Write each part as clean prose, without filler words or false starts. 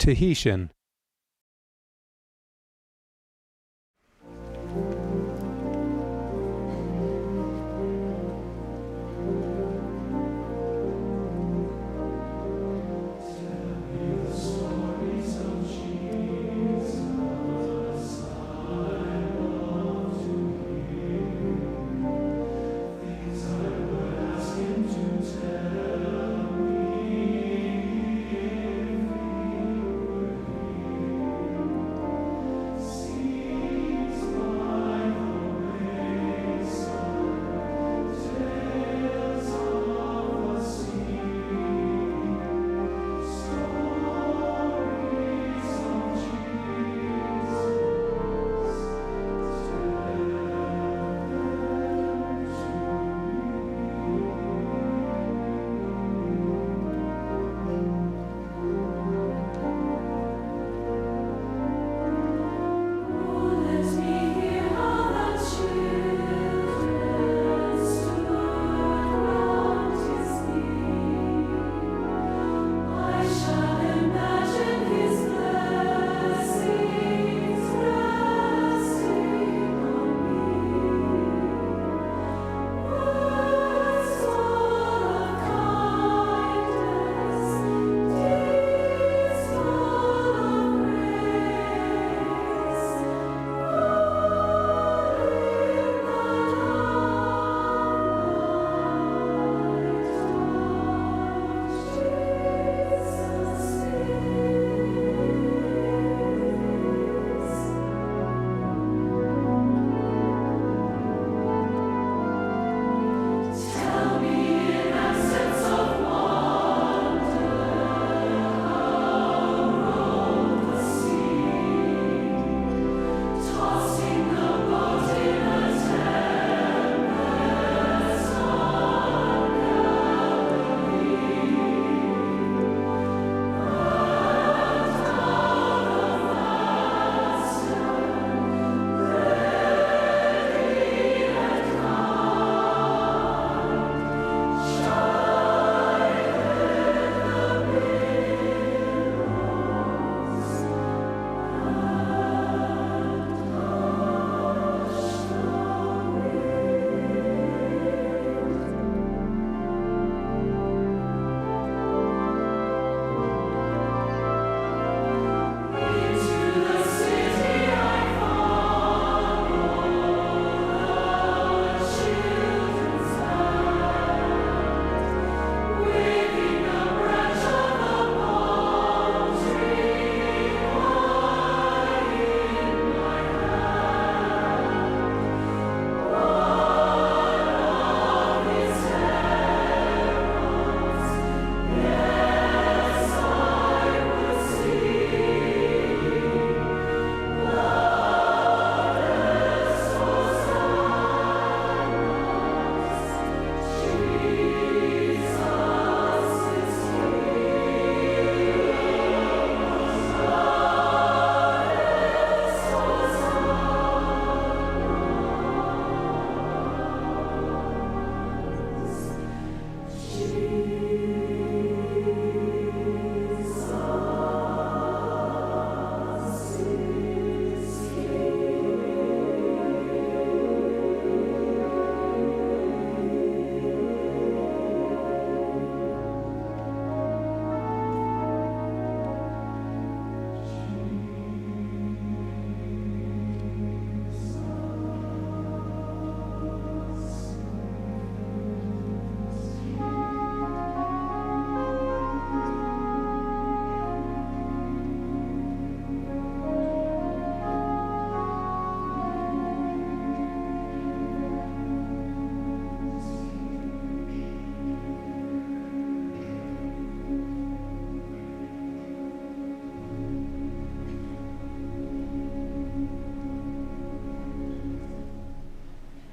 Tahitian.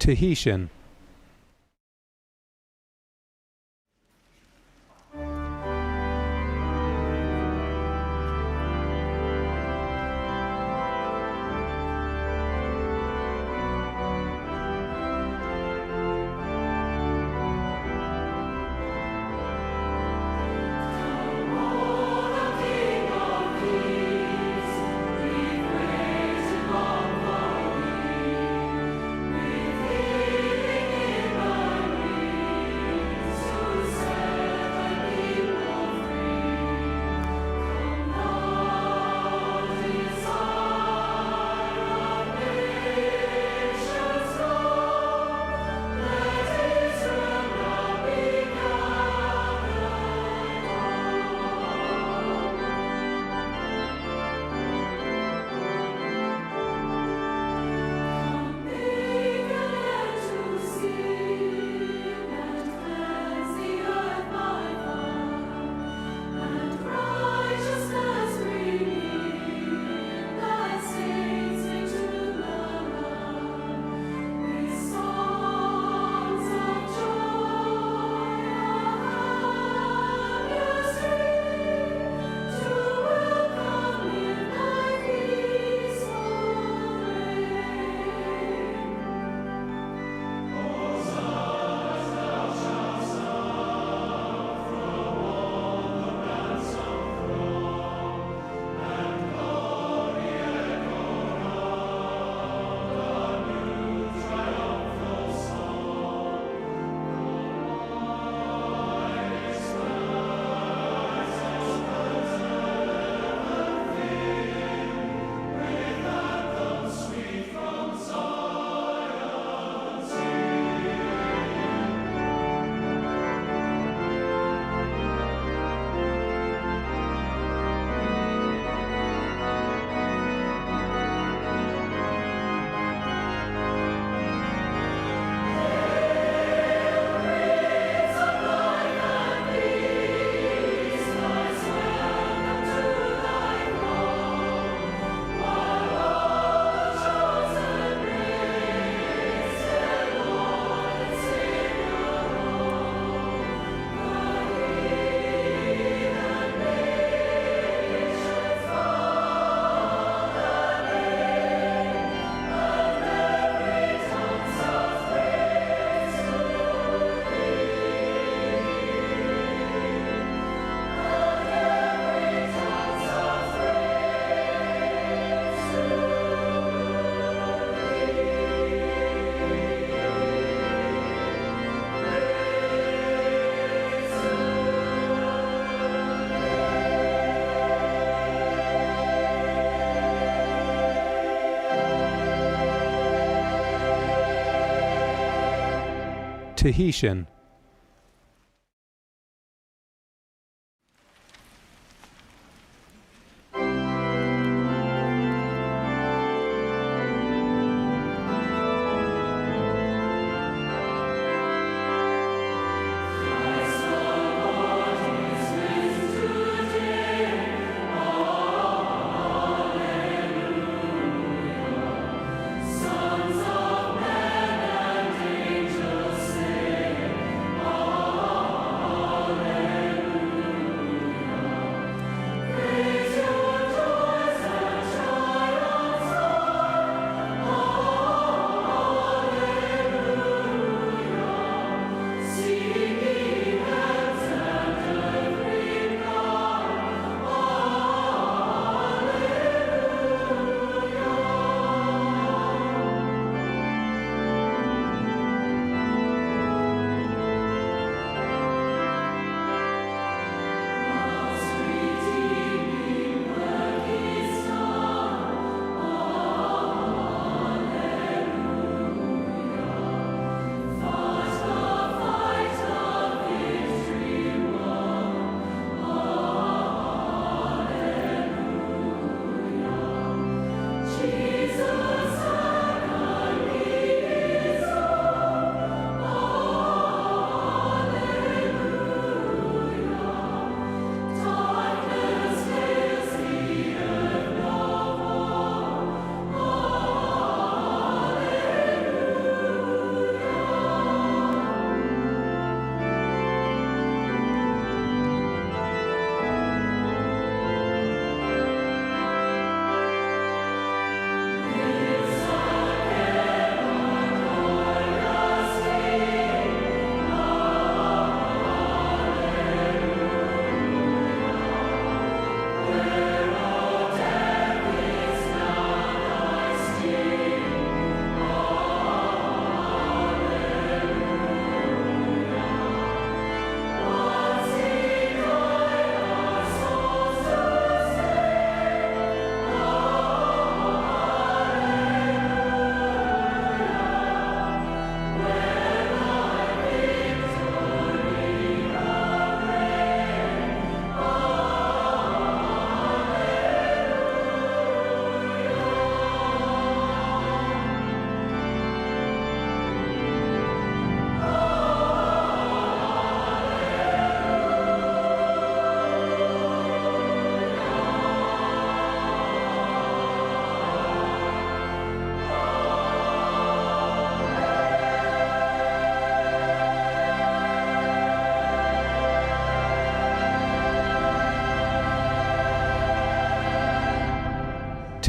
Tahitian. King of kings. Tahitian.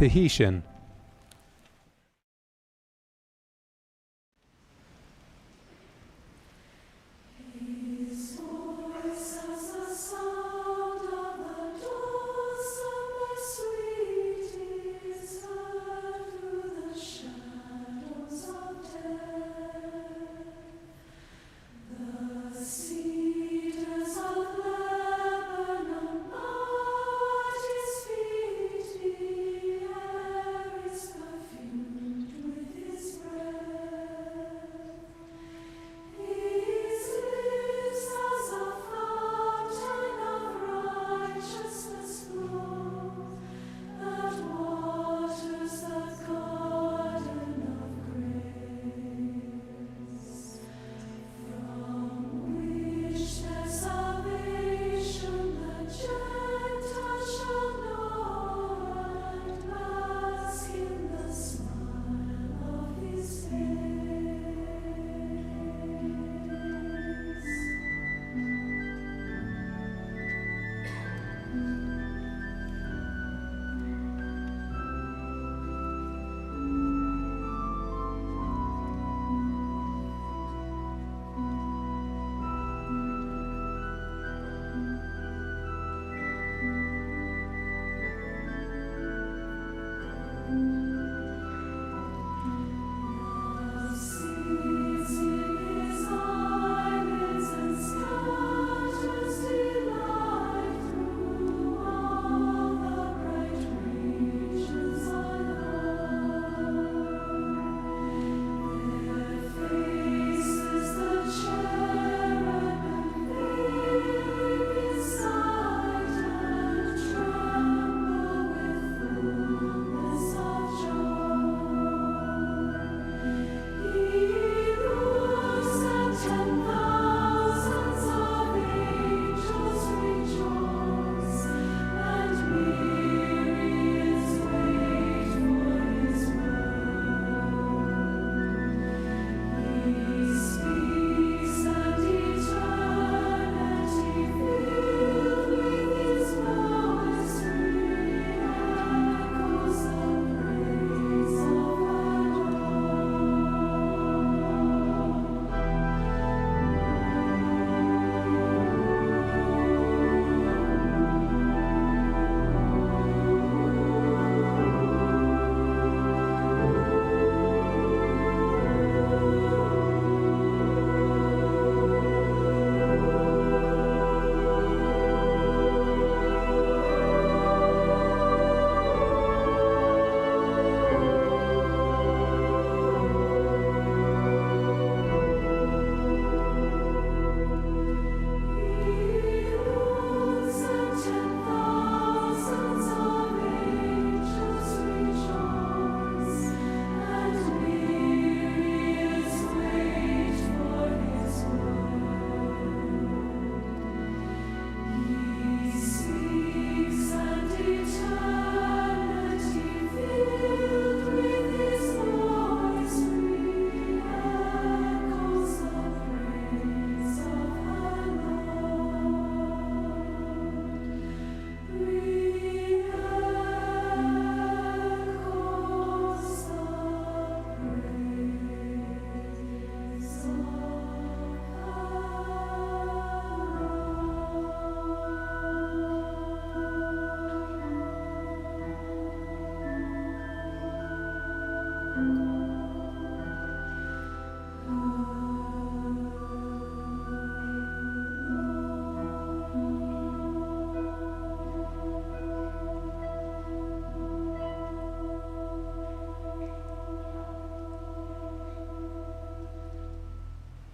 Tahitian.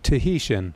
Tahitian.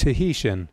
Tahitian.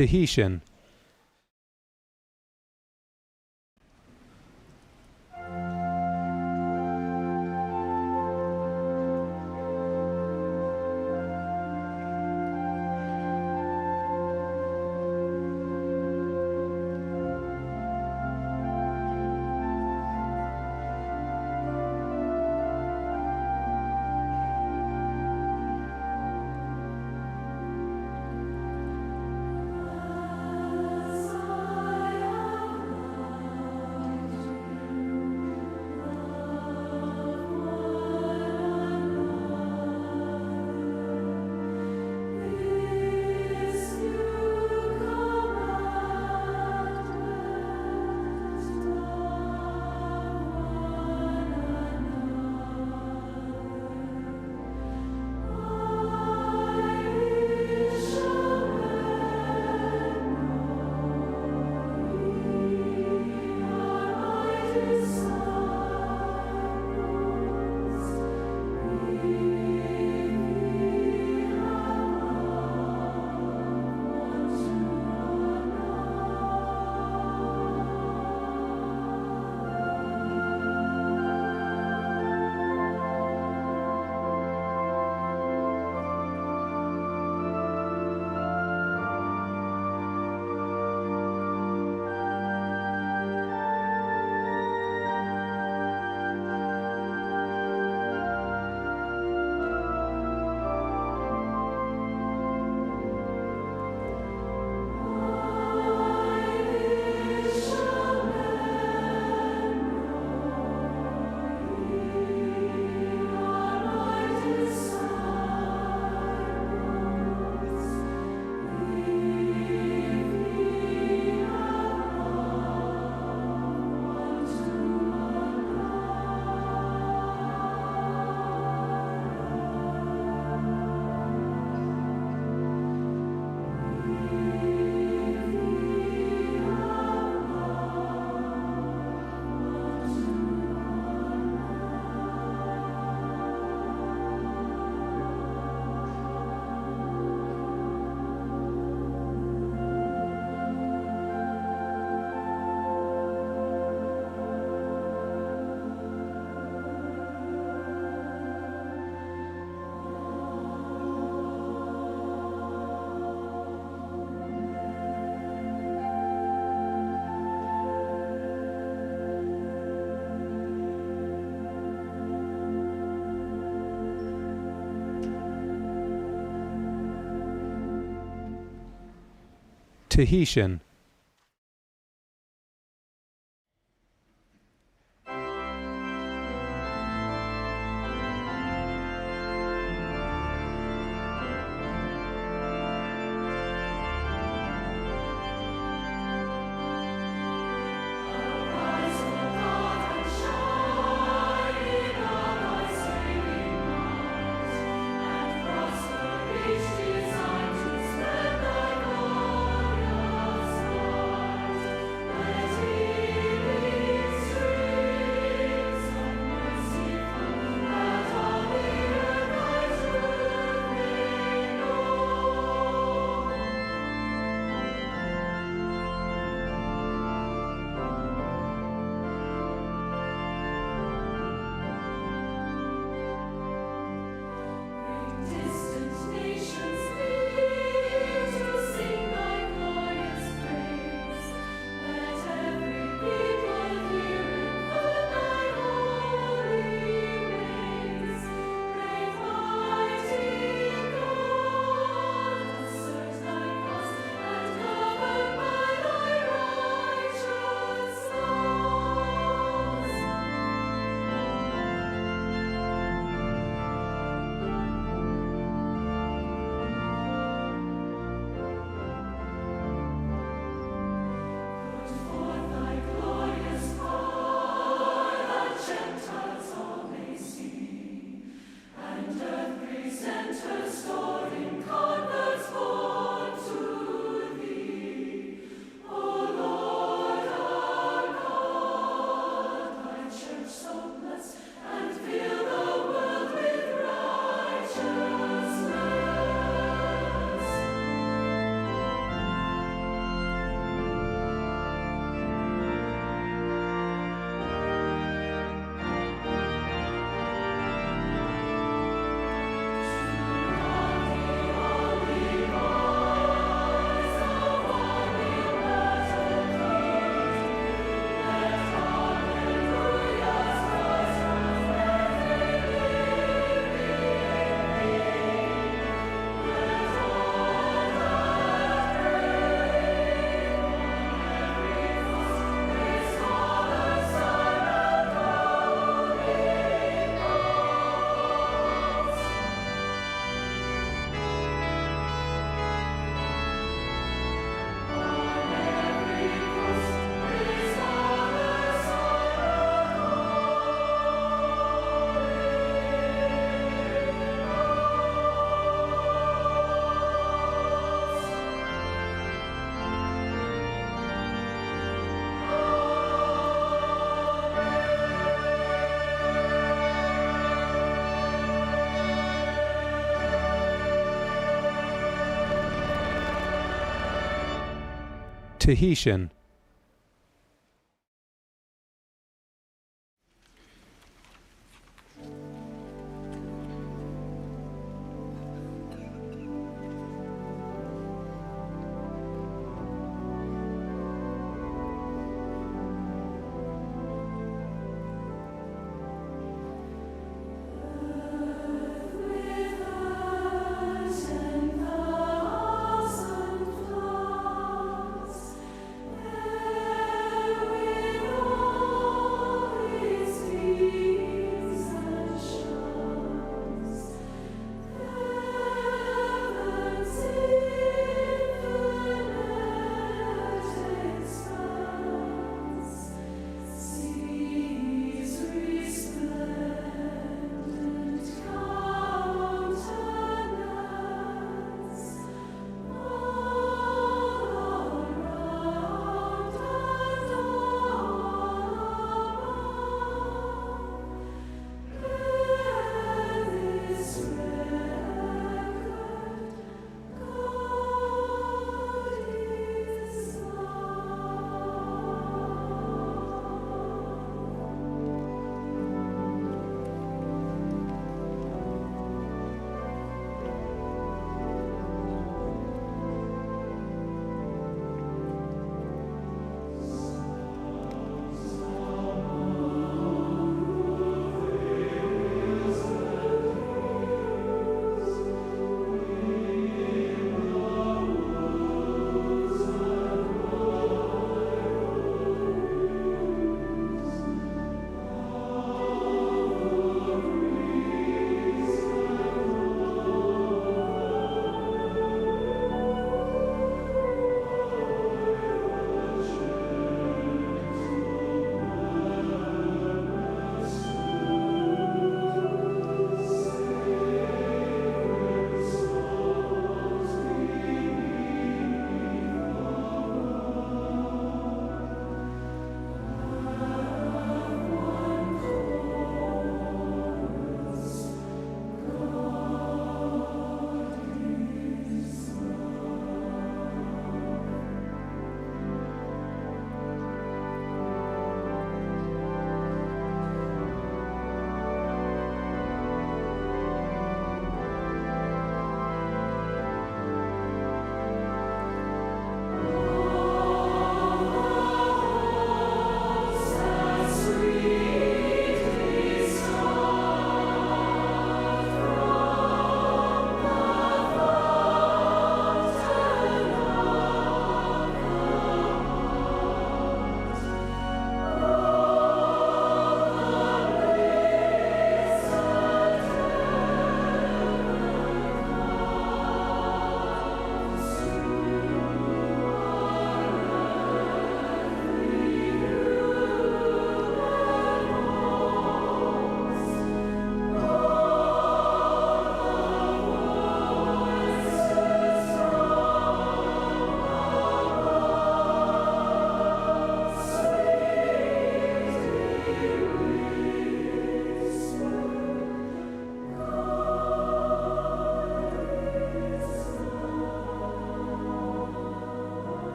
Tahitian. Tahitian. Reach design to spread thy glorious Tahitian.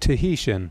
Tahitian.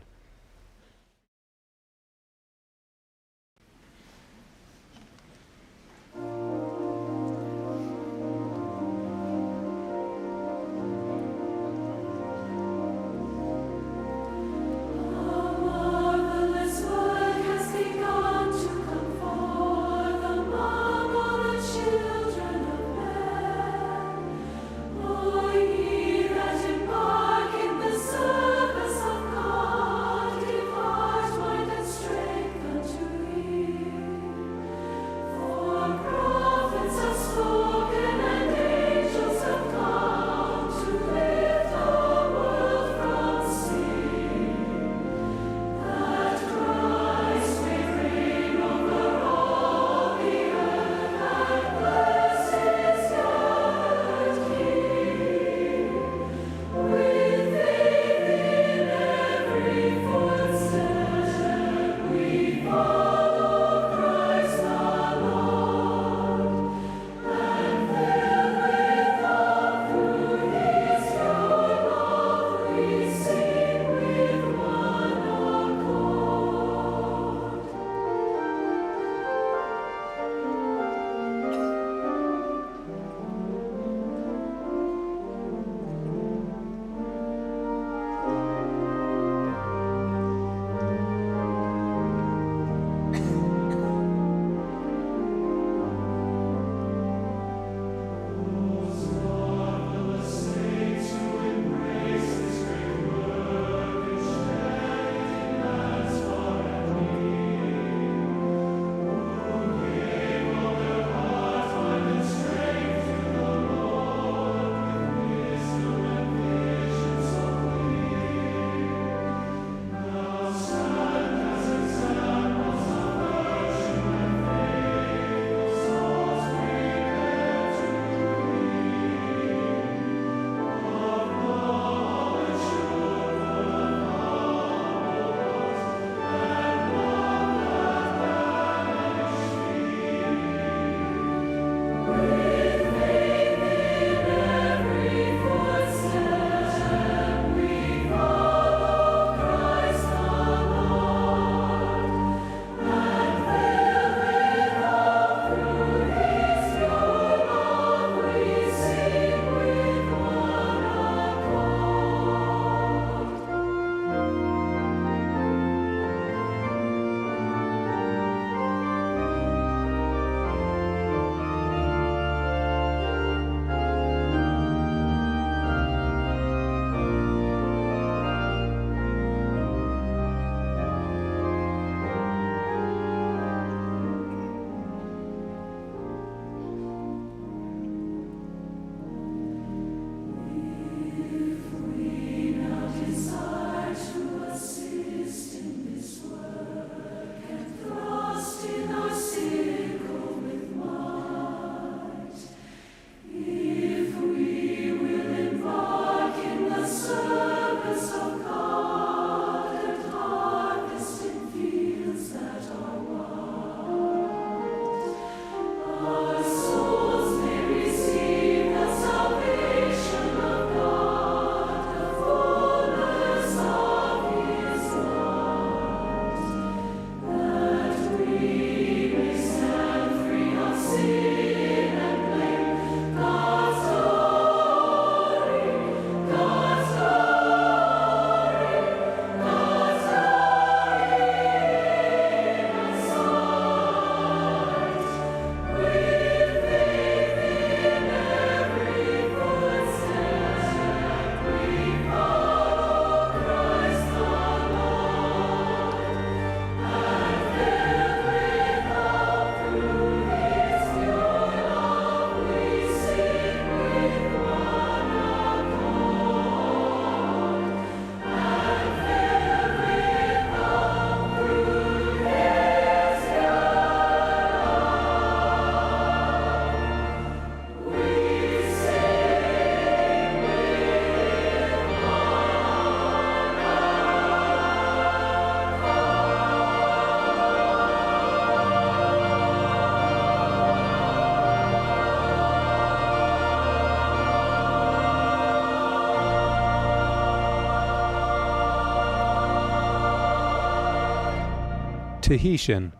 Tahitian.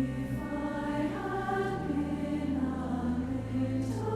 If I had been a little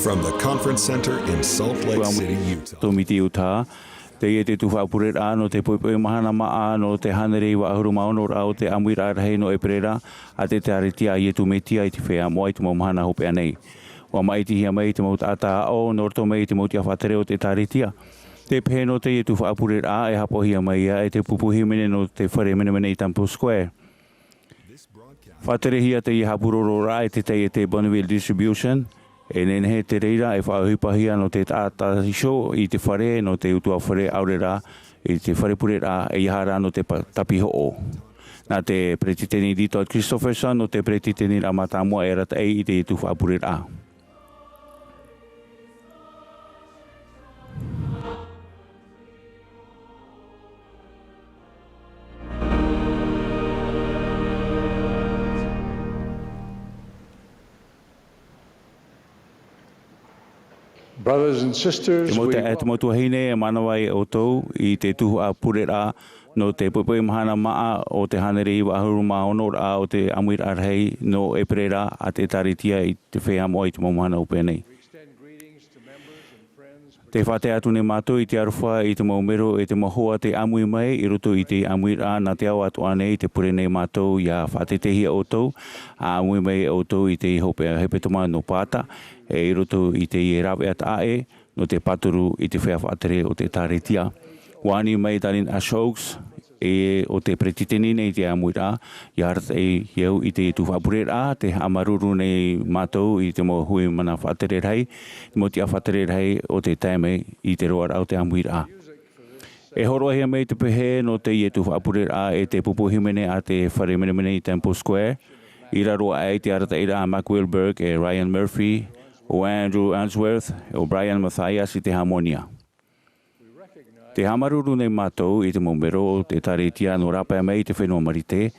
From the Conference Center in Salt Lake City, Utah. Tomiti Utah. Teie te tuwha purera'a no te poi Mahana Mope'a no te hanere wa ahuru maonora o te Amuira'a Rahi no Ēperēra a te taritia Iesu Mesia i te Feiā Mo'a i te Mahana Hope'a nei. Wa maiti mai te mau tā'āto'a no roto mai te mau te Ēperēra o te taritia. Te pehe no te tuwha purera'a e hapohia mai e te pupuhi mene no te whare mene i Temple Square. Tātara'ehia te hapurorora e te teie te Bonneville Distribution. E nene te reira e whaahupahia no te tātahisho i te whare no te utua whare aurera i te whare purera'a e ihara no te tapi ho'o. Nā te pretiteni dito at Christopherson no te pretiteni Mā'a Mo'a e rata i te tuwha purera'a. Brothers and sisters, Te motua hine e manawai o tau i te tuha purera'a no te pupui Mahana Mope'a o te hanere wa ahuru maonora o te Amuira'a Rahi no Ēperēra a te taritia i te Feiā Mo'a i te Mahana Hope'a nei. Te whate atu ne mātou i te aruwha i te maumero e te mahoa te āmui mai i roto i te Amuira'a na te ato'a nei te pure nei mātou ia whatetehia o tau. Āmui mai o tau i te Hope'a hepetoma no Pātate e i roto i te tīa'ira'a tae no te paturu i te whea whaatere o te taritia. Wani mai tarin ashokes e o te pretiteni nei te Amuira'a i harata e hiau i te tuwha purera'a te amaruru nei mātou i te mo hui mana whaatere rai mo te whaatere rai o te taime i te roara o te Amuira'a. E horohia mai te pehe no te i tuwha purera'a e te pupuhi mene a te whare mene i Temple Square i raroa e te arata ira a Mark Wilberg e Ryan Murphy o Andrew Answorth o Brian Matthias i te Harmonia. Te hamaruru nei mātou i te momero o te taritia no rāpea mai i te whenua marite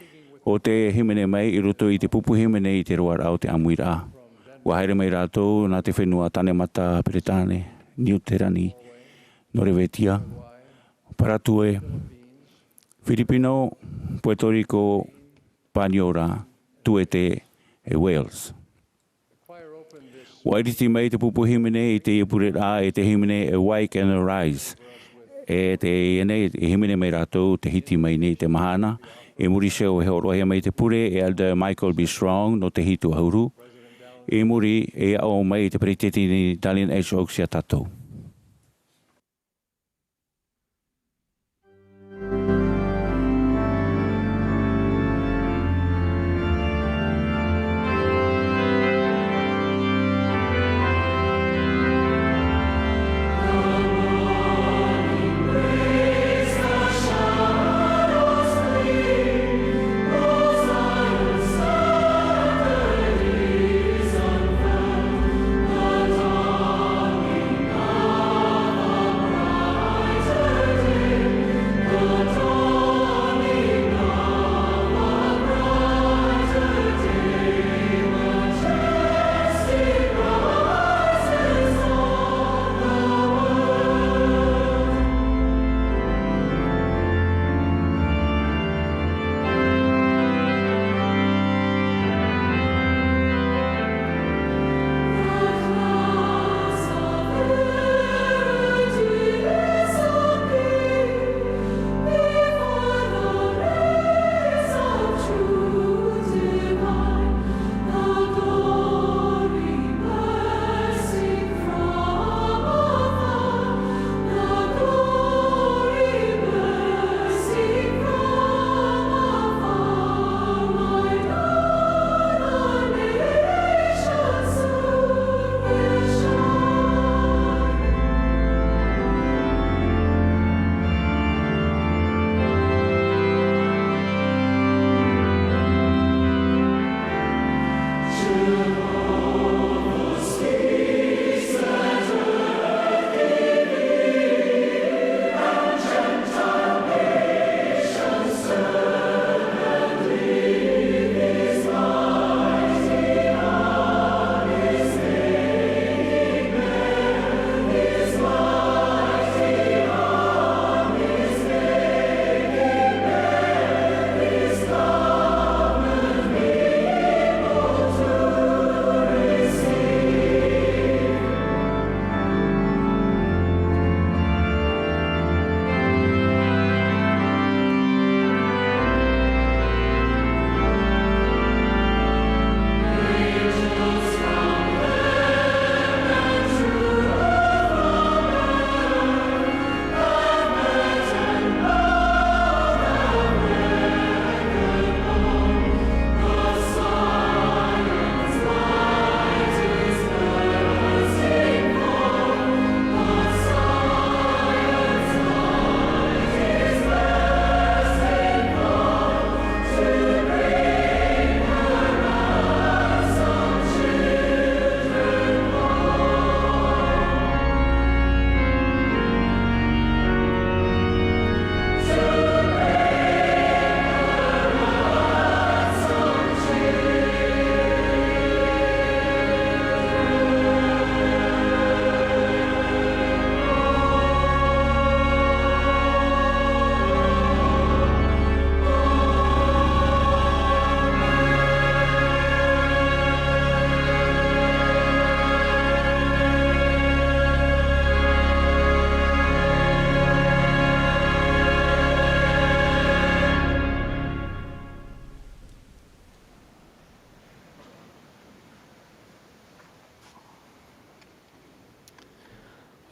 o te himene mai i roto i te pupu himene i te roara o te Amuira'a. Wa haere mai rātou nā te whenua tane mata Peretane, New Terani, Norevetia, Paratue, Filipino, Puerto Rico, Paniora, Tuete e Wales. Wa iriti mai te pupu himene i te purera'a e te himene e Wake and Arise. E te ene e himene mai rātou te hiti mai nei te mahana. E muri seo e horohia mai te pure e Elder Michael B. Strong no te hitu hauru. E muri e ao mai te pretitini Dalian H. Oaksia tatou. Māti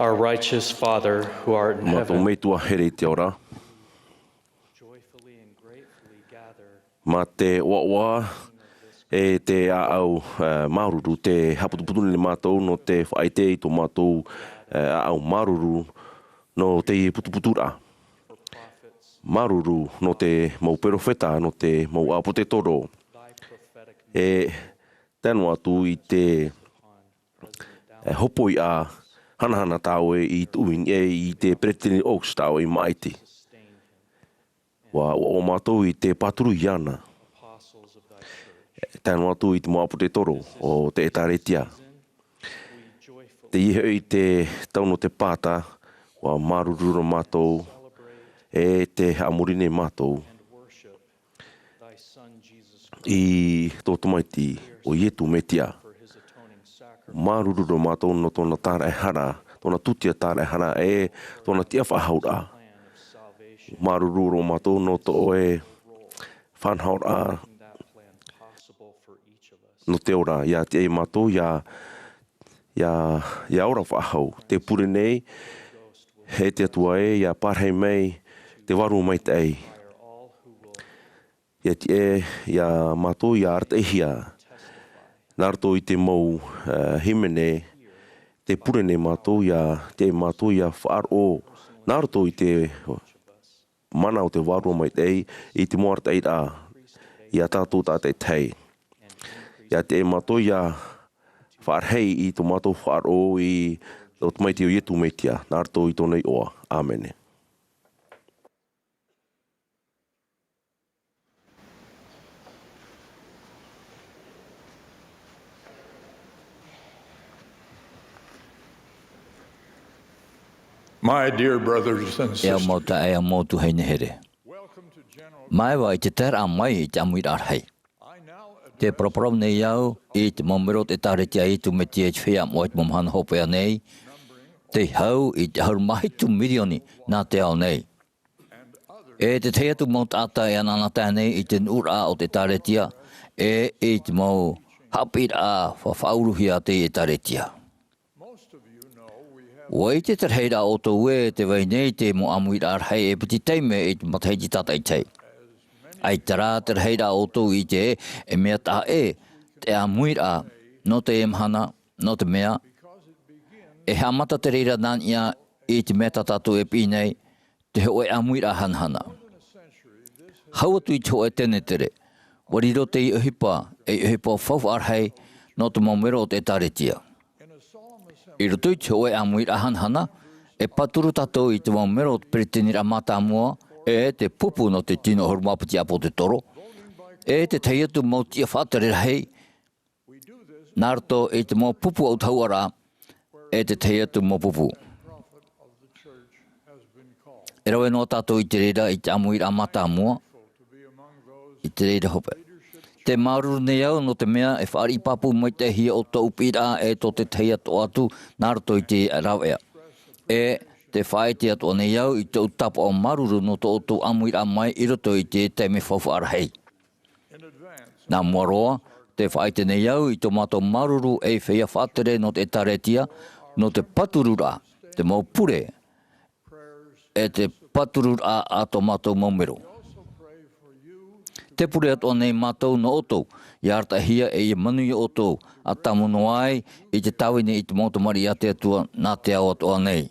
Our righteous Father, who art in Mātou heaven, mei tua here te ora. joyfully and gratefully gather Mā te oa'oa e te āau maruru, te haputuputuni le mātou no te whaite i tō mātou āau maruru no te putuputura'a. Maruru no te mau perofeta, no te mau apote toro. E tēnu atu i te hopoi a hanahana tāu i tuin i te Pretini Oaks tāu i Māti. Wa o mātou i te pāturuhiana. Tēnu atu i te mau apote toro o te ētarētia. Te ihe i te tauno te pāta, wa maruru ro mātou, e te amurine mātou. I tō tamaiti o Iesu Mesia. Maruru ro mātou no tōna tāra'ehia, tōna tusia tāra'ehia e tōna tia whahaura. Maruru ro mātou no tō e whanhaura no te ora, ia te e mātou, ia ora whahau. Te pure nei, he te atua e, ia parhei mei, te waru mai te ei. Ia te e, ia mātou, ia tā'āto'ara'a. Nārto i te mau himene, te pure nei mātou, ia te mātou, ia whāro. Nārto i te mana o te waru mai te ei, i te moa tīa'ira'a, ia tātou tātai tei. Ia te e mātou, ia whārhei i tō mātou whāro i tō tamaiti o Iesu Mesia. Nārto i tōnei oa. Āmene. My dear brothers and Ea sisters, mota ea motu hei nehere. Mai wa i te tera mai i te Amuira'a Rahi. Te proporom nei au i te momero te tāretia i tu me te Feiā Mo'a i te Mahana Hope'a nei. Te hau i te hau mahitu milioni nā te ao nei. E te teie tu mau tāta e anana tēnei i te ōmuara'a o te tāretia e i te mau hapira'a whawhauruhia te e tāretia. Wai te terheira o tō ue te wai nei te mo Amuira'a Rahi e piti teime i te mataiti tātai tei. Ai tara terheira o tō i te e mea tae te Amuira'a no te Mahana, no te mea. E hamata te reira nānia i te mea tātou e pīnei te hoe Amuira'a hanhana. Hau atu i te hoe tēne tere. Wariro te i uhipa e uhipa Feiā Rahi no te momero o te tāretia. I roto i te hoe Amuira'a hanhana, e paturu tātou i te momero o te Pretini Mo'a, e te pupu no te tino horumapiti apo te toro, e te teie tu mau tia whātarerahi, nārto i te mau pupu au tā'āto'ara'a, e te teie tu mau pupu. E rawe no tātou i te reira i te Amuira'a Mo'a, i te reira hope. Te maruru nei au no te mea e whaari papu mai te hia o tō upira e tō te teia tō atu nārto i te Rā'ere. E te whaetia tō nei au i tō tapa o maruru no tō tō Amuira'a mai i roto i te teime Feiā Rahi. Nā muaroa, te whaetia nei au i tō mātou maruru e whea whātere no te tāretia no te paturura, te mau pure, e te paturura a tō mātou maumero. Te pure ato nei mātou no oto, i tā'āto'ara'a e i manu i oto, a tamuno ai i te tawine i te mautamari a te atua nā te ato'a nei.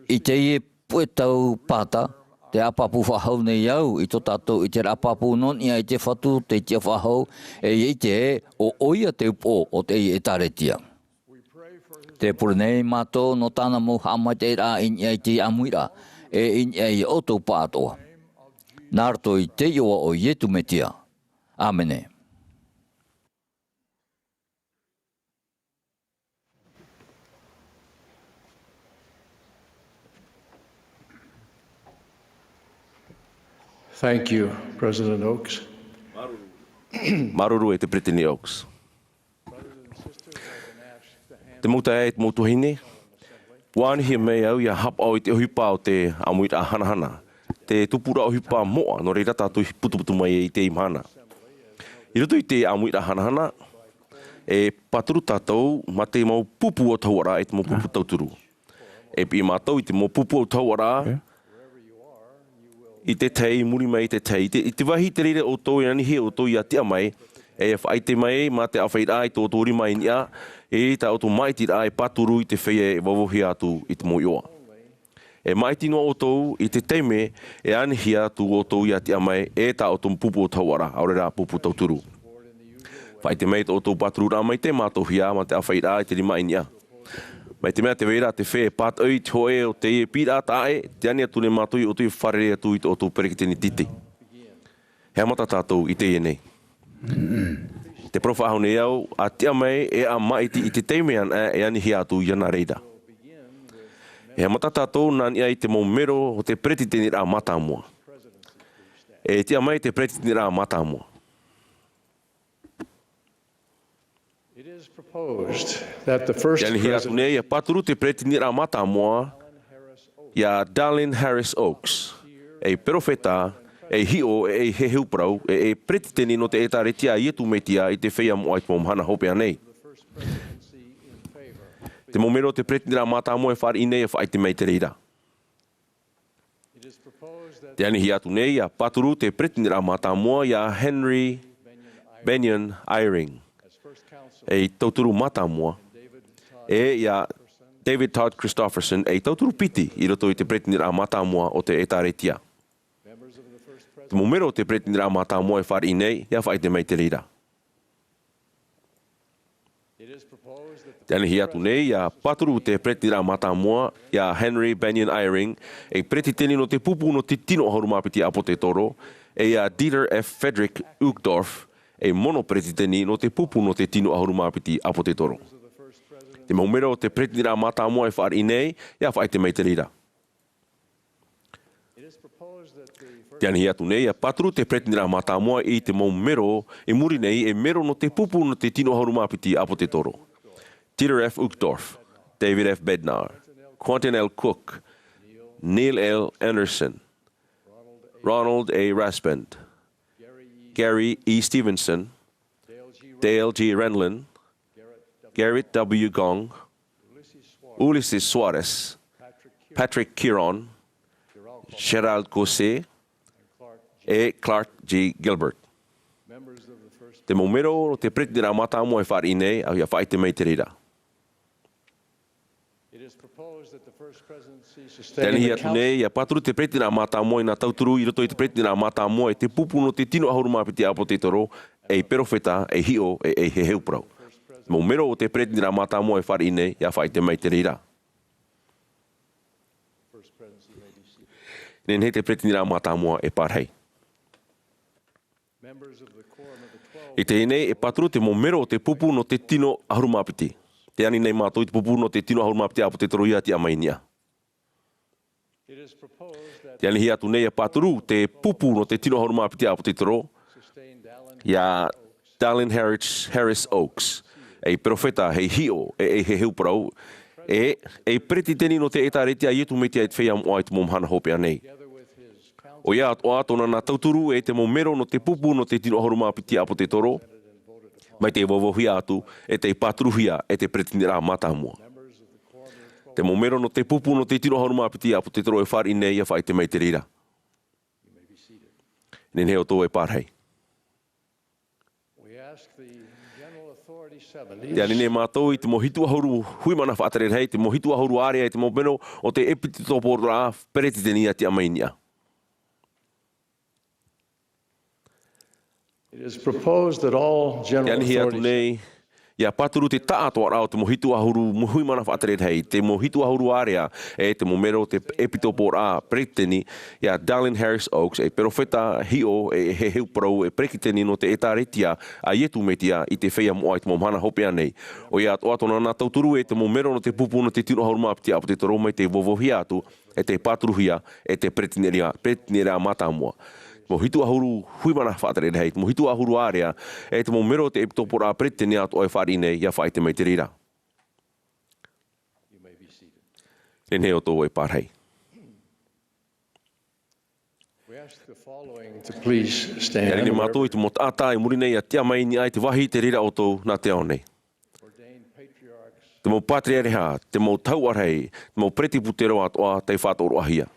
I te ie puetau pāta, te apapu whahau nei au i tō tātou i te apapu non ia i te whatu te tia whahau e i te e o oia te upo o te e tāretia. Te pure nei mātou no tāna mo hamai te rā in ia i te Amuira'a e in ia i oto pātoa. Nārto i te ioa o Iesu Mesia. Āmene. thank you, President Oaks. Maruru e te Pretini Oaks. Te muta e te motuhine. Wānihia mei au ia hapa o i te ohipa o te Amuira'a hanahana. Te tupura o Feiā Mo'a, no reira tātou putuputu mai i te imahana. I roto i te Amuira'a hanahana, e paturu tātou ma te mau pupu o tā'ara'a e te mau pupu tauturu. E pi mātou i te mau pupu o tā'ara'a i te tei, muri mai te tei. I te wahi te rere o tō i anihi o tō i a tia mai, e whaite mai ma te awhaira i tō tōri mai ni a, e ta o tō maiti a e paturu i te whea e wawohi atu i te moioa. E maiti no o tō i te teime e anihi atu o tō i a tia mai, e ta o tō pupu o tā'ara'a, aurera pupu tauturu. Whaite mai o tō paturu rā mai te mātou hia ma te awhaira i te rima i ni a. Mai te mea te weira te whea pātai te hoe o te pira tā'e, te ane atu ne mātui o tui wharere atu i o tō perekiteni titi. Hea mata tātou i te nei. Te profa ahone au, a tia mai e a maiti i te teime ana e anihi atu i ana reida. Hea mata tātou nani ai te mau mero o te perekiteni rā matamua. E tia mai te perekiteni rā matamua. Jani hea tune ia paturu te perekiteni rā matamua ia Darlin Harris Oaks. E perofeta, e hio, e heheu prau, e perekiteni no te ētarētia i Iesu Mesia i te Feiā Mo'a i te Mahana Hope'a nei. Te momero te perekiteni rā matamua e whāri'ihia nei e whaite mai te reira. Te ani hea tune ia paturu te perekiteni rā matamua ia Henry Benyon Eyring. E tauturu matamua, e ia David Todd Christopherson, e tauturu piti i roto i te perekiteni rā matamua o te ētarētia. Te momero te perekiteni rā matamua e whāri'ihia nei, ia whaite mai te reira. Te anihi atu nei, ia paturu te perekiteni rā matamua, ia Henry Benyon Eyring, e perekiteni no te pupu no te tino ahurumapiti apo te toro, e ia Dieter F. Frederick Uchtdorf, e mono perekiteni no te pupu no te tino ahurumapiti apo te toro. Te maumero o te perekiteni rā matamua e whāri'ihia nei, ia whaite mai te reira. Te anihi atu nei, ia paturu te perekiteni rā matamua i te maumero e muri nei e mero no te pupu no te tino ahurumapiti apo te toro. Dieter F. Uchtdorf, David F. Bednar, Quentin L. Cook, Neil L. Anderson, Ronald A. Raspend, Gary E. Stevenson, Dale G. Renlin, Garrett W. Gong, Ulysses Suarez, Patrick Kiron, Gerald Gosset, e Clark G. Gilbert. Te momero o te perekiteni rā matamua e whāri'ihia nei, au ia whaite mai te reira. Te anihi atu nei, ia paturu te perekiteni rā matamua i nā tauturu i roto i te perekiteni rā matamua e te pupu no te tino ahurumapiti apo te toro, e perofeta, e hio, e heheu prau. Mo mero o te perekiteni rā matamua e whāri'ihia nei, ia whaite mai te reira. Nen he te perekiteni rā matamua e pārhei. I te nei e paturu te momero o te pupu no te tino ahurumapiti. Te ani nei mātou i te pupu no te tino ahurumapiti apo te toro ia ti amainia. Te ani hea tu nei e paturu te pupu no te tino ahurumapiti apo te toro ia Darlin Harris Oaks. E perofeta hei hio e heheu parau e perekiteni no te ētarētia i Iesu Mesia i te Feiā Mo'a i te Mahana Hope'a nei. O ia ato'a tōna nā tauturu e te momero no te pupu no te tino ahurumapiti apo te toro, mai te wawohia atu e te paturuhia e te perekiteni rā matamua. Te momero no te pupu no te tino ahurumapiti apo te toro e whāri'ihia nei ia whaite mai te reira. Nen heo tō e pārhei. Te anine mātou i te mohitu ahuru hui mana whaatarere hei, te mohitu ahuru ārea i te momero o te epitopora perekiteni a te amainia. It is proposed that all general authorities ia paturu te tā'āto'ara'a o te mohitu ahuru hui mana whaatarere hei, te mohitu ahuru ārea e te momero te epitopora perekiteni ia Darlin Harris Oaks, e perofeta hio e heheu parau e perekiteni no te ētarētia a Iesu Mesia i te Feiā Mo'a i te Mahana Hope'a nei. O ia ato'a tōna nā tauturu e te momero no te pupu no te tino ahurumapiti apo te toro mai te wowohia atu e te paturuhia e te perekiteni rā matamua. Mo hitu ahuru hui mana whaatarere hei, mo hitu ahuru ārea, e te mo mero te epitopora perekiteni atu o e whaari'ihia nei, ia whaite mai te reira. Nen heo tō e pārhei. Ia rine mātou i te mo tātā e muri nei a tia mai ni ai te wahi te reira o tō nā te ao nei. te mau pātriareha, te mau tā'āto'ara'a, te mau preti putero ato'a, te whāto'ara'a.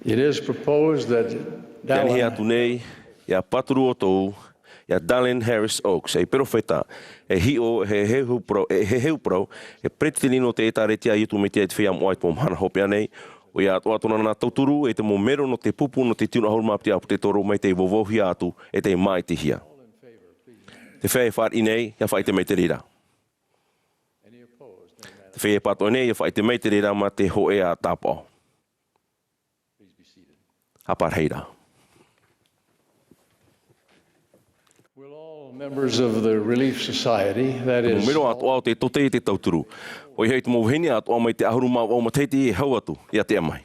It is proposed that Tēnei atu nei, ia paturu o tou, ia Dallin Harris Oaks, e perofeta, e hio, he heu pro, e pretinino te ētaretia i tu me te Feiā Mo'a po Mahana Hope'a nei, o ia ato'a tona nā tauturu, e te mo mero no te pupu no te tino ahuruma piti apu te toro, mai te vovohia atu, e te mā'itihia. Te whea e whāri nei, ia whai te mei te rira. Te whea e pato nei, ia whai te mei te rira, ma te ho'ea tāpao. Ēperēra. will all members of the Relief Society, that is, Mero ato'a o te tote i te tauturu. O i hei te mauhini ato'a mai te ahuruma o Tāiti e hau atu, ia te amai.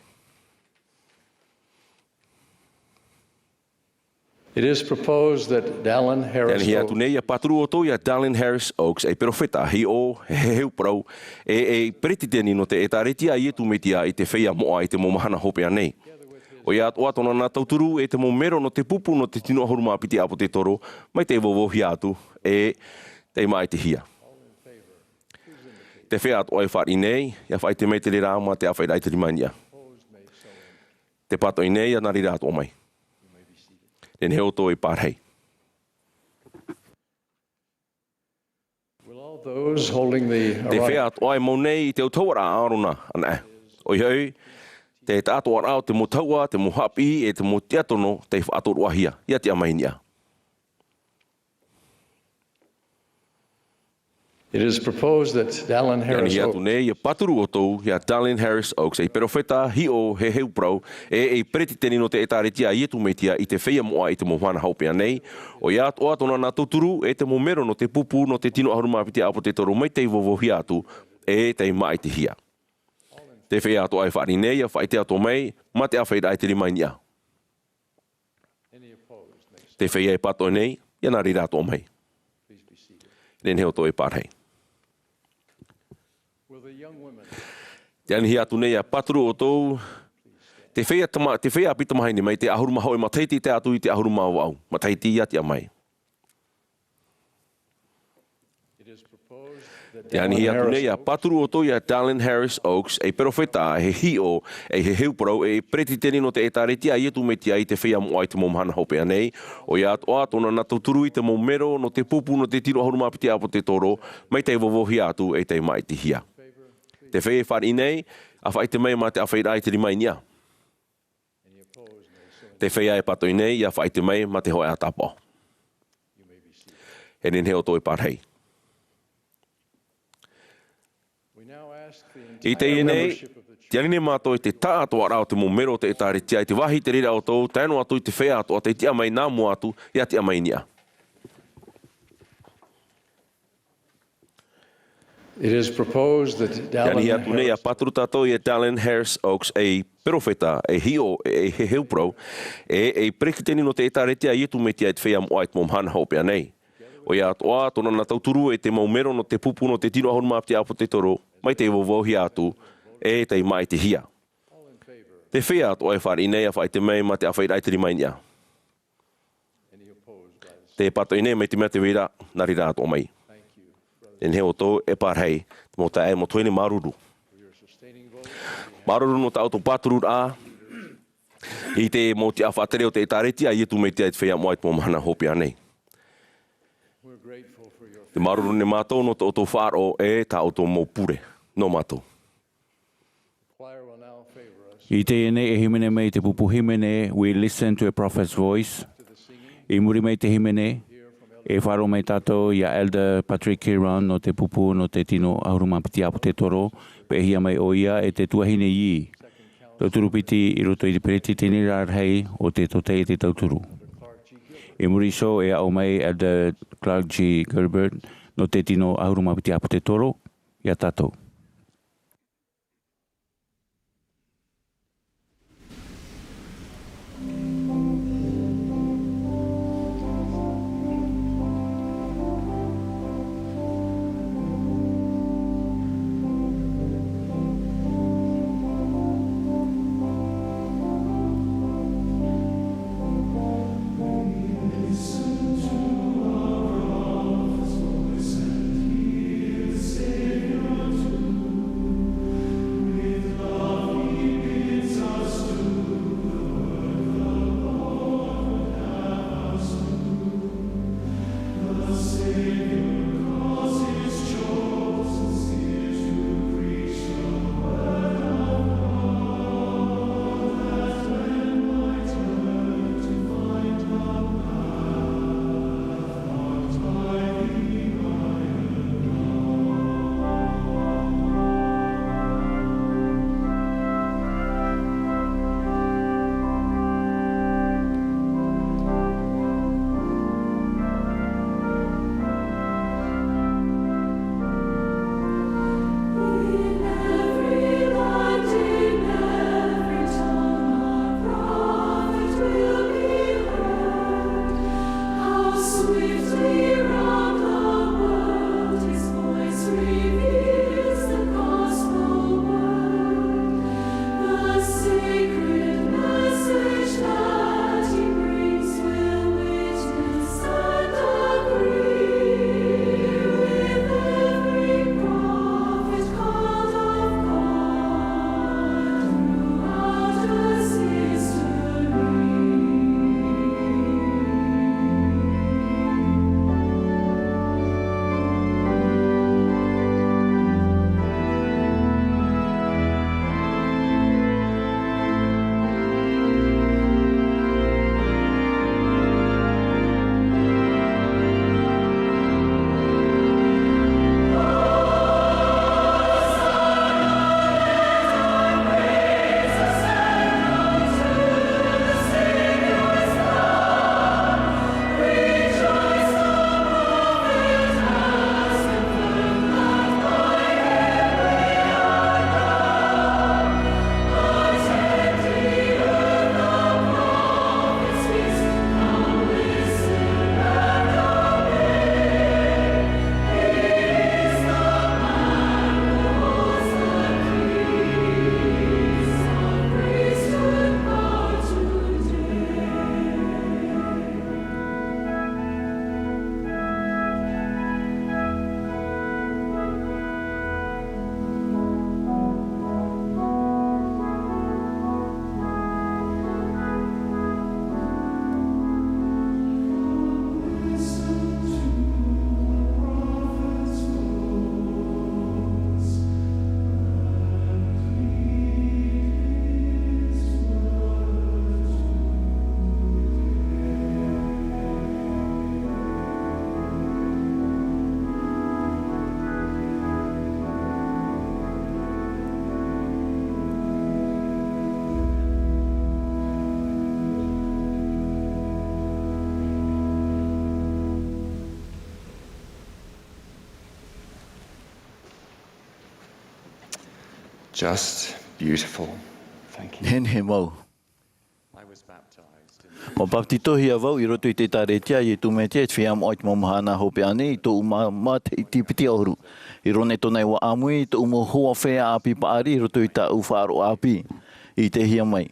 it is proposed that Dallin Harris Tēnei atu nei, ia paturu o tō ia Dallin Harris Oaks, e perofeta, hi o, he heu prau, e pretiteni no te ētaretia i etu metia i te Feiā Mo'a i te Mahana Hope'a nei. O ia ato'a tona nā tauturu, e te mo mero no te pupu no te tino ahuruma piti apo te toro, mai te vovohia atu, e te mā'itihia. Te whea ato'a e whāri nei, ia whai te mei te rira ama te awhai raitiri mania. Te pato i nei, ia nā rira ato'a mai. Nen heo tō e pārhei. will all those holding the Te whea ato'a e mau nei i te ōmuara'a arona, ana e. O i hei, te tā'āto'ara'a o te mo taua, te mo hapi, e te mo tiatono, te whāto'ara'a, ia te amainia. It is proposed that Dallin Harris Ia atu Oaks nei, ia paturu o tōu, ia Dallin Harris Oaks, e perofeta, hi o, he heu prau, e pretiteni no te ētaretia i etu metia i te Feiā Mo'a i te Mahana Hope'a nei, o ia ato'a tona nā tauturu, e te mo mero no te pupu no te tino ahuruma piti apo te toro, mai te vovohia atu, e te mā'itihia. Te whea ato'a e whāri nei, ia whai te ato mai, ma te awhai raitiri mai nia. Te whea e pato nei, ia nā rira ato'a mai. Nen heo tō e pārhei. will the young women Te anihi atu nei a paturu o tōu, te whea apita mahaini mai, te ahuruma hoi ma Tahiti te atu i te ahuruma o au. Ma Tahiti ia te amai. it is proposed that Te anihi atu nei a paturu o tōu i a Dallin Harris Oaks, e perofeta, he hio, e he heu parau, e pretiteni no te ētaretia i etu metia i te Feiā Mo'a i te Mahana Hope'a nei, o ia ato'a tona nā tauturu i te mo mero no te pupu no te tino ahuruma piti apo te toro, mai te vovohia atu e te mā'itihia. Te whea e whāri nei, a whai te mei ma te awhai raitiri mai nia. Te whea e patoi nei, ia whai te mei ma te hoe a tāpao. He nen heo tō e pārhei. we now ask I the te entire nei, membership of the church te anine mātou i te tā'āto'ara'a o te mo mero te ētaretia, i te wahi te rira o tōu, taino atu i te whea ato'a, te tia mai nā mua atu, ia te amai nia. It is proposed that Te anihi Dallin atu nei a Harris paturu tātou i a Dallin Harris Oaks, e perofeta, e hio, e he heu prau, e prekiteni no te ētaretia i etu metia i te Feiā Mo'a i te Mahana Hope'a nei. O ia ato'a, tona nā tauturu e te maumero no te pupu no te tino ahuruma piti apo te toro, mai te vovohia atu, e te mā'itihia. Te whea ato'a e whāri nei a whai te mei ma te awhai raitiri mai nia. Te pato i nei mai te mea te wira, nā rira ato'a mai. En heo tō e pārhei, mō ta e mo tuene maruru. Maruru no ta auto paturu a, i te mō te awhatere o te ētaretia, i etu mei te Feiā Mo'a i te Mahana Hope'a nei. we're grateful for your Te maruru ne mātou no te auto whāro e ta auto mō pure, no mātou. choir will now favor us I te ene e himene mei te pupu himene, we listen to a prophet's voice. I muri mei te himene, e wharo mei tātou ia Elder Patrick Kiran no te pupu no te tino ahuruma piti apu te toro, pe hia mai o ia e te tuahine i. Tauturu piti i roto i te periti tini rārhei o te tote i te tauturu. E muri so e au mai Elder Clark G. Gilbert no te tino ahuruma piti apu te toro, ia tātou. just beautiful. Thank you. Hen he mau. I was baptized O paptitohia vau I roto I te tā'āto'a I tu metia Feiā Mo'a mo Mahana Hope'a nei to Māti I tipiti oru. I rone tonai wa āmui to hoa whea api paari I roto I tā'u whāro'a api I te hia mai.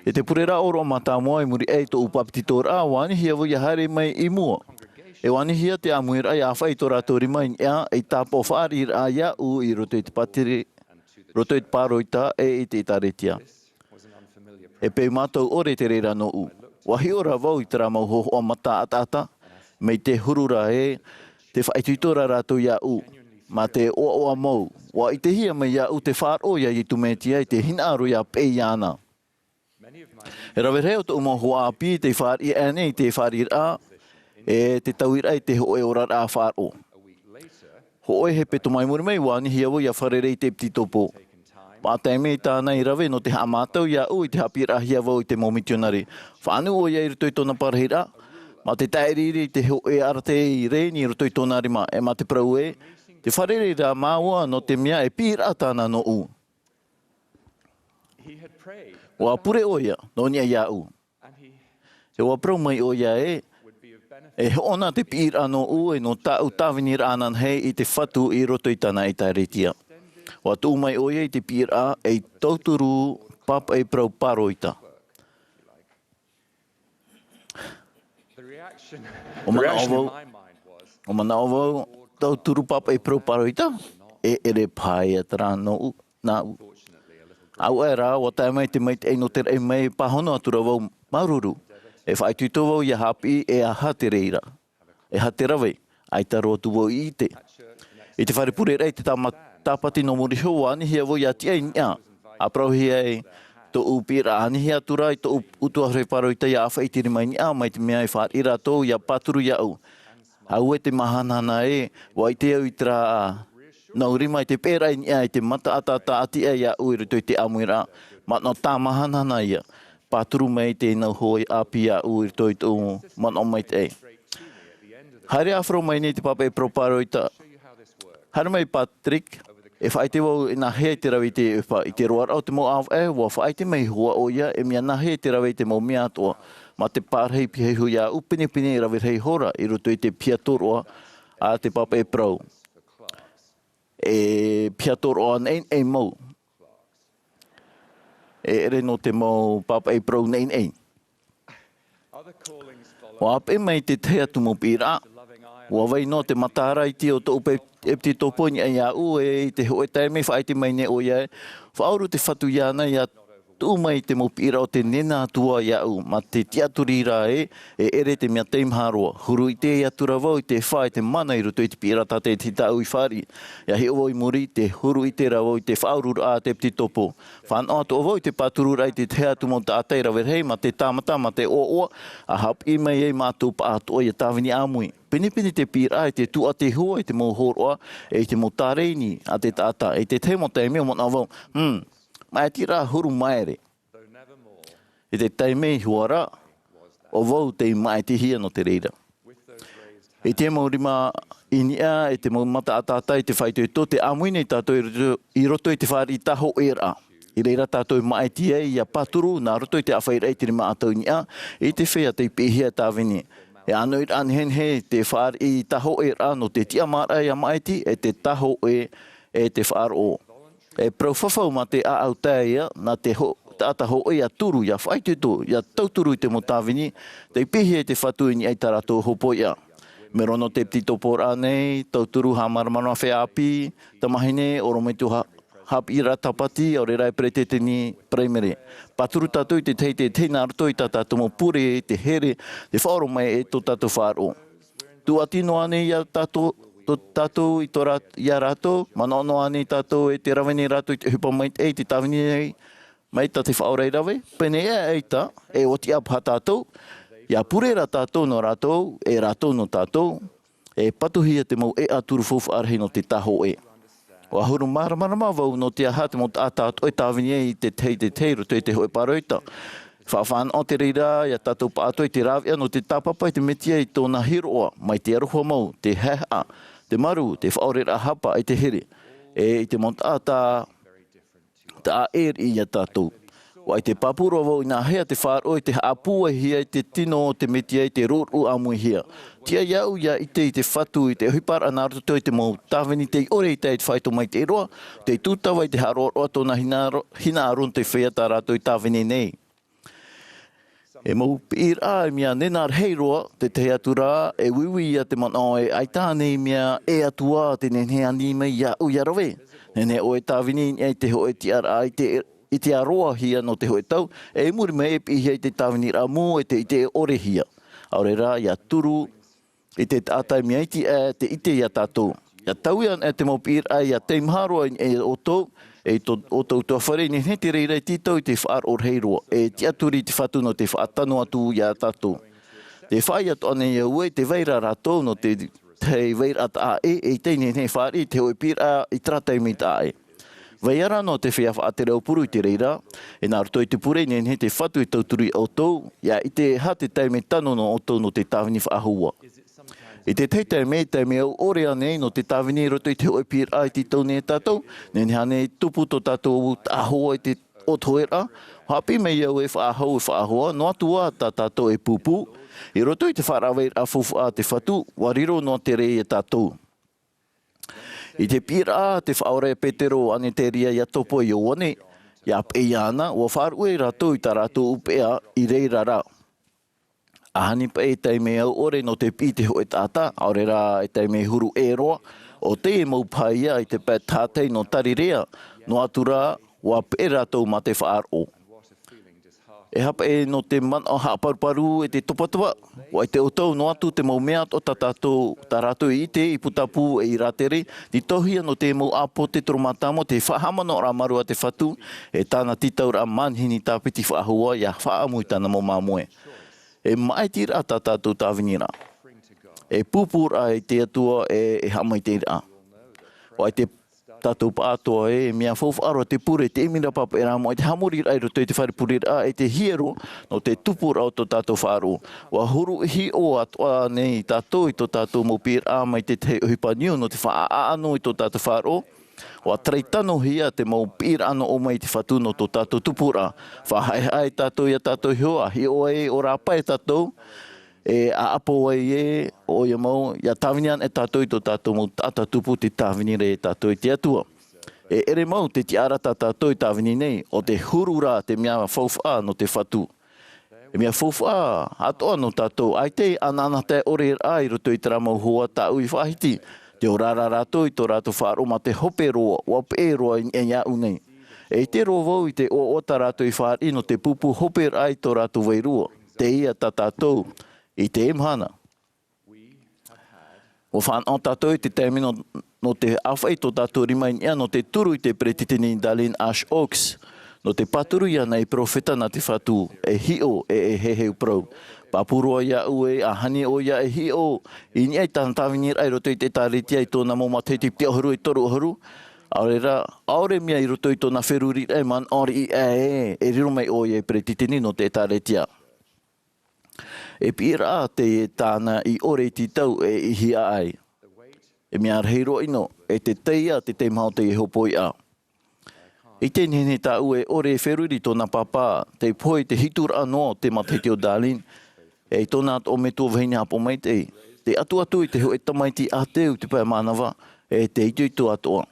E te purera'a oro mata moa I muri to upaptitora'a wani hia vo hare mai I mua. E wani hia te Amuira'a ia whai to rātou rima I ea I tāpo fāri'ihia ia u I roto I te patiri roto I te pāroita I te taretia. E pei mātou ore te reira no u. Wahi ora vau I tera mau hoho mata atata, mei te hurura te whaituitora rātou ia u. Ma te oa'oa mau, wa I te hia mai ia u te whāroia I tu metia I te hinaaro ia pei ana. E rawerheo to umo hoa api te fāri'ihia nei te fāri'ihia e te tauira I te ōmuara'a whāro. Ho'oi he peto mai muri mai wani hia wo ia wharerei te ptitopo. Pātai mei tānei rawe no te hamatau ia u I te hapirahia wau I te momitionari. Whānu o ia I roto I tōna parahira. Ma te taeriri te hoe arate I reini I roto I tōna rima. E ma te prau te wharere rā māua no te mea e pira tāna no u. Wa pure o ia, no nia ia u. E wa prau mai o ia e hoona te pira no u e no tāu tāwini rānan hei I te whatu I roto I tāna I tāretia. Wa tū mai o ia I te pira e tauturu papa e prau paroita. O mana o vau tauturu papa e prau paroita e ere pāia tara no u na u. Au e rā, wa tae mai te mai te eino te rei mai pahono atura vau maruru. E whaituito vau ia hapi e aha te reira. E ha te rawe, ai ta rotu vau I te. I te wharepurera I te tāpati no muri hou ani hia vau ia tia I nia. A prau hia e to upira ani hia atura I to utua hre paroita ia awhaitiri mai nia mai te mea e whareira tō ia paturu ia au. Au e te mahanana wa I te au I tra nauri mai te pēra I nia I te mata atata atia ia ui ruto I te Amuira'a. Matno tā mahanana ia. Paturu mai te nau hoi api ia ui ruto I tō matno mai te Haere afro mai nei te papa e proparoita. Haere mai Patrick. E whaite wau e nahea te rawi te upa I te roar au te mo au wa whaite mai hua o ia e mea nahea te rawi te mo mea atoa. Ma te pārhei pihehu ia upini pini rawi rei hora I roto I te piatoroa a te papa e prau. E piatoroa nein e mau. E ere no te mau papa e prau nein e. Wa ape mai te tea tumu pira. Wa vai no te matara I te o to upe e pti toponi ai a u e te hoe tae me whaite mai ne o ia. Whauru te whatu iana ia tū mai te mopira o te nena atua ia u. Ma te tiaturira e ere te mea teimharoa. Huru I te atura vau I te whae te mana I roto I te pira tate te tau I whari. Ia he o I muri te huru I te rawau I te whaurura a te pti topo. Whanau ato o vau I te paturura I te tea tumo tātai rawerhei ma te tāmata ma te oa'oa. A hap I mai e mātou pātoa ia tāwini āmui. Pinipini te pira e te tua te hua e te mohoroa e te motareini a te tāta e te te mota e mea mona vau. Mai tira huru maere. E te taimei huara o vau te mai te hia no te reira. E te maurima inia e te maumata a tāta e te whaito e tō te āmui nei tātou I roto I te whari tā'āto'ara'a. I reira tātou mai tia I a paturu nā roto I te awhairei te rima atau inia e te whea te pihia tāwini. E anu I anhen he te whari tā'āto'ara'a no te tiamara I a maiti e te taho e te wharo. E prauwhawhau ma te āautāia na te tātaho e a turu ia whaituto ia tauturu I te motawini te pihia te whatuini ai tarato hopoia. Me rono te ptitopora nei, tauturu ha maramana whea api, tamahine orometu hapira tapati o re Ēperēra te ni primary. Paturu tātou I te teite teina roto I tātou mo pure, te here, te whaoro mai e tō tātou wharo. Tu atino ane ia tātou I tō ia rātou, manono ane tātou e te rawene rātou I te hupa mai e te tāwini mai tā te whaorei rawe. Pene e eita, e oti apha tātou, ia purera'a tātou no rātou, e rātou no tātou, e patuhia te mau e aturu fofu arhei no te taho e. O ahuru maramarama vau no te aha te mo tātou e tāwini I te tei roto I te hoe paroita. Whawhan o te reira, ia tātou pātou I te rāwia no te tāpapa I te metia I tōna hiroa, mai te aroha mau, te heha, te maru, te whaorera hapa I te here. E I te montātā tā'āto'ara'a tātou. Wa te papuro wau ina hea te whāroe te āpuahia i te tino te metia i te rore Amuihia. Tia iau ia i te whatu i te huipara nā roto i te mō tāwini te ore i te whaito mai te roa, te tūtawa i te haroroa tōna hina aron te whea tā rātou i tāwini nei. E mō pīra e mea nenar hei roa te tā'āto'ara'a e wiwi ia te manao e aitāne mea e atua te nenhe anime iau ia rawe. Nene o e tāwini i te ho e tīa'ira'a i te aroa hia no te hoe tau, e muri me e pihia i te tā'āto'ara'a mō e te ite ore hia. Āmura'ā ia turu i te tātai mea iti te ite ia tātou. Ia tauian e te mōpira ia te imharoa e o tau, e o tau tua whare ni he te reira i tītau i te whāroa heiroa, e te aturi te whatu no te whaatano atu ia tātou. Te whai atu ane ia ue te veira rātou no te veira tā'e e te ni he whāri te hoi pira i tratai mi tā'e. Veiara no te whea whaatere au puru i te reira, e nā roto i te pure ni he te whatu i tauturi o tau, ia i te hate taime tano no o tau no te tāwini whaahua. I te teitaime au ore anei no te tāwini roto i te hoi pira i te tau ne tātou, ne hane tupu to tātou tāhoa i te otoera, hapi me iau e whaahua, no atua tā tātou e pupu, i roto i te wharaweira a fufu a te whatu, wariro no te rei e tātou. I te pira te whaore Petero ane te ria ia topo i oane, ia peiana, ua wharue rātou i tā rātou upea i reirara. Ahani pa e taime au ore no te pite ho e tāta, Āmura'ā e taime huru e roa, o te e maupaia i te Pātate no tarirea, no atura ua pe rātou ma te whaaro. E hapa e no te mana haparuparu e te topatoa, wa te otau no atu te mau mea o tā rātou i te i putapu e i Rā'ere, ni tohia no te mau apo te tromatamo, te whahamano ramarua te whatu, e tāna tītau-manihini-hia tāpiti whaahua, ia whaamui tāna mo māmoe. E mai tira tā tātou tāwinira. E pupura e te atua e hamai tira. Wa te tātou ato'a e mea whauwhaaro te pure te emira papa e rāmo e te hamuri rai roto i te whare purera'a e te hiero no te tupura o tō tātou whaaro. Wa huru hi o ato'a nei tātou i tō tātou mōpira mai te huipaniu no te whaaano i tō tātou whaaro. Wa treitano hia te mōpira ano o mai te whatu no tō tātou tupura. Whahaihai tātou ia tātou hioa, hi o e o rāpai tātou. E a apo e o ia mau ia tāwinian e tātou i tō tātou mau tātou tupu te tāwinire e tātou i te atua. E ere mau te tiara tātou i tāwini nei o te hurura te mea whauwha no te whatu. E mea whauwha atoa no tātou ai te anana te ore ai roto i tera mau hoa tāu i whahiti. Te orara rātou i tō rātou whaaro ma te hope roa, wape roa i iau nei. E te roa vau i te oa'oa rātou i whaari no te pupu hope ai tō rātou veirua. Te ia tātou. I te Mahana. O whanau tātou i te taimino no te awhai tō tātou rimain ia no te turu i te pretitini Darlene Ash Oaks. No te paturu ia nei profeta na te whatu e hio e heheu prau. Papurua ia ue a hani o ia e hio. I niai tāntawini rai roto i te tāretia i tōna mō mateti pia horu i toru horu. Āmura'ā, aore mea i roto i tōna wheruri rai man ori i e riro mai o ia e pretitini no te tāretia. Ēperēra te tāna i ore i tau e ihia ai. E mea reiro ino, e te teia te teimhao te hopoi a. I te nene tāu e ore e wheruri tōna papa, te poi te hitura anoa te mateti o Darlene, e tōna o me tō vahine hapo mai te. Te atu i te hoe tamaiti a teu te pai manawa, e te itu i tō atoa.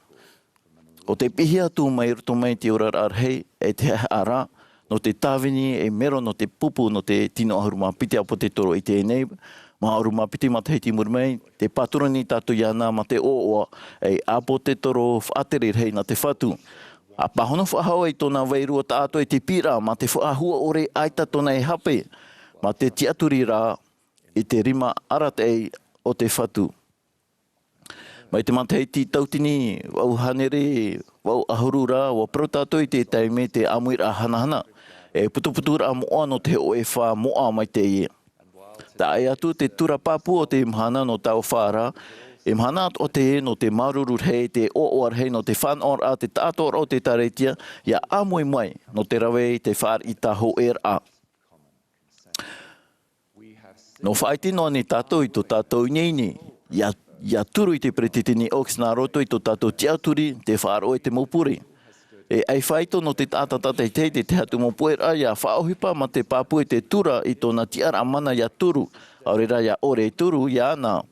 O te pihi atu mai roto mai te Ōmuara'a Rahi, e te ara, no te tāwini e mero no te pupu no te tino ahuruma piti apo te toro i te enei, ma ahuruma piti ma Tahiti murmei, te paturani tātou iana ma te ōoa, e apo te toro whaatere rei na te whatu. A pahono whahaua i tōna wairua tātou e te pira, ma te whaahua ore aita tōna e hape, ma te tiaturi rā i te rima aratei o te whatu. Mai te Tahiti tautini, wau hanere, wau ahurura, wau protātou i te taime te Amuira'a hanahana. E putuputura Mo'a no te Feiā Mo'a mai teie. Tā e atu te tura papu o te Mahana no tau whāra, e Mahana o te no te maruru rei, te oa'oa rei no te whanoara'a, te tā'āto'ara'a o te taretia, ia āmui mai no te rawe te whāri tā'āto'ara'a. No whaitino ni tātou i tō tātou nyeini, ia turu i te pretitini oks nā roto i tō tātou tiauturi, te whāro e te mopuri. E ai whaito no te tātata te te hatu mo purera'a ia whaohipa ma te pāpue te tura i tōna tīa'ira'a mana ia turu. Āorera ia ore turu ia ana.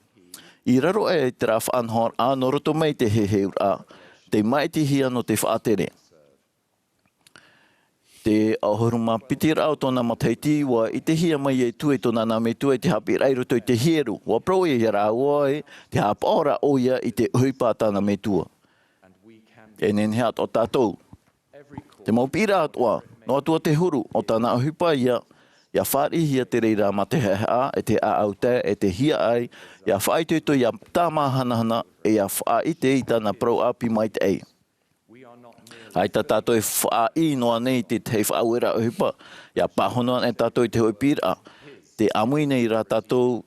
I raro e te rā whaanhor a no roto mai te heura. Te maitihia no te whaatere. Te ahoruma pitira o tōna mataiti wa i te hia mai e tue tōna nā me tue te hapi rairo toi te hieru. Wa poro'i ia rā oe te hapora o ia i te uhipa tāna me tua. E nen hea o tātou. Te maupira atua, no atua te huru o tāna uhipa ia fāri'ihia te reira ma te taha'a, e te ā'aute, e te hia ai, ia whaitoto ia tā māhanahana, e ia whaite i tāna poro'i mai te ei. Ai tā tātou e wha'i noa nei te hei whauera uhipa, ia pāhonoan e tātou i te hoi pira. Te āmui nei rā tātou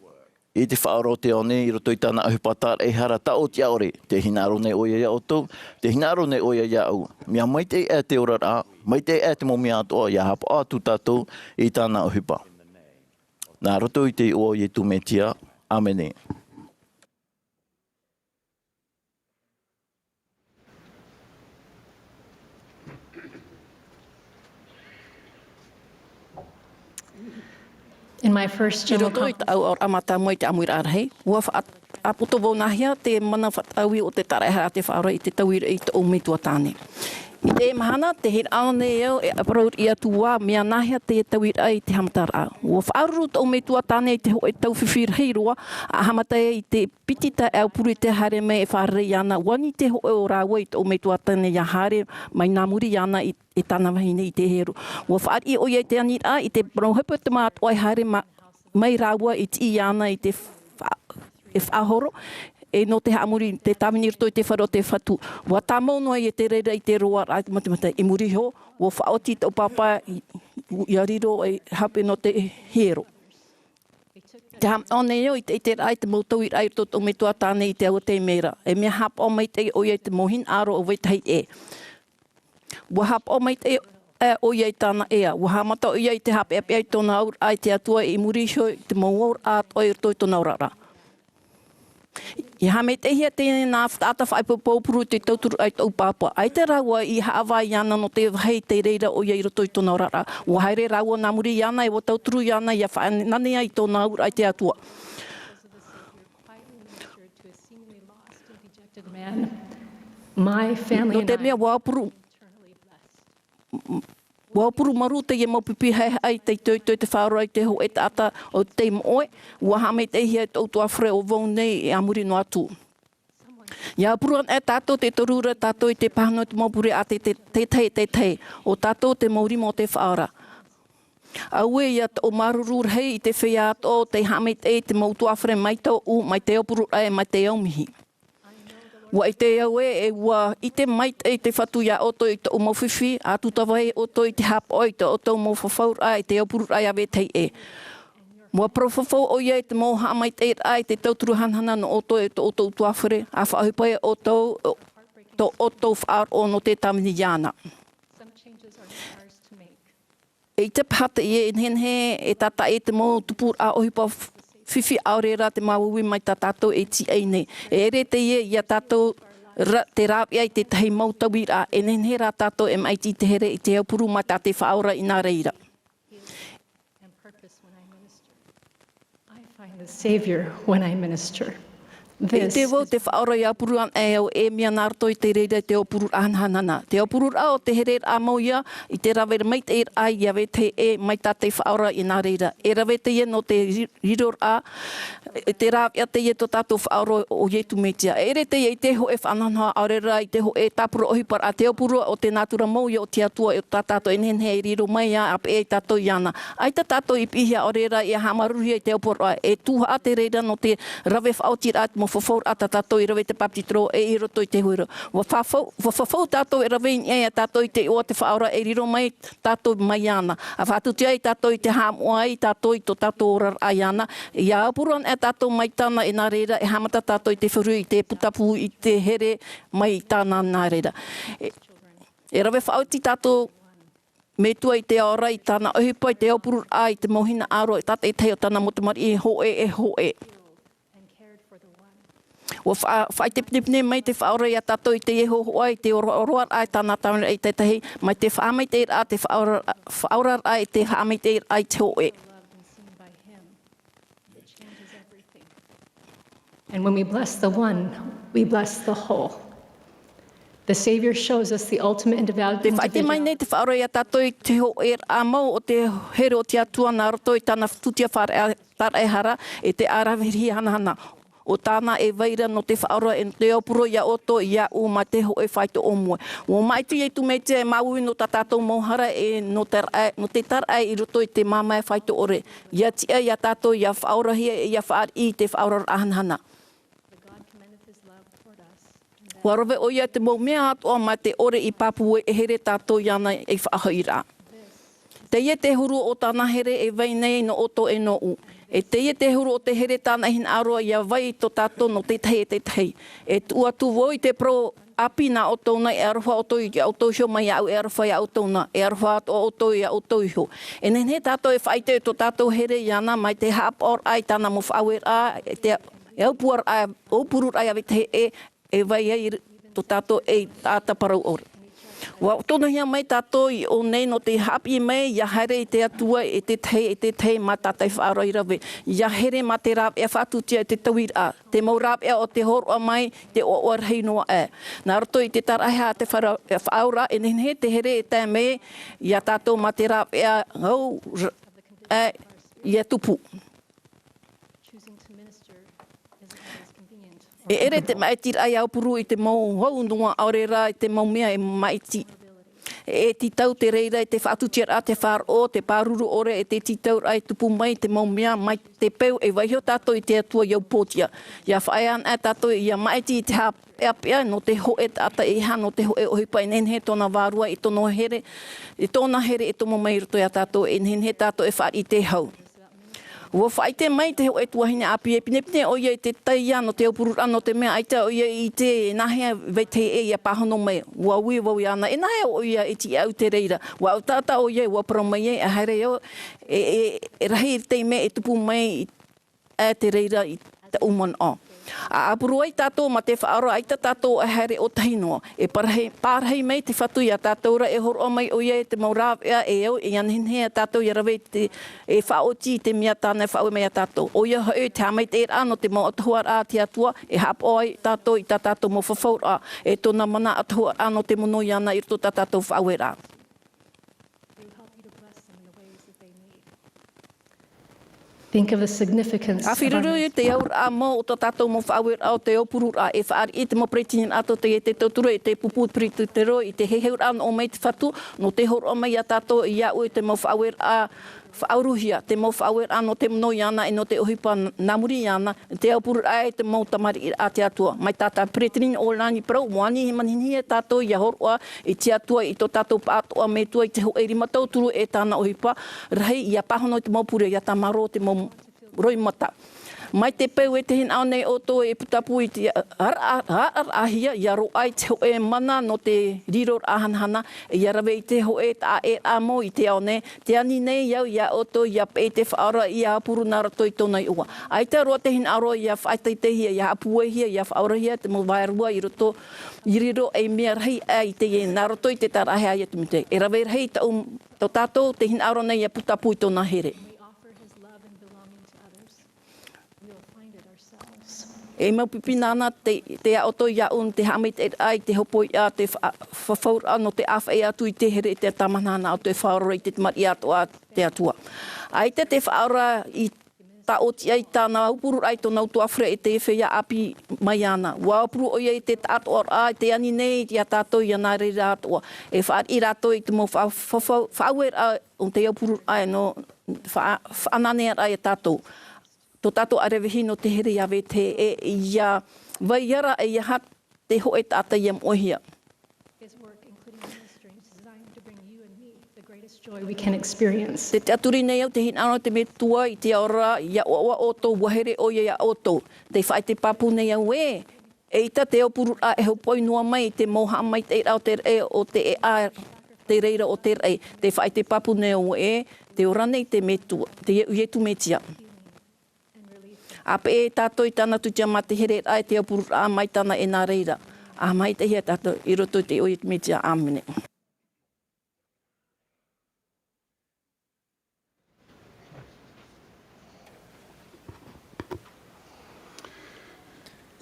i te whaorote o nei i roto i tāna uhipa tāra'ehia tā'ato'ara'a, te hinaro nei oia ia otou, te hinaro nei oia ia au. Mia mai te e te orara, mai te e te momi ato'a, ia hapa atu tātou i tāna uhipa. Nā roto i te o Iesu Mesia. Amene. In my first general conference, Amuira'a Rahi, aputo nahia te mana whatawi o te tāra'ehia te whaora i te tauira i te ōmuara'a tuatāne. I te mahana, te hir aone eo e poro'i atua mea nahia te tauira i te hamatara'a. Ua whaaruru te ōmuara'a tuatāne i te hoe tauwhiwhir heiroa, a hamatai i te pitita e puri te hare me e whārere iana. Wani te hoe o rāua i te ōmuara'a tuatāne i hare mai nā muri iana i tāna wahine i te heru. Ua whaari o ia te anira i te Mahana Hope'a te mātua i hare mai rāua i te iana i te whahoro. E no te haamuri, te tāminirto i te wharo te whatu. Wa tā maunua i te reira i te roa rai matamata i muri ho, wa whaoti tau papa i ariro e hape no te hero. Te haone eo i te rai te mautau i rai to me tua tāne i te au te mera. E mea hap o mai te o i te mohin aro o wetahi e. Wa hap o mai te o i tāna ea. Wa hamata o i te hape api ai tōna aur ai te atua i muri ho i te mauaur āt o i rtoi tōna aurara. I hame te hia tēne nā whtaata whaipapopuru te tauturu ai tau pāpua. Ai te raua i haawai iana no te hei te reira o ia i roto i tōna aurara. Ua haere raua nā muri iana e o tauturu iana i a whaananea i tōna aur ai te atua. My family no te mea wāpuru. Wāpuru maru te ia maupipi hei ai te tōi te whāro ai te ho e tāta o te moe. Ua hame te hia tau tua whare o vau nei e amuri no atu. Ia puruan e tātou te torura tātou i te pāhano te maupure a te teie. O tātou te mauri mo te whaara. Aue ia o marurur hei i te Feiā Mo'a te hame te mautua whare mai tau u, mai te ōmuara'a, mai te ōmihi. Wa i te au e ua i te mait e te whatu ia oto i te o mawhiwhi, a tutawa e oto i te hap o i te oto mo whawhaura i te ōmuara'a a te teie. Mua profawhau o ia i te moha mai te ai te tauturu hanhana no oto e te oto utuawhere, a whaahupai e oto whaar o no te tamini iana. E te pata i e inhenhe e tata e te mo tupur a ohipa whiwhi Ēperēra te mawui mai tā tātou e ti eine. E ere te ia tātou te rāpia i te tahi mautawira. E nenhe rā tātou e mai te here i te aupuru mai tā te whaora i nā reira. I find the Savior when I minister. E te wau te whaora i apuruan e au e mea nārto i te reira te opurur ahanana. Te opurur a o te here a mauia i te rawera mai te ai i awe te e mai tā te whaora i nā reira. E rawe te e no te riror a, te rawea te e to tātou whaora o Iesu Mesia. E re te e te ho e whananha Ēperēra i te ho e tāpura ohipar a te opurua o te nātura mauia o te atua e tā tātou enhenhe e riro mai a ape e tātou iana. Ai tā tātou i pihia Ēperēra i a hamaruhia i te opurua e tuha a te reira no te rawe whaotira at mo whawhaur a tātou i rawe te papitro e i roto i te huira. Wa whawhau tātou e rawe i a tātou i te oa te whaora e riro mai tātou mai ana. A whatutia i tātou i te Mā'a i tātou i to tā'ato'ara'a iana. I a apuruan e tātou mai tāna e nā reira e hamata tātou i te wharu i te putapu i te here mai tāna nā reira. E rawe whaoti tātou me tua i te aora i tāna ohipa i te ōmuara'a i te mohina aro i tātai te o tāna motamari e hoe. Ua whai te pnipne mai te whaora ia tātou I te eho hoai, te oroar ai tāna tāmina I te tahi, mai te whaamai te ira te whaora ai te whaamai te ira ai te hoe. And when we bless the one, we bless the whole. The Savior shows us the ultimate individual. Te whai te mai nei te whaora ia tātou I te hoe āmau o te here o te atua nā roto I tāna tusia tāra'ehara e te ārawhiri hana. O tāna e waira no te whaora e te opuro ia oto ia o mai te hoe whaito omue. O mai tu tu me te maui no tātou mohara e no te tarai I roto I te māma e whaito ore. Ia tia ia tātou ia whaorahia e ia whaari te whaora ahanhana. Wa rowe o ia te mau mea atoa mai te ore I Papua e here tātou iana e whaahaira. Teie te huru o tāna here e vai nei no oto e no u. E teie te huru o te here tāna hin aroa ia vai to tātou no te tei. E tua tu voi te pro api na o tōna e aroha o tōi o tōhio mai au e aroha ia o tōna. E aroha o tōi ia o tōhio. E nene tātou e whaite to tātou here iana mai te hapor ai tāna mo Ēperēra e te ōmuara'a awe te e vai ai to tātou e tāta parau ore. Wa tōna hia mai tātou I o nei no te hapi mai ia here I te atua e te tei ma tātai whaaroi rawe. Ia here ma te rāp e whātutia e te tā'ira'a. Te mau rāp e o te horoa mai te ōmuara'a Rahi noa e. Nā roto I te tareha te whaora e nehe te here e tā mei ia tātou ma te rāp e hau ia tupu. E ere te maiti ai au puru I te mau hau nunga aurera I te mau mea e maiti. E tītau te reira I te whaatutia te whāro, te pāruru ore e te tītau ai tupu mai te mau mea mai te peu e waihio tātou I te atua iau pōtia. Ia whaean e tātou ia maiti I te hapea no te hoe tāta e ha no te hoe ohipa e nenhe tōna wārua I tōna here. I tōna here e tomo mai roto ia tātou e nenhe tātou e whaari te hau. Ua whaite mai te hoe tuahine api e pinepine o ia I te taia no te ōmuara'a no te mea aita o ia I te nahea vei te e ia pahono mai. Ua ui wau iana e nahea o ia e ti au te reira. Ua au tāta o ia ua parau mai e a haere o e rahi te me e tupu mai e te reira I te ōmuara'a. A apuru ai tātou ma te whaaro ai tātou a haere o tahinoa. E pārhei mai te whatu ia tātou ra e horo mai o ia e te mau rāwea e au e anhinhea tātou ia rawe e whaoti te mea tāna e whao mai a tātou. O ia hau te hamai te ira no te mau ato'ara'a te atua e hapo ai tātou I tātou mo whawhaura e tōna mana ato'ara'a no te mono iana I roto tātou whaoera. Think of the significance. Awhiruru te aura'a mo o tātou mo whaoera o te ōmuara'a e whaari I te mo pretinin ato te te tautura I te pupu pritu te ro I te heheura o mai te whatu no te horo mai a tātou I au te mo whaoera whaoruhia, te mo whaoera no te mono iana e no te ohipa namuri iana, te ōmuara'a e te mo tamari a te atua. Mai tātou pretinin o rani parau, moani he manihini tātou ia horoa I te atua I tō tātou pātoa me tua I te ho eri matauturu e tāna ohipa, rahi ia pahono I te mau pure ia tā maro te mau roi mata. Mai te peu e te hin au nei o tō e putapu I te āhia, ia ro ai te hoe mana no te riro ahanhana, e ia rawe I te hoe tā'āto'a mo I te au nei, te ani nei iau ia o tō ia pe te whaora ia apuru nā rato I tōna I ua. Ai te roa te hin aroa ia whaitaitehia, ia apuehia, ia whaorahia, te mo vairua I roto, I riro e mea rahi I te e nā rato I te tara'ehia ia tumite. E rawe rahi tō tātou te hin aroa nei ia putapu I tōna here. E mau pipinana te aoto ia un te hamit e ai te hopo ia te whawhaura no te awhai atu I te here I te tamanana o te whaora I te mari ato'a te atua. Ai te whaora I taoti ai tāna upuru ai tōna utuawhre I te whea api mai ana. Wa upuru o ia I te tā'āto'ara'a te ani nei ia tātou ia nā reira ato'a. E whaari rato I te mo whauera o te upuru ai no whananea ai tātou. Tō tātou arewehi no te here awe te e ia waiara e ia hat te hoe tāta ia mohia. Te aturi nei au te hinano te me tua I te aora ia oa'oa wahere o ia oto. Te whai te papu nei au e ita te ōmuara'a e hopoi noa mai te moha mai te rao te re o te e a te reira o te rei. Te whai te papu nei au e te oranei te me tua, te ietu metia. A pe e tātou I tāna tutia mate here ai te purera'a mai tāna e nā reira. A mai te hia tātou I roto te o Iesu Mesia. Amen.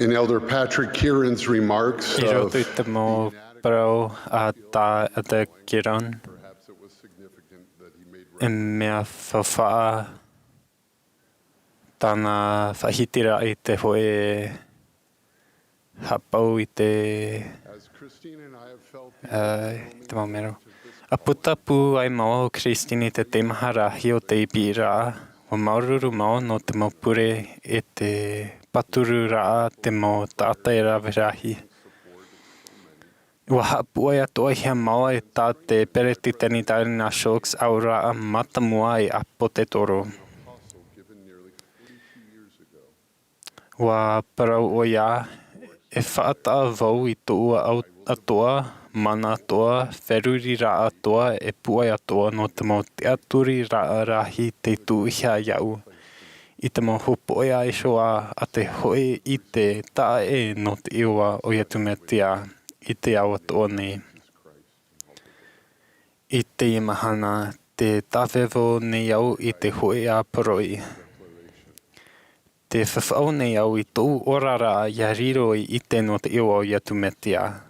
In Elder Patrick Kieran's remarks of Pro a tā'ata Kieran e mea whawha tāna whahitira I te hoe hapau I te maumero. A putapu ai Mā'a o Christine te Mā'a Rahi o te Ēperēra o maururu Mā'a no te maupure e te purera'a te mo tātara'ara'a. Ua hapu ai ato'a Mā'a e tā te Ēperēra tani tāna shoks āura'a matamua I apo te toro. Ua parau o ia e whaata vau I to'ua ato'a, mana ato'a, wherurira'a ato'a e puai ato'a no te mo tīa'ira'a te tu'ihia iau. I te mo hopo'a e shoa a te hoe I te ta'a no te iwa o Iesu Mesia I te au ato'a nei. I te mahana te tāwhewo nei au I te hoe a poro'i. Te whawhau nei au I tā'ato'ara'a ia riro I te no te iwa o Iesu Mesia.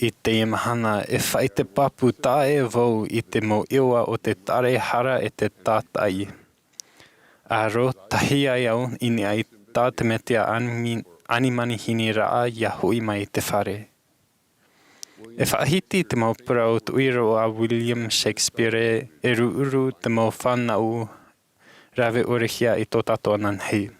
I te mahana e whai te papu tae vau I te mo iwa o te tāra'ehia e te tātai. A ro tahia iau ini ai Tate Mesia āmui-manihini-hia ia hui mai te whare. E whaahiti te mau parau tuiro a William Shakespeare e ruuru te mau whanau Rā'ere I tō tātou nanhei.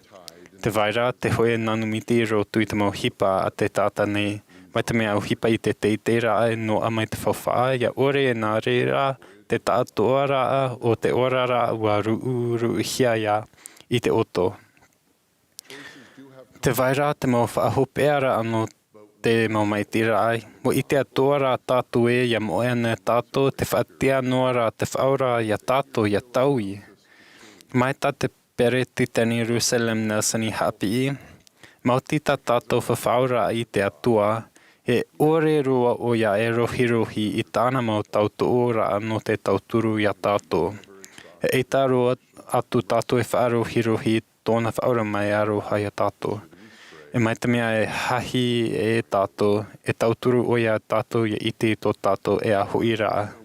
Te waira te hoe nanumiti roto I te mau hipa a te tāta nei. Mai te mea au hipa I te tīa'ira'a no a mai te whawha'a ia ore e nā reira te tā'āto'ara'a o te ōmuara'a ua rū'ihia ia I te oto. Te waira te mau whaahope'ara anō te mau mai tira'a. Mo I te ato'ara'a tātou e ia moe ana tātou te whaatea noara te whaura ia tātou ia taui. Mai tā te pere titani Jerusalem Nelson I hapi. Māti tā tātou whawhaura I te atua. E ore roa o ia e rohi I tāna mau tā'āto'ara'a no te tauturu ia tātou. E tā roa atu tātou e whaarohi tōna whaura mai aroha ia tātou. E mai te mea e hahi e tātou, e tauturu o ia tātou ia iti tō tātou e Amuira'a.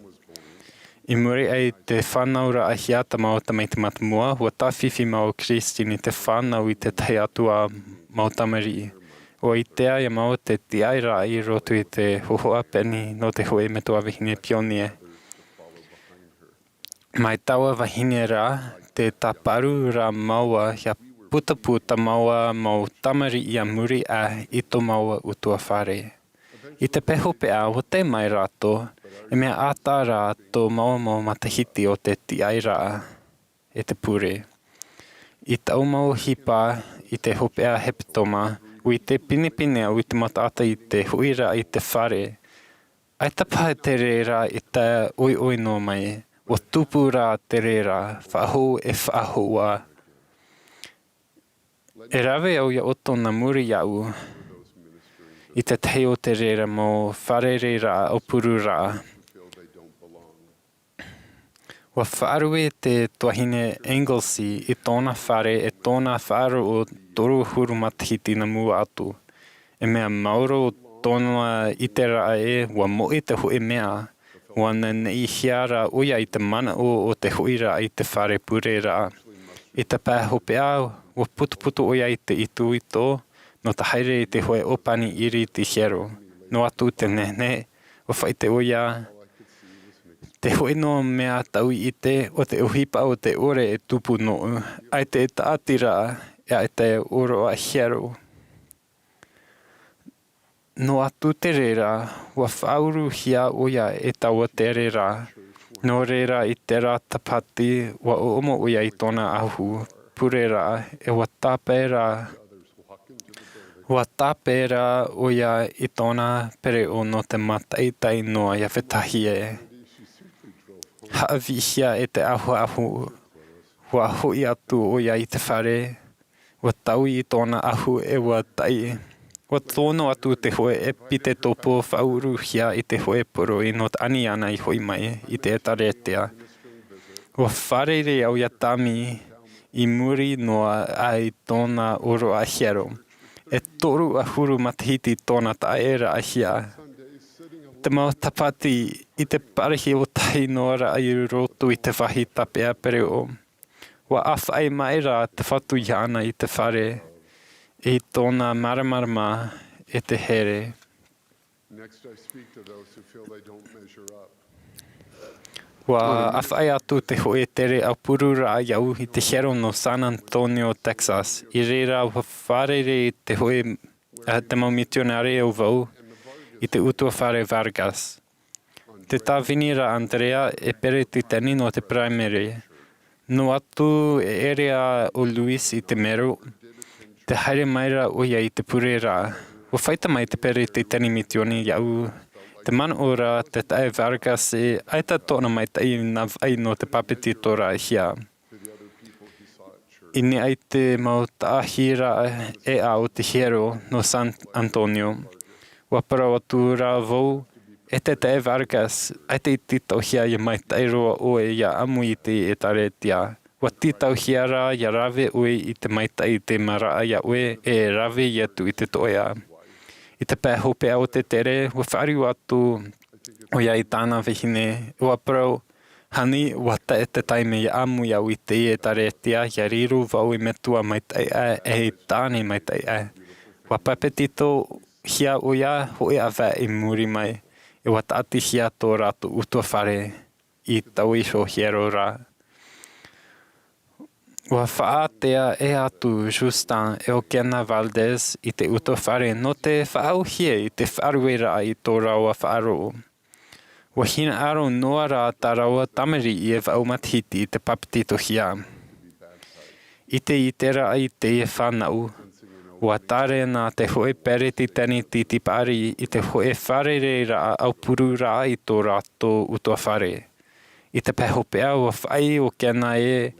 I mure ai te whanau Rā'ere ta mau tamai te matamua, hua tāwhiwhi mau Christine te whanau I te tai atua mau tamari. O I tea ia mau te tīa'ira'a I roto I te hohoa peni no te hoe me toa wahine pionie. Mai taua wahine rā, te taparu rā Mā'a ia putaputa Mā'a mau tamari ia mure I tō Mā'a utua whare. I te Hope'a o te mai rato, e mea ātara tō Mā'a mau matahiti o te tīa'ira'a e te pure. I tau mau hipa I te Hope'a heptoma, ui te pinepine au I te matata I te huira I te whare. Ai ta Ēperēra I te oa'oa no mai, o tupu rā te rera, whaaho e whaahoa. E rawe au ia oto na mure iau, I te tei o te rera mo wharerera o purera'a. Wa whaarue te tuahine Anglesi I tōna whare e tōna whaaro o toru huru matahiti na mua atu. E mea mauro o tōna itera'e wa moe te hoe mea, wa nei hiara oia I te mana o te hoira I te whare purera'a. I te Hope'a wa putuputu oia I te ito, no te haere I te hoe opani iri te hero. No atu te nehne, wa whai te oia, te hoe no mea tau I te o te uhipa o te ore e tupu no, ai te tā'āto'ara'a e ai te oro'a hero. No atu te rera, wa whauru hia oia e taua te rera. No rera I te rā tapati, wa omo oia I tōna ahu, purera'a e wa tāpera oia I tōna pere o no te mataitai noa ia whetahi e. Haawihia e te ahu, wa hoi atu oia I te whare, Wa tau I tōna ahu e wa tai. Wa tōno atu te hoe e pite topo whauruhia I te hoe poro'i no ani ana I hoi mai I te etaretea. Wa wharere au ia tami I muri noa ai tōna oro a hiero. E toru a huru matahiti tōna tā'āto'ara'a. Te mau tapati I te parehi o tahi noara ai roto I te whahi tape Ēperēra. Wa awhai mai rā te whatu iana I te whare I tōna maramarama e te here. Next, I speak to those who feel they don't measure up. Wa awhai atu te hoe tere au purera'a iau I te hero no San Antonio, Texas. I reira wa wharere te hoe te mau misionare au vau I te utua whare Vargas. Te tāwhinira Andrea Ēperēra titani no te primary. No atu e area o Luis I te mero. Te haere maira o ia I te purera'a. Wa whaita mai te pere titani mitioni iau. Te mana ora te tae Vargas e aita tōna mai tai na vai no te Pātate tāra'ehia. Ini ai te mau tā'āhira e au te hero no San Antonio. Wa parau atu rā vau e te tae Vargas ai te tītau-hia ia mai tai roa oe ia āmui I te ētaretia. Wa tītau-hia rā ia rāwe oe I te mai tai te mara'a ia oe e rāwe ia tu I te toea. I te Mā'a Hope'a o te tere, wa whariu atu o ia I tāna wehine, wa parau hani wa tae te taime ia āmui au I te ētaretia, ia riru vau I metua mai tai e tāne mai tai Wa papetito hia o ia hoe awa I muri mai, e wa taati hia tō rātu utua whare I tau iso hiero rā. Wa whaatea e atu Justin e o Kena Valdez I te uto whare no te whaauhia I te wharuera I tō raua whaaro. Wa hina aro noa rā tā raua tamari I e whau matahiti I te papatito hia. I te itera I teie whanau. Wa tāre nā te hoe pere titani titipari I te hoe wharerera au purera'a I tō rato uto whare. I te Mā'a Hope'a wa whai o Kena e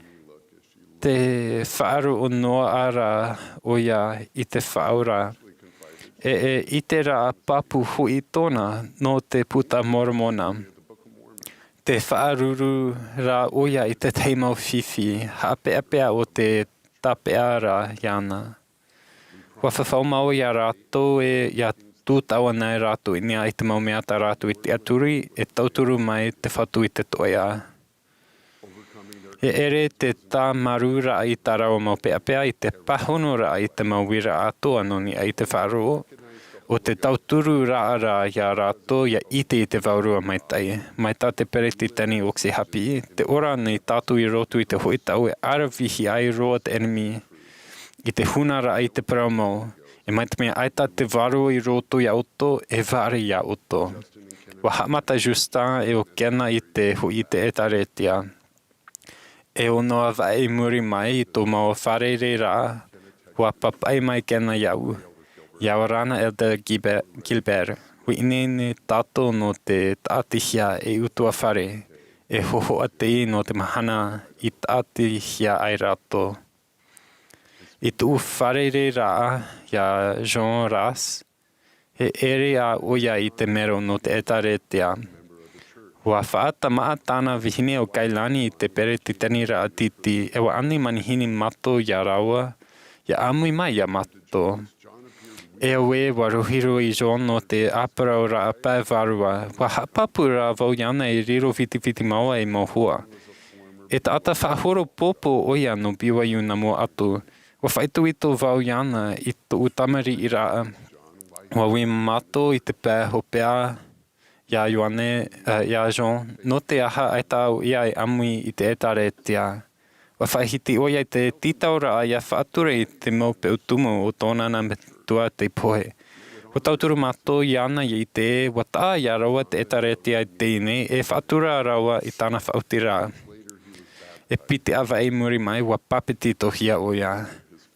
te whaaru o noa o ia I te whaura. I te rā papu hui tōna no te puta mormona. Te whaaruru rā o ia I te teimau whiwhi, hapeapea o te tā'āto'ara'a iana. Wa whawhau mau ia rātou e ia tūtaua nei rātou I nia I te mau mea tā rātou I te aturi e tauturu mai te whatu I te toea. Ēperēra te tā marura I tā rawa mau peapea I te pahonora I te mau wira ato'a noni I te wharo. O te tauturu rā'ara ia rātou ia ite I te vaurua mai tai. Mai tā te pere titani oksi hapi. Te ora nei tātou I roto I te hoitau e arawihi ai roa te enemy. I te hunara I te paramau. E mai te mea aita te varo I roto ia oto e vare ia oto. Wa hamata Justin e o Kena I te hui te ētaretia. E ono vai muri mai I tō mau wharerera, wa papai mai Kena iau. Iau rana Elder Gilbert, hui inene tātou no te tā'āto'ia e utua whare, e hoho a teie no te mahana I tā'āto'ia ai rato. I tū wharerera ia Jean Ras, he ere a oia I te mero no te ētaretia. Wa whaata maa tāna wihine o Kailani I te pere titani rā titi e wa ani manihini mato ia raua, ia āmui mai ia mato. E awe wa rohiro I John no te āparaura a pāwarua, wa hapapu rā vau iana I riro whiti maua I mohua. E tāta whahoro popo o ia no biwa iuna mo atu, wa whaituito vau iana I tō utamari I rā. Wa wi mato I te Mā'a Hope'a, ia Ioane, ia Jean, no te aha ai tau ia I āmui I te ētaretia. Wa whaihiti o ia I te tītau-ara'a ia whaature I te mau peutumu o tōna na metua te pohe. Wa tauturu mato iana I te wa tā ia raua te ētaretia I teine e whaatura raua I tāna whautira. E piti awa e muri mai wa papetito hia o ia.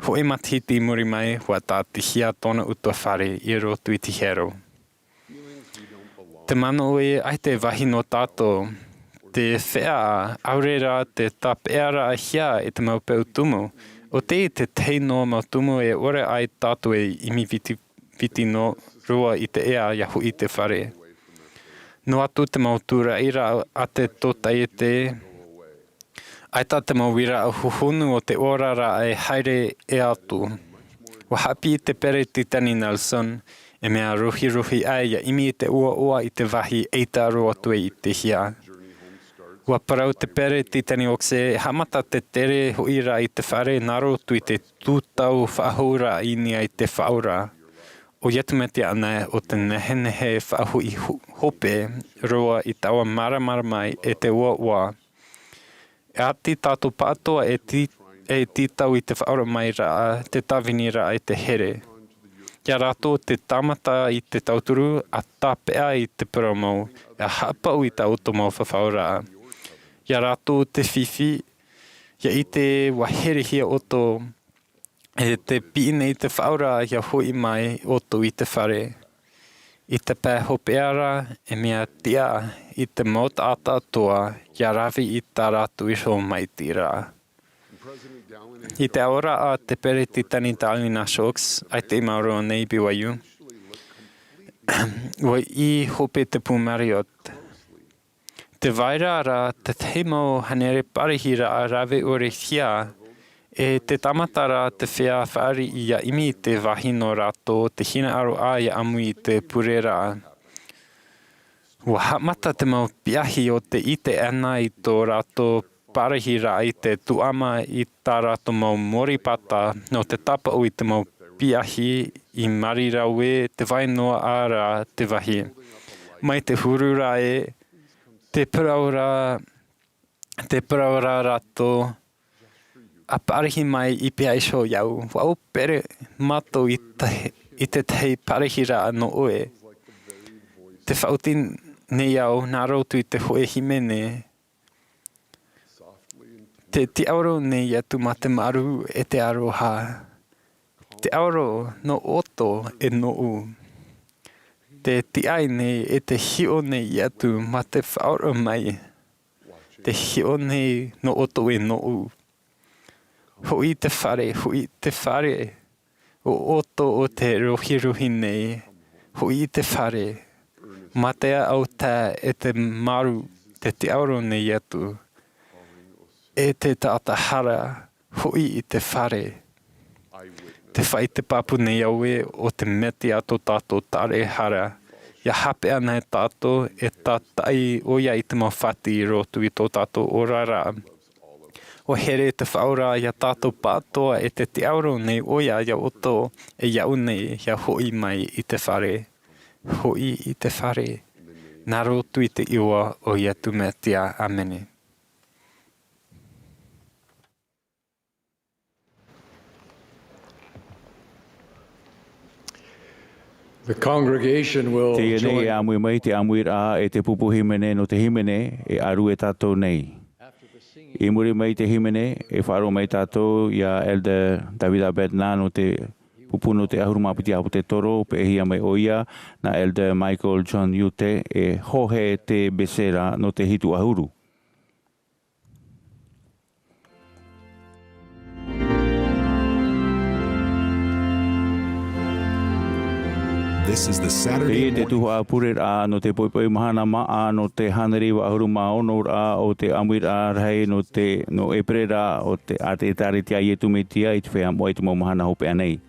Ho e matahiti muri mai wa tā'āto'ia tōna utua whare I roto I te hero. Te mano e ai te wahi no tātou, te whea aurera te tā'āto'ara'a hia I te mau peutumu, O te tei no mautumu e ore ai tātou e imi viti no rua I te ea yahu I te whare. No atu te mautura ira a te totai e te ai tā te mauira a huhunu o te ōrara e haere e atu. Wa hapi I te pere titani Nelson e mea ruhi ai ia imi I te ōa'oa I te wahi eita aru atu e I te hia. Wa parau te pere titani okse hamata te tere hoira I te whare naro tu I te tūtau whaahura ini ai te whaura. O yetumeti ana o te nehenehe whaahui hope roa I taua maramara mai e te oa'oa. E ati tātou pātoa e tītau I te whaura mai raa, te tawini raa I te here. Kia rato te tamata I te tauturu a tāpea I te puromau, e hapau I ta otomau whawhaura. Kia rato te whiwhi, ia I te waherehia oto, e te piine I te whaura ia hoi mai oto I te whare. I te Feiā Hope'a e mea tia I te Mā'ata ato'a ia rawi I tā rātu iso mai tira. I te ora a te pere titani Dalina Shocks, ai te mauro nei biwaiu. Wa I hope te pumariot. Te vaira ra te teimau hanere parihira a rawe ore hia, e te tamatara te whea fāri'ihia imi te wahino rato, te hina aro a ia āmui te purera'a. Wa hamata te mau piahi o te ite ana I tō rato parihira I te tuama I tā rato mau moripata, no te tapau I te mau piahi I mariraue te wainoa ara te wahi. Mai te hurura e, te purera'a rato, a parihi mai I pia iso iau, wau pere mato I te tei parihira no oe. Te whautin ne iau, nā rotu I te hoe himene. Te auro ne iatu ma te maru e te aroha. Te auro no oto e no u. Te tiai ne e te hio ne iatu ma te whaoro mai. Te hio ne no oto e no u. Hui te whare, o oto o te rohi nei, hui te whare, matea au tā e te maru, te auro nei atu, e te tātara'ara'a, hui te whare. Te whai te papu nei aue o te meti ato tātou tāra'ehia, ia hapea nei tātou e tātai oia I te mawhati I rotu I tō tātou ōmuara'a. O here te whaura ia tātou pātoa e te auro nei oia ia oto e iau nei ia hoi mai I te whare. Hoi I te whare. Nā rotu I te iwa o Iesu Mesia. Amene. The congregation will Teie nei join. āmui mai te Amuira'a e te pupu himene no te himene e aru e tātou nei. I muri mai te himene e wharo mai tātou ia Elder David Abedna no te pupu no te ahuru mapiti apu te toro pe hia mai oia na Elder Michael John Yute e hohe te besera no te hitu ahuru. This is the Saturday Teie te tuho a purera'a no te poipoi Mahana Mā'a no te hanariwa ahuru ōmuara'a o te Amuira'a Rahi no Ēperēra o te ate tāritia Iesu Mesia I te Feiā Mo'a I te Mahana Hope'a nei.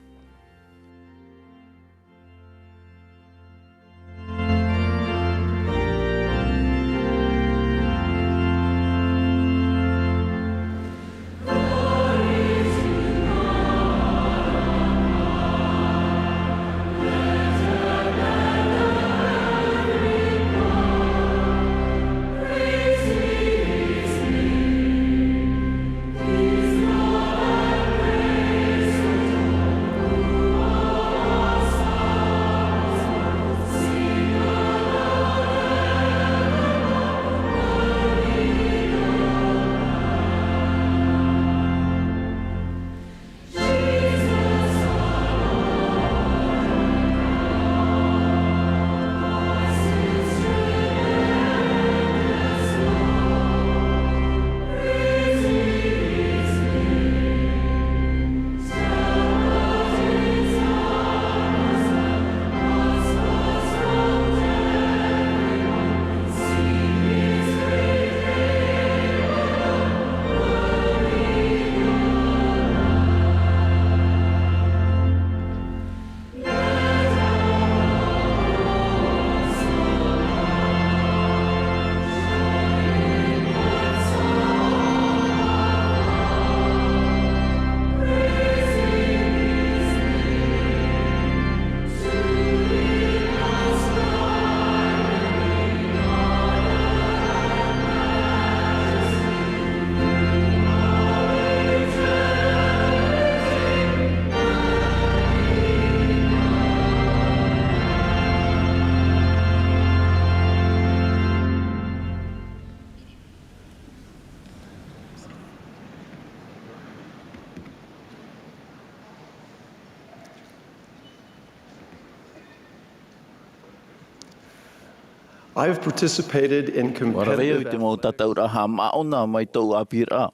I've participated in Waraweo i competitive te mau tāta'ara'a maona mai tau Ēperēra.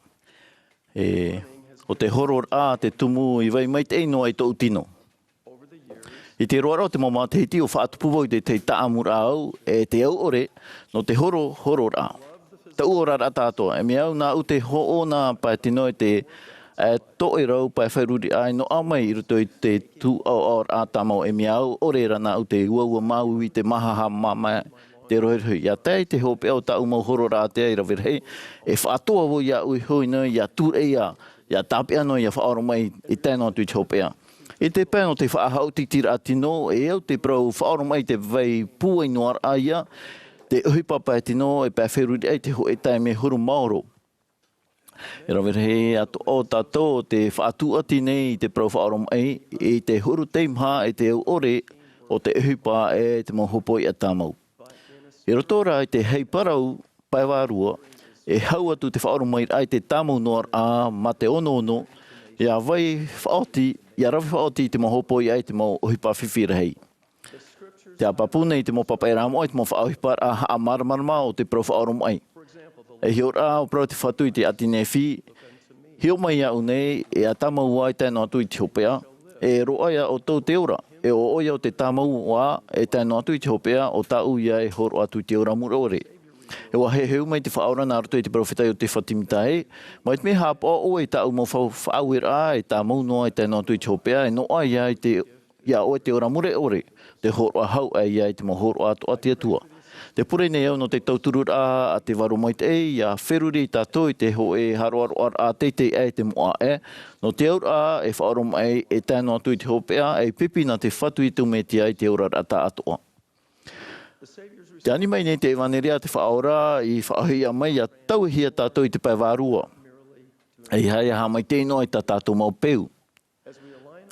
O te horora te tumu I vai mai te ino ai tau tino. I te roara o te mau Tahiti o whaatupuwa I te ta'amura'a au te au ore no te horora. Tā'āto'ara'a tātoa. E mea au nā u te ho'ona pai tino te ato'a pai whairuri ai no āmui I roto I te tu'āto'ara'a tāmau. E mea au ore rana u te uaua mau I te Mahana Hope'a. Te rore ia te Hope'a o ta'u mau horora te I rawere e whaatoa wo ia ui hui no ia tūreia ia tāpea no ia whaoro mai I tēnā tui te Hope'a. I te pēno te whaahau tītira tino e au te prau whaoro mai te vai pūai noar aia te uhipapa tino e pēwheruri ai te ho e tae me huru maoro. E rawere ato o tātou te whaatua tinei I te prau whaoro mai I te huru teimha e te ore o te uhipa e te mohopoi a tāmau. E rotora I te hei parau paiwarua, e hau atu te whaoro mai ai te tāmau noar a ma te ono, ia vai whaoti, ia rawi whaoti te mohopoi ai te mo uhipa whiwhira hei. Te apapune I te mo papaira mo ai te mo whaohipa a haa maramarama o te prau whaoro mai. E hiora o prau te whatu I te atine whi, hio mai au nei e a tāmau ai tēnā atu I te Hope'a, e roaia o tau te ora. E o oia o te tāmau wā e tēnā atu I te Hope'a o tāu ia e horo atu te ora mure. E wa he heu mai te whaora nā roto I te profetai o te whatimitae, mai te me hapa o e tāu mau whauira e tāmau noa e tēnā atu I te Hope'a e noa ia I te ia o te ora mure te horo a hau ai ia I te mo horo ato'a te atua. Te pure nei au no te tauturura a te waro mai te ia wheruri I tātou I te ho e haroaroa a teie e te Mā'a no te aura e whaoro mai e tēnā atu I te Hope'a e pipi na te whatu I te umetia I te ōrara tā'āto'a. Te ani mai nei te ewanerea te whaora I whaahia mai a tau'ehia tātou I te paiwarua. E hai ha mai te ino I tātou mau peu.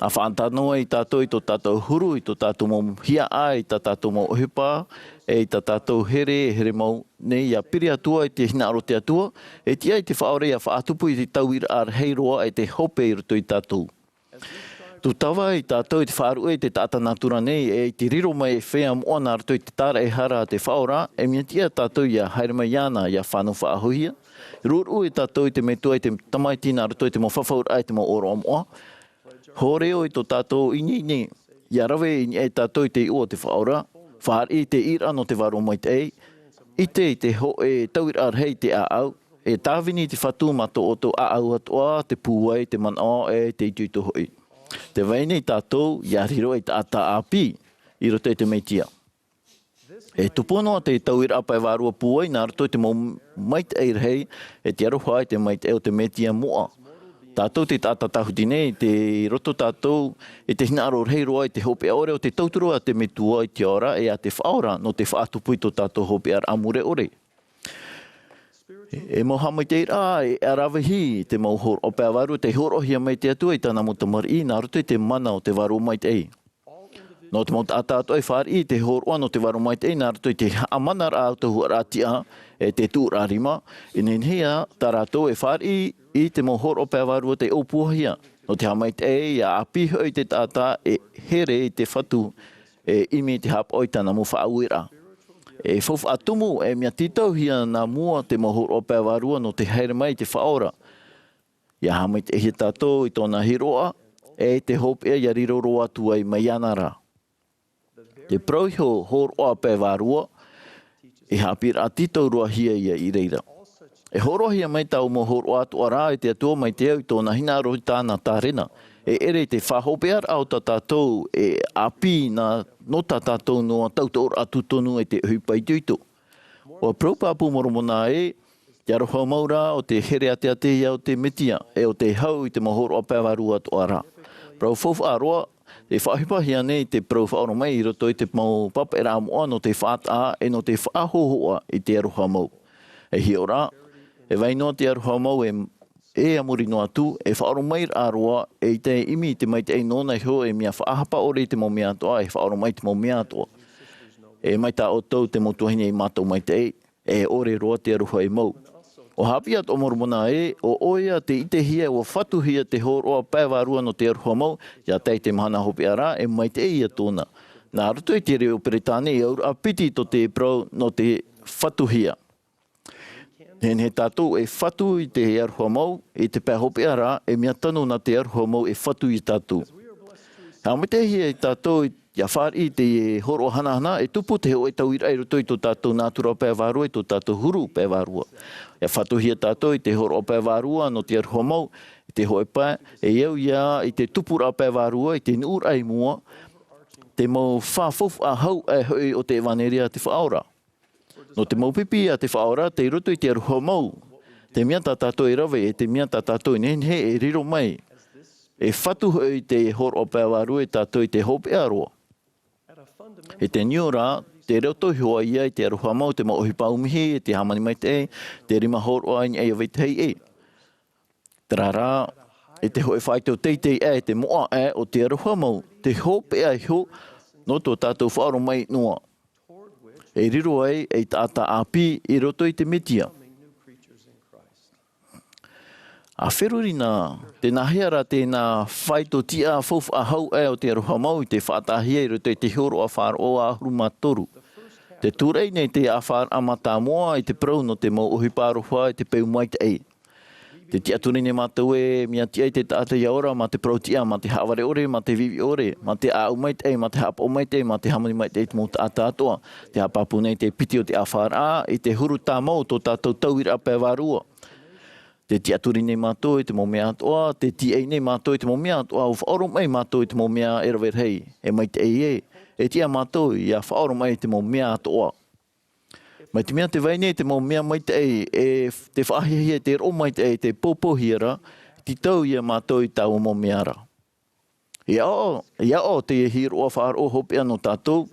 A whaantanoa I tātou I tō tātou huru, I tō tātou mau hia ai, I tātou mau uhipa, I tātou here mau nei a piri atua I te hina aro te atua, e tia I te whaore a whaatupu I te tā'ira'a heiroa I te hope I roto I tātou. Tu tawa I tātou I te whaarue I te tātanatura nei, e te riro mai e Feiā Mo'a nā roto I te tāra'ehia te whaora, e mia tia tātou ia haere mai iana ia whānau whaahohia. Rūru I tātou I te metua I te tamaiti nā roto I te mo whawhaura ai te mo ōmuara'a. Horeo I tō tātou ini, ia rawe ini e tātou I te ua te whaora, whāri te ira no te waro mai te I te ho e tīa'ira'a hei te āau, e tāwini te whatu mato o tō ā'oa te pūai, te manao e te ituitu hoi. Te waine I tātou, ia riro e tā'āpi, I roto I te meitia. E tupono te tīa'ira'a pai wārua pūai, nā roto I te mau maite e rei, e te aroha I te maite e o te Feiā Mo'a. Tātou te tātatahudi nei, te roto tātou, e te hina aro rei roa I te Hope'a ore o te tauturua te metua I te ora e a te whaora no te whaatupu I tō tātou Hope'a amure ore. E moha mai te ira e arawahi te mau hor Hope'a waru te horohia mai te atua I tāna mo tamari nā roto I te mana o te waru mai te ei. No te mau tātātou e whāri te horoa no te waru mai te ei nā roto I te amanara au te huaratia e te tūrarima, e nenhia taratou e whāri I te mo horo Hope'a warua te ōpuahia. No te hamai te e a apiho I te tātā e here I te whatu e imi te hapa o tana mo whaauira. E whawh atumu e mea titauhia nā mua te mo horo Hope'a warua no te haere mai te whaora. Ia hamai te hia tātou I tōna hiroa e te Hope'a ia riroro atu ai mai anara. Te proiho horo Hope'a warua e hapira a titaurua hia ia I reira. E horohia mai tau mo horo ato'ara'a te atua mai te au I tōna hina aro I tāna tārena. E ere te whahopeara au tātou e api na no tātou noa tā'āto'ara'a tutonu e te hupa I tuito. O propapu moromona e, te aroha maura o te here ateateia o te metia e o te hau I te mo horo Hope'a warua ato'ara'a. Prau fofu aroa, te whahipahia nei te prau whaoro mai I roto I te mau Ēperēra Mo'a no te whātaa e no te whaahohoa I te aroha mau. E hiora, e wainoa te aroha mau e amuri no atu, e whaoro mai aroa e te imi te mai te nona ho e mea whaahapa ore te mo mea ato'a, e whaoro mai te mo mea ato'a. E mai tā o tau te motuahine I mātou mai te e ore roa te aroha e mau. O hapia o moromona e, o oia te itehia o whatuhia te horoa paiwarua no te aroha mau, ia tei te Mahana Hope'a e mai te ia tōna. Nā roto I te reo Peretane I aura apiti to te pro no te whatuhia. He tātou e whatu I te Aruha Mau, I te Feiā Mo'a e mea tanu na te Aruha Mau e whatu I tātou. Āmui te hia I tātou ia whāri te horo hanahana e tupu te heo e tauira I roto I tō tātou nātura Feiā Wārua I tō tātou huru Feiā Wārua. Ia whatuhia tātou I te horo Feiā Wārua no te Aruha Mau, I te hoepa e iau ia I te tupura Feiā Wārua I te nuur ai mua, te mau whāfofu a hau e hoi o te waneria te whaora. No te maupipi a te whaora, te roto I te Aruha Mau. Te mea tātou I rawe e te mea tātou I nenhe e riro mai. E whatu hoi te horo Feiā Wārua I tātou I te Hope'a roa. E te niora, te roto hoa ia I te Aruha Mau, te maohi paumihi, te hamani mai te rima horo ai ai awai tei e. Tāra'ara'a, e te hoe whai teo teitei e te Mā'a o te Aruha Mau, te Hope'a ho, no tō tātou whaaro mai noa. E riro ai e tā'āpi I roto I te metia. A wheruri nā, te nahiara te nā whaito tia fofu a hau e o te Aruha Mau I te whaatahia I roto I te horo a whāroa a huruma toru. Te tūrei nei te a whāramata moa I te prau no te mau ohi pāroha I te peu mai te ei. Te tia turine mātou e mia tia I te tā'āto'ara'a ma te prau tia, ma te haware ore, ma te vivi ore, ma te āmui te ei, ma te hapo mai te ei, ma te hamani mai te ei te mō ato'a. Te hapapu nei te piti o te āwhāra'a I te huru tā mau tō tātou tauira Feiā Wārua. Te tia turine mātou I te mō mea ato'a, te tia nei mātou I te mō mea ato'a, o whaoro mai mātou I te mō mea Ēperēra, e mai te ei e. E tia mātou I a whaoro mai te mō mea ato'a. Mai te mea te waine te mō mea mai te ei, e te whaahihia te ro mai te ei, te pōpohiara, ti tau ia mātou I tāua mō meara. Ia o te hiro a Mā'ha Hope'a no tātou,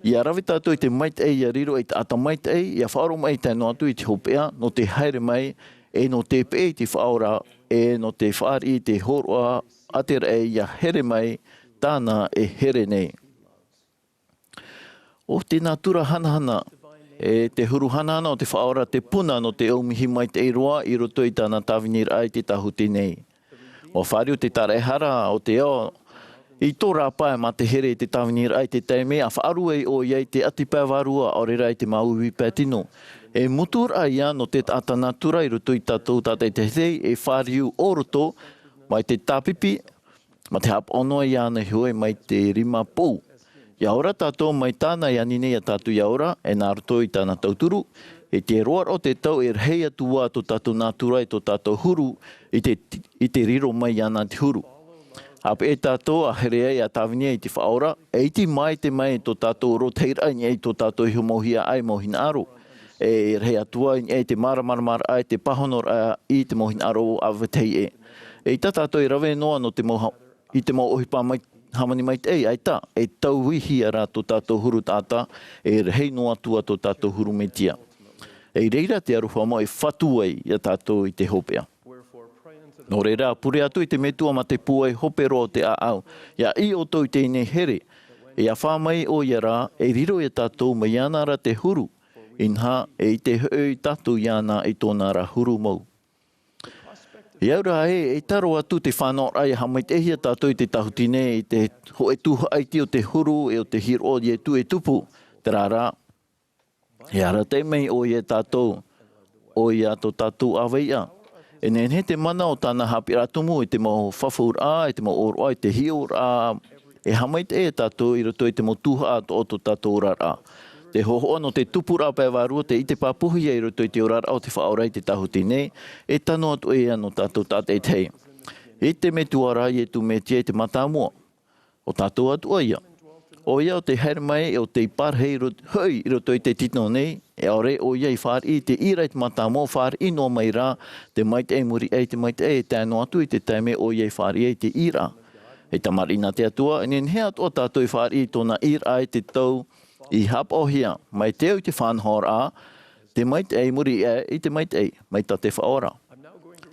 ia rawe tātou I te mai te ei, ia riro I te ata mai te ei, ia whaoro mai te no atu I te Hope'a, no te haere mai, e no te pe te whaora, e no te whaari te horoa, atera e ia here mai, tāna e here nei. O te natura hanahana, e te huru hanahana o te whaora te puna no te aumihi mai te iroa I roto I tāna tāwinira ai te tahuti nei. O whāri o te tāra'ehia o te ao, I tō rāpae ma te here te tāwinira ai te teime, a whaaru e o iei te ati Feiā Wārua ōrera I te mauiwi pētino. E mutur ai ia no te tāta natura I roto I tātou tātai te hei, e whāriu o roto, mai te tāpipi, ma te hap ono ia nei hoi mai te rima pou. Ia ora tātou mai tāna ia nine ia tātou ia ora, e nā roto I tāna tauturu, e te roar o te tau e rhei atua tō tātou nātura I tō tātou huru, I te riro mai ia nā te huru. Ape e tātou a herea ia tāwinia I te whaora, e iti mai te mai tō tātou roteira I tō tātou iho mohia ai mohina aro. E rhei atua I te maramara ai te pahonora I te mohina aro a wetei e. E ta tātou I rawe noa no te moha, I te mo ohipa mai hamani mai te ei, ai tā, e tauhihia rā tō tātou huru tāta, e rehei noa tua tō tātou huru metia. E reira te Aruha Mau e whatu ai ia tātou I te Hope'a. No reira, pure atu I te metua ma te pua e hopero o te āau, ia I o tau I te ine here, e a whāmai o ia rā, e riro ia tātou mai ana ra te huru, inha e I te hoi tātou iana I tōna ra huru mau. I aura e taro atu te whanau rai hamai te hia tātou I te tahutine I te ho e tuha aiti o te huru e o te hiro o ie tu e tupu, Tāra'ara'a. E ara te mei o ie tātou, o ia tō tātou aweia. E nenhe te mana o tāna hapira tumu I te mo whawhaura'a, I te mo oro'a, I te hiura'a, e hamai te e tātou I roto I te mo tuha o tō tā'ato'ara'a. Te hohoa no te tupura Feiā Wārua te I te pāpuhi I roto I te orara o te whaora I te tahuti nei, e tano atu ea no tātou tātei tei. E te me tuara I e tu me tia I te Mā'a moa, o tātou atu ia. O ia o te haere mai e o te parhei hui I roto I te tino nei, e ore o ia I whāri I te ira I te Mā'a moa, whāri no mai rā, te mai te muri e te mai te e tēno atu I te teime o ia I whāri I te ira. E tamarina te atua, e nen hea atua tātou I whāri I tōna ira I te tau, I hap o hia, mai te au te whanhora, te mai te ei muri I te mai te ei, mai ta te whaora.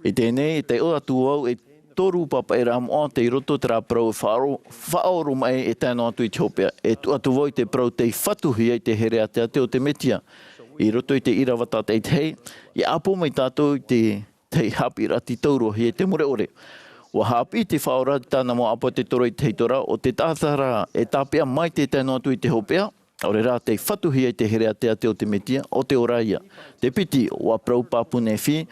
I tēnei, te o atu au, e toru papa e Mo'a te roto te rāprau whaoro mai e tēnā atu I te Hope'a. E tu atu voi te prau te whatuhi I te here a te ateo te metia. I roto I te irawata te hei, I apo mai tātou I te hapira ti taurohi e te mure ore. Wa hapi te whaora tāna mo apa te toro i te heitora o te tātara'ara'a e tāpea mai te tēnō atu i te Hope'a. Ōmuara'a te whatuhia i te herea te ateo te metia o te oraia. Te piti wa prau pāpune whi.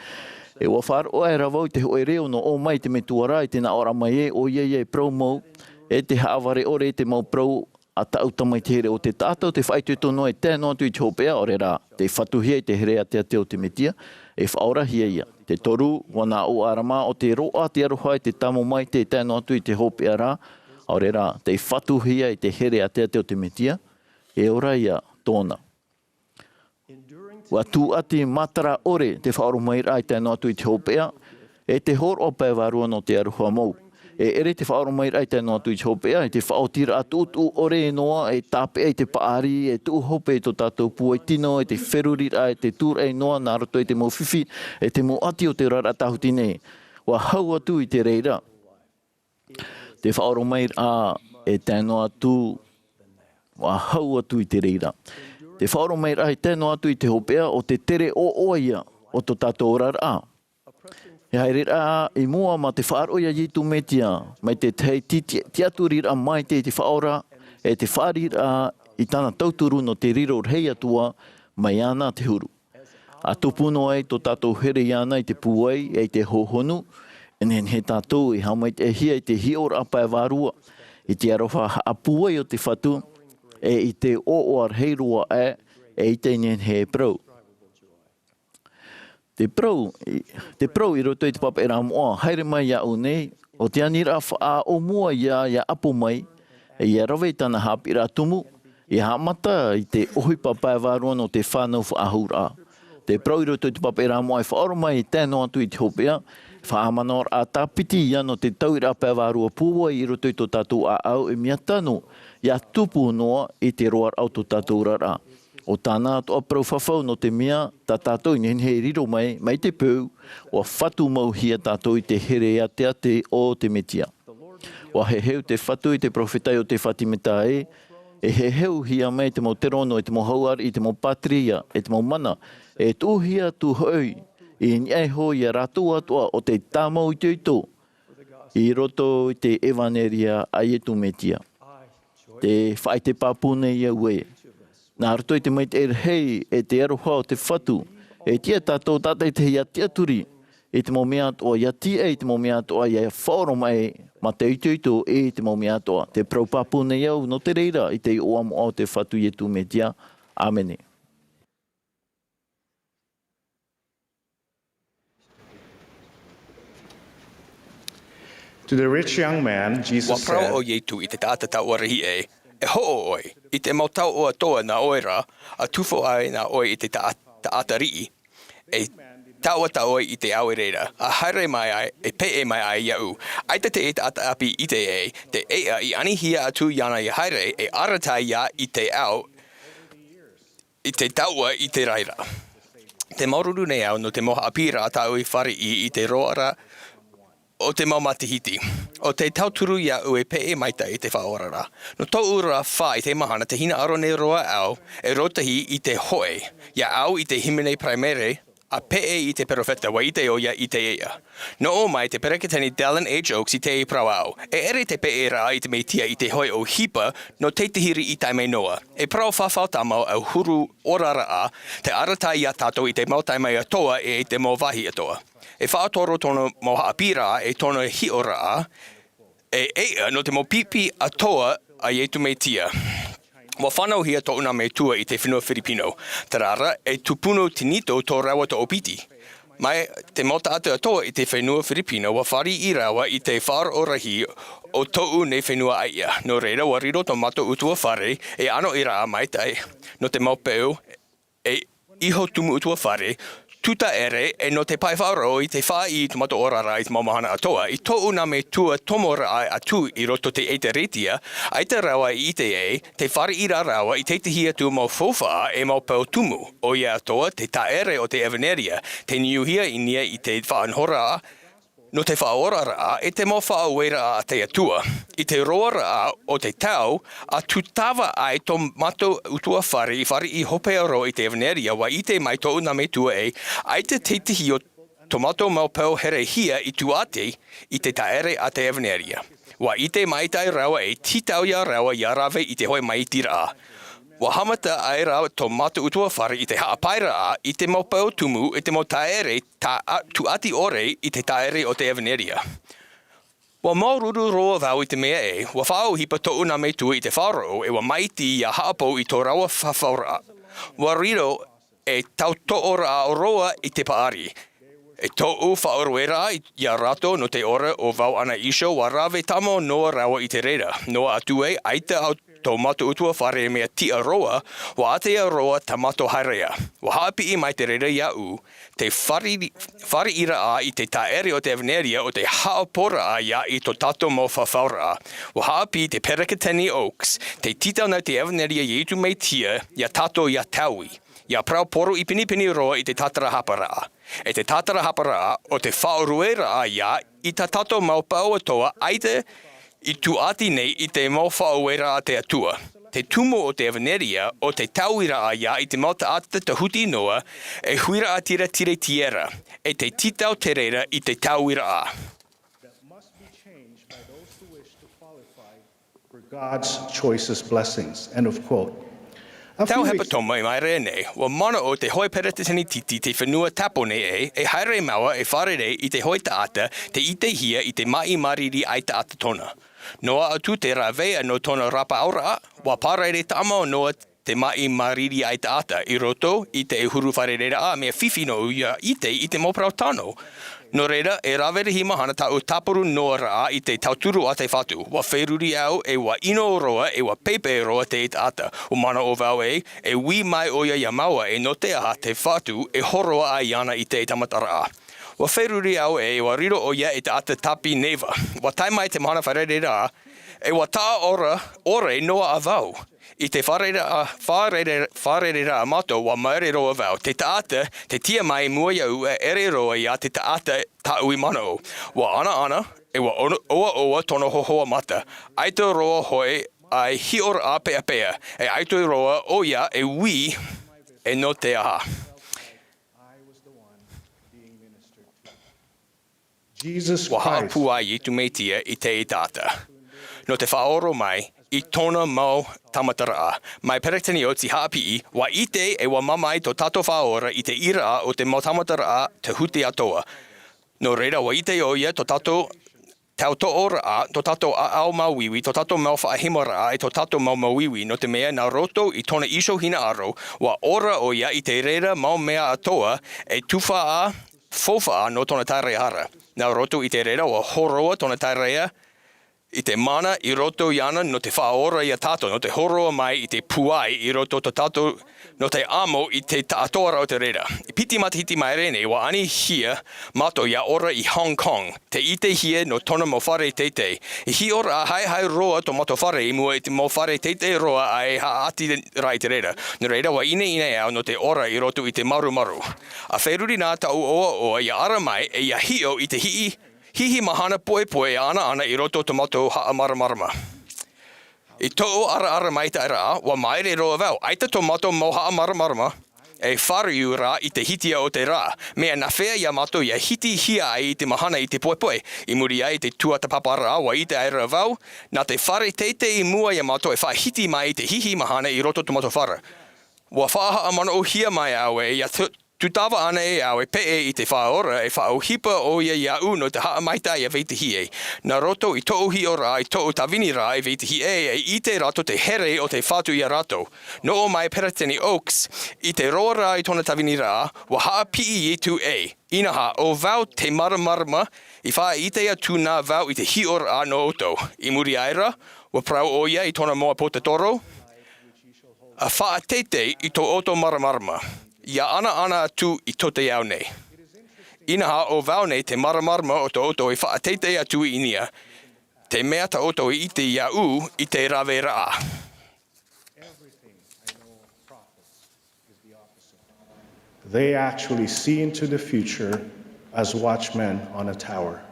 E wa fāri'ihia wau te hoe reo no o mai te metuara i te na ora mai o ie prau mau. E te haaware ore te mau prau a tā'autama i te here o te tātou te whaitu tono e tēnō atu i te Hope'a. Ōmuara'a te whatuhia i te herea te ateo te metia e whaorahia ia. Te toru wana ōmuara'a o te roa te aroha i te tamo mai te tēnō atu i te Hope'a rā. Ōmuara'a te whatuhia i te herea te ateo te metia e ora ia tōna. Wa tū ati matara ore te whaoromaira i tēnō atu i te Hope'a e te hor o pēwarua no te aroha mau. E ere te whaoromaira i tēnō atu i te Hope'a e te whaotira atu ore e noa e tāpea i te paari e tū hope i tō tātou pua i tino e te wherurira e te tūra e noa nā roto i te mawhiwhi e te mo ati o te rara tahutine. Wa hau atu i te reira. Te whaoromaira e tēnō atu wa hau atu i te reira. Te whaoromaira i tēnō atu i te Hope'a o te tere oa'oa ia o tō tā'ato'ara'a. E haerera i mua ma te whaaroia Iesu Mesia mai te tīa'ira'a mai te whaora e te fāri'ihia i tāna tauturu no te riro rei atua mai ana te huru. A tupuno ai tō tātou here i ana i te puai e te hohonu e nen he tātou i haumai te hia i te hiora apa e wārua i te aroha a puai o te whatu e i te oa'oa heiroa e i te nen he prau. Te prau i roto i te Feiā Mo'a, haere mai ia o nei, o te anira ōmuara'a ia apo mai, e ia rawe i tāna hāpira tumu, i hamata i te ohi papai wārua no te whānau whaahura'a. Te prau i roto i te Feiā Mo'a i whaoro mai i tēnō atu i te Hope'a, whaamanaora a tāpiti ia no te tauira papai wārua pūwa i roto i tō tātou āau e mia tano, ia tupu noa i te roar au tō tā'ato'ara'a. O tāna ato'a prau whawhau no te mea, tā tātou i he riro mai te pēu, o whatu mau hia tātou i te here te ate o te metia. O he heu te whatu i te profetai o te whatimeta e he heu hia mai te mau terono, e te mau hauari, i te mau patria, e te mau mana, e tūhia tu hoi, i niai ho i a rātou atoa o te tāmau i te ito, i roto i te evaneria a Iesu Mesia. Te whai te pāpune i a ue. Nā roto i te mai te hei e te aroha o te whatu, e tia tātou tātai te hia tia turi, e te mau mea atoa ia tia e te mau mea atoa ia whaoro mai, ma te ito e te mau mea atoa. Te prau pāpune iau no te reira i te ōmuara'a o te whatu Iesu Mesia. Āmene. To the rich young man, Jesus said, Wa prau o Iesu i te tā'ato'ara'a e ho'o oi, i te mau tau o ato'a nā oira, a tufo ai nā oi i te tā'atari'i, e tau i te Ēperēra, a haere mai ai, e pe'e mai ai iau. Aita te e ta'atapi i te te ea i anihia atu iana i haere, e aratai ia i te au, i te taua i te raira. Te maururu nei au no te moha apira a tau i fāri'i i te roara, o te mau Tahiti. O te tauturu ia ue pe'e maita i te whaorara. No tōura wha i te mahana te hina aro nei roa au e rotahi i te hoe. Ia au i te himene primere a pe'e i te perofeta wa i te oia i te ea. No o mai te pereketani Dallin A. Jokes i te e prau au. E ere te pe'e rā i te meitia i te hoe o hipa no te tahiri i taimei noa. E prau whawhau tamau au huru ōmuara'a te aratai ia tātou i te mautaimei ato'a e te mau wahi ato'a. E whaatoro tono moha apira e tono hi'ora'a e ea no te mau pipi ato'a a Iesu Mesia. Wa whanau hia tō una me tua i te whenua Filipino. Tarara e tupuno tinito tō rawa tō opiti. Mai te mota atu atoa i te whenua Filipino wa fāri'ihia i te Feiā Rahi o tōu nei whenua aia. No reira wa riro tō mato utua whare e ano i rā mai tai. No te mau pēu e iho tumu utua whare tā'āto'ara'a e no te pai whaoro i te wha i tā'ato'ara'a i te Mahana ato'a. I tō una me tua ōmuara'a atu i roto te Ēperēra, ai te rawa i te te fāri'ihia rawa i te tahia tu mau fōwha e mau pau tumu. O ia ato'a te Rā'ere o te Ēperēra, te niuhia i nia i te whaanhora'a, no te whaoara'a e te mau whaoera'a a te atua. I te roara'a o te tau, a tutawa ai tō mato utua whare i Mā'ha Hope'a i te Ēperēra wa i te mai tō una me tua e, ai te teitihi o tomato maupau herehia I tuate I te ta'ere a te Ēperēra. Wa I te tīa'ira'a tītau-manihini-hia ia rawe I te hoi mai tīa'ira'a. Wa hamata ai rā tomato utua whare I te ha'apāira'a I te maupau tumu I te mau tā'ere tā'āto'ara I te tā'ere o te Ēperēra. Wa maururu roa vau I te mea wa whao hipa to'u nā mei tua I te whāro'o wa maiti ia ha'apau I tō rawa whawhaura'a. Wa riro tā'āto'ara'a o roa I te pāri. To'u whaoruera ia rato no te ora o vau ana isho wa rawe tamo noa rawa I te reira. Noa atue aita au tomato utua whare mea tīa'ira'a wa atea roa tamato hairea. Wa haapi I mai te reira ia te fāri'ihia I te tā'ere o te Ēperēra o te poro'a ia I tō tato mo whawhaura'a. Wa haapi te perekateni oaks, te titau nau te Ēperēra Iesu Mesia ia tato ia taui. Ia prau poro'i pinipini roa I te tātara'ara'a. E te tātara'ara'a o te whaoruera ia I ta tato maupau ato'a aite I tuati nei I te mau whaoruera te atua. Te tumo o te Ēperēra o te tā'ira'a ia I te mau tā'ata tahuti noa e huira'a tira tire tiera. E te tītau te reira I te tā'ira'a. For God's choicest blessings. End of quote. Tau hepa toma I mai rea nei, wa mana o te hoi peretesani titi te whenua tapo nei e haere Mā'a e Rā'ere I te hoi tā'ata te tīa'ira'a I te ma'i mariri ai tā'ata tona. Noa atu te rāwea no tona rā'ara'a, wa pārere tāmao noa te ma'i mariri ai tā'ata I roto I te huru wharerera mea whiwhi no ia I te moprau tano. No reira, e rāwerehi mahana tāu tāpuru noa rā I te tauturu a te whatu. Wa whairuri au e wa ino roa e wa pepe roa te tā'ata. O mana o vau e wi mai oia ia Mā'a e no te aha te whatu e horoa ai ana I te tā'ara'a. Wa whairuri au e wa riro oia e tā'ata tapi neva. Wa taimai te mahana wharerera e wa tā'ato'ara'a noa a vau. I te whārerera mato wa maere roa vau. Te tā'ata, te tia mai mua iau e ere roa ia te tā'ata tā'ui mano. Wa ana e wa oa'oa tono hohoa mata. Aito roa hoi ai hi'ora pea. E aito roa o ia e wi e no te aha. Jesus Wa Christ. haapu ai I tu meitia I te tā'ata. No te whaoro mai I tona mau tā'āto'ara'a. Mai peretani o ti haapi'i, wa I te e wa mamai tō tato whaora I te tīa'ira'a o te mau tā'āto'ara'a te huti ato'a. No reira wa I te o ia tō tato tā'āto'ara'a, tō tato a'ao mauiwi, tō tato mau whaahimara'a e tō tato mau mauiwi no te mea nā roto I tona iso hina aro, wa ora o ia I te reira mau mea ato'a e tuwha'a fofa'a no tona tāra'ehia. Nā roto I te reira wa horoa tona tāra'ehia I te mana I roto iana no te whaora ia tātou, no te horoa mai I te puai I roto to tātou no te amo I te tā'ato'ara'a o te reira. I piti matahiti mai rene wa ani hia mato ia ora I Hong Kong. Te ite hia no tona mo whare teite. I hi ora a hai roa to mato whare I mua I te mo whare teite roa ai haati rai te reira. No reira wa ine au no te ora I roto I te maru. A whairuri nā tau oa'oa ia ara mai e ia hio I te hihi mahana poe ana I roto tomato ha'amarama. I tā'ato'ara'a mai tīa'ira'a wa maere roa vau. Aita tomato mo ha'amarama e whari'ihia I te hitia o te rā. Mea nā whea ia mato ia hiti hia ai I te mahana I te poe. I muri ai te tuatapapara'a wa I te tīa'ira'a vau. Nā te whare teite I mua ia mato e whahiti mai I te hihi mahana I roto tomato whara. Wa whaaha amana o hia mai au e ia tutawa ana e au e pe'e I te whaora e whaohipa o ia no te haa maita ia veitihie. Nā roto I to'u hi'ora I to'u tawini rā e veitihie e I te rato te here o te whatu ia rato. No o mai Pereteni Oaks I te roa rā I tona tawini rā wa haa pi'i I tu e. Inaha o vau te maramarama I wha I te atu nā vau I te hi'ora no oto. I muri aira wa prau o ia I tona moa potatoro. A Pātate I tō oto maramarama. Ia ana atu I tote au nei. Inaha o vau nei te maramarama o tō oto I whaateite atu I nia. Te mea ta oto I te iau I te Rā'ere. They actually see into the future as watchmen on a tower.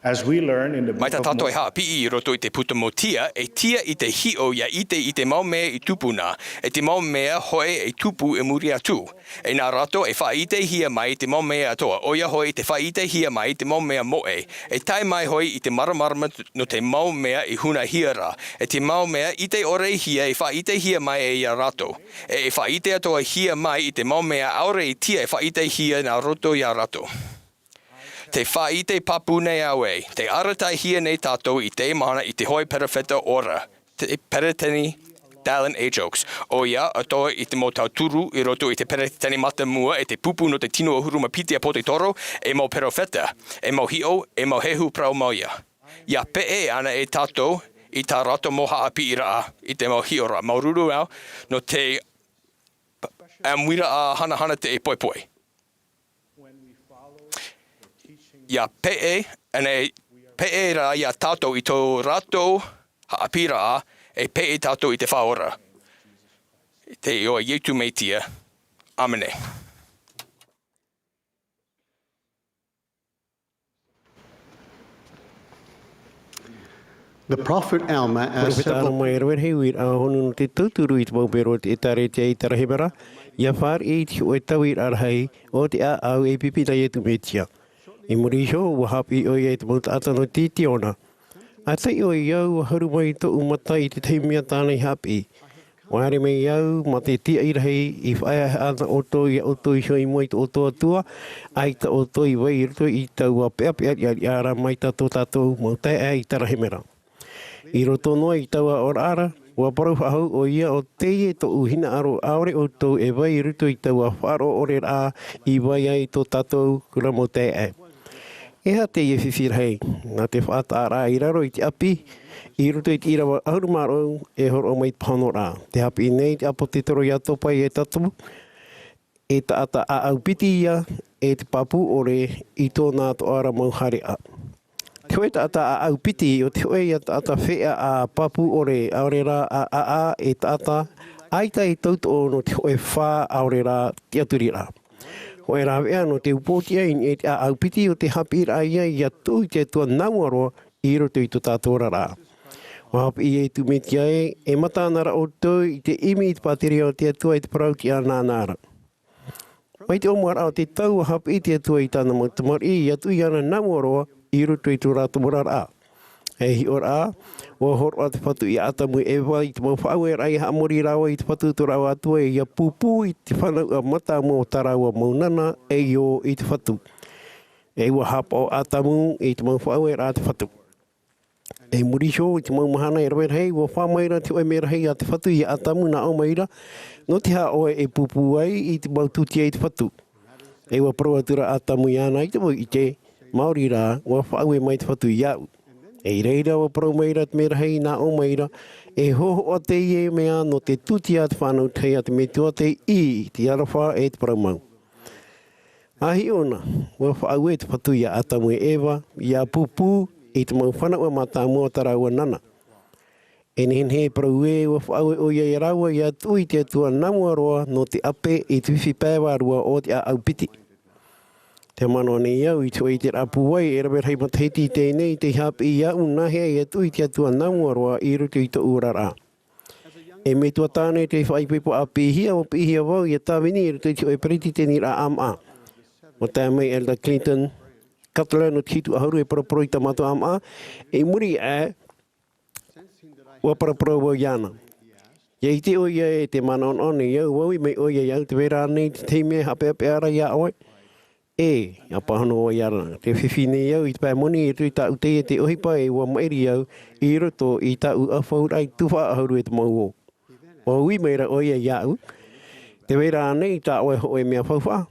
As we learn in the Mai book tā of tātou e hāpi I roto I te puta mo tia, e tia I te hio ia I te mau mea I tupuna, e te mau mea hoe e tupu e muri atu. E nā rato e fāri'ihia mai I te mau mea ato'a, oia hoe I te fāri'ihia mai I te mau mea mo'e, e tai mai hoi I te maramarama no te mau mea I huna hiara, e te mau mea I te ōrehia e fāri'ihia mai e ia rato, e fāri'ihia ato'a hia mai I te mau mea aore I tia e fāri'ihia nā roto ia rato. Te whaite papu nei aue, te tā'āto'a nei tātou I te mana I te hoi perewheta ora, te pereteni talent e-jokes. O ia, atoa I te mo tau turu I roto I te pereteni mata mua e te pupu no te tino huruma pitia po te toro, e mau perewheta, e mau hio, e mau hehu prau mau ia. Ia pe'e ana e tātou I tā rato moha ēperēra I te mau hiora, mau ruru au no te Amuira'a hana te e poi poi. Ia pe'e, ane pe'e rā ia tātou I tō rato ēperēra e pe'e tātou I te whaora. Te oa Iesu Mesia. Amene. The prophet Alma asked several I murisho wa hapi o ye te mauta ata no titiona. A tai o iau haru mai to umata I te teimia tānei hapi. Wāre me iau ma te tīa'ira'a I whaia ana oto I oto I shoi moi te oto atua. Ai ta oto I wai rito I tau a pea I ara mai tato tātou mautai I tara'ehia. I roto noa I tau a ōmuara'a. Wa parau whahau o ia o teie to uhina aro aore o tau e wai rito I tau a whāro'orera I wai ai to tātou kura mautai ai. E ha te ie whiwhirahei, nā te whātā'ara'a I raro I te api, I roto I te irawa ahurumaro e horo o mai pānorā. Te hapi nei te apo te toro I atopai e tatamu, e tā'āto'ara'a e te papu ore I tōna ato'ara mauhare'a. Te hoe tā'āto'ara'a o te hoe I tā'ata whea a papu ore aorera ā'a e tā'ata, aita I tauto no te hoe whā aorera te aturira. Ho e rāwea no te upotia I te āaupiti o te hapi ia I atu I te atua nauaroa I roto I tō tā'āto'ara'a. Wa hapi I Iesu Mesia e mata anara o tau I te imi I te pāteria o te atua I te parauti a nānara. Mai te ōmuara'a o te tau hapi I te atua I tāna mautamari I atu I ana nauaroa I roto I tō rā'tomura'a. E hi ora wa horo ate patu I atamu e wai te mau whaau e rai hamori rawa I te patu tō rau atua e ia pupu I te whanau a mata mo tarawa maunana e o I te whatu. E ua hapa o atamu I te mau whaau e rā te whatu. E murisho I te mau mahana e Rā'ere hei wa whamaira te oemeira hei a te whatu I atamu na ōmuara'a no te ha oe e pupu ai I te mau tutia I te whatu. E ua proatura atamu I ana I te mau I te Māori rā wa whaau e mai te whatu I au. E reira wa promeira te mera hei nā ōmuara'a e hoho o teie mea no te tutia te whanau tei a te metua te I te arawha e te paramau. Ahi ona, wa whaau e te whatu I a atamu e ewa, I a pupu I te mau whanau a mata mua taraua nana. E nehen he parau e wa whaau e o ia I rawa I atu I te atua namuaroa no te ape I te whiwhi pēwarua o te āaupiti. Te mano nei iau I te oi te rapu wai e Rā'ere hei ma Tahiti tēnei te hapi I au nahea I atu I te atua namuaroa I roto I ōmuara'a. E me tua tāne te whaipepo a pīhia o pīhia wau I a tāwini I roto I te Ēperēra tēnei rā Mā'a. Mo tā mai Elder Clinton Cutler no titu ahauru e paraporo I tamato Mā'a e muri e wa paraporo wau iana. Ia I te oia e te mana on e iau wau I mei oia iau te wera nei te teime Ēperēra ia oi. E, a pahano o iara, te whiwhine iau I te pāmoni e tui tāu teie te ohipa e ua mairi iau I roto I tāu awhaurai tuwha ahauru e te mau o. O ui meira oia iau, te wera anei tā oe ho e mea whauwha.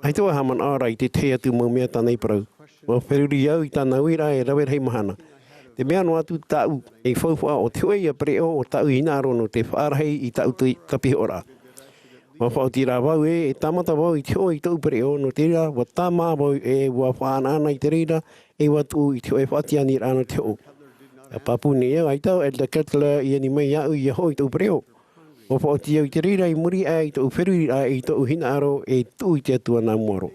Ai toa haman āra I te te atu mau mea tānei parau. O whiruri iau I tāna uira e Rā'ere hei mahana. Te mea no atu tāu e whauwha o te oe Ēperēra o tāu hinaro no te whaarahei I tāu tapihi ora. Wa whautira wau e tamata wau I te oi tau Ēperēra no te rā, wa tāma wau e wa whaana I te reira, e wa tū I te oi whaatiani rāna te o. A papune eo ai tau, Elder Cutler I ani mai au I hoi tau Ēperēra. Wa whautia I te reira I muri ai tau whiruri a I tau hina aro e tū I te atua nā muaro.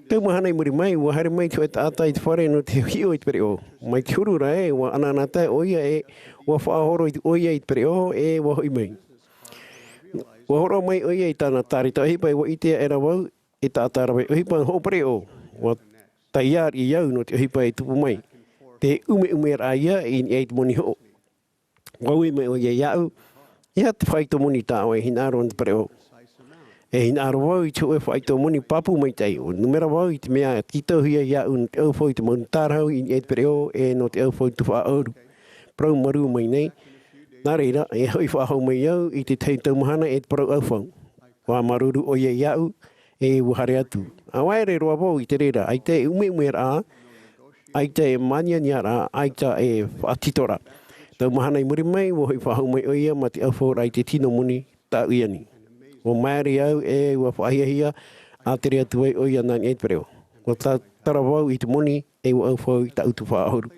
Tau mahana I muri mai, wa hare mai tu e tātai te whare no te hio I te pereo. Mai te hurura wa ananata oia wa whaahoro I te oia I te pereo wa hoi mai. Wa horo mai oia I tāna tārita hipa wa itea era wau tātara'ara'a hipa ho pereo. Wa taiar I iau no te hipa tupu mai. Te ōmuara'a ia I te moni ho. Waui mai oia iau, ia te whaito moni tāo hinaro an te pereo. Hinaro wau I te oe whaito moni papu mai tei. O numera wau I te mea tītau-hia iau no te au te moni tārau I te pereo no te au tu whaoru. Prau maru mai nei. Nā reira, hoi whaahau mai iau I te tītau-mahana te prau au whau. Wa maruru oia iau wuhare atu. A waere roa wau I te reira, ai te ōmuara'a, ai te manianiara, ai te whaatitora. Tau mahana I muri mai, wa hoi whaahau mai oia ma te au whau ai te tino moni tā uiani. O maere au wa fāri'ihia a te rea tuai oia nā Ēperēra. O tara wau I te moni wa au whau I ta utu whaahoru.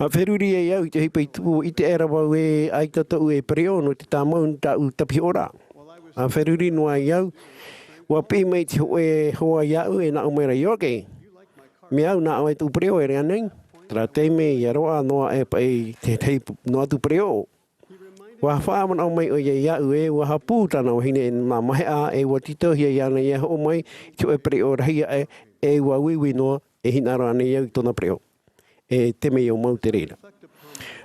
A wheruri au I te hipa I tupu I te era wau ai tatou Ēperēra no te tāmau ta u tapi ora. A wheruri noa au wa pi mai te hoa iau na Āmui ioke. Me au na au tu preo rea nei. Tra teime I aroa noa pai te noa tu preo. Wa whaaman au mai o iau wa hapu tana o hine na Mā'a wa tītau-hia iana ia ho mai te Ēperēra Rahi wa wiwi noa hinaro ane iau I tona preo. Te mei o mau te reira.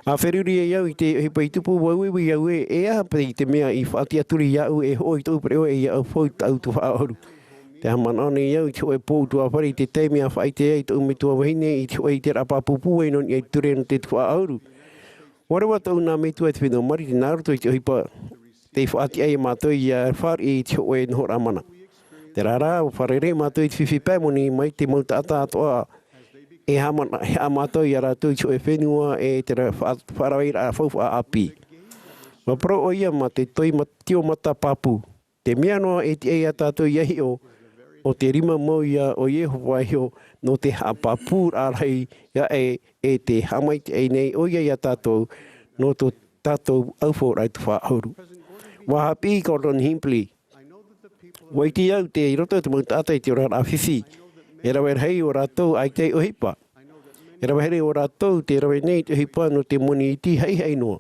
A wheruri iau I te hipa I tupu wa wiwi iau aha pei te mea I whaatiaturi iau ho I tō preo iau whau tau tu whaoru. Te hamanane iau I te oe pō tua whare te te mea whaite ai tō me tua wahine I te oe te rapapupu e non I ture no te whaoru. Warawa tau nā me tua te whenua mari te nāroto I te hipa te whaati ai mātou I whari I te oe nho ramana. Te rara o wharere mātou I te whiwhi pēmoni mai te mauta ato'a ha mātou I rātou I te oe whenua te wharaweira a whauwha api. Ma pro o ia ma te toi tio mata papu. Te mea noa te ei a tātou iahi o te rima mau ia o Iehowaihio no te Ēperēra Rahi te hamai te ei nei o ia tātou no tō tātou au rai tu whaahuru. Wa hapi Gordon Himpli. Wai ti au te roto te mautātai te ora awhiwhi. E rawe hei o rātou ai te ohipa. E rawe hei o rātou te rawe nei te ohipa no te moni I ti hei noa.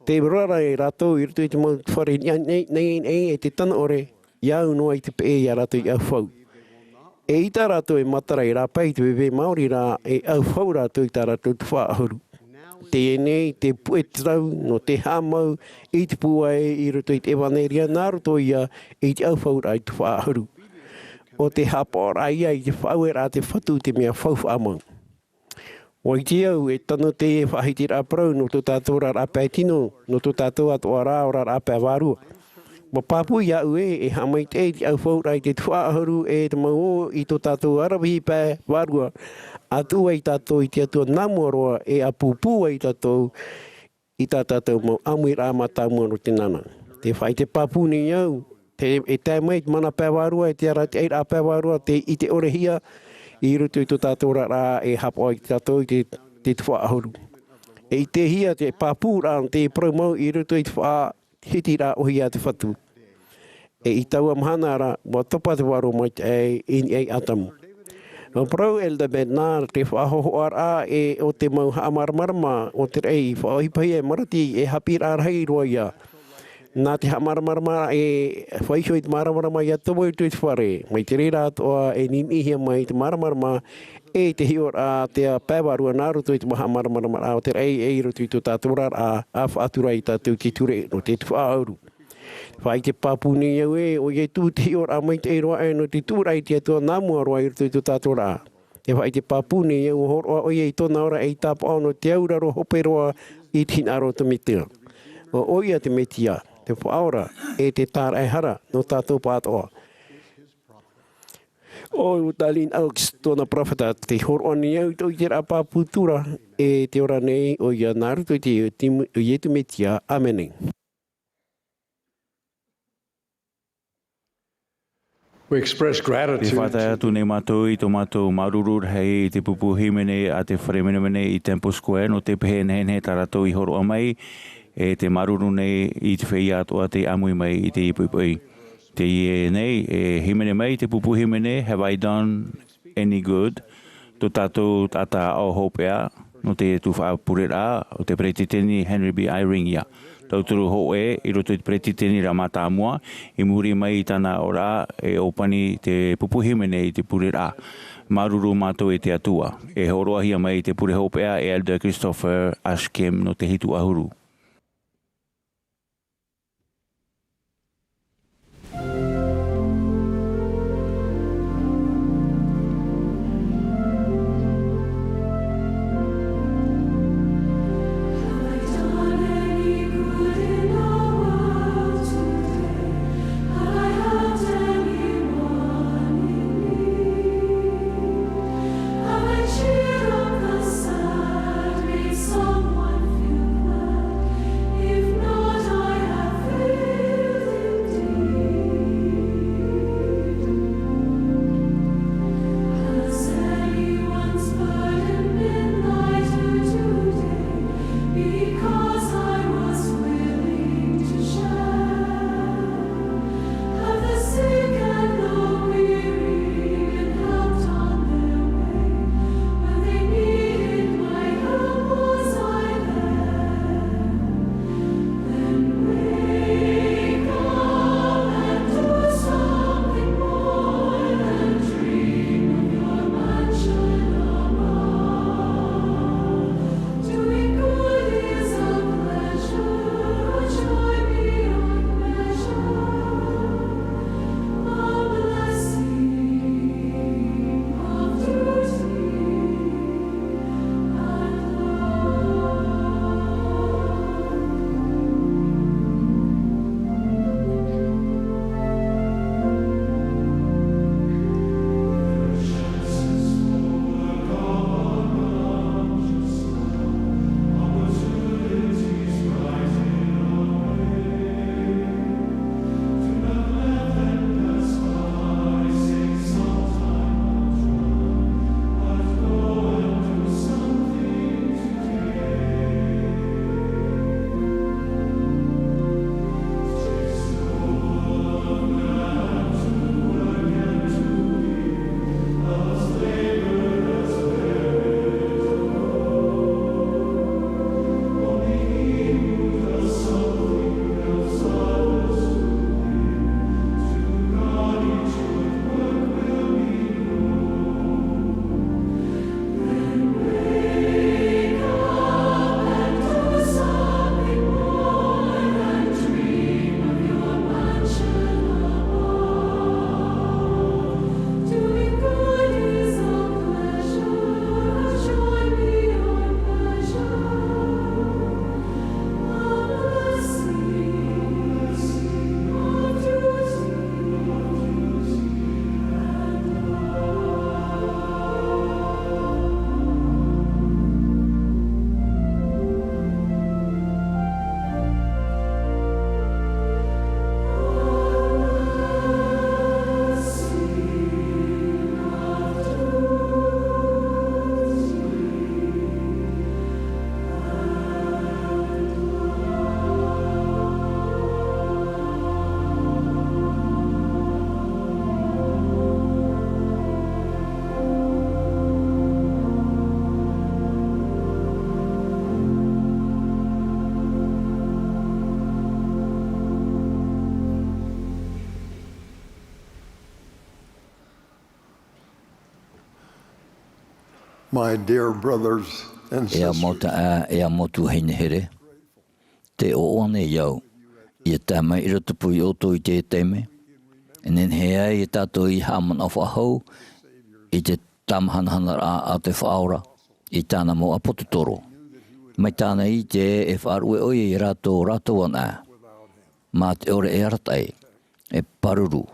Te rara e rātou I roto I te mau whare nei te tana ore iau noa I te pe I a rātou I au whau. I tā rātou matara I rāpai te wewe Māori rā au whau rātou I tā rātou tu whaahuru. Te nei, te puetrau, no te hamau, I te puae I roto I te ewaneria, nā roto ia I te au whau rā I tu whaahuru. O te hapora ia I te whau rā te whatu te mea whau whaamau. Wai te au tano te whahiti rā prau no tō tātou pē tino, no tō tātou ato'ara'a o rā pē wārua. Wa papu iau hamai te au whau rai te tua'ahuru te mau I tō tātou arawihi pē wārua. Atua I tātou I te atua Ōmuara'a a pūpua I tātou I tā tātou mau Amuira'a ma tāmua no te nana. Te whai te papu ni iau, te mai mana pē wārua te ara te eira pē wārua I te orehia I rutu I tō tātou-ara'a hapa I tātou I te tua'ahuru. I te hia te papu rā te promau I rutu I te hiti rā ohi a te whatu. I taua mahana ara, wa topa te waro mai te ei atamu. No prau elda me nā te whahohoara o te mau haamaramarama o te rei whaohipahi marati hapi rā rahi roa ia. Nā te haamaramarama whaihoi te maramarama ia tomo I te whare. Mai te reira ato'a ninihia mai te maramarama te hio rā te pēwarua nā roto I te mahaamaramarama o te rei roto I tō tātara'ara'a a whaatura I tātou te ture no te whaauru. Whai te papuni iau o ie tū te hio rā mai te eiroa no te tūrai te atua Ōmuara'a I roto I tō tātara'ara'a. Te whai te papuni iau horoa o ie I tōna ora tāpao no te auraro hoperoa I tinaro te metia. O oia te metia, te whaora te tāra'ehia no tātou pātoa. O Darlene Oaks, tōna profeta, te horoa ni au tō I te rapa putura te ora nei o ia nāruto I te Iesu Mesia. Amen. We express gratitude. Te whātai atu nei mātou I tō mātou marurur hei te pupu himene a te wharemenemene I Temple Square no te pehenehene taratou I horoa mai te maruru nei I te whea atoa te āmui mai I te ipuipui. teie nei, himene mai te pupu himene, have I done any good? To tātou Mā'a Hope'a, no te tuwha purera'a, o te pretiteni Henry B. Iringia. Tauturu ho'e, i roto i pretiteni ra mata Mo'a, i muri mai i tāna ora e opani te pupu himene i te purera'a. Maruru mātou e te atua. E horoahia mai i te pure Hope'a e Elder Christopher Ashkem no te hitu ahuru. My dear brothers and Ea sisters, mota ea motu heinehere. Te o ane iau. Ia tama ira tupu i oto i te teme. Nen hea i tātou i haman of ahau. I te tamhanahana a te whaora. I tāna mo apotutoro. Mai tāna i te e whaarue oia i rato ana. Mā te ore e aratai. E paruru.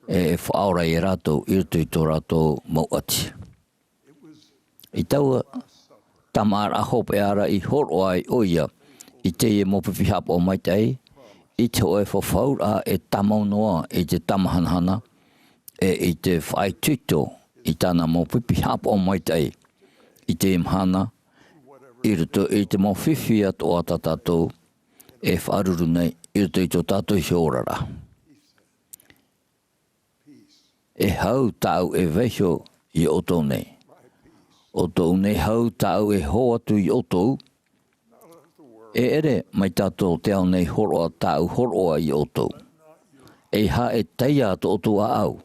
E whaora i rato irtu i tō rato mauati. I taua Mā'a Hope'a i horo ai oia i teie mopipihap o maitai i te oe whawhaura e tamau noa i te tamahanahana e i te whaituito i tāna mopipihap o maitai i te imhana i ruto i te mowhiwhia toa tātou e whaaruru nei i ruto i tō tātou hiorara. e hau tāu e veho I otou nei. Otou nei hau tāu e ho atu I otou. E ere mai tātou te au nei horoa tāu horoa I otou. E ha e teia to otou a au.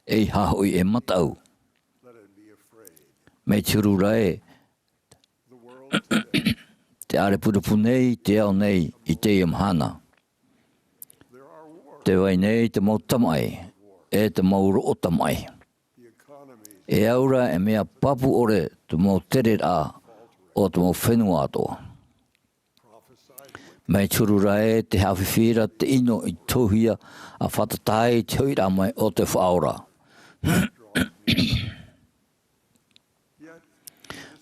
E ha hoi e matau. Me tirura e te are purupunei te au nei I teie mahana. Te wai nei te mau tamai, e te mau ro'o tamai. E aura e mea papu ore te mau tere-a o te mau whenua atoa. Mei turura e te hawhiwhira te ino I tohia a whatatai te huira mai o te whaora.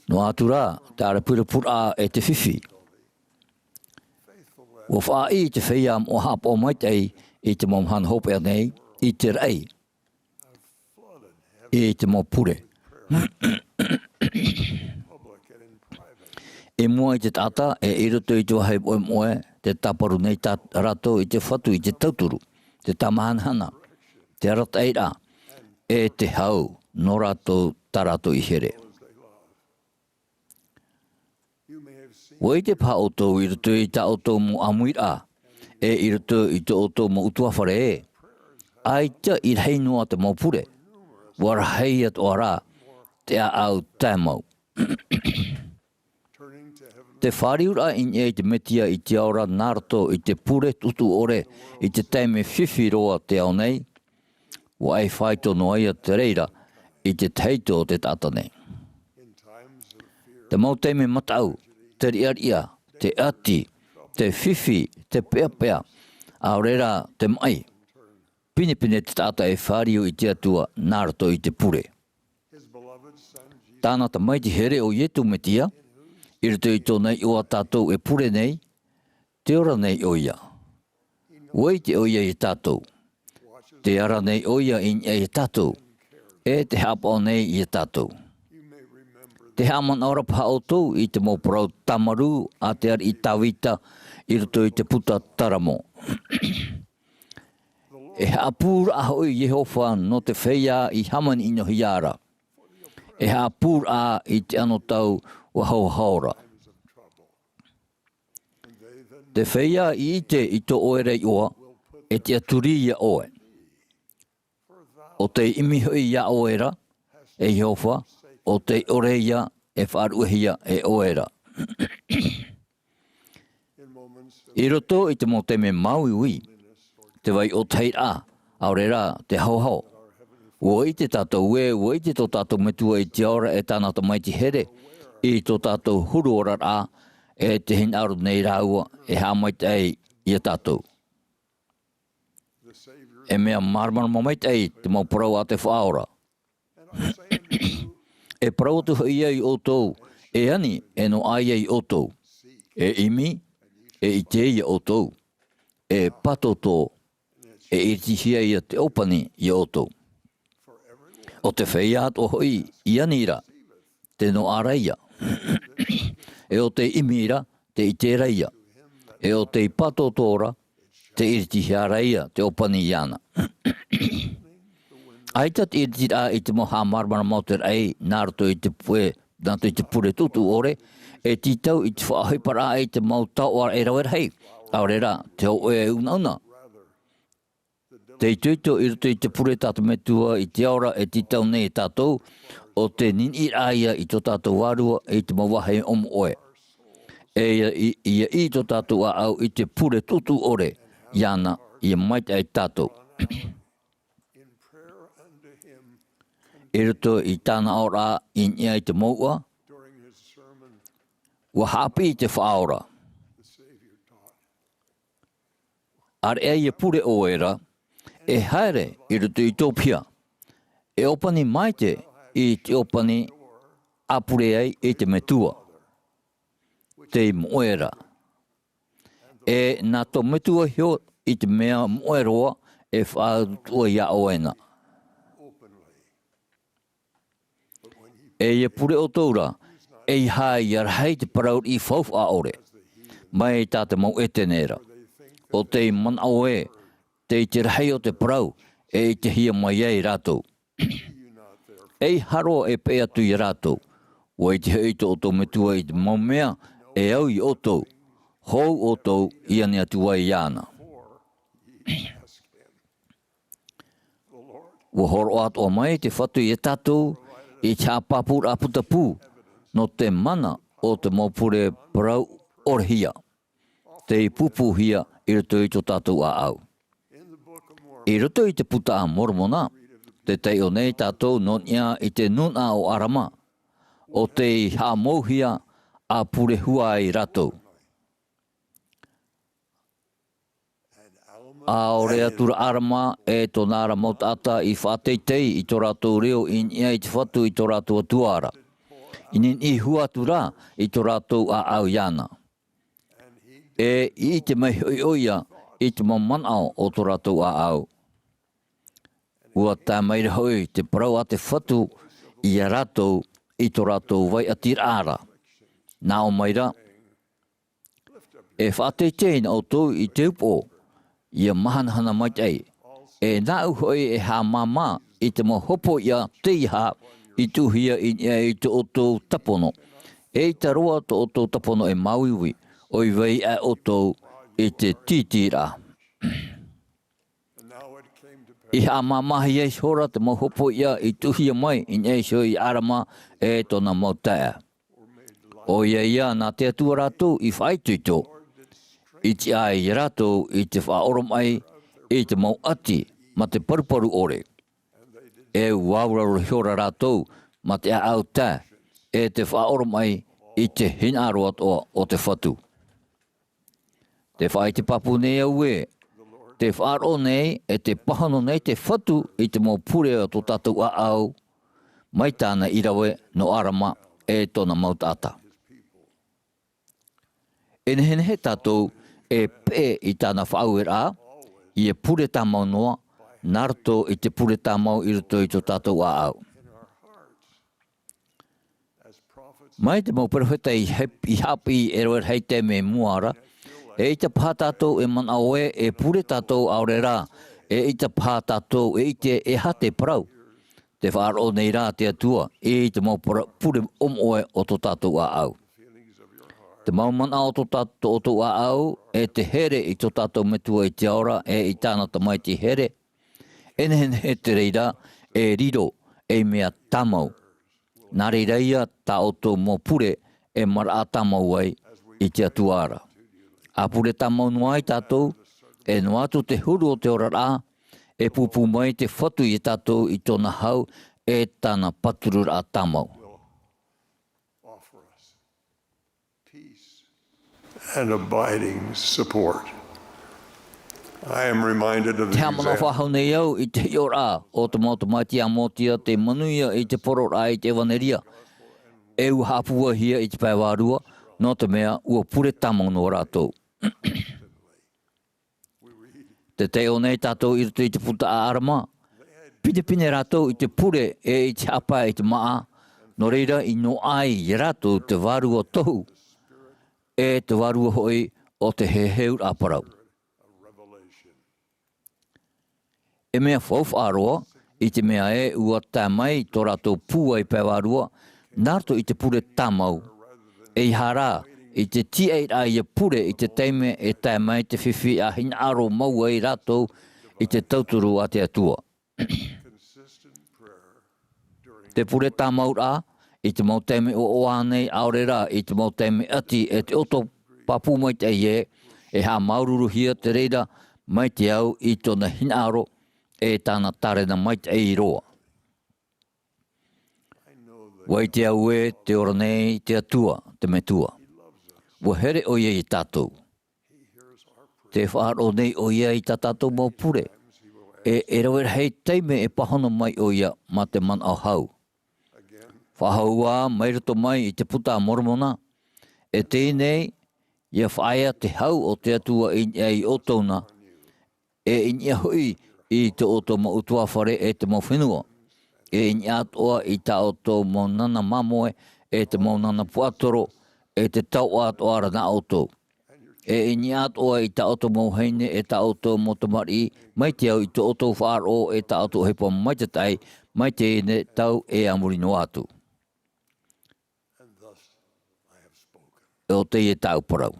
No atura, te are purera'a e te whiwhi. Wa wha'i te Feiā Mo'a o maitei I te Mahana Hope'a nei, I te rei. I te mau pure. E mua I te tata, e iroto I te wahai ōmuara'a, te taparu nei rato I te whatu I te tauturu, te tamahanahana, te ārateira, e te hau, no rato tā'āto'ara'a. Wa I te pā'oto I roto I tā'oto mo Amuira'a, e I roto I te oto mo utuawhare, ai te I rei noa te mau pure, wa rahei ato'ara'a, te a'au tāmau. Te whāri'ihia I te metia I te aura nārato I te pure tutu ore I te teime whiwhi roa te au nei, wa ai whaito noaia te reira I te teito o te tata nei. Te mau teime matau, te tīa'ira'a, te ati, te whiwhi, te pēpea, āorera te mai. Pinepine te tata e whārio I te atua nārato I te pure. Tāna ta mai te here o Iesu Mesia, I roto I tōnei o a tātou e pure nei, te ora nei o ia. Wai te o ia I tātou. Te ara nei o ia I tātou. E te hapa o nei I tātou. Te haman ora pā'otou I te mau parau tamaru a te ari I tawita I roto I te puta taramo. E hapūra a hoi Yehova no te Feiā I hamani-ino-hiara. E hapūra I te anotau wa hauhaura. Te Feiā I ite I to oere oa, e te aturia oe. O te imihoi ia oera, e Jehova, o te oreia e fāri'ihia e oera. I roto I te mo te me mauiwi, te vai o tīa'ira'a, āorera te hauhau. Wo I te tātou e, wo I te tō tātou metua I te aura e tāna ta maiti here, I tō tātou ōmuara'a e te hin aru nei rāua e hāmaitei I a tātou. E mea marmara mamaitei te mau parau a te whaora. E parau tu ia I otou, e ani e no aia I otou. E imi, e I teie otou. E patoto, e irtihia I te opani I otou. O te Feiā o hoi I anira, te no araia. E o te imira, te itereia. E o te patotora, te irtihiareia, te opani iana. Aitat irtira I te moha marmara mau te rei, nārato I te pue, nārato I te pure tutu ore, e titau I te whaahipara I te mau tā'āto'ara'a hei, āorera, te o e unauna. Te ituito I roto I te pure tātou metua I te aura e titau nei tātou, o te nini'iraia I tō tātou wārua I te mawahe ōmuara'a. E ia I tō tātou au I te pure tutu ore, iana, ia maita I tātou. I roto I tāna ora I nia I te maua, wa hapi I te whaora. Ar e ia pure oera, e haere I roto I tōpia, e opani maite I te opani apurei I te metua, te moera. E nā tō metua hio I te mea moeroa e whātua ia oena. E ia pure o tōra, e I hai ia rahei te parau I whauwha ore, mai tā te mau etenera. O te man aoe, te I te rahei o te parau, e I te hia mai ei rātou. Ei haro e pe atu i rātou. Wa i te hei to oto me tua i te maumea e au i oto. Hou oto i ane atua i ana. Wa horo ato'a mai te whatu i e tātou i te apapur aputapu no te mana o te maupure parau orhia. Te pupuhia i roto i tō tātou a au. I roto i te puta a mormona, te tei o nei tātou nonia i te nuna o arama, o te ha mauhia a purehua i ratou. A ore atura arama e tō nāra mautata i whāteitei i tō rātou reo in ia i te whatu i tō rātou atuara. Inin i huatura i tō rātou a au iana. E i te mai oia i te mamanao o tō rātou a au. Ua tā mai hoi te parau a te whatu i a rātou i tō rātou vai a tīa'ira'a. Nā o maira, e whāteitei na o tō i te upo ia mahana mai e nā uhoi e ha māma i te mohopo ia teiha i tuhia i te oto tapono. E i te roa te oto tapono e mauiwi o i wei e oto i te tīa'ira'a. I ha māmahi e hora te mohopo ia i tuhia mai i i arama e tona mautea. O ia nā te atua rātou i whaituito. I te ai rātou i te whaoromai i te mauati ma te paruparu ore. E wauraro hiora rātou ma te au tā e te whaoromai i te hinaro ato'a o te whatu. Te whai te papu nei au e, te whaaro nei e te pahano nei te whatu i te maupure o tō tātou a au, mai tāna irawe no arama e tōna mautata. E nehene he tātou e pe i tāna whaauera, i e pure tā mau noa, narto i te pure tā mau i roto i tō tātou a au. Mai te mau perwheta i hapi e roer hei te me muara, e i te pā tātou e man aoe e pure tātou aurera, e i te pā tātou e i te e hate parau. Te whaaro nei rā te atua, e i te mau pure omoe o tō tātou a au. Te maumana o tō tātou o tō a au, e te here i tō tātou metua i te aora, e i tāna tamai te here. E nehen he te reira, e riro, e mea tamau. Nā reireia tā o tō mō pure, e mara a tamau ai i te atuara. A pure tamau nuai tātou, e noatu te huru o te ōmuara'a, e pupu mai te whatu i tātou i tōna hau, e tāna paturura a tamau. And abiding support. I am reminded of the Te hamana whahau nei au i te ōmuara'a o te Māti a motia te manuia i te poro'i i te waneria. E u hapua hia i te paiwarua, no te mea ua pure tamau no rātou. Te teo nei tātou i roto i te puta a arama. Pine rātou i te pure e i te apa i te Mā'a. No reira i no ai i rātou te warua tohu. E te warua hoi o te heheur aparau. E mea whauwharoa, i te mea e ua tā mai tō rātou pūa i pēwarua, nārto i te pure tamau. E i harā, i te tīa'ira'a i pure i te teime e tā mai te whiwhi a hinaro maua i rātou i te tauturu a te atua. Te pure tamau rā, i te mauteme o oanei āorera, i te mauteme ati e te oto papu mai te ie, e ha maururu hia te reira mai te au i tōna hinaro e tāna tarena mai te ei roa. Wai te au e te ora nei te atua, te metua. Wa here o ia i tātou. Te whaaro nei o ia i tātou mau pure. E rauer hei teime e pahona mai o ia ma te man au hau. Whahaua mai roto mai i te puta mormona, e tēnei ia whaia te hau o te atua i o tōna, e inia hui i te oto ma utua whare e te mau whenua, e inia atoa i ta oto mau nana mamoe, e te mau nana puatoro, e te tā'āto'ara'a na oto. E ini ato'a I tā'ato-manihini e tā'ato motomari mai te au I te oto whāro e tā'ato hepa mai te tai mai te ne tau e amuri no atu. E o teie tau parau.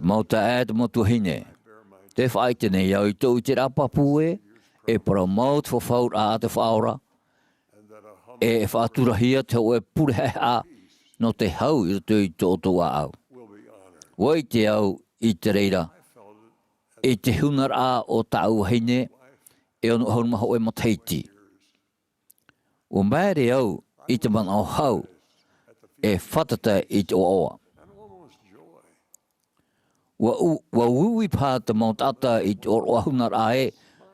Mau ta e te motu hine. Te whaitene iau I tau I te rapapue e parau maut whawhaur a te whaora e whāturahia te o e purera'a no te hau I roto I te oto a au. Wai te au I te reira, I te hunara o tāu hine, e ono haumaho e Tahiti. O maere au I te man au hau, e whatata I te oa'oa. Wa ui pā te mautata I te oro hunara e,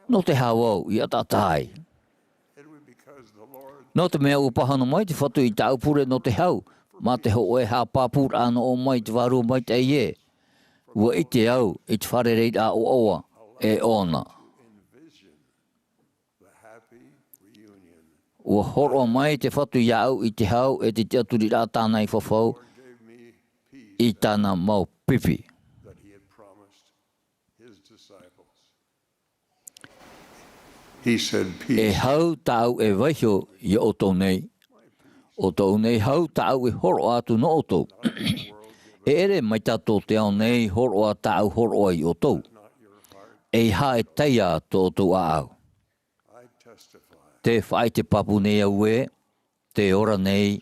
no te hau au I atatai. No te mea upahano mai te whatu I tāu pure no te hau, ma te ho e ha papur ano o mai te waru mai te ie. Ua I te au I te fāri'ihia oa'oa e ona. Ua horo mai te whatu iau I te hau e te teaturi rā tānei whawhau I tāna mau pipi. E hau tāu e waihio I o tau nei. O tau nei hau tāu e horo atu no o tau. E ere mai tātou te au nei horo a tāu horo ai o tau. E ha e teia tō tau a au. Te whai te papu nei au e, te ora nei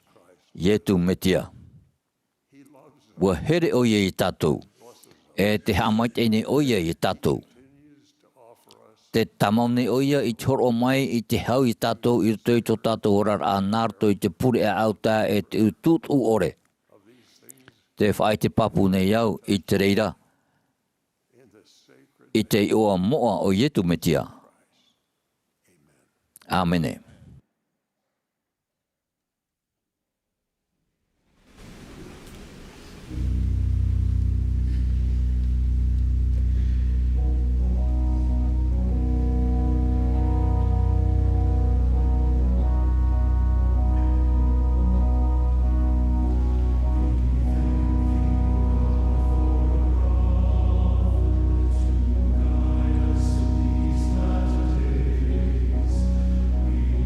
Iesu Mesia. Ua here o ie I tātou. E te hamait nei o ie I tātou. Te tamau nei o ia I te horo mai I te hau I tātou I rutoi tō tātou orara a nārto I te purera'a auta e te utut u ore. Te whai te papu nei au I te reira. I te Feiā Mo'a o Iesu Mesia. Āmene. We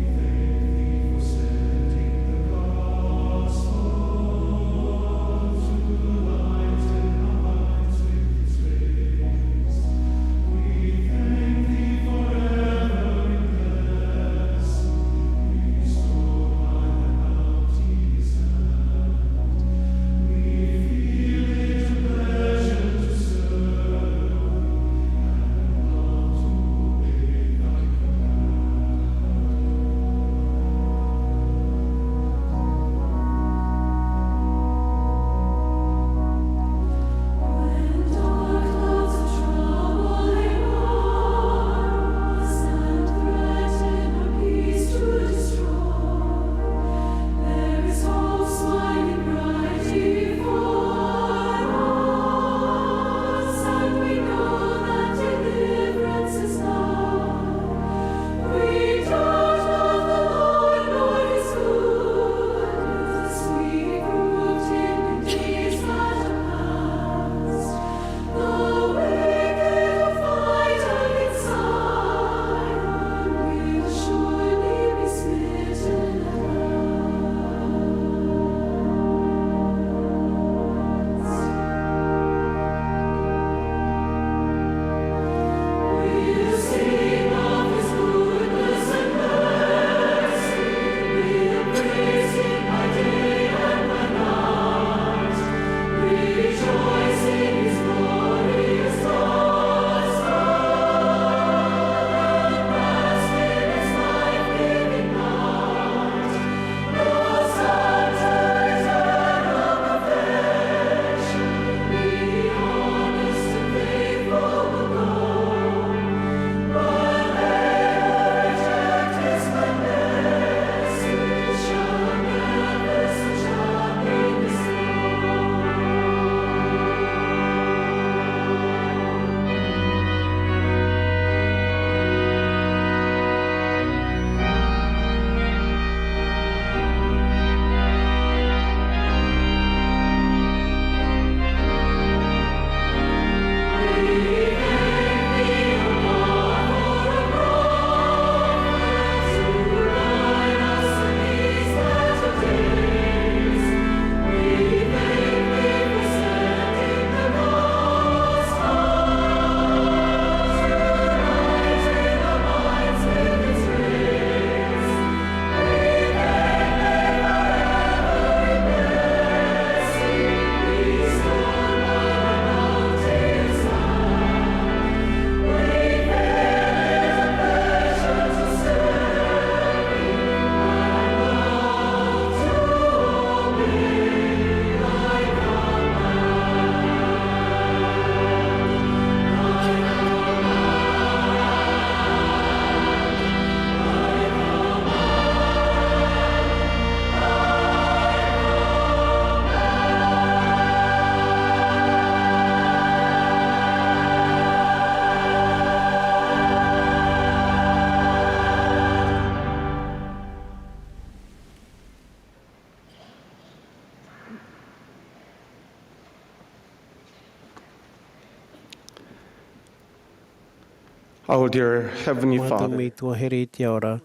Our dear Heavenly Mātou Father, me tua here te ora.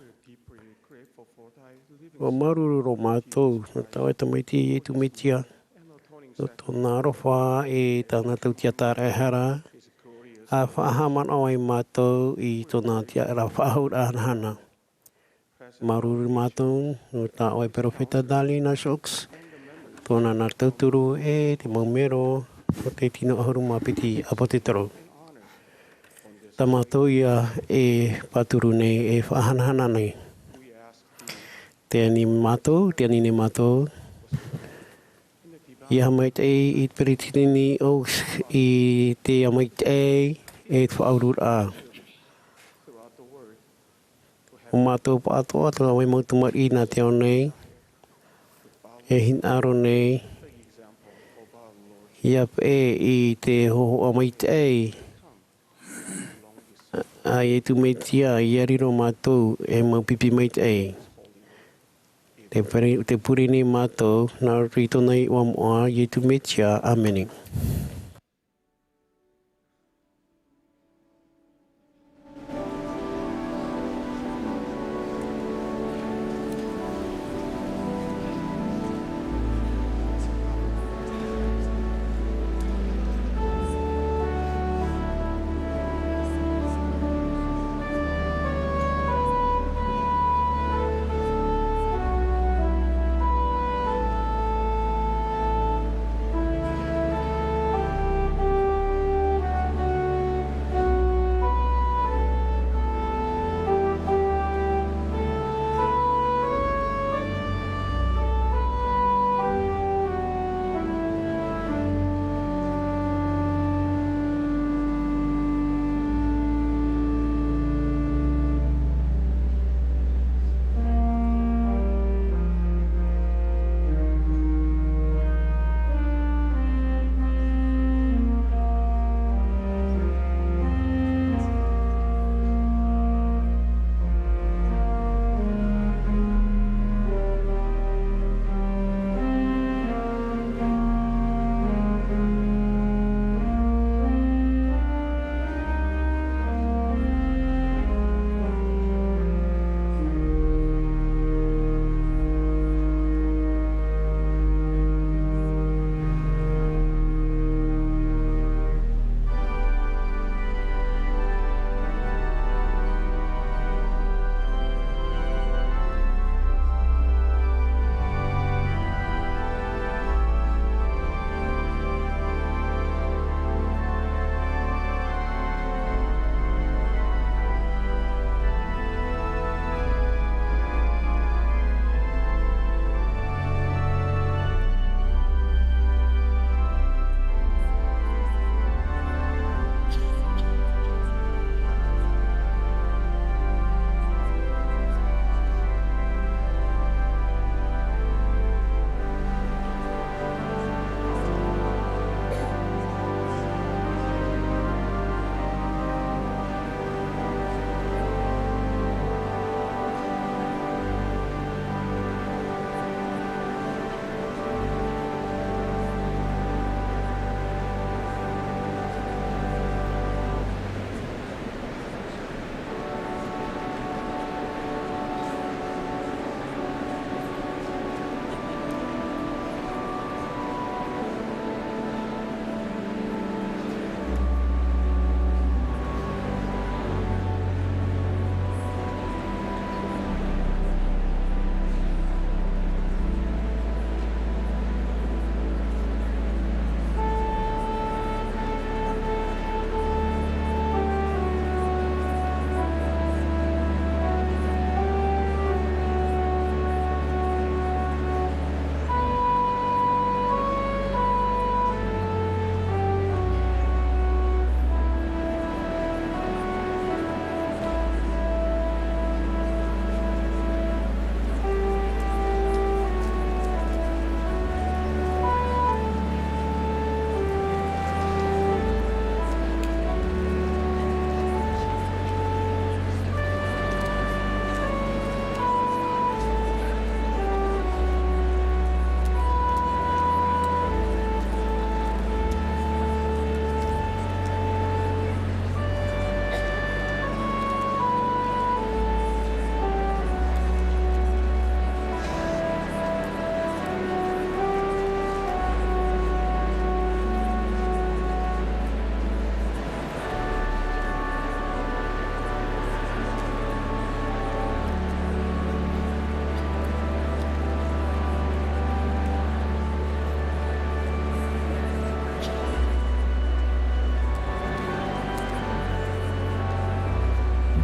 Wa maruru ro mātou, no tau e tamaiti e tu mitia. No tōna arofa e tāna tau tia tāra'ehia. A whaahaman o ai mātou i tōna tia era whaahura hana. Maruru mātou, no tā oi Profeta Dalina Shoks. Tōna nā tauturu e te maumero o te tino ahuru mapiti apotitaro. Tā mātou ia e paturu nei e whaahanahana nei. Te ani mātou, te ani ne mātou. Ia mait e i peritini o i te mait e whaurura. O mātou pa ato'a tō wai mautumar i nā te au nei. E hin aro nei. Ia e i te hoho a mait e. Ai e tu meitia i ariro mātou e maupipi mait e. Te puri ni mātou nā rito nei ōmuara'a i tu meitia. Ameni.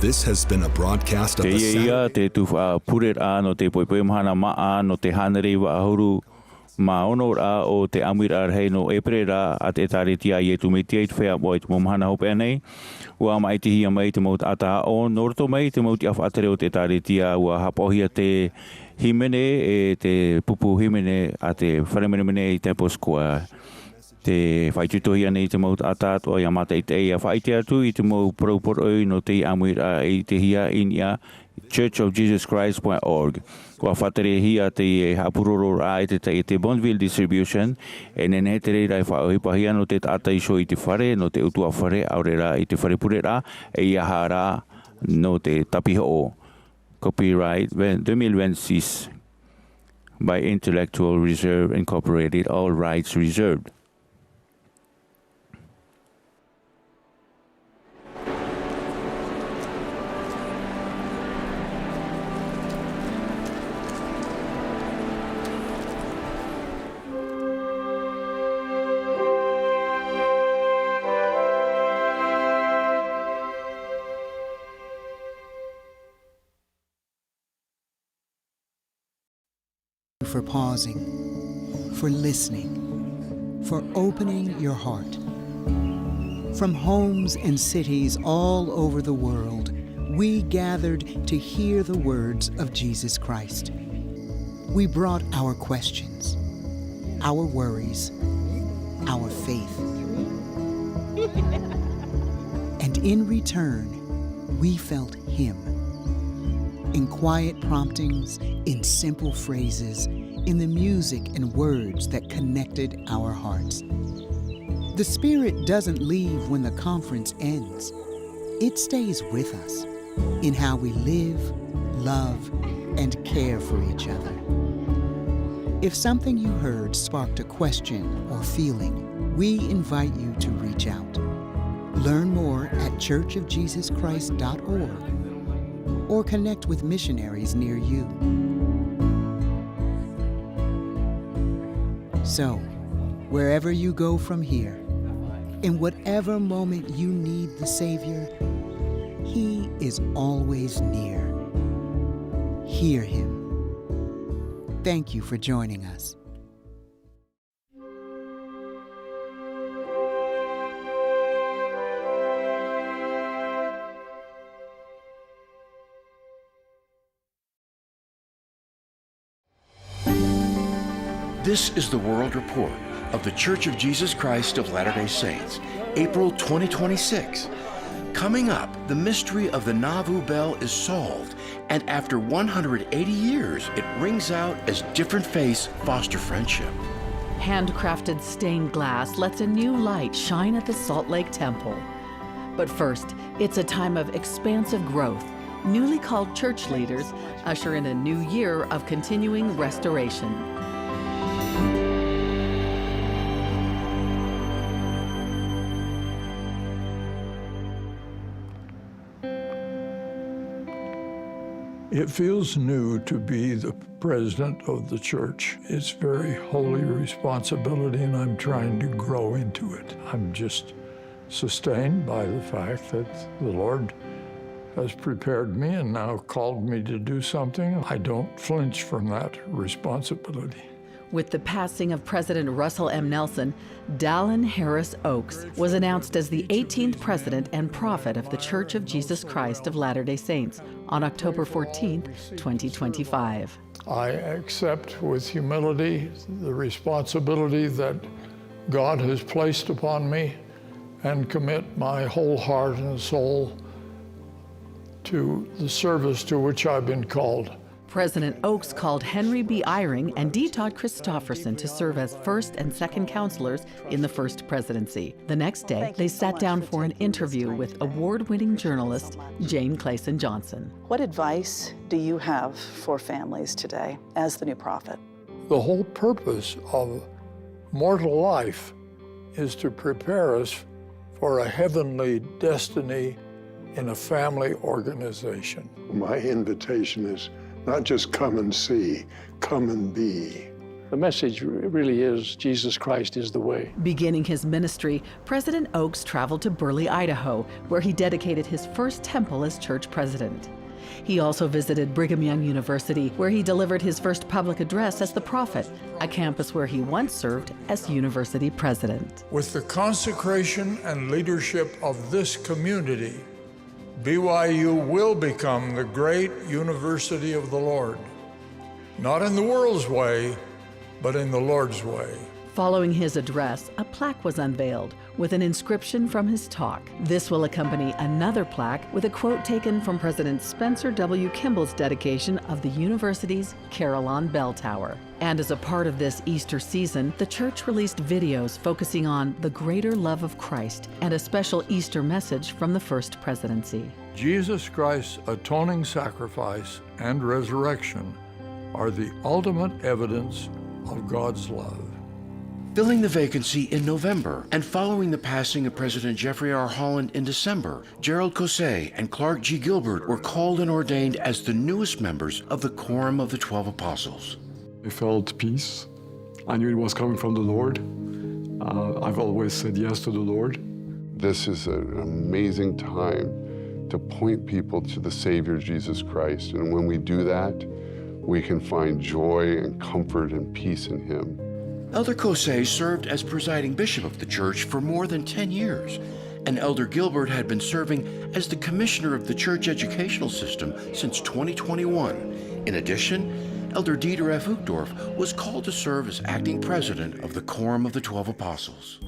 This has been a broadcast of the Teie ia Saturday. te purera'a no te poipoe Mahana Mā'a no te hanere wa ahuru ma ōmuara'a o te Amuira'a Rahi no Ēperēra a te tā'aretia i Iesu Mesia i te Feiā Mo'a i te Mahana Hope'a nei. Ua maʻitihia mai te maut ata o no roto mai te maut i awhaatere o te tā'aretia ua hapohia te himene e te pupu himene a te wharemenemene i te poskua. Te whaitutohia nei te maut ata o ia mata i te eia whaite atu i te mau poro'i no te Amuira'a i te hia inia churchofjesuschrist.org. Kua whatarehia te purera'a i te Bonneville Distribution e nene te reira i whaohipahia no te tātai so i te whare no te utua whare aurera i te whare purera'a e iahara no te tapiho'o. Copyright 2026 by Intellectual Reserve Incorporated, all rights reserved. For pausing, for listening, for opening your heart. From homes and cities all over the world, we gathered to hear the words of Jesus Christ. We brought our questions, our worries, our faith. And in return, we felt Him. In quiet promptings, in simple phrases, in the music and words that connected our hearts. The Spirit doesn't leave when the conference ends. It stays with us in how we live, love, and care for each other. If something you heard sparked a question or feeling, we invite you to reach out. Learn more at churchofjesuschrist.org or connect with missionaries near you. So, wherever you go from here, in whatever moment you need the Savior, He is always near. Hear Him. Thank you for joining us. This is the World Report of the Church of Jesus Christ of Latter-day Saints, April 2026. Coming up, the mystery of the Nauvoo bell is solved, and after 180 years, it rings out as different faiths foster friendship. Handcrafted stained glass lets a new light shine at the Salt Lake Temple. But first, it's a time of expansive growth. Newly called church leaders usher in a new year of continuing restoration. It feels new to be the president of the church. It's very holy responsibility, and I'm trying to grow into it. I'm just sustained by the fact that the Lord has prepared me and now called me to do something. I don't flinch from that responsibility. With the passing of President Russell M. Nelson, Dallin Harris Oaks was announced as the 18th president and prophet of the Church of Jesus Christ of Latter-day Saints on October 14, 2025. I accept with humility the responsibility that God has placed upon me and commit my whole heart and soul to the service to which I've been called. President Oaks called Henry B. Eyring and D. Todd Christofferson to serve as first and second counselors in the first presidency. The next day, they sat down for an interview with award-winning journalist Jane Clayson Johnson. What advice do you have for families today as the new prophet? The whole purpose of mortal life is to prepare us for a heavenly destiny in a family organization. My invitation is not just come and see, come and be. The message really is Jesus Christ is the way. Beginning his ministry, President Oaks traveled to Burley, Idaho, where he dedicated his first temple as church president. He also visited Brigham Young University, where he delivered his first public address as the prophet, a campus where he once served as university president. With the consecration and leadership of this community, BYU will become the great university of the Lord. Not in the world's way, but in the Lord's way. Following his address, a plaque was unveiled with an inscription from his talk. This will accompany another plaque with a quote taken from President Spencer W. Kimball's dedication of the university's Carillon Bell Tower. And as a part of this Easter season, the church released videos focusing on the greater love of Christ and a special Easter message from the First Presidency. Jesus Christ's atoning sacrifice and resurrection are the ultimate evidence of God's love. Filling the vacancy in November and following the passing of President Jeffrey R. Holland in December, Gerald Kosei and Clark G. Gilbert were called and ordained as the newest members of the Quorum of the 12 Apostles. I felt peace. I knew it was coming from the Lord. I've always said yes to the Lord. This is an amazing time to point people to the Savior, Jesus Christ. And when we do that, we can find joy and comfort and peace in Him. Elder Kosei served as presiding bishop of the church for more than 10 years, and Elder Gilbert had been serving as the commissioner of the church educational system since 2021. In addition, Elder Dieter F. Uchtdorf was called to serve as acting president of the Quorum of the 12 Apostles.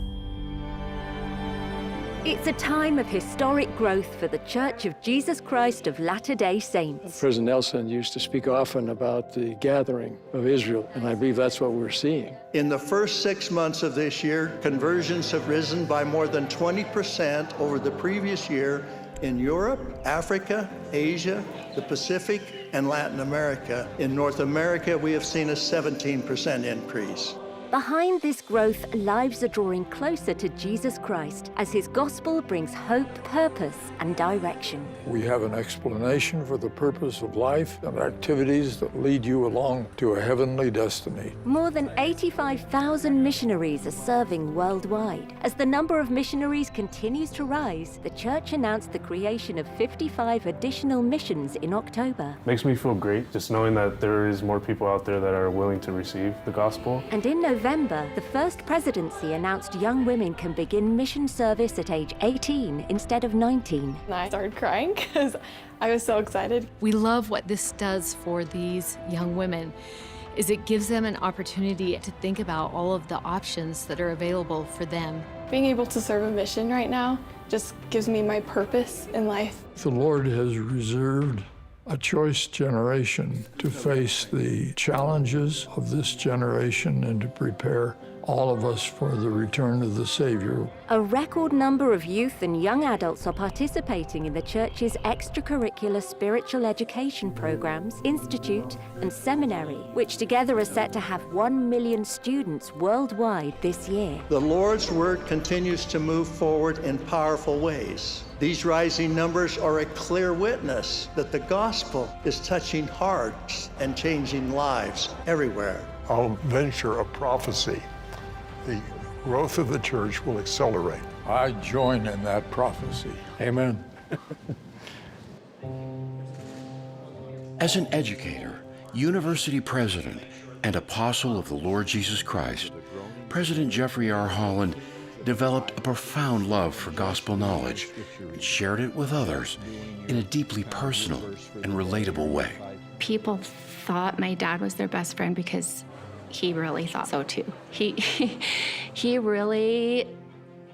It's a time of historic growth for the Church of Jesus Christ of Latter-day Saints. President Nelson used to speak often about the gathering of Israel, and I believe that's what we're seeing. In the first 6 months of this year, conversions have risen by more than 20% over the previous year in Europe, Africa, Asia, the Pacific, and Latin America. In North America, we have seen a 17% increase. Behind this growth, lives are drawing closer to Jesus Christ as his gospel brings hope, purpose, and direction. We have an explanation for the purpose of life and activities that lead you along to a heavenly destiny. More than 85,000 missionaries are serving worldwide. As the number of missionaries continues to rise, the church announced the creation of 55 additional missions in October. Makes me feel great just knowing that there is more people out there that are willing to receive the gospel. And in November, the First Presidency announced young women can begin mission service at age 18 instead of 19. I started crying because I was so excited. We love what this does for these young women, is it gives them an opportunity to think about all of the options that are available for them. Being able to serve a mission right now just gives me my purpose in life. The Lord has reserved a choice generation to face the challenges of this generation and to prepare all of us for the return of the Savior. A record number of youth and young adults are participating in the church's extracurricular spiritual education programs, institute, and seminary, which together are set to have 1 million students worldwide this year. The Lord's word continues to move forward in powerful ways. These rising numbers are a clear witness that the gospel is touching hearts and changing lives everywhere. I'll venture a prophecy. The growth of the church will accelerate. I join in that prophecy. Amen. As an educator, university president, and apostle of the Lord Jesus Christ, President Jeffrey R. Holland developed a profound love for gospel knowledge and shared it with others in a deeply personal and relatable way. People thought my dad was their best friend because he really thought so too. He really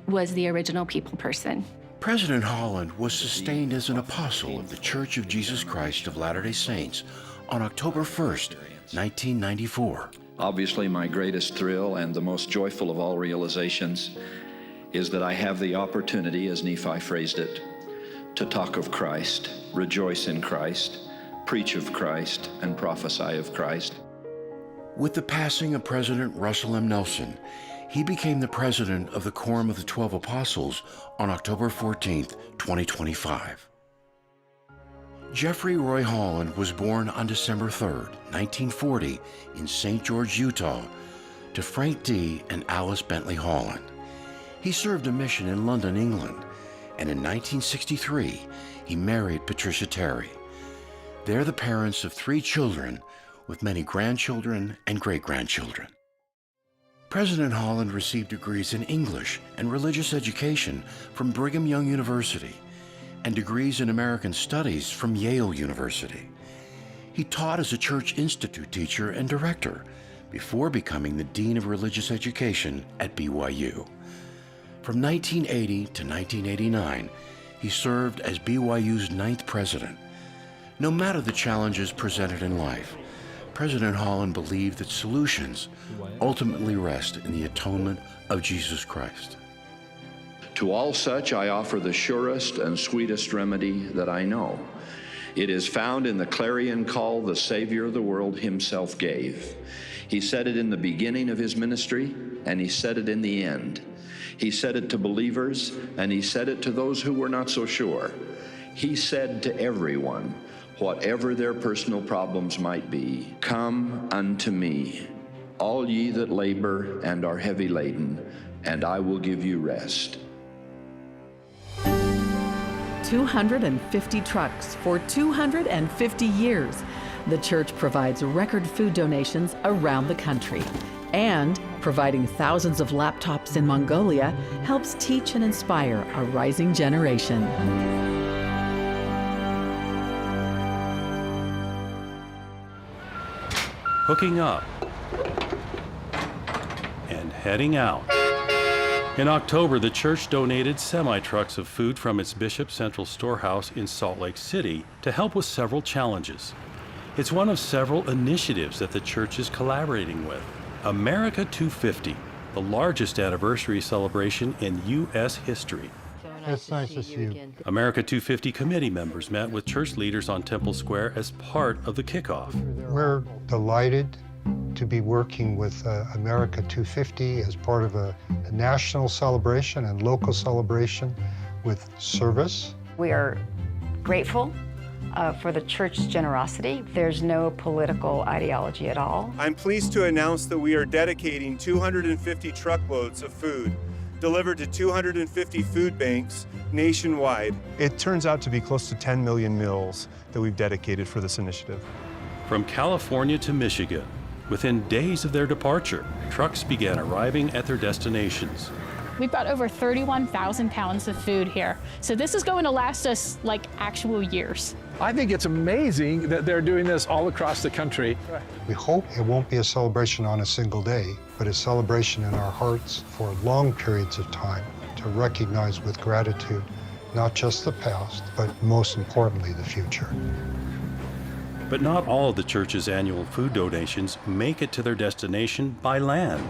was the original people person. President Holland was sustained as an apostle of the Church of Jesus Christ of Latter-day Saints on October 1st, 1994. Obviously, my greatest thrill and the most joyful of all realizations is that I have the opportunity, as Nephi phrased it, to talk of Christ, rejoice in Christ, preach of Christ, and prophesy of Christ. With the passing of President Russell M. Nelson, he became the president of the Quorum of the 12 Apostles on October 14th, 2025. Jeffrey Roy Holland was born on December 3, 1940, in St. George, Utah, to Frank D. and Alice Bentley Holland. He served a mission in London, England, and in 1963, he married Patricia Terry. They're the parents of 3 children, with many grandchildren and great-grandchildren. President Holland received degrees in English and religious education from Brigham Young University and degrees in American Studies from Yale University. He taught as a Church Institute teacher and director before becoming the Dean of Religious Education at BYU. From 1980 to 1989, he served as BYU's 9th president. No matter the challenges presented in life, President Holland believed that solutions ultimately rest in the atonement of Jesus Christ. To all such I offer the surest and sweetest remedy that I know. It is found in the clarion call the Savior of the world himself gave. He said it in the beginning of his ministry, and he said it in the end. He said it to believers, and he said it to those who were not so sure. He said to everyone, whatever their personal problems might be, "Come unto me, all ye that labor and are heavy laden, and I will give you rest." 250 trucks for 250 years. The church provides record food donations around the country. And providing thousands of laptops in Mongolia helps teach and inspire a rising generation. Hooking up and heading out. In October, the church donated semi-trucks of food from its Bishop Central Storehouse in Salt Lake City to help with several challenges. It's one of several initiatives that the church is collaborating with. America 250, the largest anniversary celebration in U.S. history. It's nice to see you. America 250 committee members met with church leaders on Temple Square as part of the kickoff. We're delighted to be working with America 250 as part of a national celebration and local celebration with service. We are grateful for the church's generosity. There's no political ideology at all. I'm pleased to announce that we are dedicating 250 truckloads of food delivered to 250 food banks nationwide. It turns out to be close to 10 million meals that we've dedicated for this initiative. From California to Michigan, within days of their departure, trucks began arriving at their destinations. We've got over 31,000 pounds of food here. So this is going to last us like actual years. I think it's amazing that they're doing this all across the country. We hope it won't be a celebration on a single day, but a celebration in our hearts for long periods of time to recognize with gratitude not just the past, but most importantly, the future. But not all of the church's annual food donations make it to their destination by land.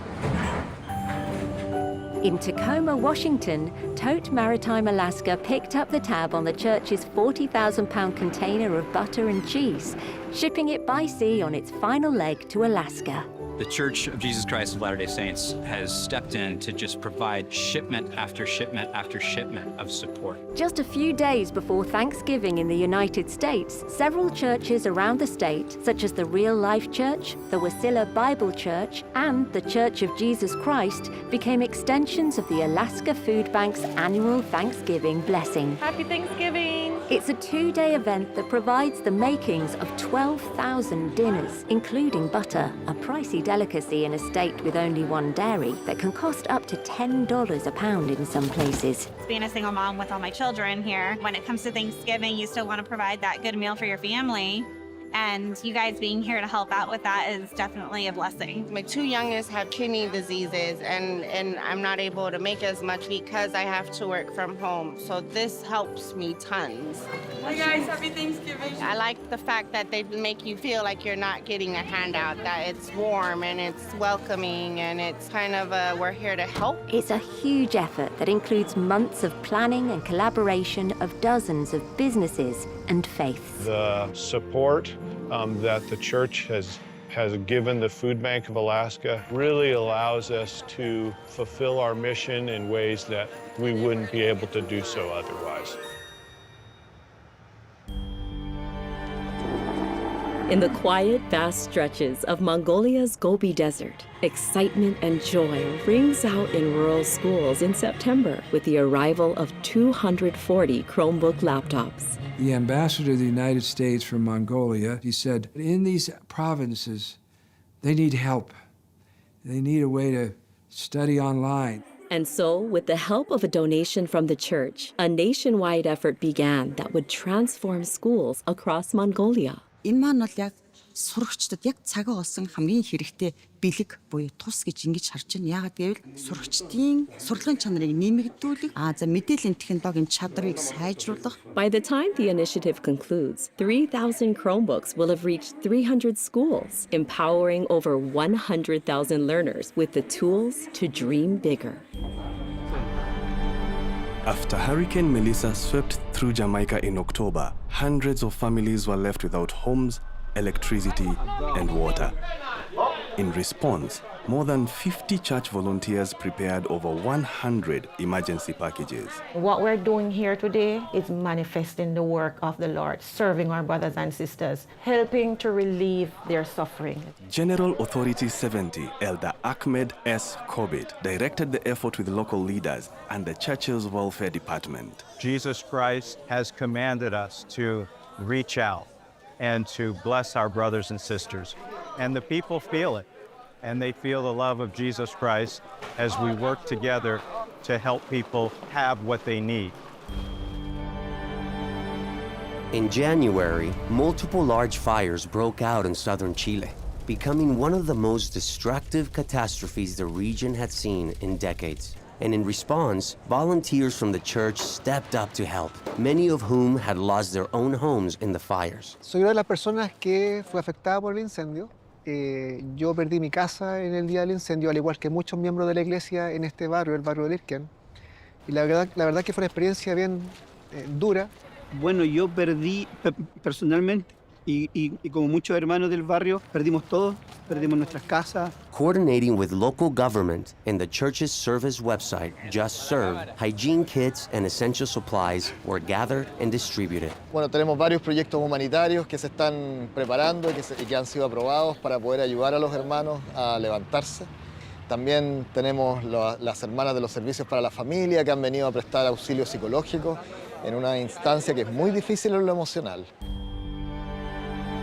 In Tacoma, Washington, Tote Maritime Alaska picked up the tab on the church's 40,000-pound container of butter and cheese, shipping it by sea on its final leg to Alaska. The Church of Jesus Christ of Latter-day Saints has stepped in to just provide shipment after shipment after shipment of support. Just a few days before Thanksgiving in the United States, several churches around the state, such as the Real Life Church, the Wasilla Bible Church, and the Church of Jesus Christ, became extensions of the Alaska Food Bank's annual Thanksgiving blessing. Happy Thanksgiving! It's a 2-day event that provides the makings of 12,000 dinners, including butter, a pricey delicacy in a state with only one dairy that can cost up to $10 a pound in some places. Being a single mom with all my children here, when it comes to Thanksgiving, you still want to provide that good meal for your family. And you guys being here to help out with that is definitely a blessing. My 2 youngest have kidney diseases, and I'm not able to make as much because I have to work from home. So this helps me tons. Hi guys, happy Thanksgiving. I like the fact that they make you feel like you're not getting a handout, that it's warm and it's welcoming and it's kind of we're here to help. It's a huge effort that includes months of planning and collaboration of dozens of businesses and faiths. The support that the church has given the Food Bank of Alaska really allows us to fulfill our mission in ways that we wouldn't be able to do so otherwise. In the quiet, vast stretches of Mongolia's Gobi Desert, excitement and joy rings out in rural schools in September with the arrival of 240 Chromebook laptops. The ambassador of the United States from Mongolia, he said, in these provinces, they need help. They need a way to study online. And so, with the help of a donation from the church, a nationwide effort began that would transform schools across Mongolia. Энэ маань бол яг сурагчдад яг цагаа олсон хамгийн хэрэгтэй бэлэг буюу тус гэж ингэж харж байна. Яагаад гэвэл сурагчдын сурлагын чанарыг нэмэгдүүлэх, за мэдээллийн технологийн чадрыг сайжруулах. By the time the initiative concludes, 3,000 Chromebooks will have reached 300 schools, empowering over 100,000 learners with the tools to dream bigger. After Hurricane Melissa swept through Jamaica in October, hundreds of families were left without homes, electricity, and water. In response, more than 50 church volunteers prepared over 100 emergency packages. What we're doing here today is manifesting the work of the Lord, serving our brothers and sisters, helping to relieve their suffering. General Authority 70, Elder Ahmed S. Corbett, directed the effort with local leaders and the church's welfare department. Jesus Christ has commanded us to reach out and to bless our brothers and sisters. And the people feel it. And they feel the love of Jesus Christ as we work together to help people have what they need. In January, multiple large fires broke out in southern Chile, becoming one of the most destructive catastrophes the region had seen in decades. And in response, volunteers from the church stepped up to help, many of whom had lost their own homes in the fires. Soy una de las personas que fue afectada por el incendio. Yo perdí mi casa en el día del incendio, al igual que muchos miembros de la iglesia en este barrio, el barrio de Lirken. Y la verdad que fue una experiencia bien dura. Bueno, yo perdí personalmente y como muchos hermanos del barrio, perdimos todo, perdimos nuestras casas. Coordinating with local government and the church's service website, Just Serve, hygiene kits and essential supplies were gathered and distributed. Bueno, tenemos varios proyectos humanitarios que se están preparando y que han sido aprobados para poder ayudar a los hermanos a levantarse. También tenemos las hermanas de los servicios para la familia que han venido a prestar auxilio psicológico en una instancia que es muy difícil en lo emocional.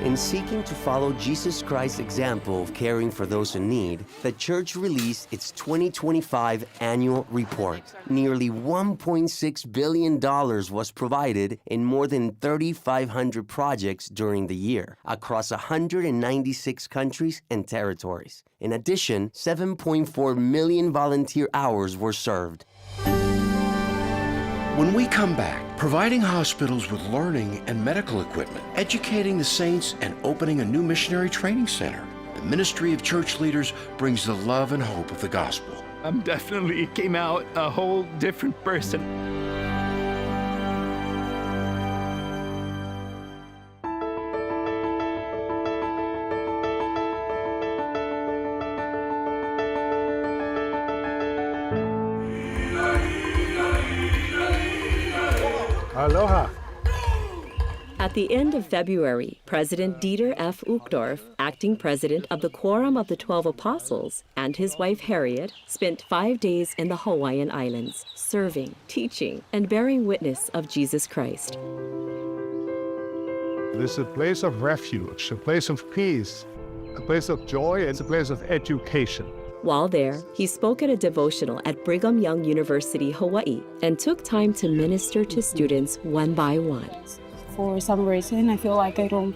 In seeking to follow Jesus Christ's example of caring for those in need, the church released its 2025 annual report. Nearly $1.6 billion was provided in more than 3,500 projects during the year, across 196 countries and territories. In addition, 7.4 million volunteer hours were served. When we come back, providing hospitals with learning and medical equipment, educating the saints, and opening a new missionary training center, the ministry of church leaders brings the love and hope of the gospel. Definitely came out a whole different person. Aloha. At the end of February, President Dieter F. Uchtdorf, acting president of the Quorum of the 12 Apostles, and his wife Harriet spent 5 days in the Hawaiian Islands, serving, teaching, and bearing witness of Jesus Christ. This is a place of refuge, a place of peace, a place of joy, and a place of education. While there, he spoke at a devotional at Brigham Young University, Hawaii, and took time to minister to students one by one. For some reason, I feel like I don't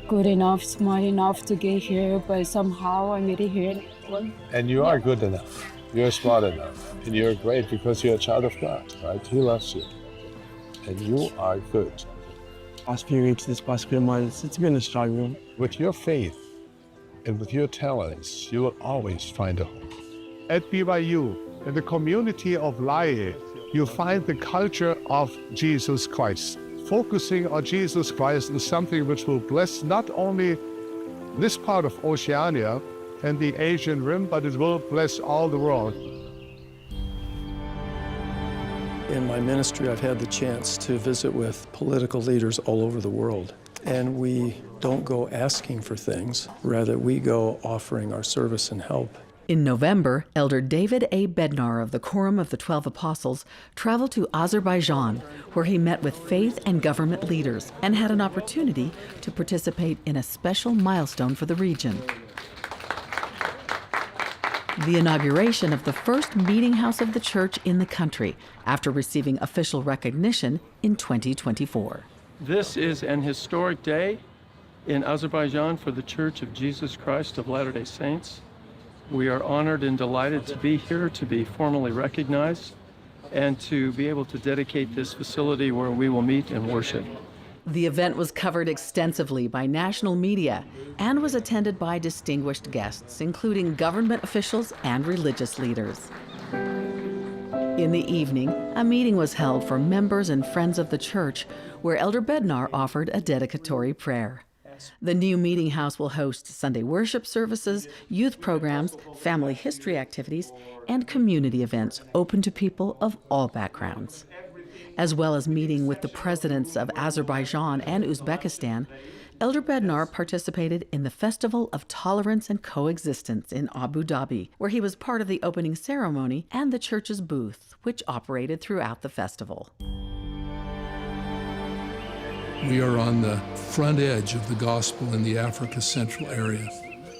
good enough, smart enough to get here, but somehow I made it here. And you are good enough. You're smart enough. And you're great because you're a child of God, right? He loves you. And you are good. Past few weeks, this past few months, it's been a struggle. With your faith and with your talents, you will always find a hope. At BYU, in the community of Rā'ere, you find the culture of Jesus Christ. Focusing on Jesus Christ is something which will bless not only this part of Oceania and the Asian Rim, but it will bless all the world. In my ministry, I've had the chance to visit with political leaders all over the world. and we don't go asking for things. Rather, we go offering our service and help. In November, Elder David A. Bednar of the Quorum of the 12 Apostles traveled to Azerbaijan, where he met with faith and government leaders and had an opportunity to participate in a special milestone for the region: the inauguration of the first meeting house of the church in the country after receiving official recognition in 2024. This is an historic day in Azerbaijan for the Church of Jesus Christ of Latter-day Saints. We are honored and delighted to be here, to be formally recognized, and to be able to dedicate this facility where we will meet and worship. The event was covered extensively by national media and was attended by distinguished guests, including government officials and religious leaders. In the evening, a meeting was held for members and friends of the church, where Elder Bednar offered a dedicatory prayer. The new meeting house will host Sunday worship services, youth programs, family history activities, and community events open to people of all backgrounds. As well as meeting with the presidents of Azerbaijan and Uzbekistan, Elder Bednar participated in the Festival of Tolerance and Coexistence in Abu Dhabi, where he was part of the opening ceremony and the church's booth, which operated throughout the festival. We are on the front edge of the gospel in the Africa Central area.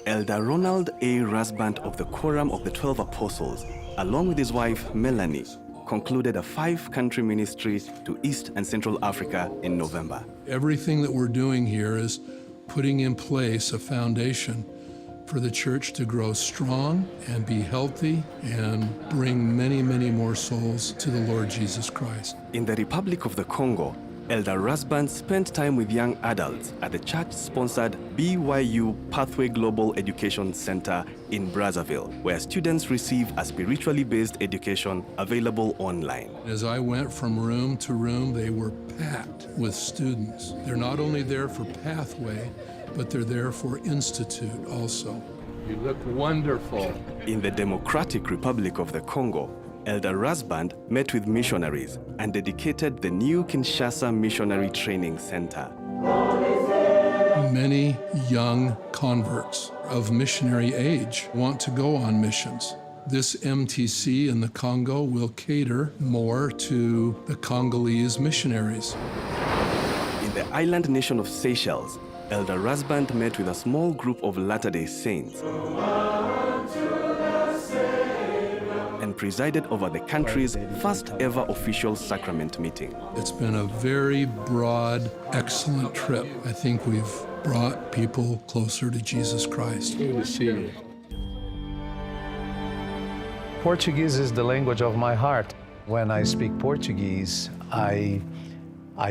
Elder Ronald A. Rasband of the Quorum of the 12 Apostles, along with his wife Melanie, concluded a 5-country ministry to East and Central Africa in November. Everything that we're doing here is putting in place a foundation for the church to grow strong and be healthy and bring many, many more souls to the Lord Jesus Christ. In the Republic of the Congo, Elder Rasband spent time with young adults at the church-sponsored BYU Pathway Global Education Center in Brazzaville, where students receive a spiritually based education available online. As I went from room to room, they were packed with students. They're not only there for Pathway, but they're there for Institute also. You look wonderful. In the Democratic Republic of the Congo, Elder Rasband met with missionaries and dedicated the new Kinshasa Missionary Training Center. Many young converts of missionary age want to go on missions. This MTC in the Congo will cater more to the Congolese missionaries. In the island nation of Seychelles, Elder Rasband met with a small group of Latter-day Saints and presided over the country's first ever official sacrament meeting. It's been a very broad, excellent trip. I think we've brought people closer to Jesus Christ. Good to see you. Portuguese is the language of my heart. When I speak Portuguese, I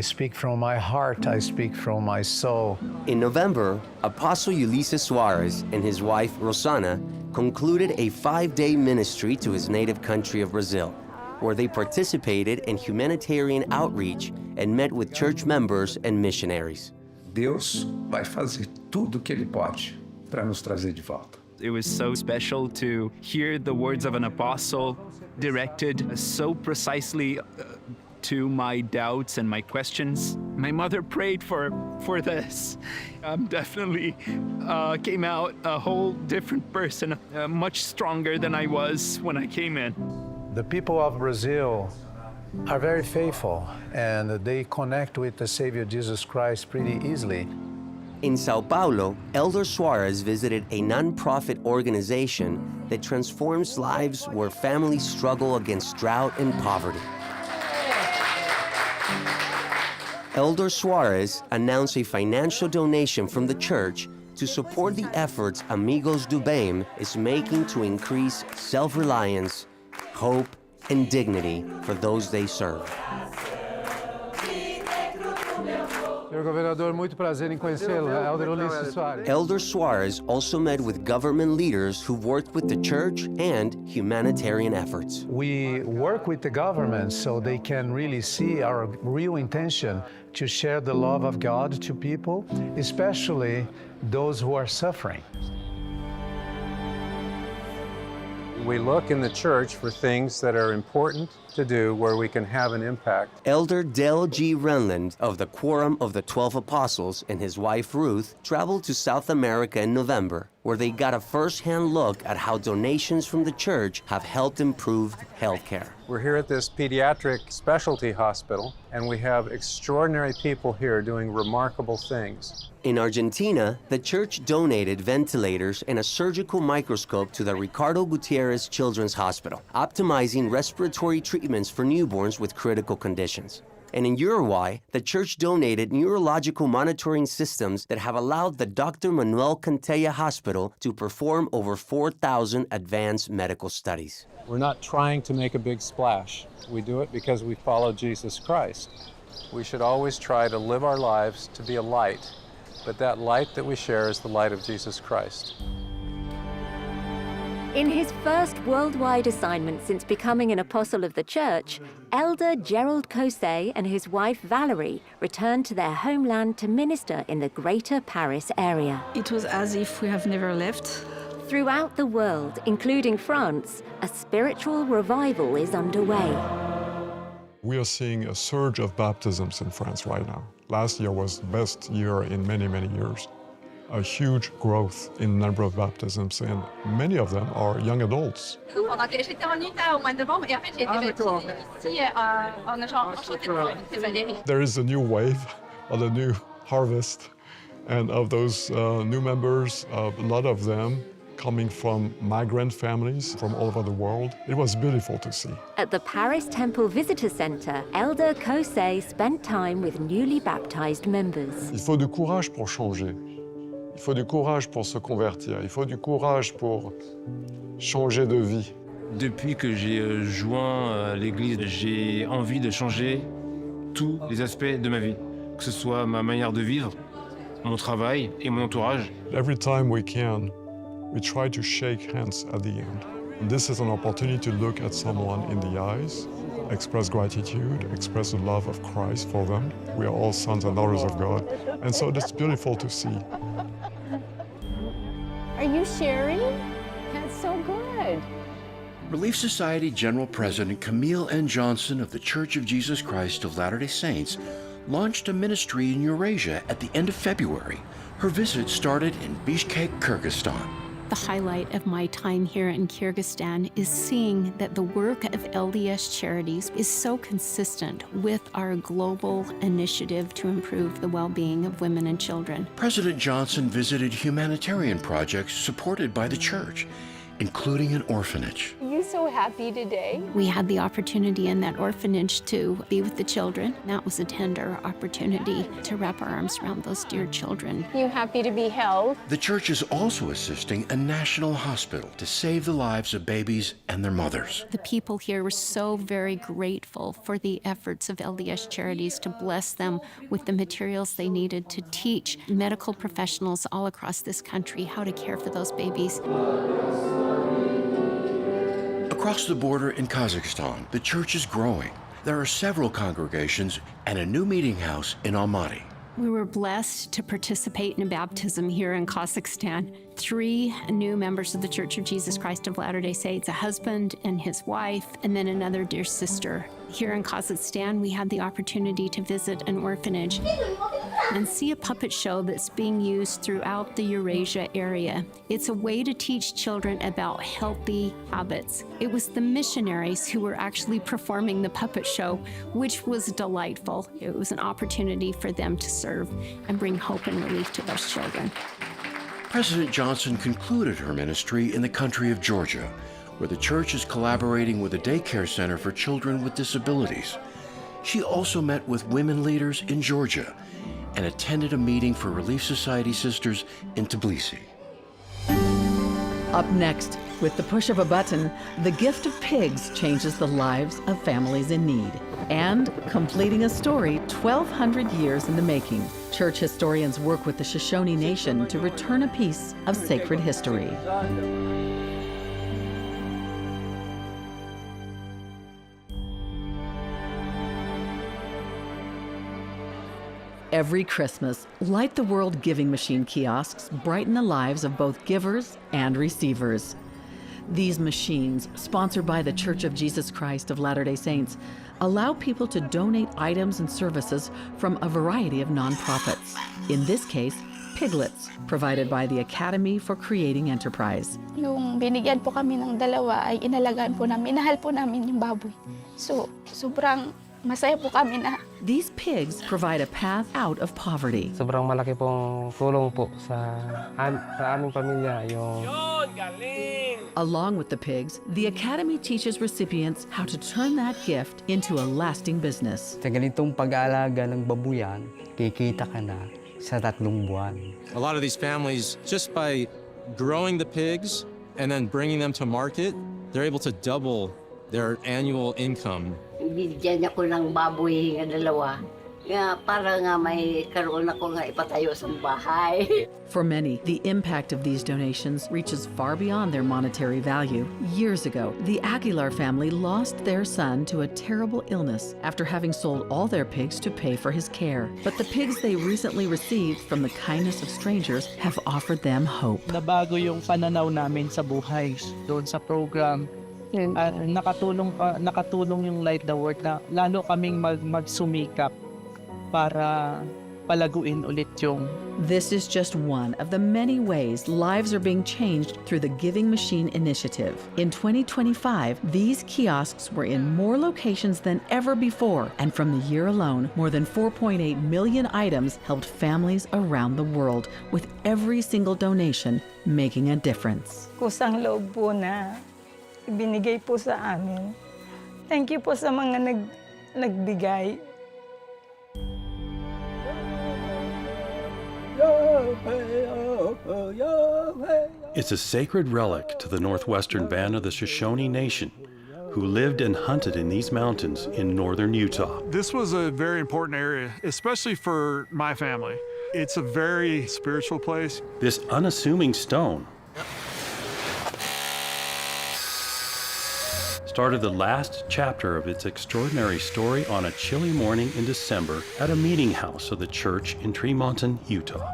speak from my heart, I speak from my soul. In November, Apostle Ulysses Suarez and his wife, Rosana, concluded a 5-day ministry to his native country of Brazil, where they participated in humanitarian outreach and met with church members and missionaries. Deus vai fazer tudo o que Ele pode para nos trazer de volta. It was so special to hear the words of an apostle directed so precisely to my doubts and my questions. My mother prayed for this. Definitely came out a whole different person, much stronger than I was when I came in. The people of Brazil are very faithful and they connect with the Savior Jesus Christ pretty easily. In Sao Paulo, Elder Suarez visited a non-profit organization that transforms lives where families struggle against drought and poverty. Elder Suarez announced a financial donation from the church to support the efforts Amigos do Bem is making to increase self-reliance, hope, and dignity for those they serve. Senhor Governador, muito prazer em conhecê-lo, Elder Ulysses Suarez. Elder Suarez also met with government leaders who worked with the church and humanitarian efforts. We work with the government so they can really see our real intention to share the love of God to people, especially those who are suffering. We look in the church for things that are important to do where we can have an impact. Elder Dale G. Renland of the Quorum of the 12 Apostles and his wife Ruth traveled to South America in November, where they got a first-hand look at how donations from the church have helped improve healthcare. We're here at this pediatric specialty hospital, and we have extraordinary people here doing remarkable things. In Argentina, the church donated ventilators and a surgical microscope to the Ricardo Gutierrez Children's Hospital, optimizing respiratory treatments for newborns with critical conditions. And in Uruguay, the church donated neurological monitoring systems that have allowed the Dr. Manuel Cantella Hospital to perform over 4,000 advanced medical studies. We're not trying to make a big splash. We do it because we follow Jesus Christ. We should always try to live our lives to be a light, but that light that we share is the light of Jesus Christ. In his first worldwide assignment since becoming an apostle of the church, Elder Gerald Kosei and his wife Valerie returned to their homeland to minister in the greater Paris area. It was as if we have never left. Throughout the world, including France, a spiritual revival is underway. We are seeing a surge of baptisms in France right now. Last year was the best year in many, many years. A huge growth in the number of baptisms, and many of them are young adults. There is a new wave, or the new harvest, and of those new members, a lot of them coming from migrant families from all over the world. It was beautiful to see. At the Paris Temple Visitor Center, Elder Kosei spent time with newly baptized members. Il faut du courage pour changer. Il faut du courage pour se convertir. Il faut du courage pour changer de vie. Depuis que j'ai joint l'Église, j'ai envie de changer tous les aspects de ma vie, que ce soit ma manière de vivre, mon travail et mon entourage. Every time we can, we try to shake hands at the end. And this is an opportunity to look at someone in the eyes, express gratitude, express the love of Christ for them. We are all sons and daughters of God, and so it's beautiful to see. Are you sharing? That's so good. Relief Society General President Camille N. Johnson of the Church of Jesus Christ of Latter-day Saints launched a ministry in Eurasia at the end of February. Her visit started in Bishkek, Kyrgyzstan. The highlight of my time here in Kyrgyzstan is seeing that the work of LDS Charities is so consistent with our global initiative to improve the well-being of women and children. President Johnson visited humanitarian projects supported by the church, including an orphanage. Are you so happy today? We had the opportunity in that orphanage to be with the children. That was a tender opportunity to wrap our arms around those dear children. You happy to be held? The church is also assisting a national hospital to save the lives of babies and their mothers. The people here were so very grateful for the efforts of LDS Charities to bless them with the materials they needed to teach medical professionals all across this country how to care for those babies. Across the border in Kazakhstan, the church is growing. There are several congregations and a new meeting house in Almaty. We were blessed to participate in a baptism here in Kazakhstan. 3 new members of the Church of Jesus Christ of Latter-day Saints, a husband and his wife, and then another dear sister. Here in Kazakhstan, we had the opportunity to visit an orphanage and see a puppet show that's being used throughout the Eurasia area. It's a way to teach children about healthy habits. It was the missionaries who were actually performing the puppet show, which was delightful. It was an opportunity for them to serve and bring hope and relief to those children. President Johnson concluded her ministry in the country of Georgia, where the church is collaborating with a daycare center for children with disabilities. She also met with women leaders in Georgia and attended a meeting for Relief Society sisters in Tbilisi. Up next, with the push of a button, the gift of pigs changes the lives of families in need. And completing a story 1,200 years in the making, church historians work with the Shoshone Nation to return a piece of sacred history. Every Christmas, Light the World giving machine kiosks brighten the lives of both givers and receivers. These machines, sponsored by the Church of Jesus Christ of Latter-day Saints, allow people to donate items and services from a variety of nonprofits. In this case, piglets, provided by the Academy for Creating Enterprise. Nung binigyan po kami ng dalawa ay inalagaan po namin, inahal po namin yung baboy. So, sobrang masaya po kami na. These pigs provide a path out of poverty. Sobrang malaki pong tulong po sa aming pamilya yung. Along with the pigs, the Academy teaches recipients how to turn that gift into a lasting business. Sa ganitong pag-aalaga ng babuyan, kikita ka na sa 3 buwan. A lot of these families, just by growing the pigs and then bringing them to market, they're able to double their annual income. Bigyan ako ng baboy nga 2. Nga para nga may karoon ako nga ipatayo sa bahay. For many, the impact of these donations reaches far beyond their monetary value. Years ago, the Aguilar family lost their son to a terrible illness after having sold all their pigs to pay for his care. But the pigs they recently received from the kindness of strangers have offered them hope. Nabago yung pananaw namin sa buhay doon sa program. Nakatulong yung Light the Word na lalo kaming magsumikap para palaguin ulit yung. This is just one of the many ways lives are being changed through the Giving Machine Initiative. In 2025, these kiosks were in more locations than ever before, and from the year alone, more than 4.8 million items helped families around the world, with every single donation making a difference. Kusang loob po na ibinigay po sa amin. Thank you po sa mga nagbigay. It's a sacred relic to the northwestern band of the Shoshone Nation, who lived and hunted in these mountains in northern Utah. This was a very important area, especially for my family. It's a very spiritual place. This unassuming stone started the last chapter of its extraordinary story on a chilly morning in December at a meeting house of the church in Tremonton, Utah.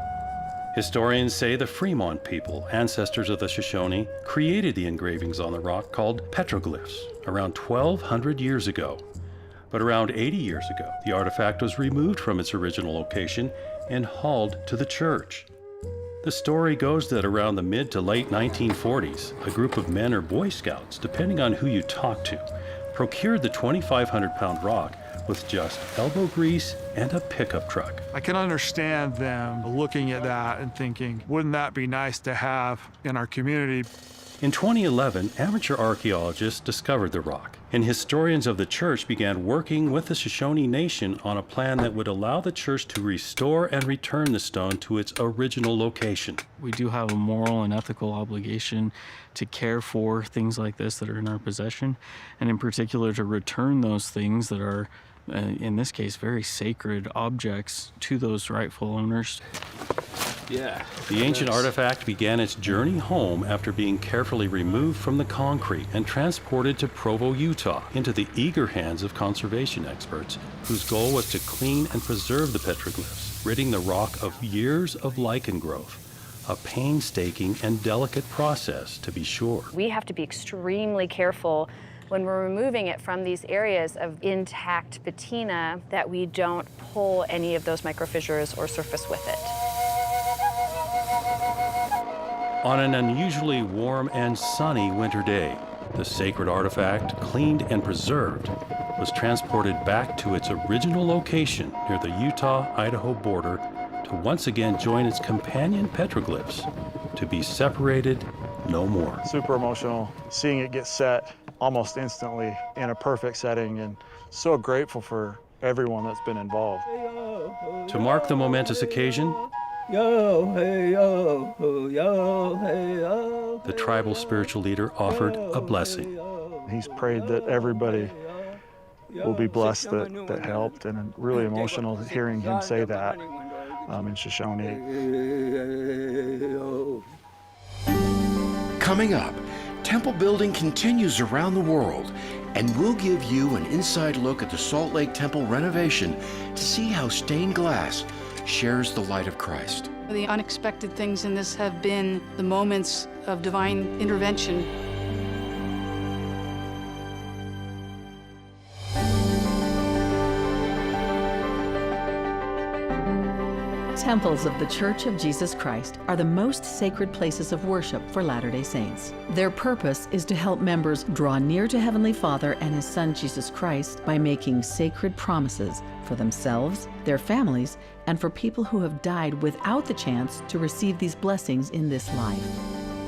Historians say the Fremont people, ancestors of the Shoshone, created the engravings on the rock called petroglyphs around 1,200 years ago. But around 80 years ago, the artifact was removed from its original location and hauled to the church. The story goes that around the mid to late 1940s, a group of men or Boy Scouts, depending on who you talk to, procured the 2,500-pound rock with just elbow grease and a pickup truck. I can understand them looking at that and thinking, wouldn't that be nice to have in our community? In 2011, amateur archaeologists discovered the rock, and historians of the church began working with the Shoshone Nation on a plan that would allow the church to restore and return the stone to its original location. We do have a moral and ethical obligation to care for things like this that are in our possession, and in particular to return those things that are, in this case, very sacred objects to those rightful owners. Yeah. The ancient artifact began its journey home after being carefully removed from the concrete and transported to Provo, Utah, into the eager hands of conservation experts, whose goal was to clean and preserve the petroglyphs, ridding the rock of years of lichen growth. A painstaking and delicate process, to be sure. We have to be extremely careful when we're removing it from these areas of intact patina that we don't pull any of those microfissures or surface with it. On an unusually warm and sunny winter day, the sacred artifact, cleaned and preserved, was transported back to its original location near the Utah-Idaho border to once again join its companion petroglyphs, to be separated no more. Super emotional, seeing it get set almost instantly in a perfect setting, and so grateful for everyone that's been involved. To mark the momentous occasion, the tribal spiritual leader offered a blessing. He's prayed that everybody will be blessed that helped, and really emotional hearing him say that in Shoshone. Coming up, temple building continues around the world, and we'll give you an inside look at the Salt Lake Temple renovation to see how stained glass shares the light of Christ. The unexpected things in this have been the moments of divine intervention temples of the Church of Jesus Christ are the most sacred places of worship for Latter-day Saints. Their purpose is to help members draw near to Heavenly Father and His Son Jesus Christ by making sacred promises for themselves, their families, and for people who have died without the chance to receive these blessings in this life.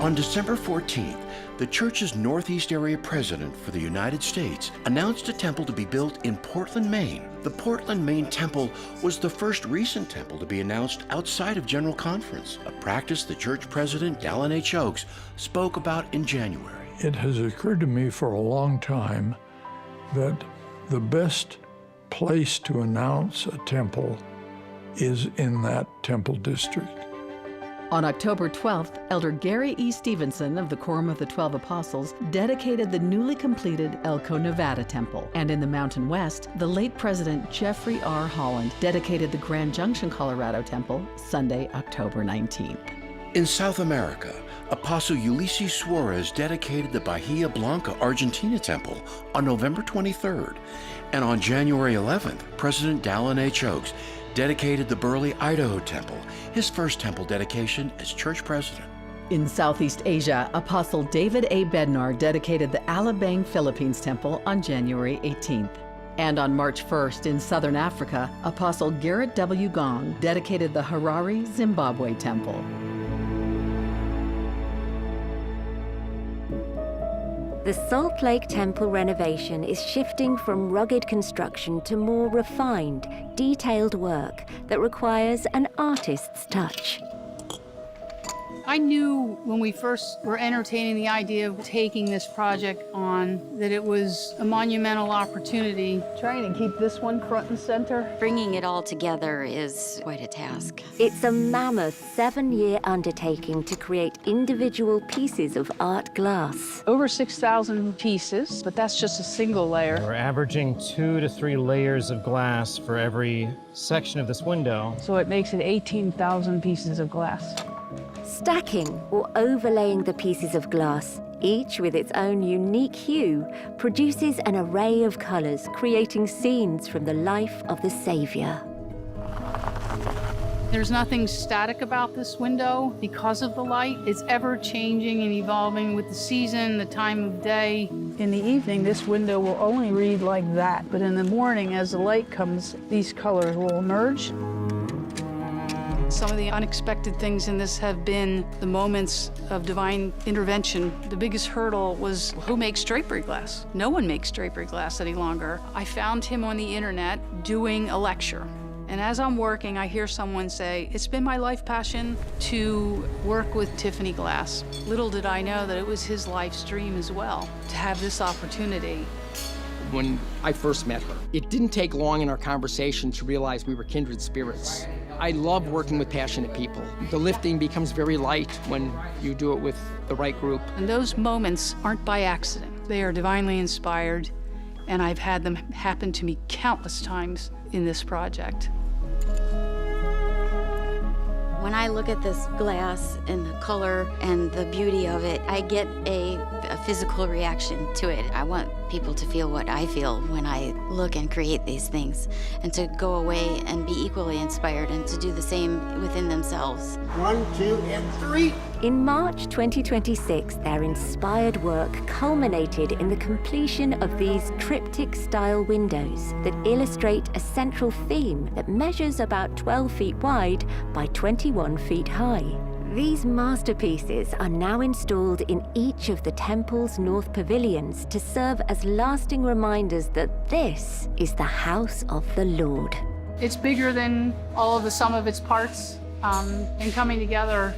On December 14th, the church's Northeast Area President for the United States announced a temple to be built in Portland, Maine. The Portland, Maine temple was the first recent temple to be announced outside of General Conference, a practice the church president, Dallin H. Oaks, spoke about in January. It has occurred to me for a long time that the best place to announce a temple is in that temple district. On October 12th, Elder Gary E. Stevenson of the Quorum of the 12 Apostles dedicated the newly completed Elko, Nevada temple. And in the Mountain West, the late President Jeffrey R. Holland dedicated the Grand Junction, Colorado temple Sunday, October 19th. In South America, Apostle Ulysses Suarez dedicated the Bahia Blanca, Argentina temple on November 23rd. And on January 11th, President Dallin H. Oaks dedicated the Burley, Idaho temple, his first temple dedication as church president. In Southeast Asia, Apostle David A. Bednar dedicated the Alabang, Philippines temple on January 18th. And on March 1st in Southern Africa, Apostle Garrett W. Gong dedicated the Harare, Zimbabwe temple. The Salt Lake Temple renovation is shifting from rugged construction to more refined, detailed work that requires an artist's touch. I knew when we first were entertaining the idea of taking this project on that it was a monumental opportunity. Trying to keep this one front and center. Bringing it all together is quite a task. It's a mammoth 7-year undertaking to create individual pieces of art glass. Over 6,000 pieces, but that's just a single layer. We're averaging 2 to 3 layers of glass for every section of this window. So it makes it 18,000 pieces of glass. Stacking or overlaying the pieces of glass, each with its own unique hue, produces an array of colors, creating scenes from the life of the Savior. There's nothing static about this window because of the light. It's ever changing and evolving with the season, the time of day. In the evening, this window will only read like that, but in the morning, as the light comes, these colors will emerge. Some of the unexpected things in this have been the moments of divine intervention. The biggest hurdle was who makes drapery glass? No one makes drapery glass any longer. I found him on the internet doing a lecture. And as I'm working, I hear someone say, it's been my life passion to work with Tiffany glass. Little did I know that it was his life's dream as well, to have this opportunity. When I first met her, it didn't take long in our conversation to realize we were kindred spirits. I love working with passionate people. The lifting becomes very light when you do it with the right group. And those moments aren't by accident. They are divinely inspired, and I've had them happen to me countless times in this project. When I look at this glass and the color and the beauty of it, I get a physical reaction to it. I want people to feel what I feel when I look and create these things, and to go away and be equally inspired and to do the same within themselves. 1, 2, and 3. In March 2026, their inspired work culminated in the completion of these triptych-style windows that illustrate a central theme that measures about 12 feet wide by 21 feet high. These masterpieces are now installed in each of the temple's north pavilions to serve as lasting reminders that this is the house of the Lord. It's bigger than all of the sum of its parts, and coming together,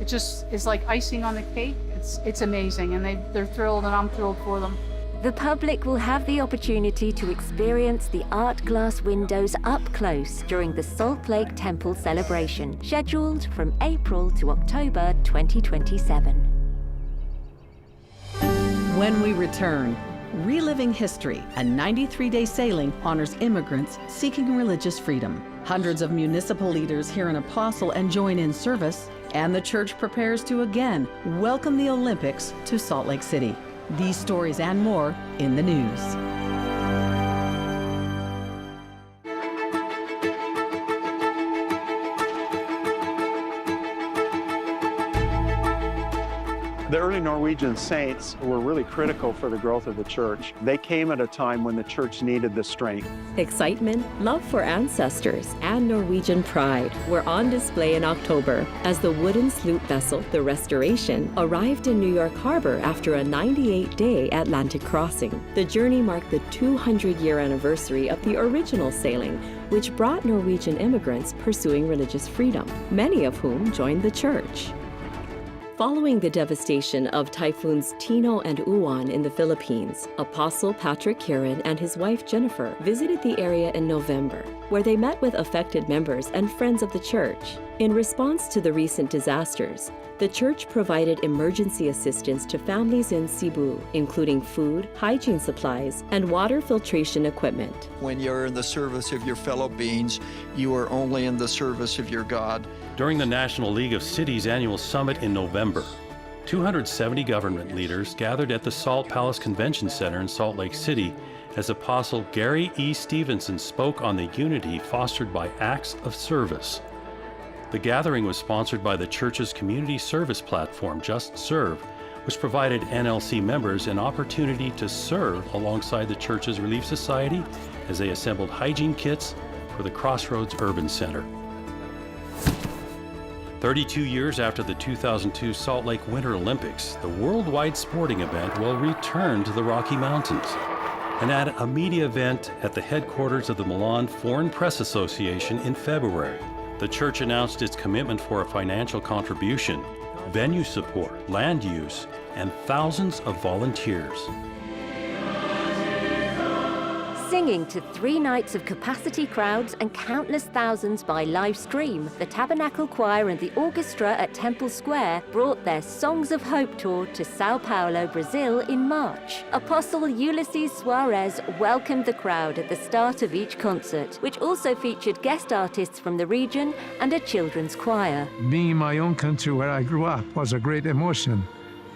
it just is like icing on the cake. It's amazing, and they're thrilled, and I'm thrilled for them. The public will have the opportunity to experience the art glass windows up close during the Salt Lake Temple celebration, scheduled from April to October 2027. When we return, Reliving History, a 93-day sailing honors immigrants seeking religious freedom. Hundreds of municipal leaders hear an apostle and join in service, and the church prepares to again welcome the Olympics to Salt Lake City. These stories and more in the news. The early Norwegian saints were really critical for the growth of the church. They came at a time when the church needed the strength. Excitement, love for ancestors, and Norwegian pride were on display in October as the wooden sloop vessel, the Restoration, arrived in New York Harbor after a 98-day Atlantic crossing. The journey marked the 200-year anniversary of the original sailing, which brought Norwegian immigrants pursuing religious freedom, many of whom joined the church. Following the devastation of typhoons Tino and Uwan in the Philippines, Apostle Patrick Kieran and his wife Jennifer visited the area in November, where they met with affected members and friends of the church. In response to the recent disasters, the church provided emergency assistance to families in Cebu, including food, hygiene supplies, and water filtration equipment. When you're in the service of your fellow beings, you are only in the service of your God. During the National League of Cities annual summit in November, 270 government leaders gathered at the Salt Palace Convention Center in Salt Lake City as Apostle Gary E. Stevenson spoke on the unity fostered by acts of service. The gathering was sponsored by the church's community service platform, Just Serve, which provided NLC members an opportunity to serve alongside the church's Relief Society as they assembled hygiene kits for the Crossroads Urban Center. 32 years after the 2002 Salt Lake Winter Olympics, the worldwide sporting event will return to the Rocky Mountains. And at a media event at the headquarters of the Milan Foreign Press Association in February, the church announced its commitment for a financial contribution, venue support, land use, and thousands of volunteers. Singing to 3 nights of capacity crowds and countless thousands by live stream, the Tabernacle Choir and the orchestra at Temple Square brought their Songs of Hope tour to Sao Paulo, Brazil in March. Apostle Ulysses Suarez welcomed the crowd at the start of each concert, which also featured guest artists from the region and a children's choir. Being in my own country where I grew up was a great emotion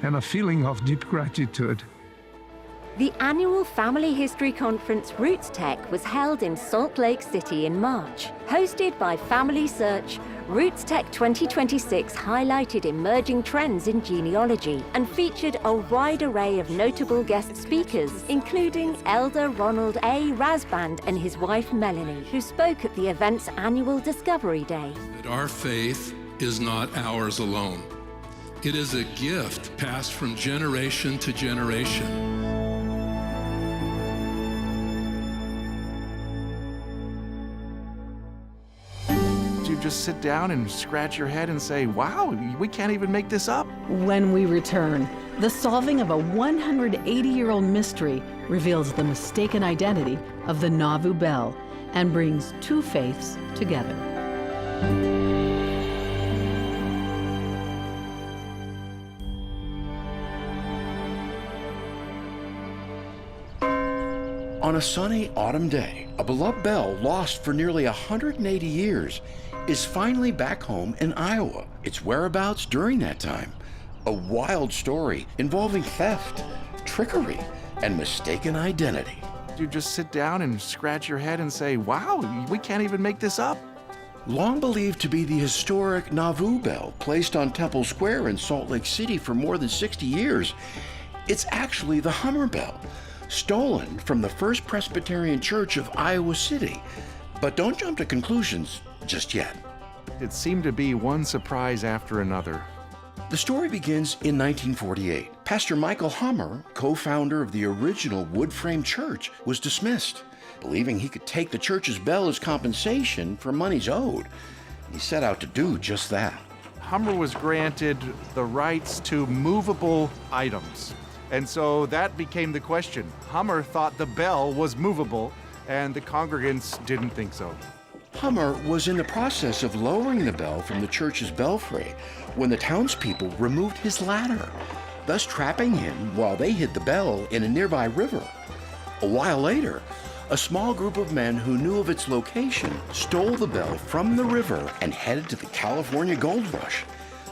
and a feeling of deep gratitude. The annual Family History Conference Roots Tech was held in Salt Lake City in March. Hosted by Family Search, Roots Tech 2026 highlighted emerging trends in genealogy and featured a wide array of notable guest speakers, including Elder Ronald A. Rasband and his wife Melanie, who spoke at the event's annual Discovery Day. Our faith is not ours alone. It is a gift passed from generation to generation. You just sit down and scratch your head and say, wow, we can't even make this up. When we return, the solving of a 180-year-old mystery reveals the mistaken identity of the Nauvoo Bell and brings 2 faiths together. On a sunny autumn day, a beloved bell lost for nearly 180 years is finally back home in Iowa. Its whereabouts during that time, a wild story involving theft, trickery, and mistaken identity. You just sit down and scratch your head and say, wow, we can't even make this up. Long believed to be the historic Nauvoo Bell, placed on Temple Square in Salt Lake City for more than 60 years, it's actually the Hummer Bell, stolen from the First Presbyterian Church of Iowa City. But don't jump to conclusions just yet. It seemed to be one surprise after another. The story begins in 1948. Pastor Michael Hummer, co-founder of the original wood frame church, was dismissed, believing he could take the church's bell as compensation for monies owed. He set out to do just that. Hummer was granted the rights to movable items. And so that became the question. Hummer thought the bell was movable, and the congregants didn't think so. Hummer was in the process of lowering the bell from the church's belfry when the townspeople removed his ladder, thus trapping him while they hid the bell in a nearby river. A while later, a small group of men who knew of its location stole the bell from the river and headed to the California Gold Rush.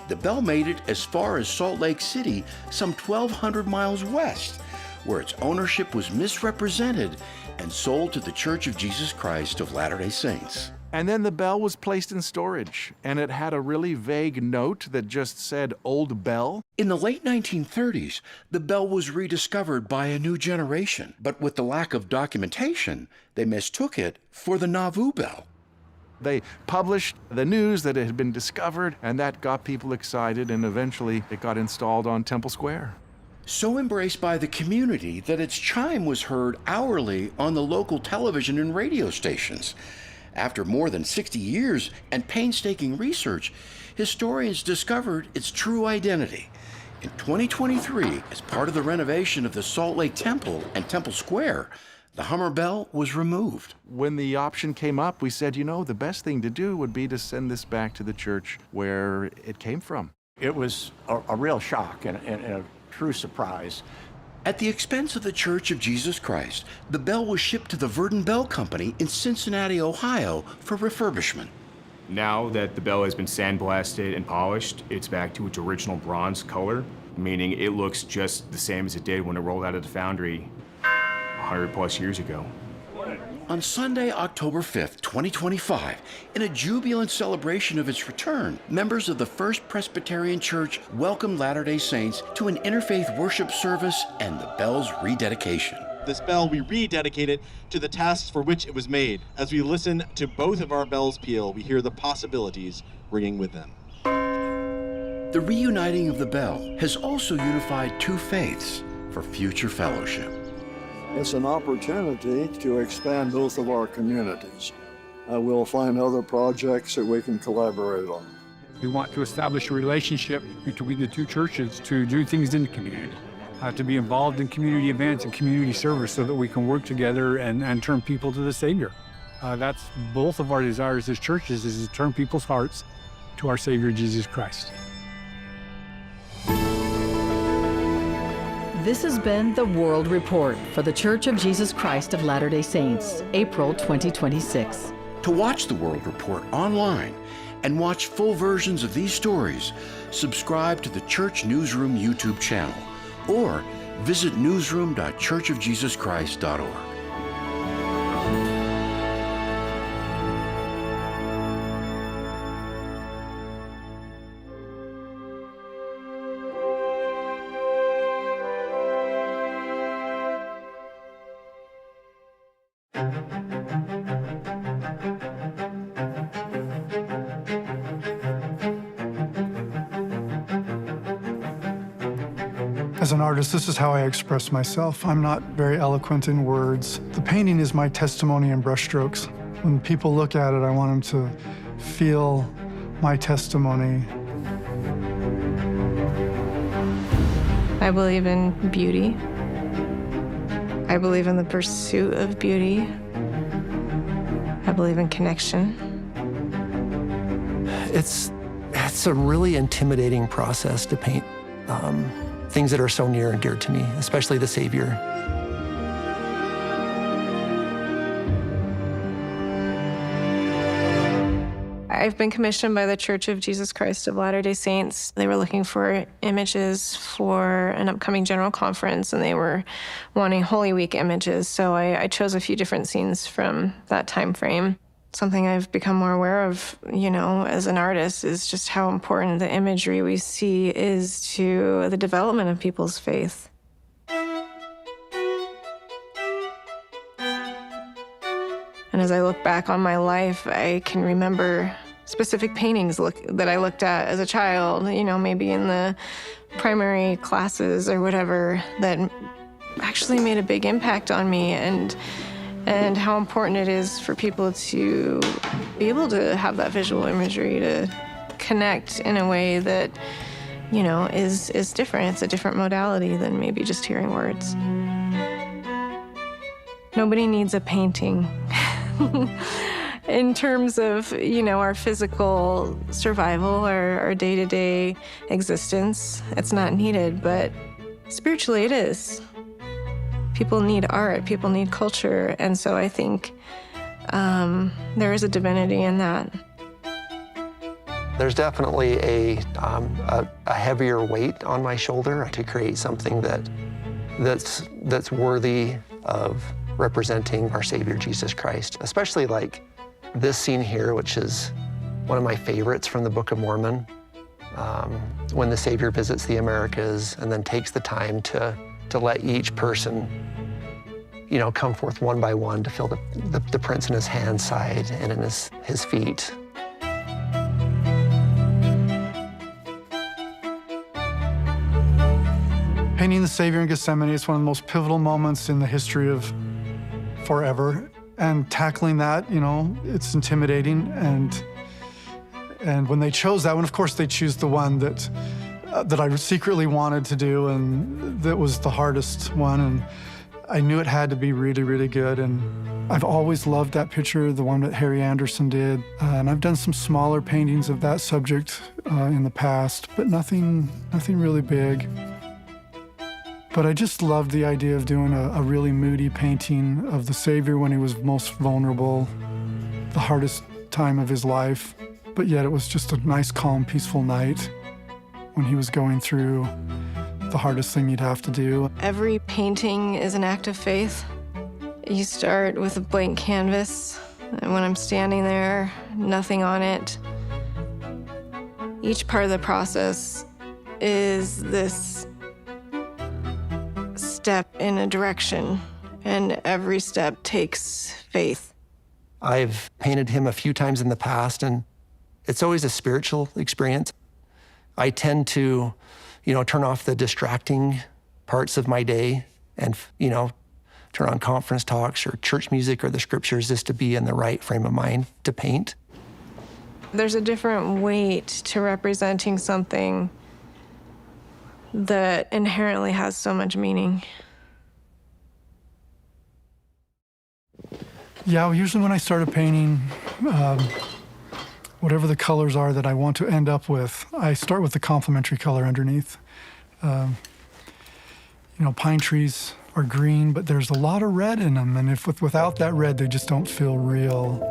The bell made it as far as Salt Lake City, some 1,200 miles west, where its ownership was misrepresented and sold to the Church of Jesus Christ of Latter-day Saints. And then the bell was placed in storage, and it had a really vague note that just said "Old Bell." In the late 1930s, the bell was rediscovered by a new generation, but with the lack of documentation, they mistook it for the Nauvoo bell. They published the news that it had been discovered, and that got people excited, and eventually it got installed on Temple Square. So embraced by the community that its chime was heard hourly on the local television and radio stations. After more than 60 years and painstaking research, historians discovered its true identity. In 2023, as part of the renovation of the Salt Lake Temple and Temple Square, the Hummer bell was removed. When the option came up, we said, you know, the best thing to do would be to send this back to the church where it came from. It was a real shock and a true surprise. At the expense of the Church of Jesus Christ, the bell was shipped to the Verdon Bell Company in Cincinnati, Ohio for refurbishment. Now that the bell has been sandblasted and polished, it's back to its original bronze color, meaning it looks just the same as it did when it rolled out of the foundry 100 plus years ago. On Sunday, October 5th, 2025, in a jubilant celebration of its return, members of the First Presbyterian Church welcomed Latter-day Saints to an interfaith worship service and the bell's rededication. This bell, we rededicate it to the tasks for which it was made. As we listen to both of our bells peal, we hear the possibilities ringing with them. The reuniting of the bell has also unified two faiths for future fellowship. It's an opportunity to expand both of our communities. We'll find other projects that we can collaborate on. We want to establish a relationship between the two churches to do things in the community, to be involved in community events and community service so that we can work together and turn people to the Savior. That's both of our desires as churches, is to turn people's hearts to our Savior, Jesus Christ. This has been the World Report for the Church of Jesus Christ of Latter-day Saints, April 2026. To watch the World Report online and watch full versions of these stories, subscribe to the Church Newsroom YouTube channel or visit newsroom.churchofjesuschrist.org. As an artist, this is how I express myself. I'm not very eloquent in words. The painting is my testimony in brushstrokes. When people look at it, I want them to feel my testimony. I believe in beauty. I believe in the pursuit of beauty. I believe in connection. It's a really intimidating process to paint things that are so near and dear to me, especially the Savior. I've been commissioned by the Church of Jesus Christ of Latter-day Saints. They were looking for images for an upcoming general conference, and they were wanting Holy Week images, so I chose a few different scenes from that time frame. Something I've become more aware of, as an artist, is just how important the imagery we see is to the development of people's faith. And as I look back on my life, I can remember specific paintings that I looked at as a child, maybe in the primary classes or whatever, that actually made a big impact on me, and how important it is for people to be able to have that visual imagery to connect in a way that, is different. It's a different modality than maybe just hearing words. Nobody needs a painting in terms of, our physical survival, our day-to-day existence. It's not needed, but spiritually it is. People need art, people need culture, and so I think there is a divinity in that. There's definitely a heavier weight on my shoulder to create something that's worthy of representing our Savior Jesus Christ, especially like This scene here, which is one of my favorites from the Book of Mormon, when the Savior visits the Americas and then takes the time to let each person, you know, come forth one by one to feel the prints in his hand, side, and in his feet. Painting the Savior in Gethsemane is one of the most pivotal moments in the history of forever. And tackling that, you know, it's intimidating. And when they chose that one, of course, they choose the one that I secretly wanted to do, and that was the hardest one. And I knew it had to be really, really good. And I've always loved that picture, the one that Harry Anderson did. And I've done some smaller paintings of that subject in the past, but nothing really big. But I just loved the idea of doing a really moody painting of the Savior when he was most vulnerable, the hardest time of his life. But yet it was just a nice, calm, peaceful night when he was going through the hardest thing you'd have to do. Every painting is an act of faith. You start with a blank canvas, and when I'm standing there, nothing on it. Each part of the process is this step in a direction, and every step takes faith. I've painted him a few times in the past, and it's always a spiritual experience. I tend to, you know, turn off the distracting parts of my day and, you know, turn on conference talks or church music or the scriptures just to be in the right frame of mind to paint. There's a different weight to representing something that inherently has so much meaning. Yeah, well, usually when I started painting, whatever the colors are that I want to end up with, I start with the complementary color underneath. You know, pine trees are green, but there's a lot of red in them, and without that red, they just don't feel real.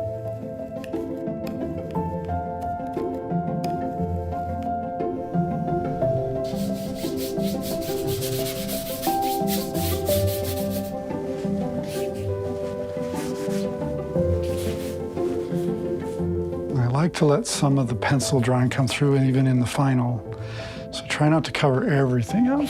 I like to let some of the pencil drawing come through, and even in the final. So try not to cover everything up.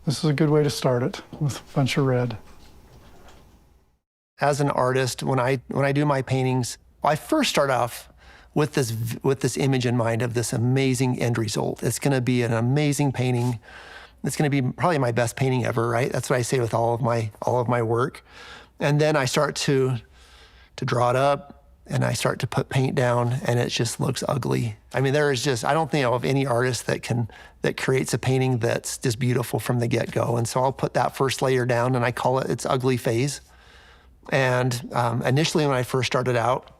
This is a good way to start it, with a bunch of red. As an artist, when I do my paintings, I first start off with this image in mind of this amazing end result. It's going to be an amazing painting. It's going to be probably my best painting ever, right? That's what I say with all of my work. And then I start to draw it up, and I start to put paint down, and it just looks ugly. I mean, I don't think of any artist that creates a painting that's just beautiful from the get-go. And so I'll put that first layer down, and I call it its ugly phase. And initially when I first started out,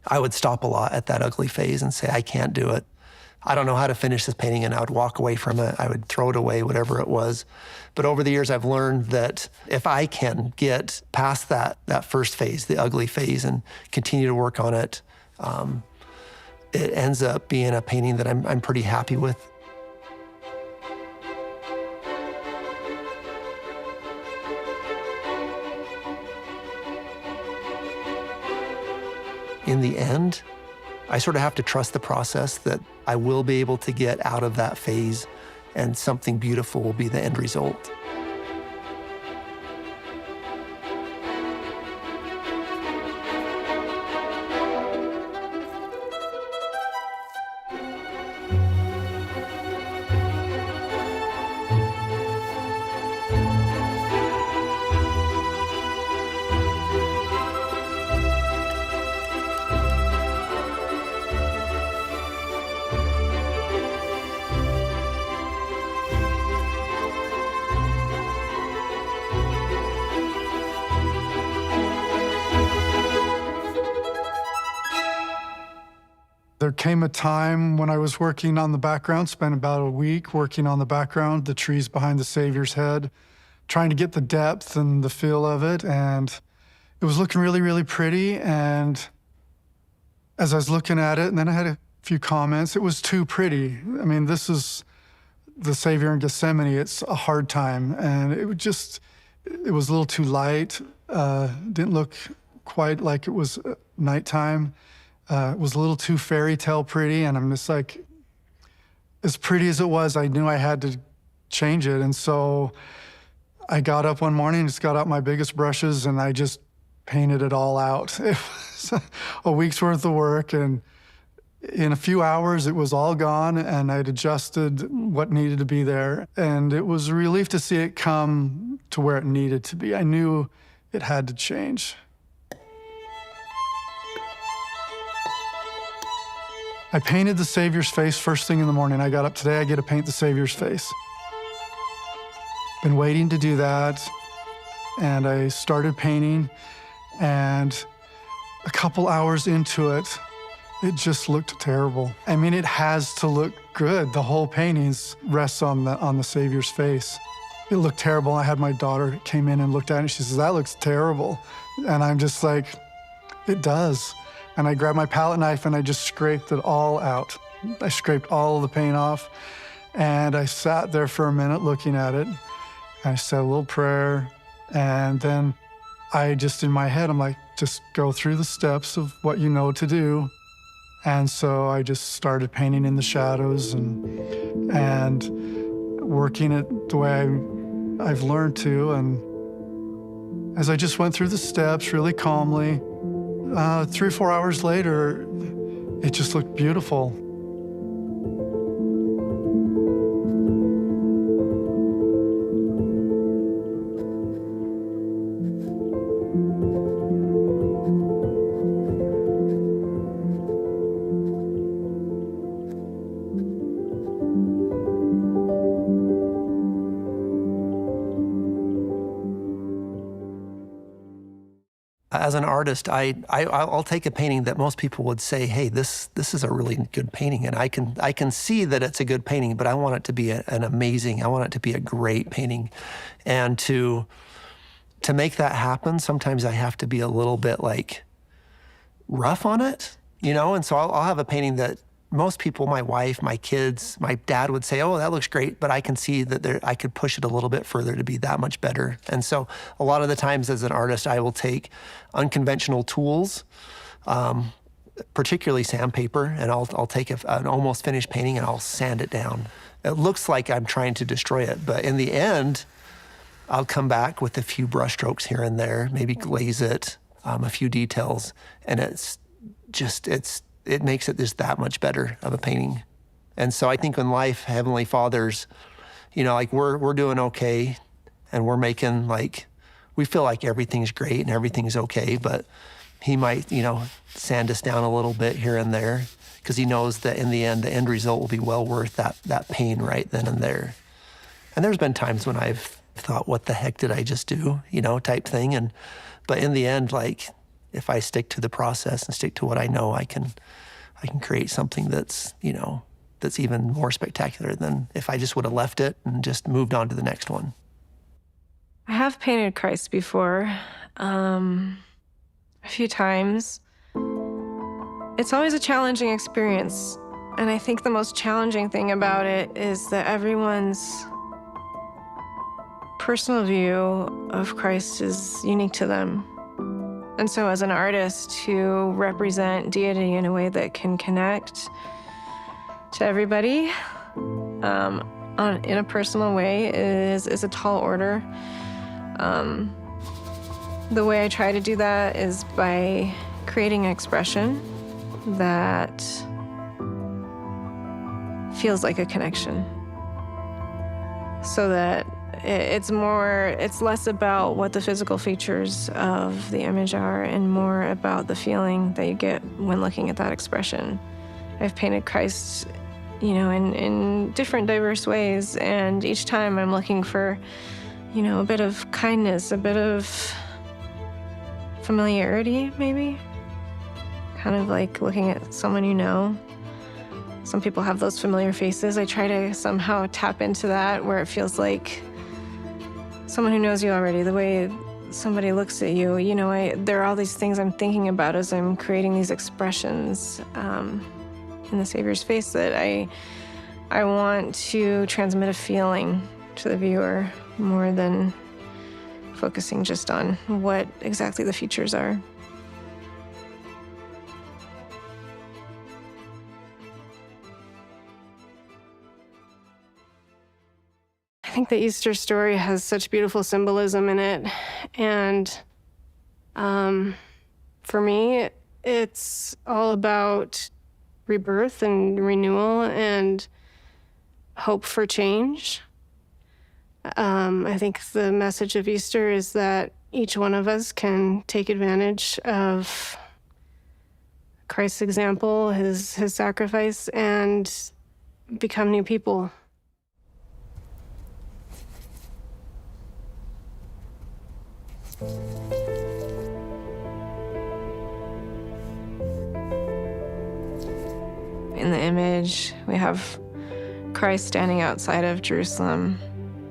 I would stop a lot at that ugly phase and say, I can't do it. I don't know how to finish this painting, and I would walk away from it. I would throw it away, whatever it was. But over the years, I've learned that if I can get past that first phase, the ugly phase, and continue to work on it, it ends up being a painting that I'm pretty happy with. In the end, I sort of have to trust the process that I will be able to get out of that phase, and something beautiful will be the end result. came a time when I was working on the background, spent about a week working on the background, the trees behind the Savior's head, trying to get the depth and the feel of it. And it was looking really, really pretty. And as I was looking at it, and then I had a few comments, it was too pretty. I mean, this is the Savior in Gethsemane. It's a hard time. And it was a little too light. Didn't look quite like it was nighttime. It was a little too fairy tale pretty, and I'm just like, as pretty as it was, I knew I had to change it. And so I got up one morning, just got out my biggest brushes, and I just painted it all out. It was a week's worth of work, and in a few hours, it was all gone, and I'd adjusted what needed to be there. And it was a relief to see it come to where it needed to be. I knew it had to change. I painted the Savior's face first thing in the morning. I got up today, I get to paint the Savior's face. Been waiting to do that, and I started painting, and a couple hours into it, it just looked terrible. I mean, it has to look good. The whole painting rests on the Savior's face. It looked terrible. I had my daughter came in and looked at it, and she says, "That looks terrible." And I'm just like, it does. And I grabbed my palette knife and I just scraped it all out. I scraped all of the paint off, and I sat there for a minute looking at it. I said a little prayer, and then I just, in my head, I'm like, just go through the steps of what you know to do. And so I just started painting in the shadows and working it the way I've learned to. And as I just went through the steps really calmly, 3 or 4 hours later, it just looked beautiful. As an artist, I'll take a painting that most people would say, "Hey, this is a really good painting," and I can see that it's a good painting, but I want it to be I want it to be a great painting, and to make that happen, sometimes I have to be a little bit like rough on it, you know. And so I'll have a painting that most people, my wife, my kids, my dad would say, "Oh, that looks great," but I can see that I could push it a little bit further to be that much better. And so a lot of the times as an artist, I will take unconventional tools, particularly sandpaper, and I'll take an almost finished painting and I'll sand it down. It looks like I'm trying to destroy it, but in the end, I'll come back with a few brush strokes here and there, maybe glaze it, a few details, and it makes it just that much better of a painting. And so I think in life, Heavenly Father's, you know, like we're doing okay, and we're making we feel like everything's great and everything's okay, but He might, you know, sand us down a little bit here and there, because He knows that in the end result will be well worth that pain right then and there. And there's been times when I've thought, what the heck did I just do, you know, type thing. But in the end, if I stick to the process and stick to what I know, I can create something that's, you know, that's even more spectacular than if I just would have left it and just moved on to the next one. I have painted Christ before, a few times. It's always a challenging experience, and I think the most challenging thing about it is that everyone's personal view of Christ is unique to them. And so as an artist, to represent deity in a way that can connect to everybody in a personal way is a tall order. The way I try to do that is by creating an expression that feels like a connection, so that it's less about what the physical features of the image are and more about the feeling that you get when looking at that expression. I've painted Christ, you know, in different diverse ways, and each time I'm looking for, you know, a bit of kindness, a bit of familiarity, maybe. Kind of like looking at someone you know. Some people have those familiar faces. I try to somehow tap into that where it feels like someone who knows you already, the way somebody looks at you. You know, there are all these things I'm thinking about as I'm creating these expressions in the Savior's face that I want to transmit a feeling to the viewer more than focusing just on what exactly the features are. I think the Easter story has such beautiful symbolism in it. And for me, it's all about rebirth and renewal and hope for change. I think the message of Easter is that each one of us can take advantage of Christ's example, his sacrifice, and become new people. In the image, we have Christ standing outside of Jerusalem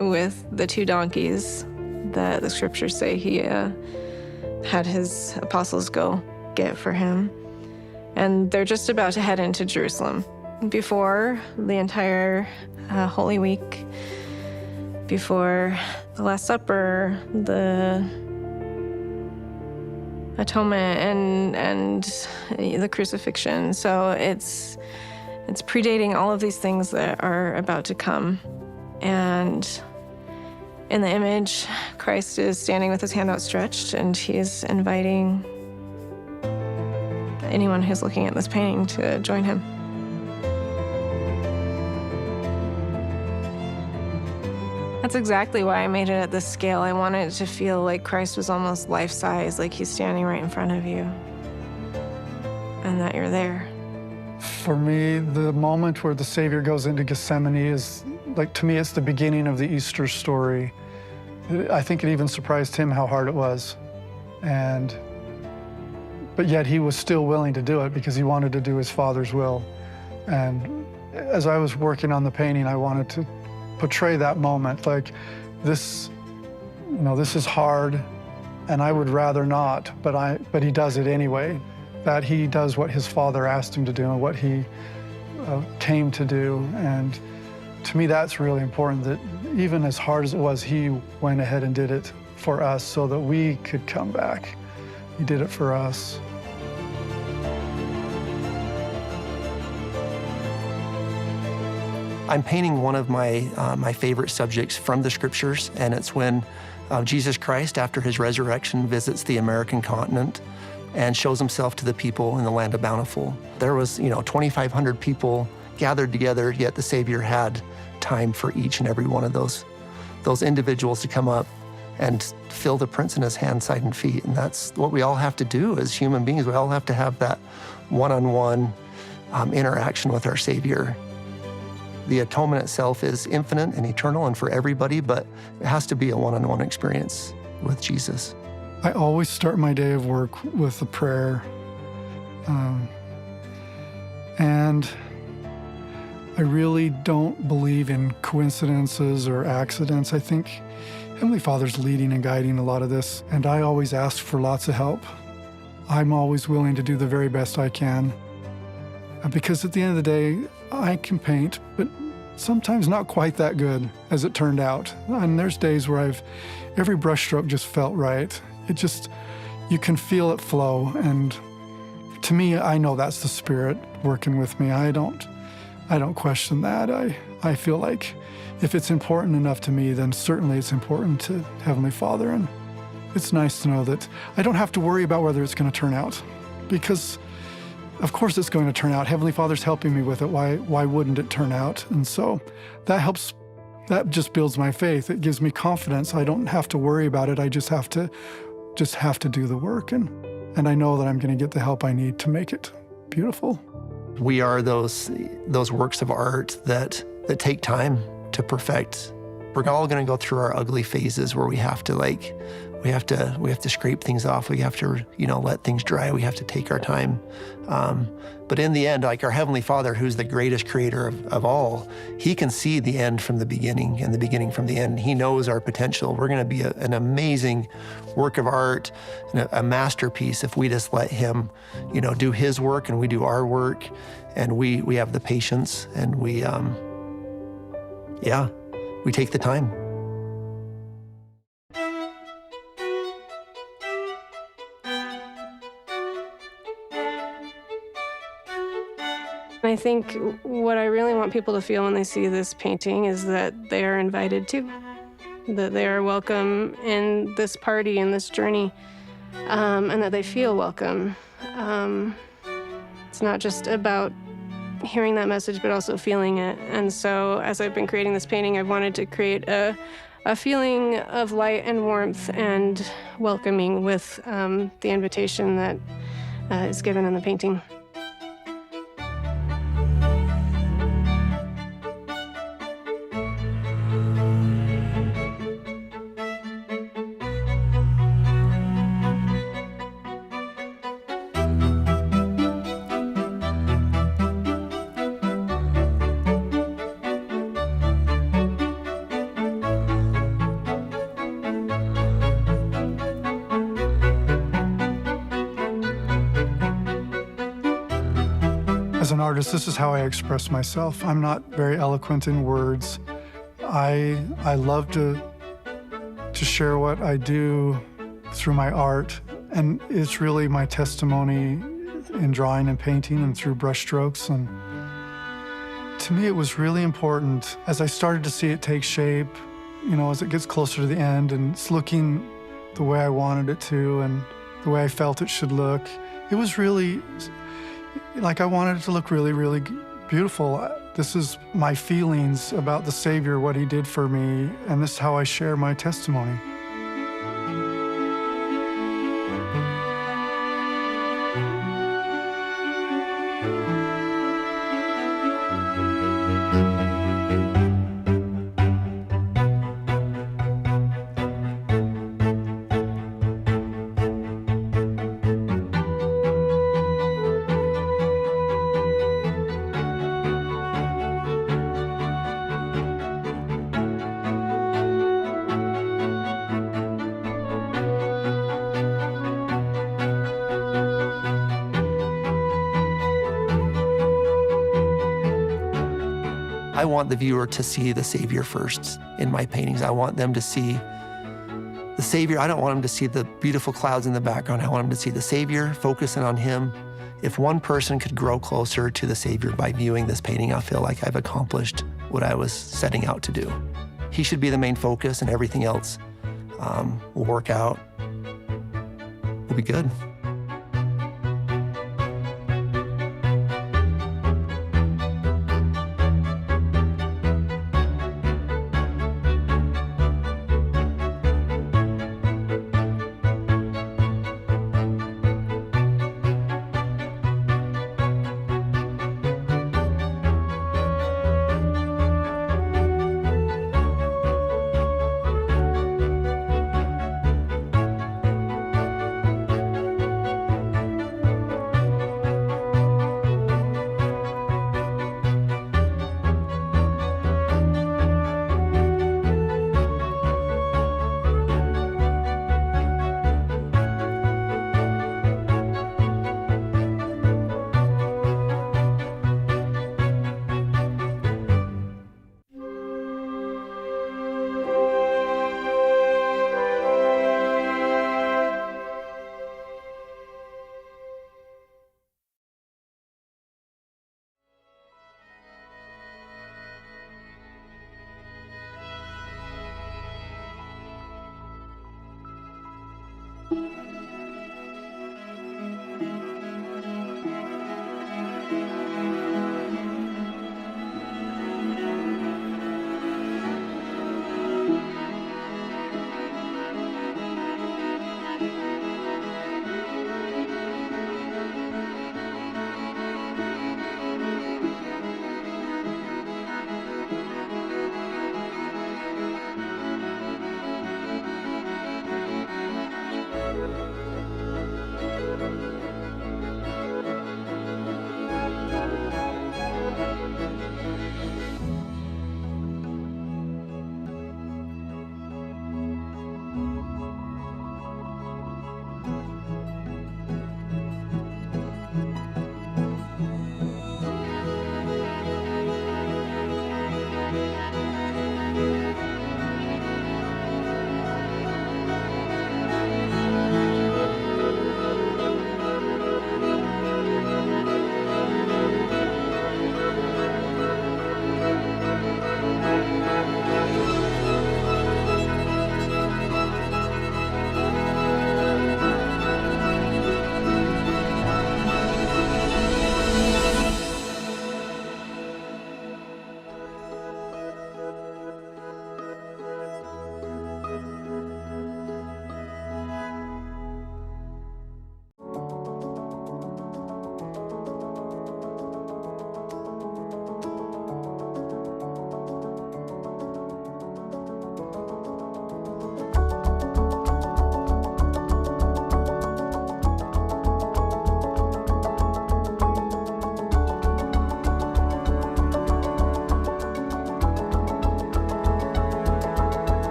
with the 2 donkeys that the scriptures say he had his apostles go get for him. And they're just about to head into Jerusalem. Before the entire Holy Week, before the Last Supper, the Atonement, and the crucifixion. So it's predating all of these things that are about to come. And in the image, Christ is standing with his hand outstretched, and he's inviting anyone who's looking at this painting to join him. That's exactly why I made it at this scale. I wanted it to feel like Christ was almost life-size, like he's standing right in front of you, and that you're there. For me, the moment where the Savior goes into Gethsemane is, like, to me, it's the beginning of the Easter story. I think it even surprised him how hard it was. But yet he was still willing to do it because he wanted to do his Father's will. And as I was working on the painting, I wanted to portray that moment, like, this, you know, this is hard, and I would rather not, but he does it anyway. That he does what his Father asked him to do and what he came to do. And to me, that's really important, that even as hard as it was, he went ahead and did it for us so that we could come back. He did it for us. I'm painting one of my favorite subjects from the scriptures, and it's when Jesus Christ, after his resurrection, visits the American continent and shows himself to the people in the land of Bountiful. There was, 2,500 people gathered together, yet the Savior had time for each and every one of those individuals to come up and feel the prints in his hands, side, and feet. And that's what we all have to do as human beings. We all have to have that one-on-one interaction with our Savior. The atonement itself is infinite and eternal and for everybody, but it has to be a one-on-one experience with Jesus. I always start my day of work with a prayer. And I really don't believe in coincidences or accidents. I think Heavenly Father's leading and guiding a lot of this, and I always ask for lots of help. I'm always willing to do the very best I can. Because at the end of the day, I can paint, but sometimes not quite that good as it turned out. And there's days where every brushstroke just felt right. You can feel it flow. And to me, I know that's the Spirit working with me. I don't question that. I feel like if it's important enough to me, then certainly it's important to Heavenly Father. And it's nice to know that I don't have to worry about whether it's going to turn out, because of course it's going to turn out. Heavenly Father's helping me with it. Why wouldn't it turn out? And so that helps. That just builds my faith. It gives me confidence. I don't have to worry about it. I just have to do the work. And I know that I'm going to get the help I need to make it beautiful. We are those works of art that take time to perfect. We're all going to go through our ugly phases where we have to We have to scrape things off. We have to, let things dry. We have to take our time. But in the end, like our Heavenly Father, who's the greatest creator of all, He can see the end from the beginning and the beginning from the end. He knows our potential. We're going to be an amazing work of art, and a masterpiece if we just let Him, do His work and we do our work, and we have the patience, and we take the time. I think what I really want people to feel when they see this painting is that they are invited too, that they are welcome in this party, in this journey, and that they feel welcome. It's not just about hearing that message, but also feeling it. And so as I've been creating this painting, I've wanted to create a feeling of light and warmth and welcoming with the invitation that is given in the painting. As an artist, this is how I express myself. I'm not very eloquent in words. I love to share what I do through my art, and it's really my testimony in drawing and painting and through brushstrokes. And to me, it was really important as I started to see it take shape, as it gets closer to the end and it's looking the way I wanted it to and the way I felt it should look. It was really like I wanted it to look really, really beautiful. This is my feelings about the Savior, what He did for me, and this is how I share my testimony. I want the viewer to see the Savior first in my paintings. I want them to see the Savior. I don't want them to see the beautiful clouds in the background. I want them to see the Savior, focusing on Him. If one person could grow closer to the Savior by viewing this painting, I feel like I've accomplished what I was setting out to do. He should be the main focus, and everything else will work out. We'll be good.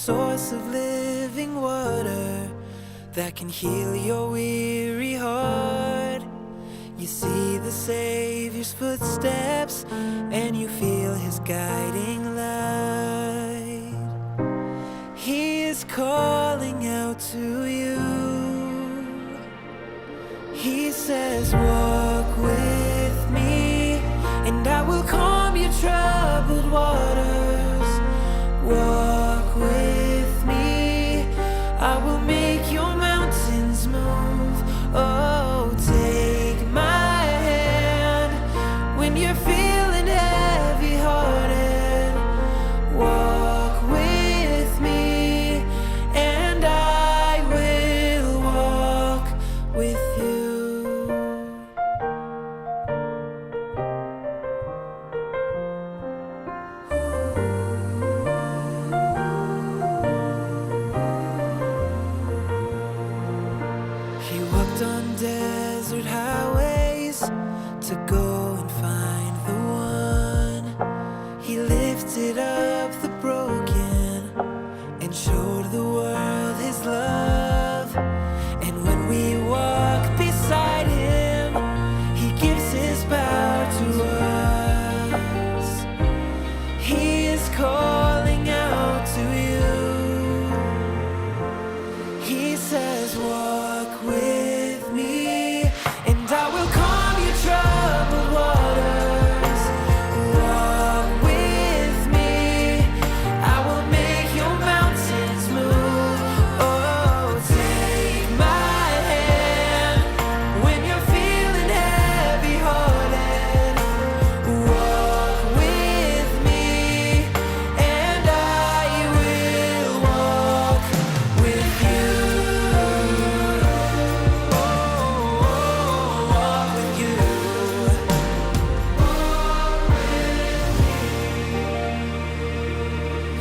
source of living water that can heal your weary heart. You see the Savior's footsteps and you feel his guiding light. He is calling out to you. He says, walk with me and I will calm your troubled waters. Walk with me, I will make your mountains move. Oh, take my hand when you're feeling heavy-hearted. Walk with me and I will walk with you. He walked on desert highways to go and find the one. He lifted up the broken and showed the world his love. And when we walk beside him, he gives his power to us. He is calling out to you. He says, walk with me and I will calm your troubled waters. Walk with me, I will make your mountains move. Oh, take my hand when you're feeling heavy-hearted. Walk with me and I will walk with you. Walk with you.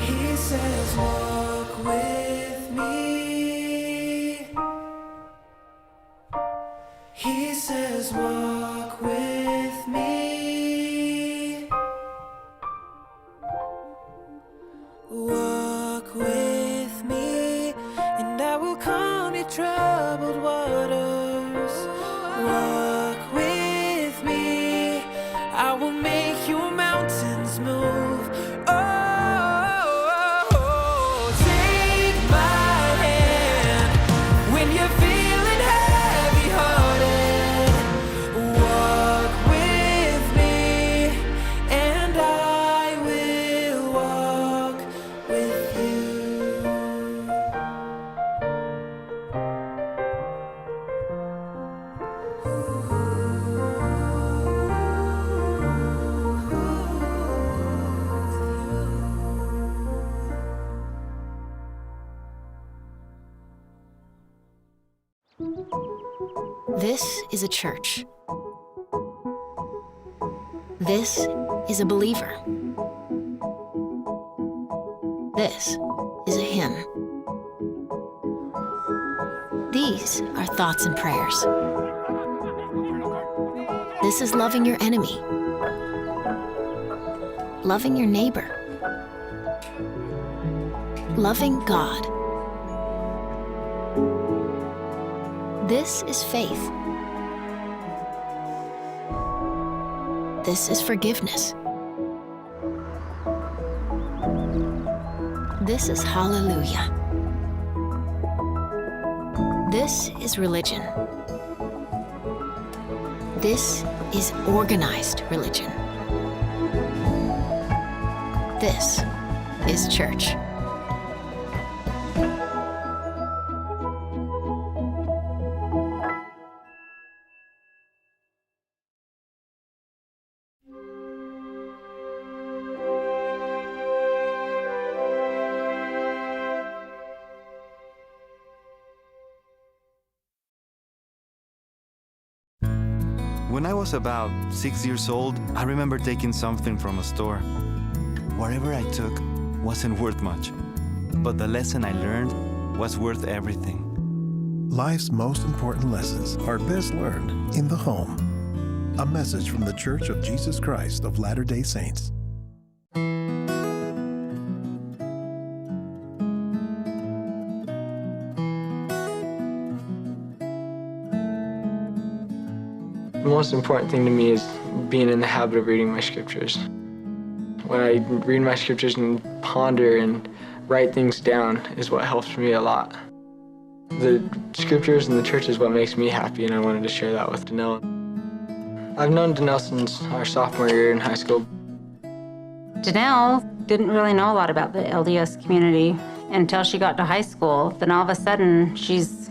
He says, walk with me. He says, walk with me. Walk with me, and I will calm your troubled waters. Walk with me, I will make your mountains move. Oh, take my hand when you're feeling heavy-hearted. Walk with me, and I will walk with you. This is a church. This is a believer. This is a hymn. These are thoughts and prayers. This is loving your enemy, loving your neighbor, loving God. This is faith. This is forgiveness. This is hallelujah. This is religion. This is organized religion. This is church. When I was about 6 years old, I remember taking something from a store. Whatever I took wasn't worth much, but the lesson I learned was worth everything. Life's most important lessons are best learned in the home. A message from the Church of Jesus Christ of Latter-day Saints. The most important thing to me is being in the habit of reading my scriptures. When I read my scriptures and ponder and write things down is what helps me a lot. The scriptures and the church is what makes me happy, and I wanted to share that with Danelle. I've known Danelle since our sophomore year in high school. Danelle didn't really know a lot about the LDS community until she got to high school. Then all of a sudden, she's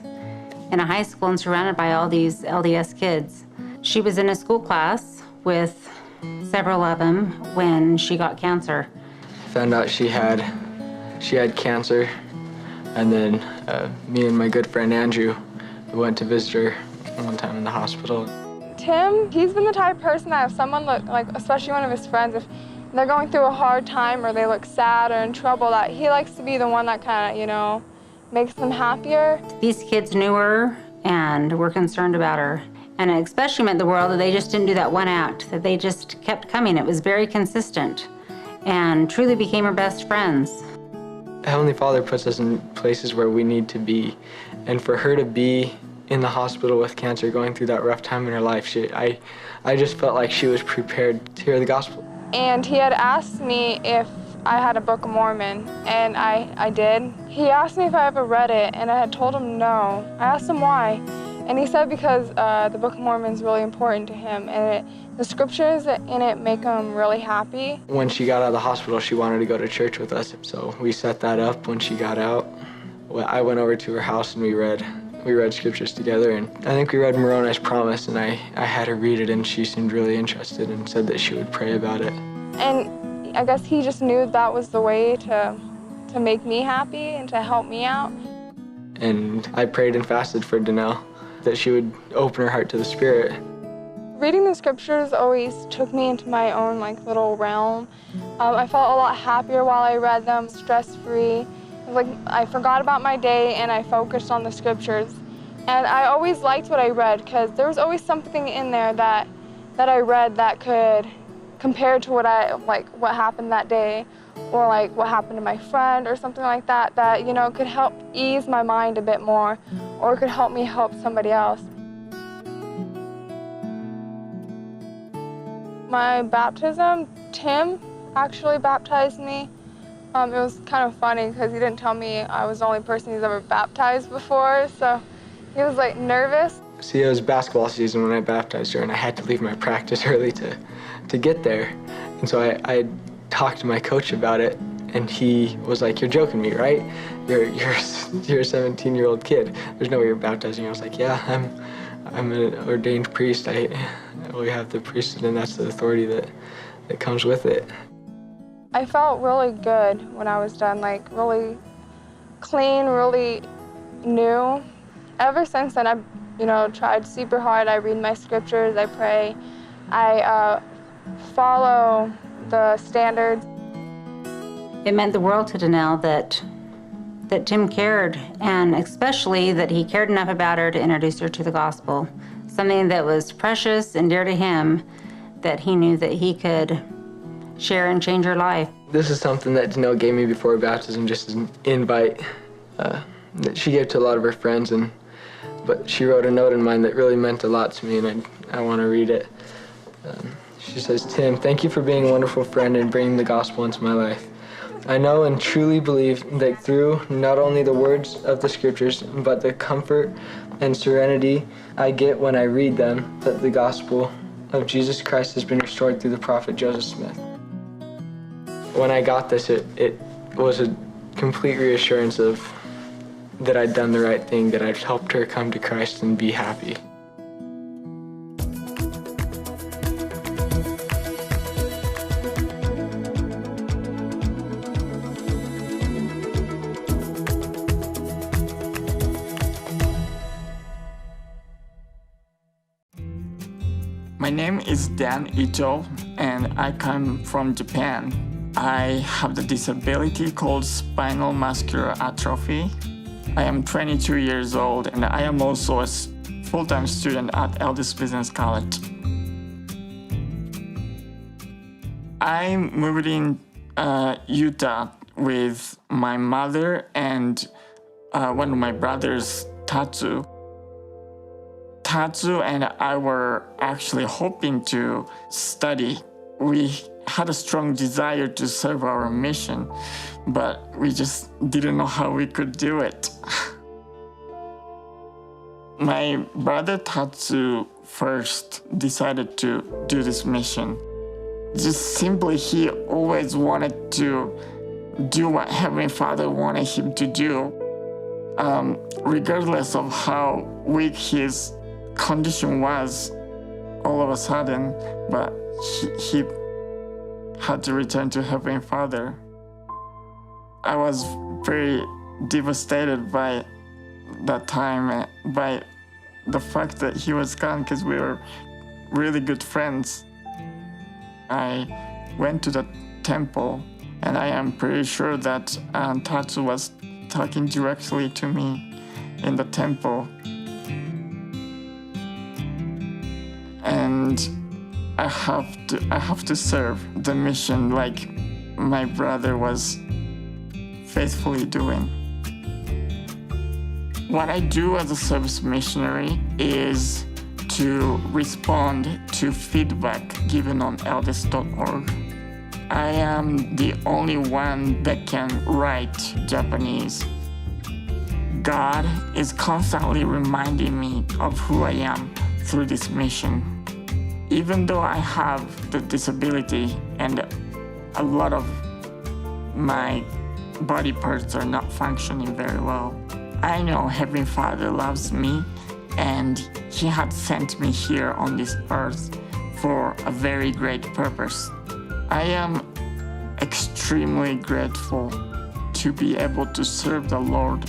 in a high school and surrounded by all these LDS kids. She was in a school class with several of them when she got cancer. Found out she had cancer, and then me and my good friend Andrew went to visit her one time in the hospital. Tim, he's been the type of person that if someone like especially one of his friends, if they're going through a hard time or they look sad or in trouble, that he likes to be the one that kind of, makes them happier. These kids knew her and were concerned about her. And it especially meant the world that they just didn't do that one act, that they just kept coming. It was very consistent and truly became her best friends. Heavenly Father puts us in places where we need to be. And for her to be in the hospital with cancer, going through that rough time in her life, I just felt like she was prepared to hear the gospel. And he had asked me if I had a Book of Mormon, and I did. He asked me if I ever read it, and I had told him no. I asked him why, and he said because the Book of Mormon is really important to him, and the scriptures in it make him really happy. When she got out of the hospital, she wanted to go to church with us, so we set that up when she got out. I went over to her house and we read scriptures together, and I think we read Moroni's Promise, and I had her read it, and she seemed really interested and said that she would pray about it. And I guess he just knew that was the way to make me happy and to help me out. And I prayed and fasted for Danelle, that she would open her heart to the Spirit. Reading the scriptures always took me into my own little realm. I felt a lot happier while I read them, stress-free. It was like I forgot about my day and I focused on the scriptures. And I always liked what I read because there was always something in there that I read that could compare to what happened that day, or what happened to my friend or something like that, could help ease my mind a bit more, or could help me help somebody else. My baptism, Tim actually baptized me. It was kind of funny because he didn't tell me I was the only person he's ever baptized before, so he was nervous. See, it was basketball season when I baptized her, and I had to leave my practice early to get there. And so I talked to my coach about it, and he was like, "You're joking me, right? You're a 17-year-old kid. There's no way you're baptizing." I was like, "Yeah, I'm an ordained priest. We have the priesthood, and that's the authority that comes with it." I felt really good when I was done, really clean, really new. Ever since then, I've tried super hard. I read my scriptures, I pray, I follow the standards. It meant the world to Danelle that Tim cared, and especially that he cared enough about her to introduce her to the gospel, something that was precious and dear to him, that he knew that he could share and change her life. This is something that Danelle gave me before baptism, just as an invite that she gave to a lot of her friends, but she wrote a note in mine that really meant a lot to me, and I want to read it. She says, "Tim, thank you for being a wonderful friend and bringing the gospel into my life. I know and truly believe that through not only the words of the scriptures, but the comfort and serenity I get when I read them, that the gospel of Jesus Christ has been restored through the prophet Joseph Smith." When I got this, it was a complete reassurance that I'd done the right thing, that I'd helped her come to Christ and be happy. My name is Dan Ito, and I come from Japan. I have the disability called spinal muscular atrophy. I am 22 years old, and I am also a full-time student at Elders Business College. I moved in Utah with my mother and one of my brothers, Tatsu. Tatsu and I were actually hoping to study. We had a strong desire to serve our mission, but we just didn't know how we could do it. My brother Tatsu first decided to do this mission. Just simply, he always wanted to do what Heavenly Father wanted him to do, regardless of how weak his condition was all of a sudden, but he had to return to Heavenly Father. I was very devastated by that time, by the fact that he was gone, because we were really good friends. I went to the temple, and I am pretty sure that Tatsu was talking directly to me in the temple. And I have to serve the mission like my brother was faithfully doing. What I do as a service missionary is to respond to feedback given on eldest.org. I am the only one that can write Japanese. God is constantly reminding me of who I am through this mission. Even though I have the disability and a lot of my body parts are not functioning very well, I know Heavenly Father loves me, and He had sent me here on this earth for a very great purpose. I am extremely grateful to be able to serve the Lord.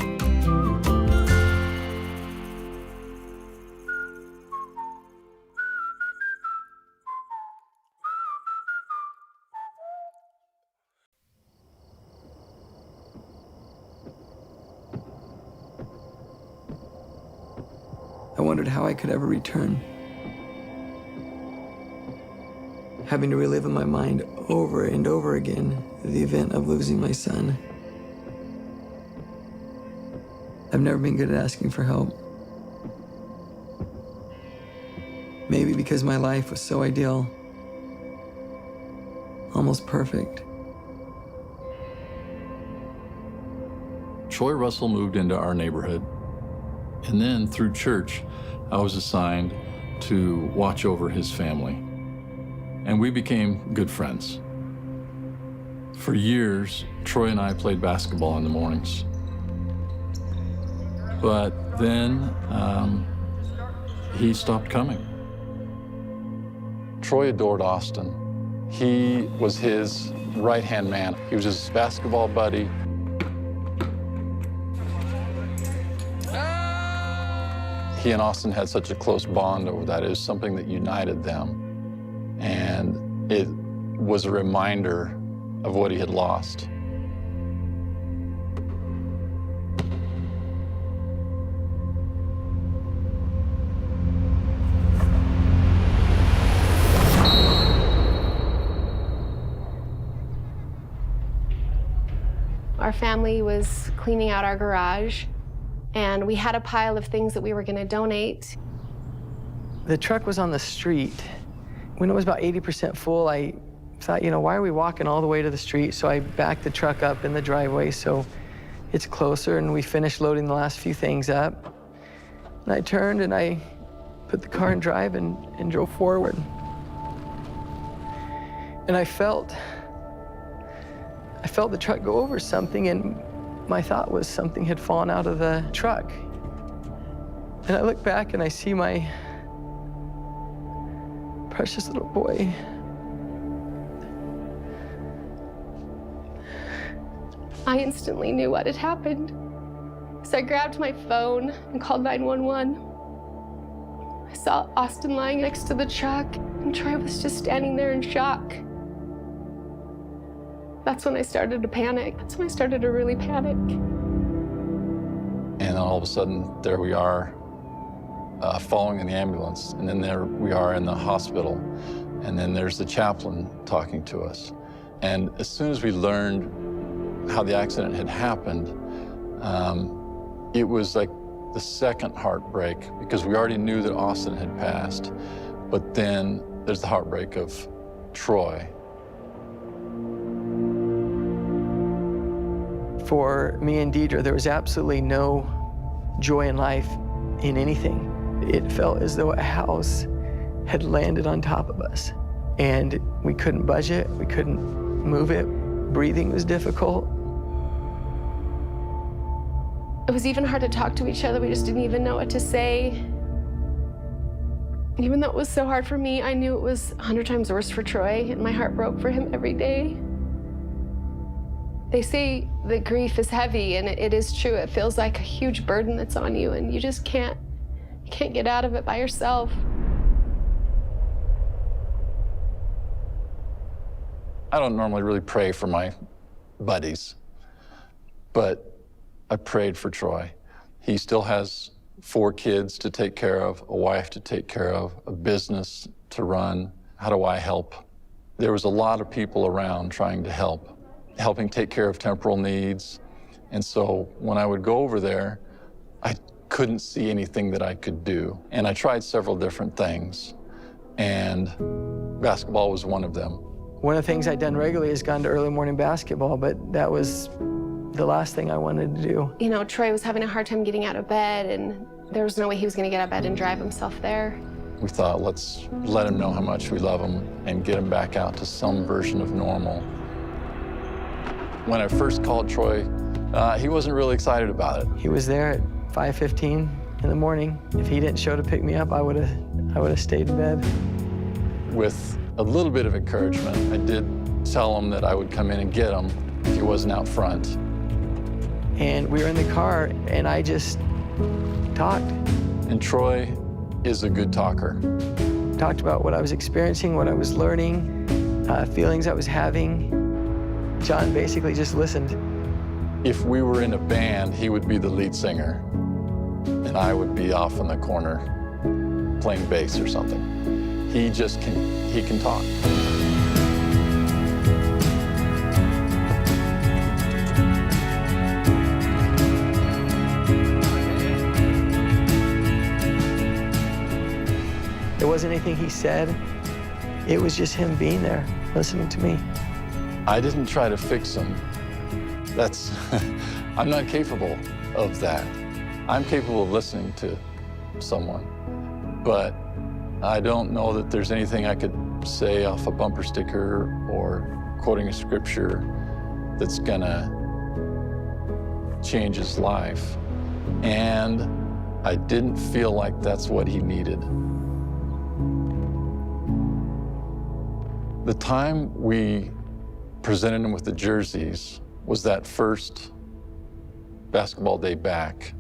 I wondered how I could ever return. Having to relive in my mind over and over again the event of losing my son. I've never been good at asking for help. Maybe because my life was so ideal, almost perfect. Troy Russell moved into our neighborhood. And then through church, I was assigned to watch over his family. And we became good friends. For years, Troy and I played basketball in the mornings. But then he stopped coming. Troy adored Austin. He was his right-hand man. He was his basketball buddy. He and Austin had such a close bond over that. It was something that united them. And it was a reminder of what he had lost. Our family was cleaning out our garage, and we had a pile of things that we were going to donate. The truck was on the street. When it was about 80% full, I thought, you know, why are we walking all the way to the street? So I backed the truck up in the driveway so it's closer, and we finished loading the last few things up. And I turned and I put the car in drive and drove forward. And I felt the truck go over something, and my thought was something had fallen out of the truck. And I look back and I see my precious little boy. I instantly knew what had happened. So I grabbed my phone and called 911. I saw Austin lying next to the truck, and Troy was just standing there in shock. That's when I started to panic. That's when I started to really panic. And then all of a sudden, there we are, following in the ambulance. And then there we are in the hospital. And then there's the chaplain talking to us. And as soon as we learned how the accident had happened, it was like the second heartbreak, because we already knew that Austin had passed, but then there's the heartbreak of Troy. For me and Deidre, there was absolutely no joy in life in anything. It felt as though a house had landed on top of us, and we couldn't budge it, we couldn't move it, breathing was difficult. It was even hard to talk to each other. We just didn't even know what to say. Even though it was so hard for me, I knew it was 100 times worse for Troy, and my heart broke for him every day. They say that grief is heavy, and it is true. It feels like a huge burden that's on you, and you just can't get out of it by yourself. I don't normally really pray for my buddies, but I prayed for Troy. He still has 4 kids to take care of, a wife to take care of, a business to run. How do I help? There was a lot of people around trying to help, helping take care of temporal needs. And so when I would go over there, I couldn't see anything that I could do. And I tried several different things, and basketball was one of them. One of the things I'd done regularly is gone to early morning basketball, but that was the last thing I wanted to do. You know, Troy was having a hard time getting out of bed, and there was no way he was going to get out of bed and drive himself there. We thought, let's let him know how much we love him and get him back out to some version of normal. When I first called Troy, he wasn't really excited about it. He was there at 5:15 in the morning. If he didn't show to pick me up, I would have stayed in bed. With a little bit of encouragement, I did tell him that I would come in and get him if he wasn't out front. And we were in the car, and I just talked. And Troy is a good talker. Talked about what I was experiencing, what I was learning, feelings I was having. John basically just listened. If we were in a band, he would be the lead singer, and I would be off in the corner playing bass or something. He can talk. It wasn't anything he said. It was just him being there, listening to me. I didn't try to fix him. I'm not capable of that. I'm capable of listening to someone, but I don't know that there's anything I could say off a bumper sticker or quoting a scripture that's gonna change his life. And I didn't feel like that's what he needed. The time we presented him with the jerseys was that first basketball day back.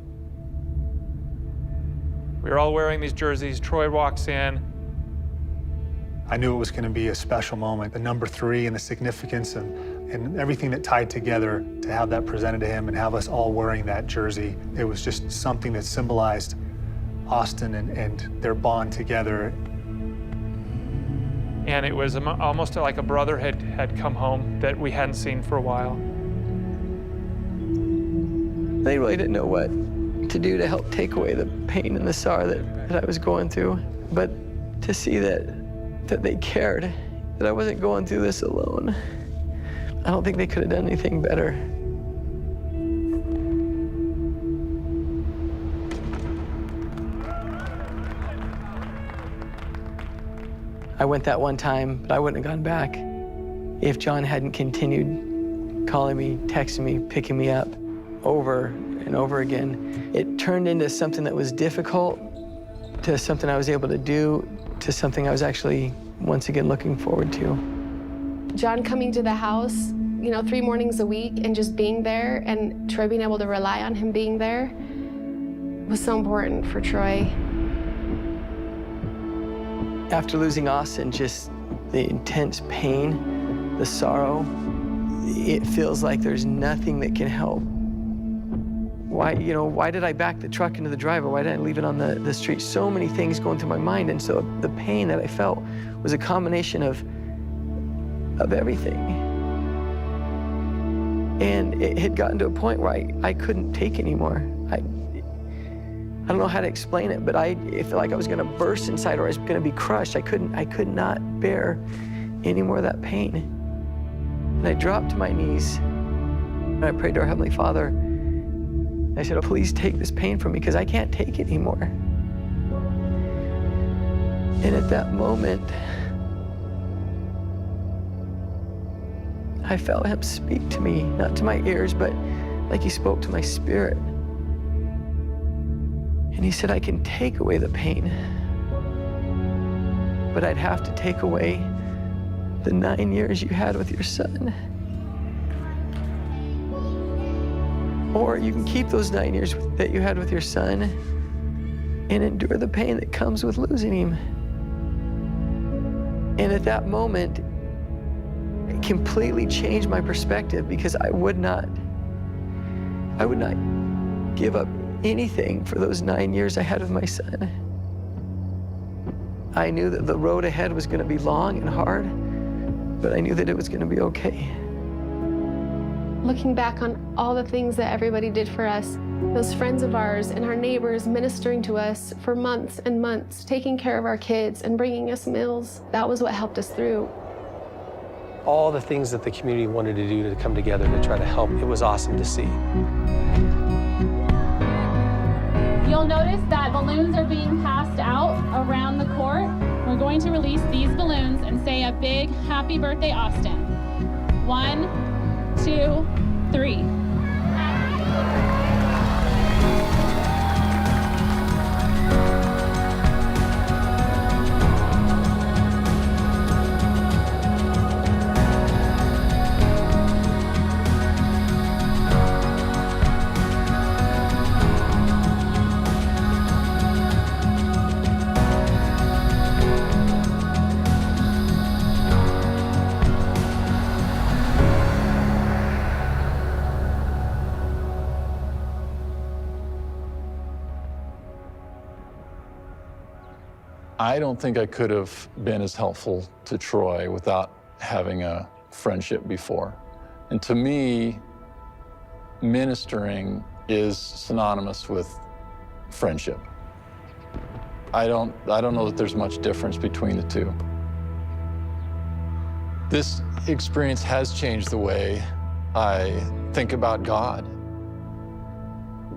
We were all wearing these jerseys. Troy walks in. I knew it was going to be a special moment. The number 3 and the significance and everything that tied together to have that presented to him and have us all wearing that jersey. It was just something that symbolized Austin and their bond together. And it was almost like a brother had come home that we hadn't seen for a while. They really didn't know what to do to help take away the pain and the sorrow that I was going through. But to see that they cared, that I wasn't going through this alone, I don't think they could have done anything better. I went that one time, but I wouldn't have gone back if John hadn't continued calling me, texting me, picking me up over and over again. It turned into something that was difficult, to something I was able to do, to something I was actually, once again, looking forward to. John coming to the house, 3 mornings a week and just being there, and Troy being able to rely on him being there was so important for Troy. After losing Austin, just the intense pain, the sorrow, it feels like there's nothing that can help. Why did I back the truck into the driveway? Why didn't I leave it on the street? So many things going through my mind, and so the pain that I felt was a combination of everything. And it had gotten to a point where I couldn't take anymore. don't know how to explain it, but I felt like I was gonna burst inside or I was gonna be crushed. I could not bear any more of that pain. And I dropped to my knees and I prayed to our Heavenly Father. I said, oh, please take this pain from me because I can't take it anymore. And at that moment, I felt him speak to me, not to my ears, but like he spoke to my spirit. And he said, I can take away the pain, but I'd have to take away the 9 years you had with your son. Or you can keep those 9 years that you had with your son and endure the pain that comes with losing him. And at that moment, it completely changed my perspective because I would not give up anything for those 9 years I had with my son. I knew that the road ahead was going to be long and hard, but I knew that it was going to be okay. Looking back on all the things that everybody did for us, those friends of ours and our neighbors ministering to us for months and months, taking care of our kids and bringing us meals, that was what helped us through. All the things that the community wanted to do to come together to try to help, it was awesome to see. You'll notice that balloons are being passed out around the court. We're going to release these balloons and say a big happy birthday, Austin. 1, 2, 3. I don't think I could have been as helpful to Troy without having a friendship before. And to me, ministering is synonymous with friendship. I don't know that there's much difference between the two. This experience has changed the way I think about God.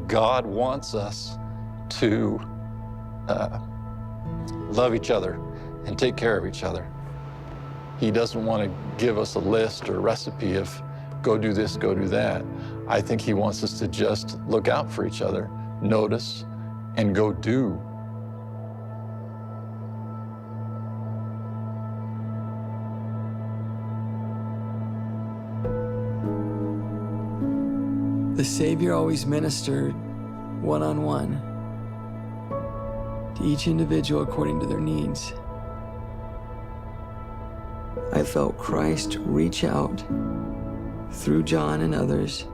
God wants us to love each other and take care of each other. He doesn't want to give us a list or recipe of go do this, go do that. I think he wants us to just look out for each other, notice, and go do. The Savior always ministered one-on-one to each individual according to their needs. I felt Christ reach out through John and others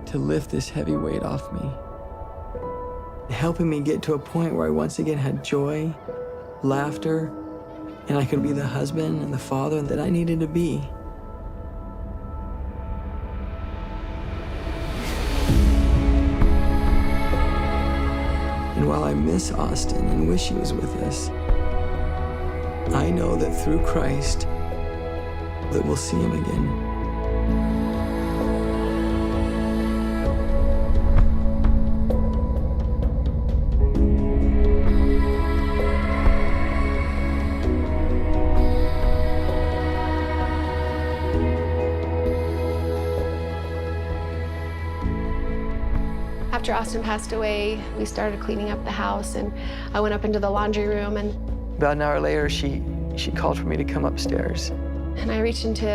to lift this heavy weight off me, helping me get to a point where I once again had joy, laughter, and I could be the husband and the father that I needed to be. And while I miss Austin and wish he was with us, I know that through Christ that we'll see him again. After Austin passed away, we started cleaning up the house, and I went up into the laundry room, and about an hour later, she called for me to come upstairs. And I reached into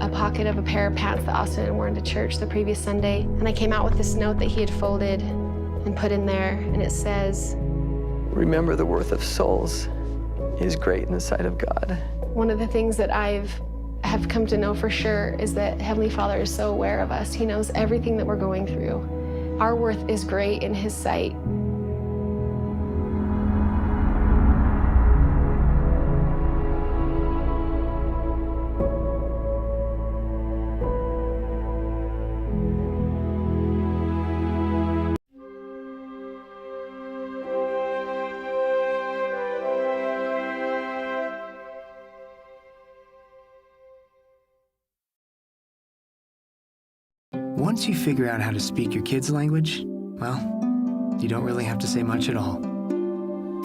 a pocket of a pair of pants that Austin had worn to church the previous Sunday, and I came out with this note that he had folded and put in there, and it says, "Remember, the worth of souls is great in the sight of God." One of the things that have come to know for sure is that Heavenly Father is so aware of us. He knows everything that we're going through. Our worth is great in His sight. once you figure out how to speak your kids' language, well, you don't really have to say much at all.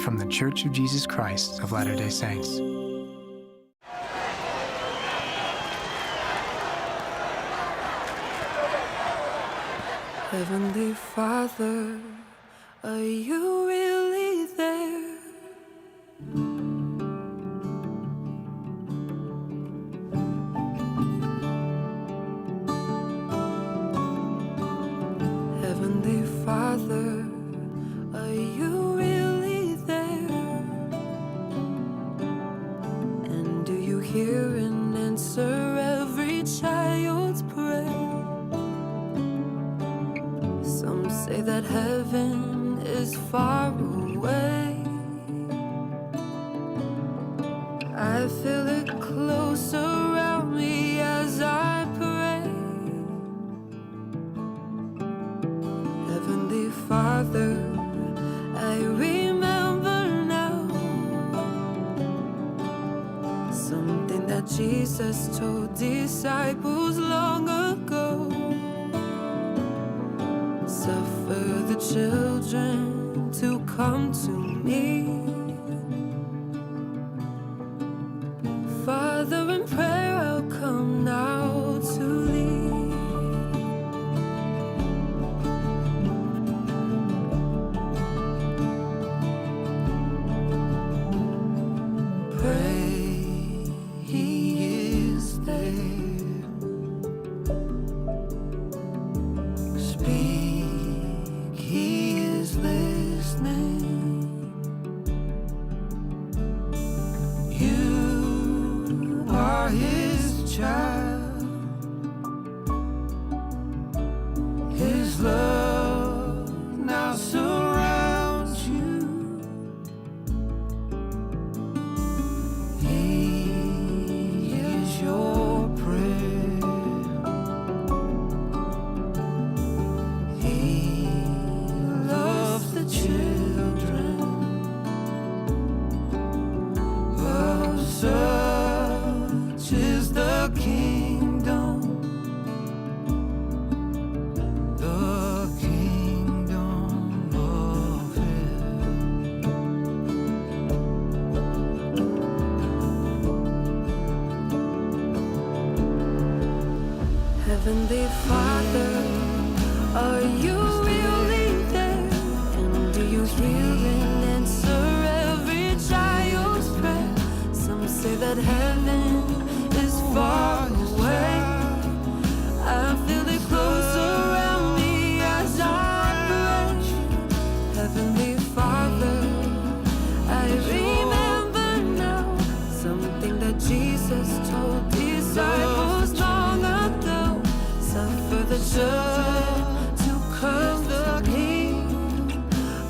From the Church of Jesus Christ of Latter-day Saints. Heavenly Father, are you really there? Heavenly Father, are you really there? And do you hear and answer every child's prayer? Some say that heaven is far away. I feel it close around me as I pray. Heavenly Father, I remember now something that Jesus told disciples long ago. Suffer the children to come to me. Father, in prayer I'll come now to thee. Pray, he is there. Speak, he is listening. You are his child. His love now surrounds you. He hears your prayer. He loves the children of such is the kingdom, the kingdom of heaven. Heavenly Father, are you really there? And do you hear and answer every child's prayer? Some say that heaven is far away. I feel it close around me as I pray. Heavenly Father, I remember now something that Jesus told disciples long ago. Suffer the children to come to me.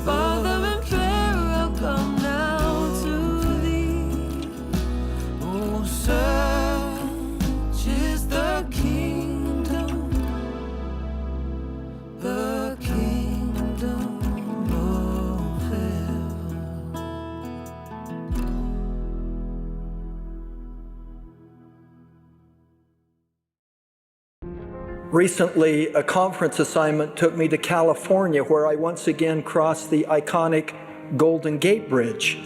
Father, in prayer I'll come now to thee. Oh, such is the kingdom, the kingdom of heaven. Recently, a conference assignment took me to California, where I once again crossed the iconic Golden Gate Bridge,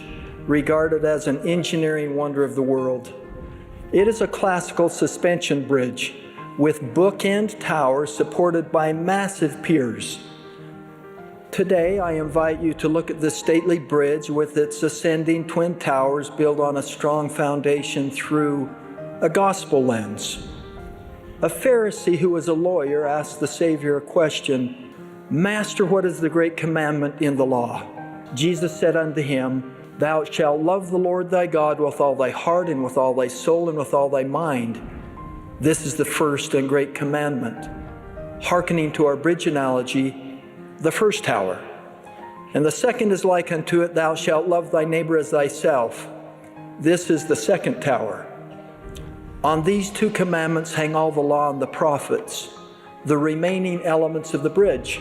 regarded as an engineering wonder of the world. It is a classical suspension bridge with bookend towers supported by massive piers. Today, I invite you to look at this stately bridge with its ascending twin towers built on a strong foundation through a gospel lens. A Pharisee who was a lawyer asked the Savior a question, "Master, what is the great commandment in the law?" Jesus said unto him, "Thou shalt love the Lord thy God with all thy heart and with all thy soul and with all thy mind. This is the first and great commandment." Hearkening to our bridge analogy, the first tower. And the second is like unto it, "Thou shalt love thy neighbor as thyself." This is the second tower. On these two commandments hang all the law and the prophets, the remaining elements of the bridge.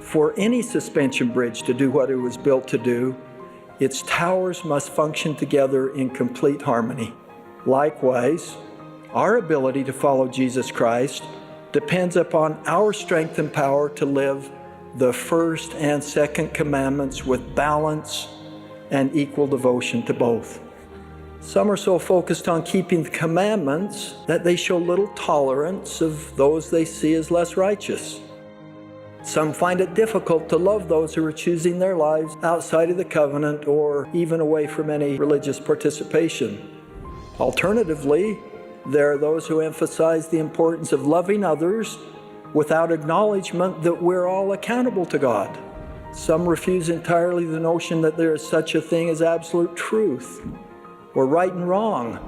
For any suspension bridge to do what it was built to do, its towers must function together in complete harmony. Likewise, our ability to follow Jesus Christ depends upon our strength and power to live the first and second commandments with balance and equal devotion to both. Some are so focused on keeping the commandments that they show little tolerance of those they see as less righteous. Some find it difficult to love those who are choosing their lives outside of the covenant or even away from any religious participation. Alternatively, there are those who emphasize the importance of loving others without acknowledgement that we're all accountable to God. Some refuse entirely the notion that there is such a thing as absolute truth or right and wrong,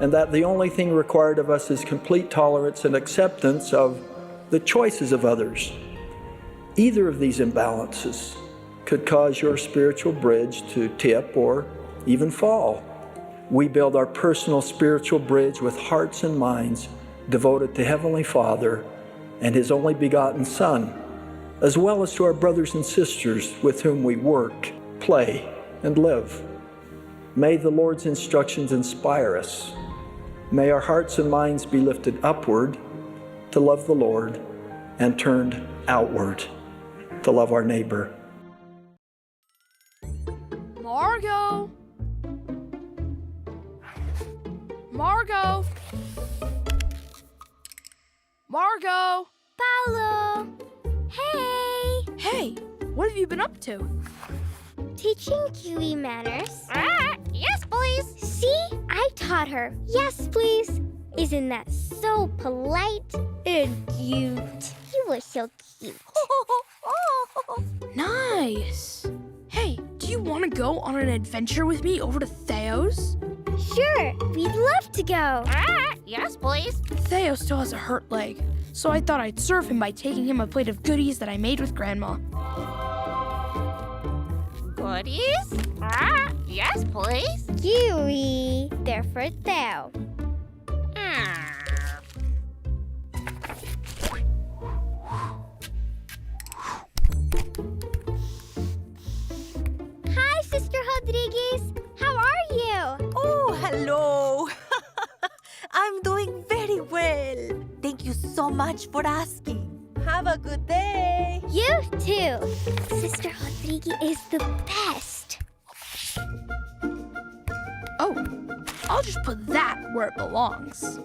and that the only thing required of us is complete tolerance and acceptance of the choices of others. Either of these imbalances could cause your spiritual bridge to tip or even fall. We build our personal spiritual bridge with hearts and minds devoted to Heavenly Father and His only begotten Son, as well as to our brothers and sisters with whom we work, play, and live. May the Lord's instructions inspire us. May our hearts and minds be lifted upward to love the Lord and turned outward to love our neighbor. Margot! Margot! Margot! Paolo! Hey! Hey, what have you been up to? Teaching Kiwi manners. Yes, please. See? I taught her. Yes, please. Isn't that so polite and cute? You were so cute. Nice. Hey, do you want to go on an adventure with me over to Theo's? Sure, we'd love to go. Yes, please. Theo still has a hurt leg, so I thought I'd serve him by taking him a plate of goodies that I made with Grandma. Goodies? Yes, please. Kiwi. They're for Theo. Hi, Sister Rodriguez. How are you? Oh, hello. I'm doing very well. Thank you so much for asking. Have a good day. You too. Sister Rodriguez is the best. Oh, I'll just put that where it belongs.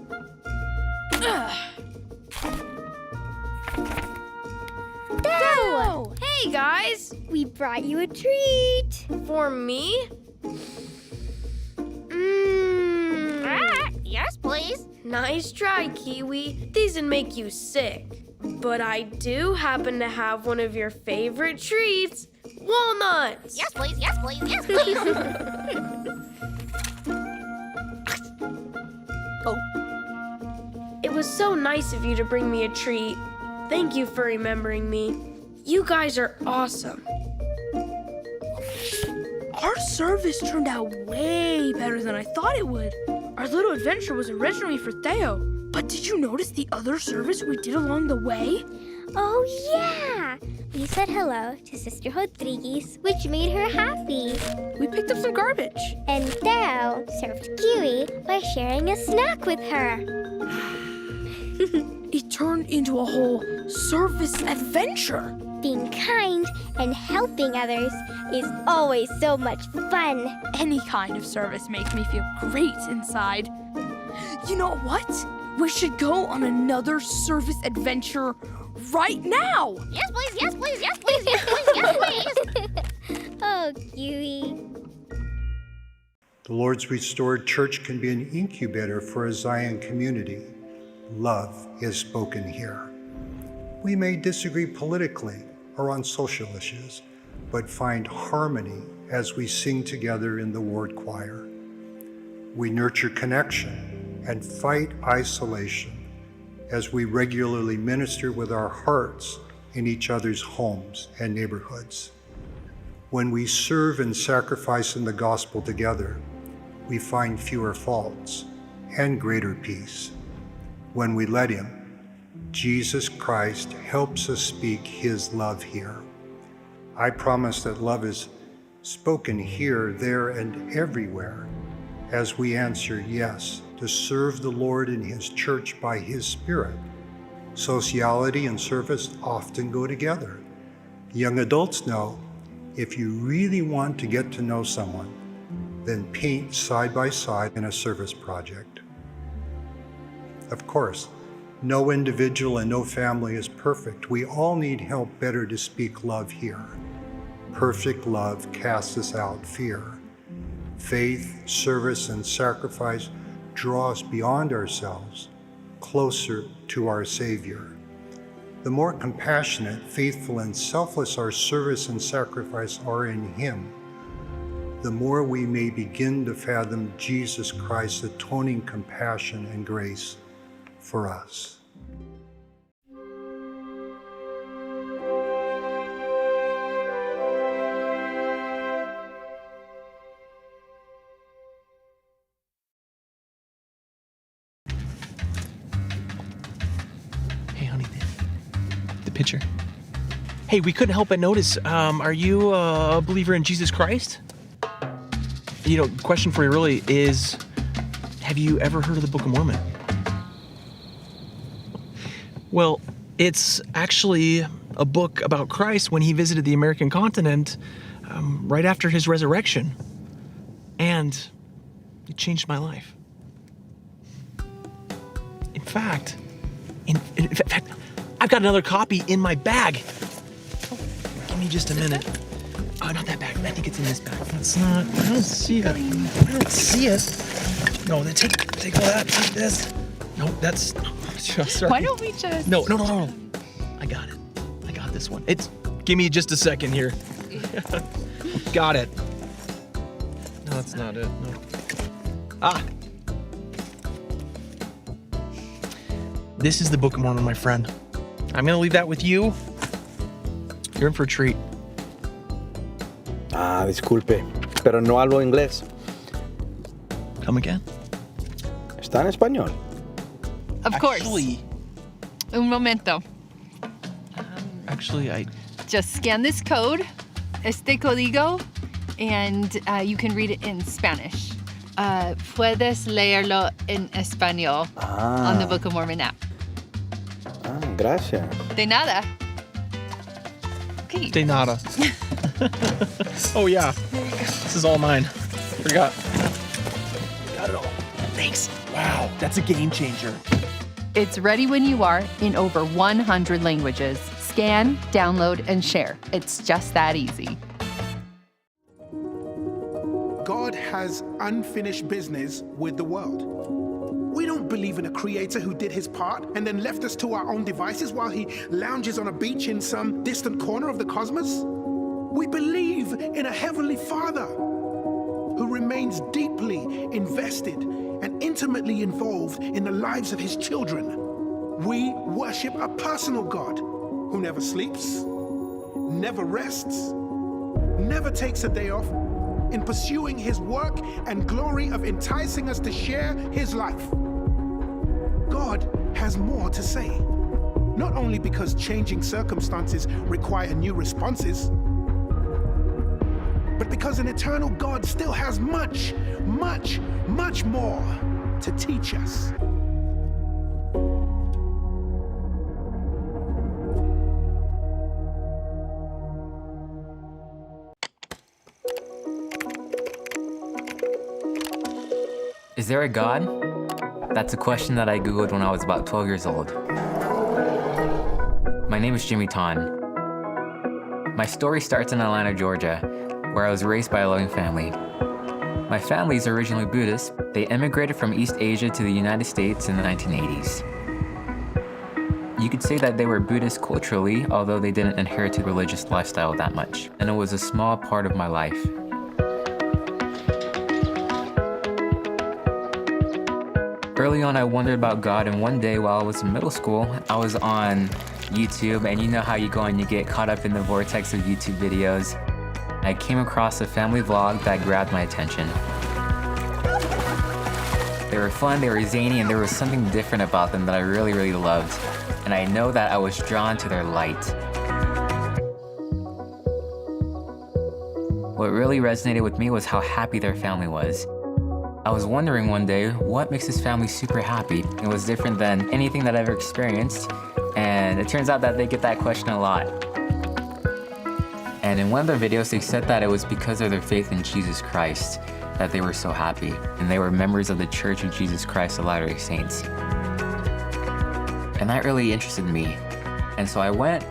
Theo! Hey, guys! We brought you a treat. For me? Yes, please. Nice try, Kiwi. These would make you sick. But I do happen to have one of your favorite treats, walnuts. Yes, please. Yes, please. Yes, please. It was so nice of you to bring me a treat. Thank you for remembering me. You guys are awesome. Our service turned out way better than I thought it would. Our little adventure was originally for Theo. But did you notice the other service we did along the way? Oh, yeah. We said hello to Sister Rodriguez, which made her happy. We picked up some garbage. And Theo served Kiwi by sharing a snack with her. It turned into a whole service adventure. Being kind and helping others is always so much fun. Any kind of service makes me feel great inside. You know what? We should go on another service adventure right now. Yes, please. Yes, please. Yes, please. Yes, please. Yes, please. Oh, Kiwi. The Lord's restored church can be an incubator for a Zion community. Love is spoken here. We may disagree politically or on social issues, but find harmony as we sing together in the ward choir. We nurture connection and fight isolation as we regularly minister with our hearts in each other's homes and neighborhoods. When we serve and sacrifice in the gospel together, we find fewer faults and greater peace. When we let Him, Jesus Christ helps us speak His love here. I promise that love is spoken here, there, and everywhere as we answer yes to serve the Lord in His church by His Spirit, Sociality and service often go together. Young adults know if you really want to get to know someone, then paint side by side in a service project. Of course, no individual and no family is perfect. We all need help better to speak love here. Perfect love casts out fear. Faith, service, and sacrifice draw us beyond ourselves, closer to our Savior. The more compassionate, faithful, and selfless our service and sacrifice are in Him, the more we may begin to fathom Jesus Christ's atoning compassion and grace for us. Hey, honey, the picture. Hey, we couldn't help but notice, are you a believer in Jesus Christ? You know, the question for you really is, have you ever heard of the Book of Mormon? Well, it's actually a book about Christ when he visited the American continent right after his resurrection. And it changed my life. In fact, I've got another copy in my bag. Give me just a minute. Oh, not that bag. I think it's in this bag. It's not. I don't see it. I don't see it. No, then take all that. Take this. No, that's. Sorry. Why don't we just? No. I got it. I got this one. Give me just a second here. Got it. No, that's not it. No. Ah. This is the Book of Mormon, my friend. I'm gonna leave that with you. You're in for a treat. Ah, disculpe, pero no hablo inglés. Come again? ¿Está en español? Of course. Un momento. Actually, I just scan this code, este código, and you can read it in Spanish. Puedes leerlo en español on the Book of Mormon app. Ah, gracias. De nada. Okay. De nada. Oh yeah, this is all mine. Forgot. Got it all. Thanks. Wow, that's a game changer. It's ready when you are in over 100 languages. Scan, download, and share. It's just that easy. God has unfinished business with the world. We don't believe in a creator who did his part and then left us to our own devices while he lounges on a beach in some distant corner of the cosmos. We believe in a heavenly Father who remains deeply invested and intimately involved in the lives of his children. We worship a personal God who never sleeps, never rests, never takes a day off in pursuing his work and glory of enticing us to share his life. God has more to say, not only because changing circumstances require new responses, but because an eternal God still has much, much, much more to teach us. Is there a God? That's a question that I Googled when I was about 12 years old. My name is Jimmy Ton. My story starts in Atlanta, Georgia, where I was raised by a loving family. My family is originally Buddhist. They immigrated from East Asia to the United States in the 1980s. You could say that they were Buddhist culturally, although they didn't inherit a religious lifestyle that much, and it was a small part of my life. Early on, I wondered about God, and one day while I was in middle school, I was on YouTube, and you know how you go and you get caught up in the vortex of YouTube videos. I came across a family vlog that grabbed my attention. They were fun, they were zany, and there was something different about them that I really, really loved. And I know that I was drawn to their light. What really resonated with me was how happy their family was. I was wondering one day, what makes this family super happy? It was different than anything that I ever experienced, And it turns out that they get that question a lot. And in one of their videos, they said that it was because of their faith in Jesus Christ that they were so happy. And they were members of the Church of Jesus Christ of Latter-day Saints. And that really interested me. And so I went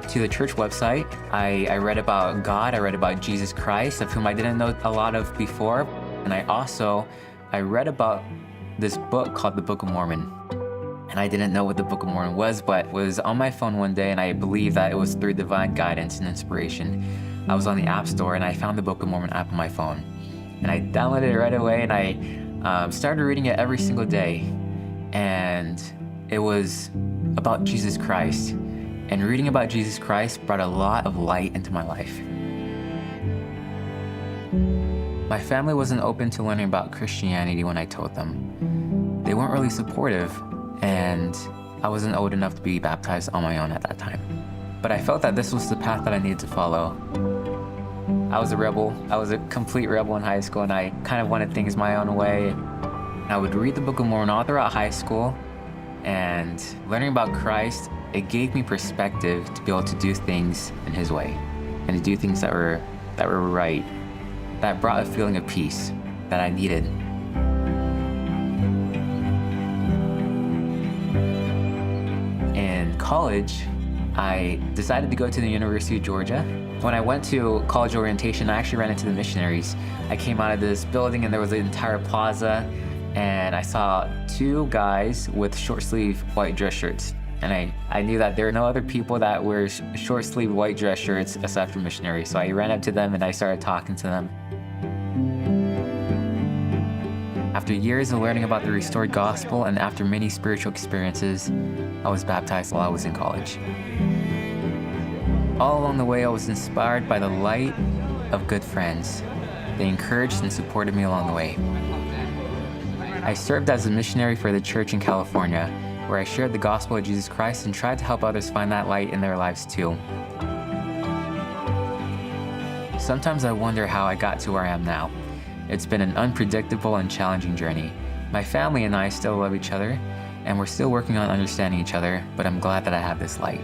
to the church website. I read about God, I read about Jesus Christ, of whom I didn't know a lot of before. And I read about this book called the Book of Mormon. And I didn't know what the Book of Mormon was, but was on my phone one day, and I believe that it was through divine guidance and inspiration. I was on the App Store and I found the Book of Mormon app on my phone. And I downloaded it right away, and I started reading it every single day. And it was about Jesus Christ. And reading about Jesus Christ brought a lot of light into my life. My family wasn't open to learning about Christianity when I told them. They weren't really supportive, and I wasn't old enough to be baptized on my own at that time. But I felt that this was the path that I needed to follow. I was a rebel. I was a complete rebel in high school, and I kind of wanted things my own way. I would read the Book of Mormon all throughout high school, and learning about Christ, it gave me perspective to be able to do things in His way, and to do things that were right. That brought a feeling of peace that I needed. In college, I decided to go to the University of Georgia. When I went to college orientation, I actually ran into the missionaries. I came out of this building and there was an entire plaza, and I saw two guys with short sleeve white dress shirts. And I knew that there were no other people that wear short sleeve white dress shirts except for missionaries. So I ran up to them and I started talking to them. After years of learning about the restored gospel and after many spiritual experiences, I was baptized while I was in college. All along the way, I was inspired by the light of good friends. They encouraged and supported me along the way. I served as a missionary for the church in California, where I shared the gospel of Jesus Christ and tried to help others find that light in their lives too. Sometimes I wonder how I got to where I am now. It's been an unpredictable and challenging journey. My family and I still love each other, and we're still working on understanding each other, but I'm glad that I have this light.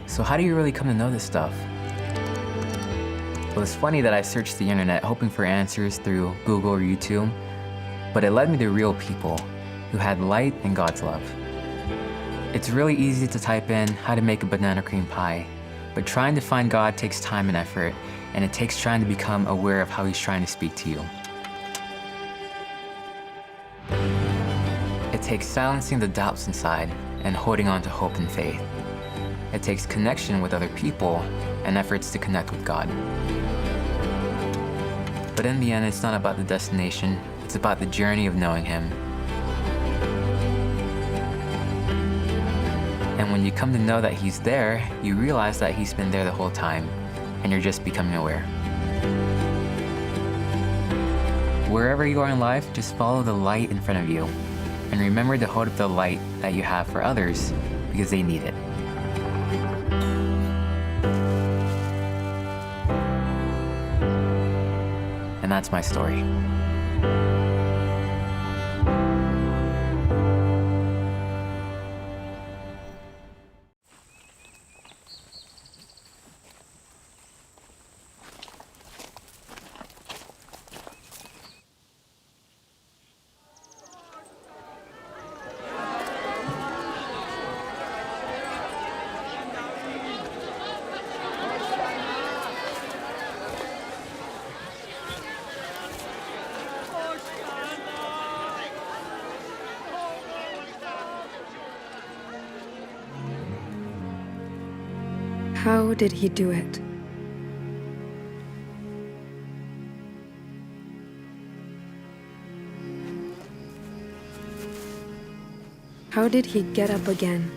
So how do you really come to know this stuff? Well, it's funny that I searched the internet hoping for answers through Google or YouTube, but it led me to real people who had light and God's love. It's really easy to type in how to make a banana cream pie, but trying to find God takes time and effort, and it takes trying to become aware of how He's trying to speak to you. It takes silencing the doubts inside and holding on to hope and faith. It takes connection with other people and efforts to connect with God. But in the end, it's not about the destination, it's about the journey of knowing Him. And when you come to know that He's there, you realize that He's been there the whole time, and you're just becoming aware. Wherever you are in life, just follow the light in front of you, and remember to hold up the light that you have for others, because they need it. And that's my story. How did he do it? How did he get up again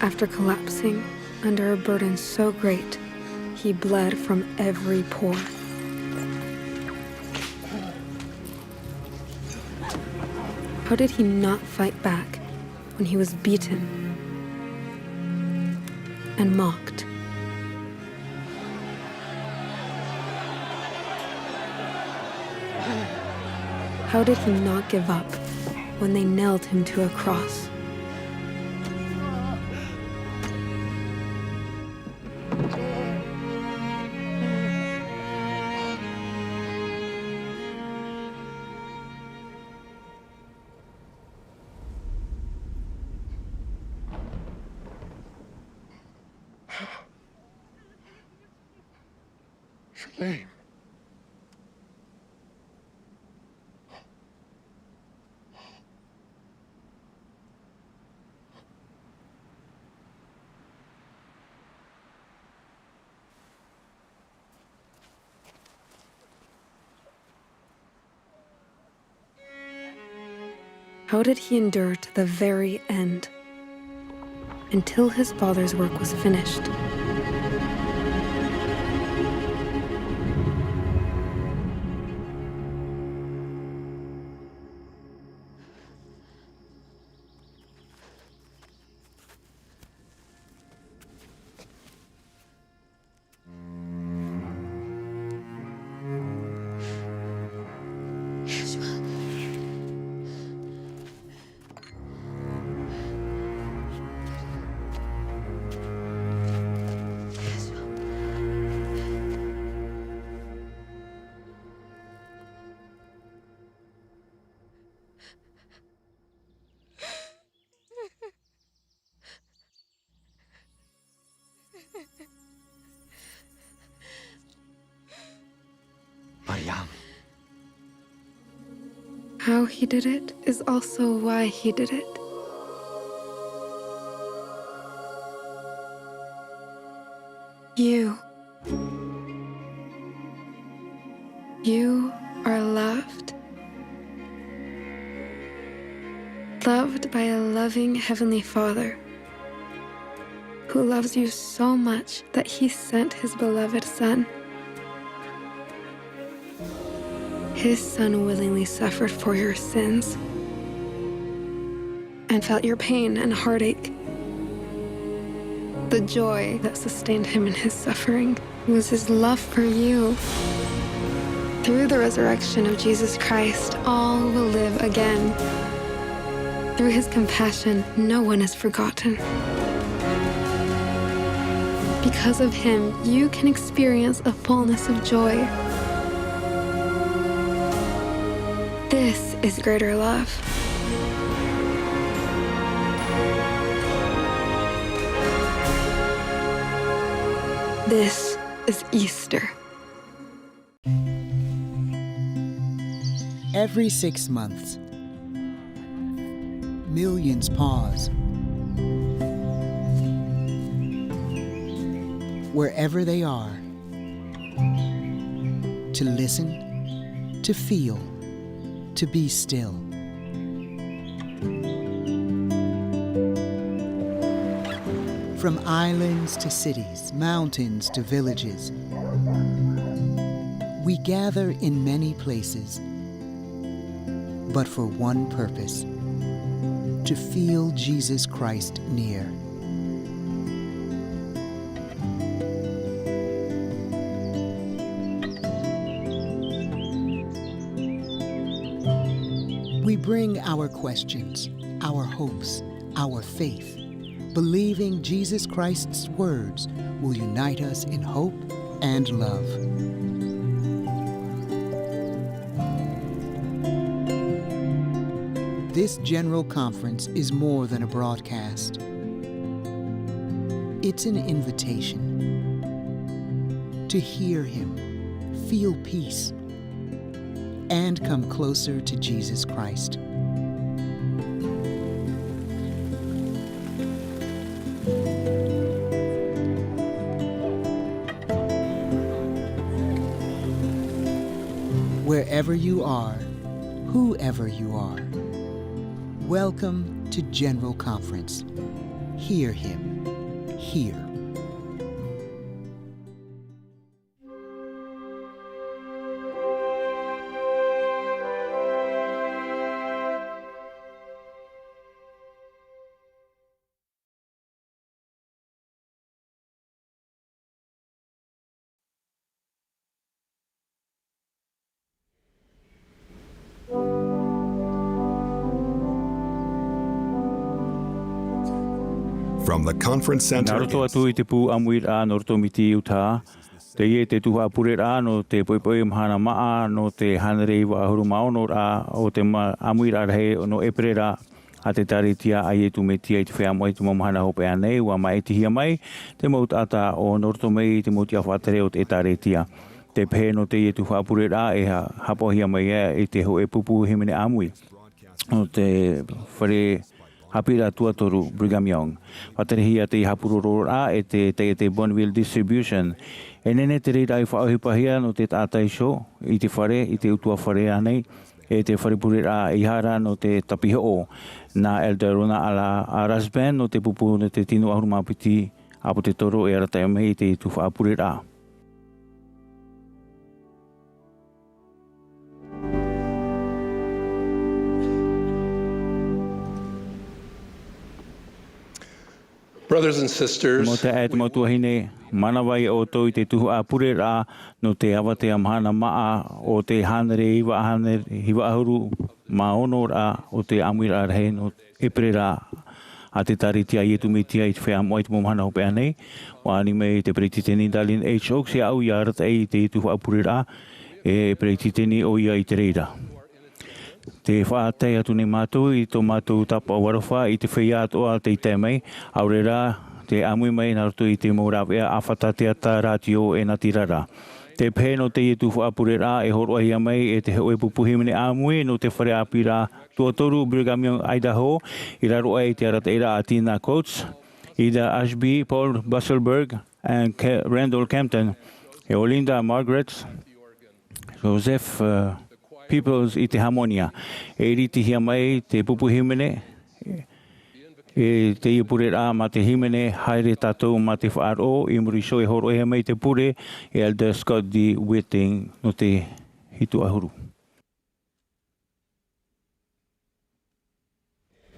after collapsing under a burden so great he bled from every pore? How did he not fight back when he was beaten and mocked? How did he not give up when they nailed him to a cross. Shalem. How did he endure to the very end, until his Father's work was finished? How he did it is also why he did it. You are loved. Loved by a loving Heavenly Father who loves you so much that he sent his beloved Son. His Son willingly suffered for your sins and felt your pain and heartache. The joy that sustained him in his suffering was his love for you. Through the resurrection of Jesus Christ, all will live again. Through his compassion, no one is forgotten. Because of him, you can experience a fullness of joy. This is greater love. This is Easter. Every 6 months, millions pause. Wherever they are, to listen, to feel, to be still. From islands to cities, mountains to villages, we gather in many places, but for one purpose: to feel Jesus Christ near. We bring our questions, our hopes, our faith, believing Jesus Christ's words will unite us in hope and love. This General Conference is more than a broadcast. It's an invitation to hear Him, feel peace, and come closer to Jesus Christ. Wherever you are, whoever you are, welcome to General Conference. Hear Him here. From the Conference Center. Nā roto atu I te pū Amuira'a no roto miti Utah. Teie te tuha purera'a no te poi Mahana Ma'a no te hanere wa ahuru maonora'a o te Amuira'a Rahi no Ēperēra a te tā'āto'a ai Iesu Mesia I te Feiā Mo'a I te Mahana Hope'a nei wa ma'etihia mai te ata o no roto mai te mauti a whātere o te tā'āto'a. Te pehe no te Iesu purera'a e hapohia mai I te ho e pupu himene āmui. O te whare hapira tuatoru Brigham Young. Whatarehia te hapurorora'a e te te Bonneville Distribution. E nene te reira I whaohipahia no te tātai show I te whare, I te utua whare anei. E te whare purera'a I hara no te tapiho'o. Nā Elder Rā'ere Rasband no te pupu no te tino ahuru mapiti apo te toro e aratai mai I te Iesu purera'a. Brothers and sisters, Mo te ait mautuahine, manawai o toi te tuhu a purera'a no te awatea Mahana Ma'a o te hanere hiwa ahuru maonora'a o te Amuira'a Rahi no Ēperēra a te tariti a Iesu Mesia I te Feiā Mo'a I te Mahana Hope'a nei. Wāni mai te pereititeni Darlene H. Oaks au I arata I te tuhu a purera'a e pereititeni o ia I te reira. Te whaatai atu nei mātou I tō mātou tapa o warawha I te whaia ato'a te itai mai. Aurera te āmui mai nā roto I te Ōmuara'a a Pātate tā'āto'a e nā tīa'ira'a. Te pehe no te Iesu purera'a e horo'ahia mai e te hoe pupuhi mene āmui no te whare āpira tuatoru Brigham Young Idaho I raroa I te tā'āto'ara'a a tīna quotes. Ida Ashby, Paul Busselberg and Randall Campton. E Olinda Margaret, Joseph Peoples I te Harmonia. E riti hia mai te pupu himene, e te Ēperēra ma te himene, haere tātou ma te whaaro, I muriso e horo e mai te pure, e Elder Scott D. Whiting no te hitu ahuru.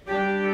Thank you.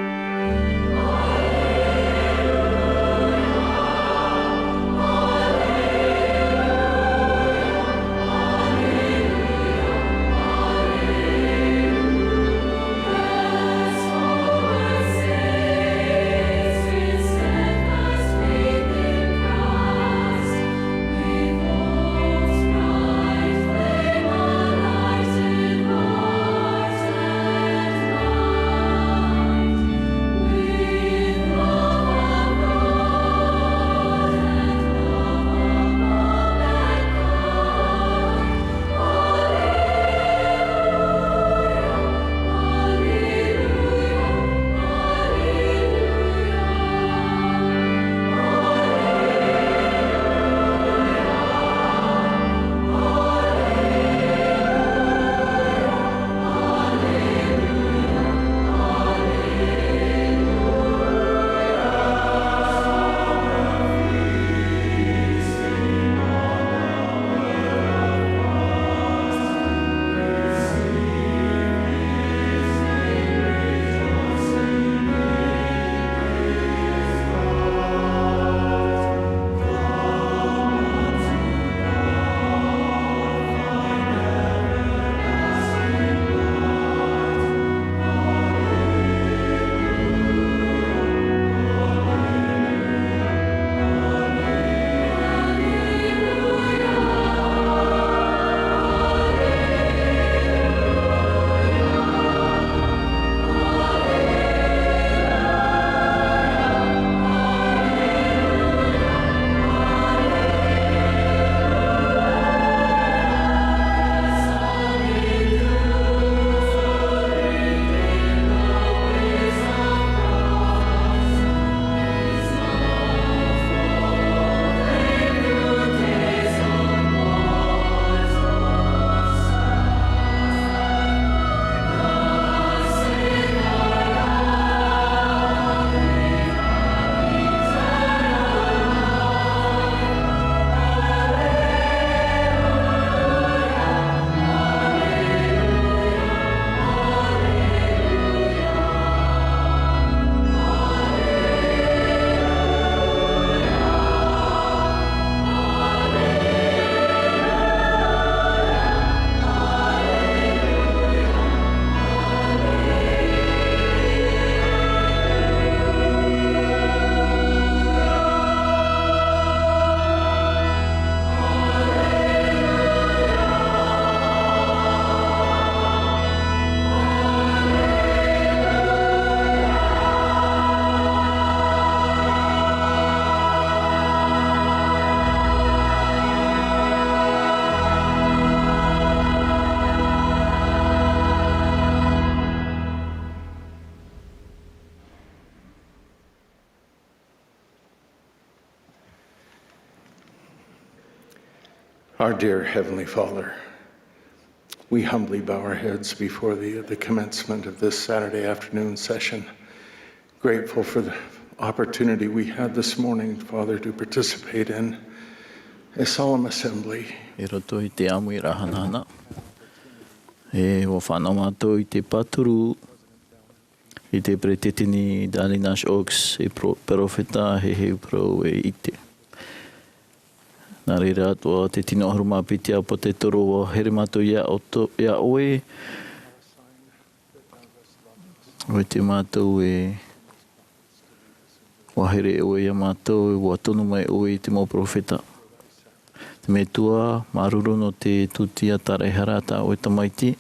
Our dear Heavenly Father, we humbly bow our heads before Thee at the commencement of this Saturday afternoon session, grateful for the opportunity we had this morning, Father, to participate in a solemn assembly. E roto I te Amuira'a hanana. E o whanau mātou I te paturu, I te pretetini Dalinas Oaks, e profeta he pro e ite. Nā reira atua te tino ahuruma piti au po te toro o here mātou ia oe. O te mātou e wahere oe ia mātou e watonu mai oe te mō profeta. Te me tua maruru no te tusia tāra'ehia tā oe tamaiti.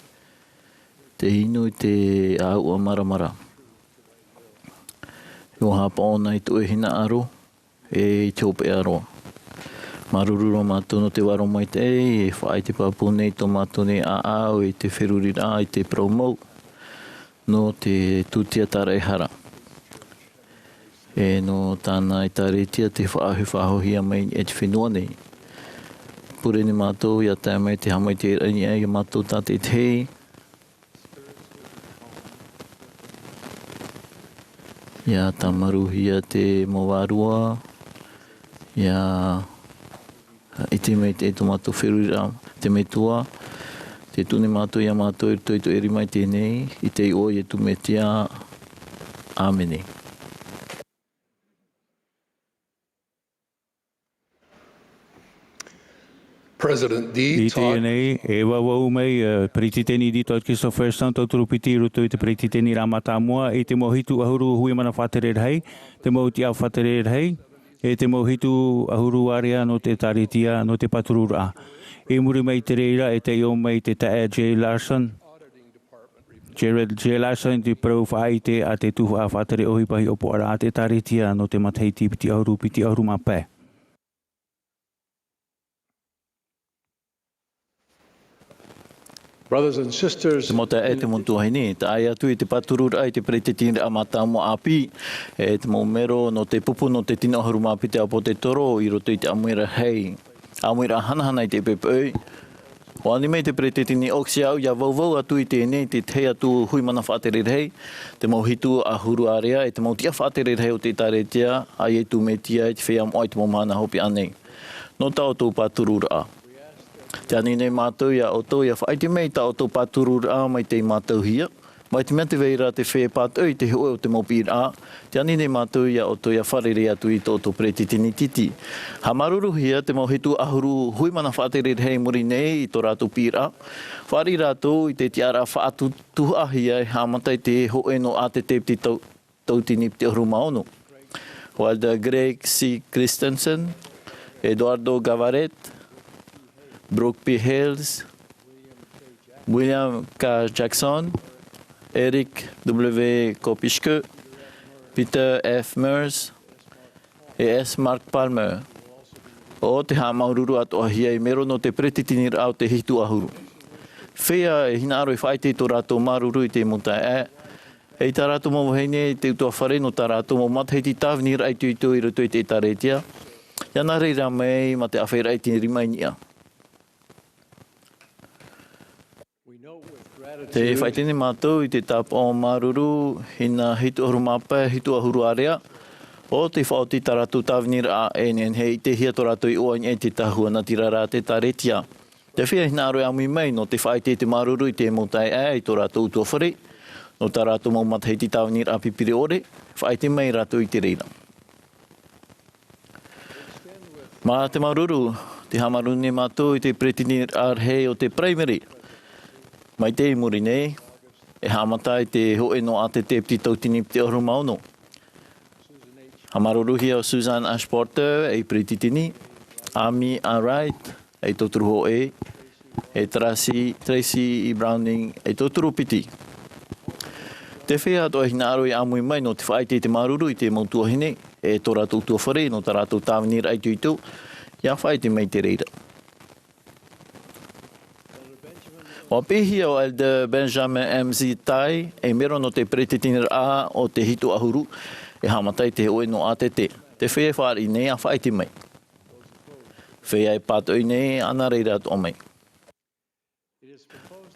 Te hinu I te āua maramara. O hapa ona I tu e hina aro e te Hope'a roa. Marururo mātou no te waro mai te e whaai te pāpune I tō mātou ne ā'au I te wherurira I te promo no te tusia tāra'ehia. E no tāna I tāretia te whaahu mai e te whenua nei. Pure ni mātou ia tā mai te hamai te rani ai mātou tā te teie. Ia tā maruhia te mowārua. Ia I te mei te mātou wherurira te metua. Te tune mātou ia mātou I to eri mai tēnei. I te o I tu metia. Āmene. President D. Nei e wawau mai Presidente D. Todd Christopher Santo Turupiti roto I te Presidente Rāmatamua e te mohitu ahuru hui mana Ēperēra hei, te mohitu au Ēperēra hei, e te mohitu ahuru area no te tāretia no te purera'a. E muri mai te reira e te iau mai te ta'a J. Larson. J. Larson te prau whaite a te tuhu a Ēperēra ohi pahi ōmuara'a a te tāretia no te Tahiti piti ahuru mapai. Brothers and sisters, te mota e te montua hini, te ai atu I te purera'a I te pretetini a mātāmo api, e te maumero no te pupu no te tino ahuruma api te apo te toro I roto I te Amuira'a Rahi. Amuira'a hanahana I te pepei. O anime te pretetini oksiau ia vauvau atu I tēnei te tei atu hui mana Ēperēra hei, te mauhitu ahuru area e te mautia Ēperēra hei o te tāretia, ai e tu metia I te Feiā Mo'a I te Mahana Hope'a nei. No tātou purera'a. Te anine mātou ia oto ia whaiti mei ta oto purera'a mai te mātou hia. Mai te mea te veira te whea pātou I te hoe o te mopira'a. Te anine mātou ia oto ia wharere atu I tō pretetini titi. Ha maruru hia te mauhitu ahuru hui mana Ēperēra hei muri nei I tō rātou pira'a. Whari rātou I te tīa'ira'a whaatu tu'ahia e hāmatai te hoe no a te tepti tautini te ahuru maono. Walda Greg C. Christensen, Eduardo Gavaret, Brooke P. Hales, William K. Jackson, Eric W. Kopischke, Peter F. Mers, e S. Mark Palmer. O te hāmaururu ato'ahia I mero no te pretetini au te hitu ahuru. Whea e hina aro I whaite I tō rātou maruru I te monta e. Hei tā rātou mau heine te utua whare no tā rātou mau matheiti tāwini rai tu I tō I roto I te tāretia. Iana reira mei ma te awhai rai tini rimainia. Te whaitene mātou I te tāpa o maruru, hina hitu ahuru mapai, hitu ahuru area. O te whaoti tā rātou tāwinira a enen hei te hia tō rātou I oain e te tahua na tirara te tāretia. Te whia hina aro āmui mai no te whaite te maruru I te motai I tō rātou utua whare. No tā rātou mau matheiti tāwinira a pipire ore, whaite mai rātou I te reira. Mā te maruru, te hamarune mātou I te pretinira hei o te primary. Mai te muri nei, e hamatai te hoe no a te tepti tautini te ahuru maono. Hamaruruhi o Susan Ash Porter e pretitini, Amuira'a Rahi e toturu hoe, e Tracy Browning e toturu piti. Te whea toa hina aro I āmui mai no te whaite te maruru I te mautua hine, e tō rātou tua whare no tā rātou tāwinira ai tuitu, ia whaite mai te reira. O pehia o Elder Benjamin M.Z. Tai e mero no te pretetini-ra'a o te hitu ahuru e hamatai te hoe no a te. Te whea whaari nei a whaiti mai. Feiā pātoi nei ana reira at omei.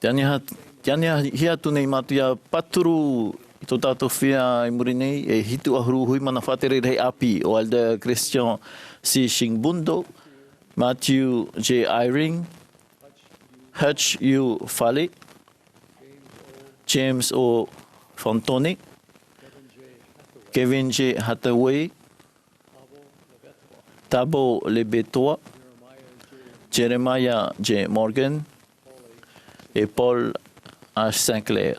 Tiania hia tu nei matuia paturu I tō tātou whia I muri nei e hitu ahuru hui mana whātere rei api o Elder Christian C. Shingbundo, Matthew J. Eyring, Hutch U. Fale, James O. Fontone, Kevin J. Hathaway, Tabo Lebetoa, Jeremiah J. Morgan, et Paul H. Sinclair.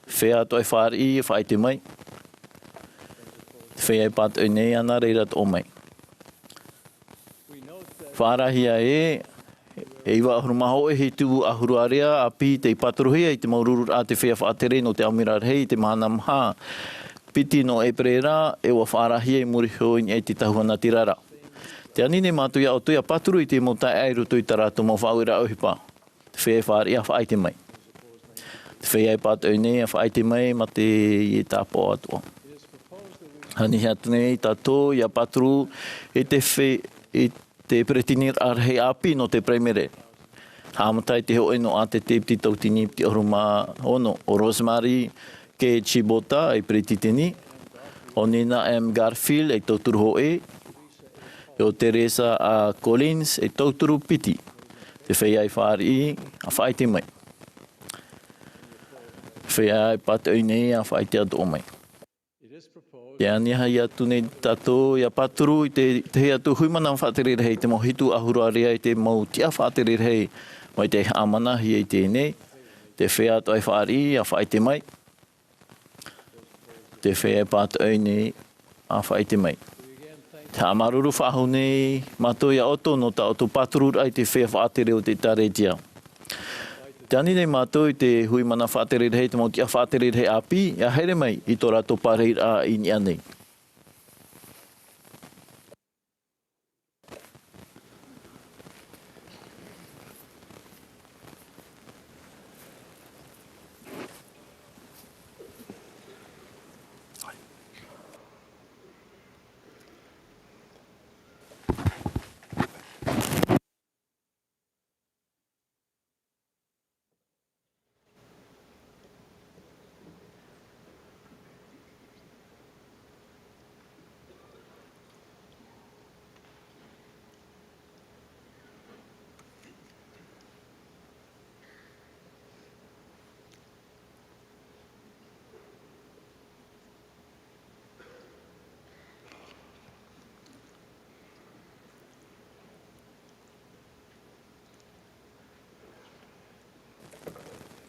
Feiā toi fāri'ihia whaite mai. Feiā pat nei ana reirat o mai. Whārahia e iwa ahuru maho e he tu ahuruarea api te ipaturuhia I te maururur a te whea whaatere no te Amuira'a Rahi te Mahana Hope'a. Piti no Ēperēra e wa whārahia I muri hoin e te tahuana tirara. Te anine mātu ia o tuia paturu I te mo tā'airu tui taratu mo whauira auhipa. Feiā whāri'ihia whaite mai. Feiā pātou nei a whaite mai ma te I tāpō atua. Hani hatu nei tātou ia paturu e te ēperēra Rahi api no te primere. Hāmatai te hoe no a te tītau-tini pti oruma ono o Rosemary ke Chibota e pretitini. O Nina M. Garfield e tauturu hoe. E o Teresa A. Collins e tauturu piti. Te wheiā whāri'i a whaite mai. Feiā pātou nei a whaite atu o mai. Te aniha I atu nei tātou ia paturu I te hei atu huimana whātere rei te mohitu ahuruarea I te mau tia whātere rei mai te amana hi I tēnei. Te whea atu ai whaari a whaite mai. Te whea pātou nei a whaite mai. Te amaruru whahu nei mātou ia oto no ta oto paturu ai te whea whātere o te tā'āto'a. Te ani nei mātou I te hui mana whātere rei, te mautia whātere rei api, ia haere mai I tō rato pāreira I ni anei.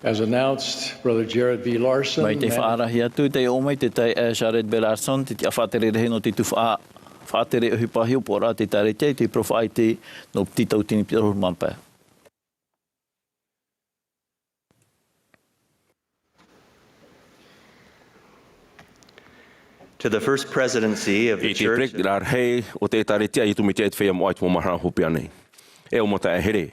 As announced, Brother Jared B. Larson. Mai te whaarahi atu te ōmai te tai Jared B. Larson, te tia whātere rehe no te tu whātere uhipahi o pora te tā'āto'a te profaite no tītau-tini piro mampa. To the first presidency of the church. Rā'ere o te tā'āto'a I tumi te Feiā Mo'a I te Mahana Hope'a nei. E o mata e here.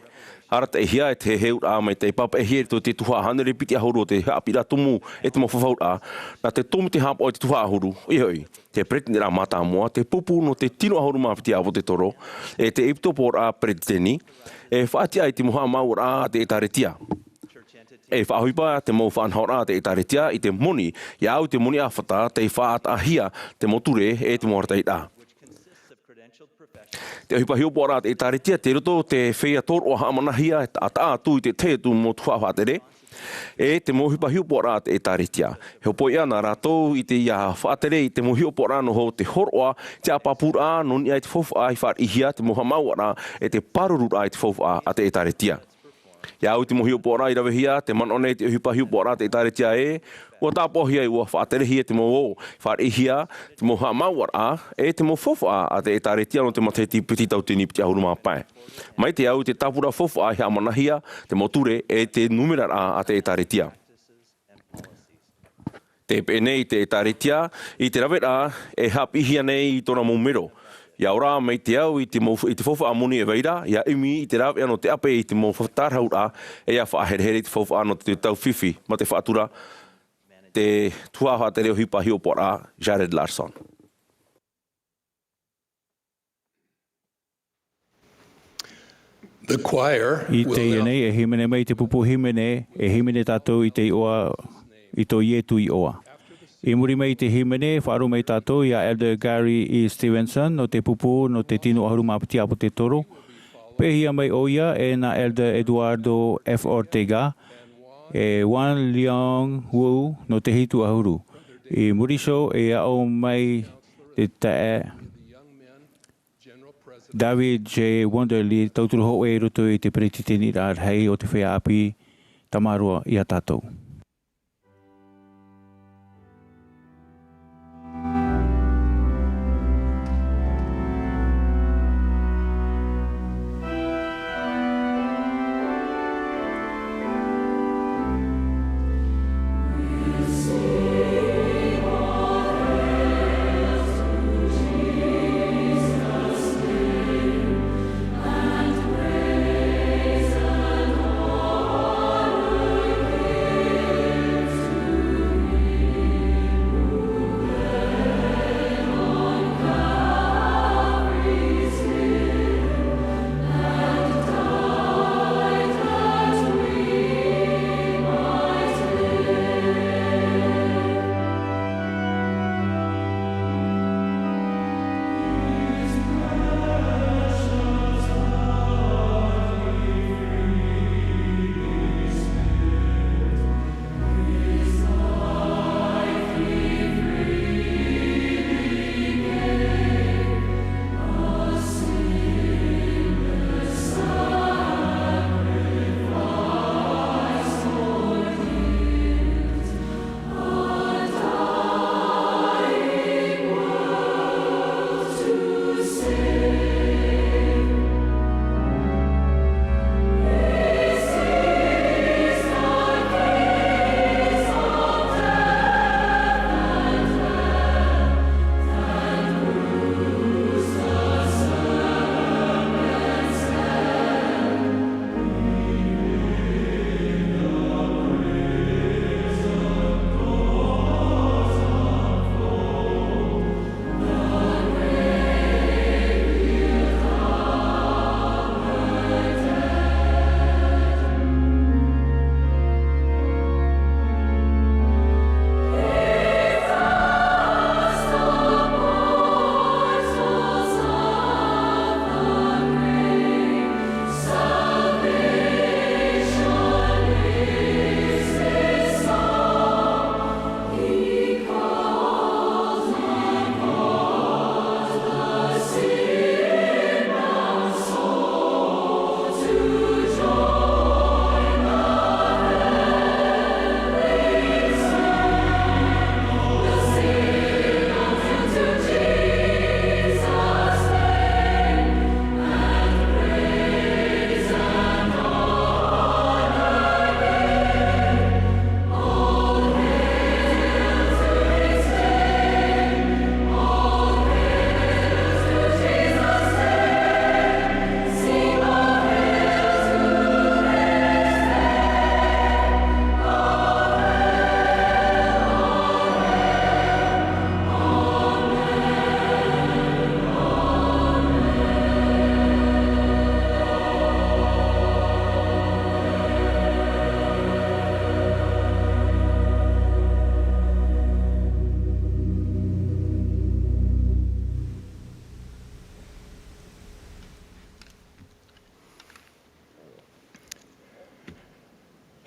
Tā'āto'a e te heura mai te papa e here to te tuha hanere piti ahuru o te hapira tumu e te mawhawhaura. Nā te tomu te hapa o te tuha ahuru. Ihoi, te Pātate Mā'a moa, te pupu no te tino ahuru mawhiti awo te toro. E te poro'i Pātate. E whaatia I te moha maura te tā'āto'a. E whaahuipa te mau whanhaura te tā'āto'a I te moni. Ia au te moni awhata te whaatahia te moture e te moarataita. Te hipa hio pora te tā'āto'a te roto te whea ōmuara'a a tā'āto'a I te teie tu mo tuha whātere. E te mo hipa hio pora te tā'āto'a. He poi ana rātou I te ia whātere I te mo hio pora no ho te horo'a te apapura no ni ai te whawha I fāri'ihia te moha mauara e te parurura I te whawha a te tā'āto'a. Ia au te mo hio pora I rawehia te manone te hipa hio pora te tā'āto'a e o tāpohia I ua whaaterehia te mo fāri'ihia, te mo mauara e te mo whawha a te tā'āto'a no te mateti tītau-tini piti ahuru māpai. Mai te au te tāpura whawha I amanahia, te moture e te numera'a a te tā'āto'a. Te penei te tā'āto'a I te rawera e hapihia nei I tōna mumero. Ia ora mai te au I te whawha amuni e weira, ia imi I te rawea no te ape I te mo whatarhaura e ia whaaherehere te whawha no te tauwhiwhi ma te whaatura te tuaha te reo hipa hio pora Jared Larson. The choir I will te now nei e himene mai te pupu himene, e himene tātou i te oa, i tō ietu i oa. I muri mai te himene, whaaro mai tātou i a Elder Gary E. Stevenson, no te pupu, no te tino aharu māpiti apo te toro. Pehia mai oia e na Elder Eduardo F. Ortega, e Wan Leong Wu, no te hitu ahuru. I muriso e au mai te tae David J. Wonderly, tauturu ho e roto i te peretitini Ēperēra hei o te whea api tamarua i a tātou.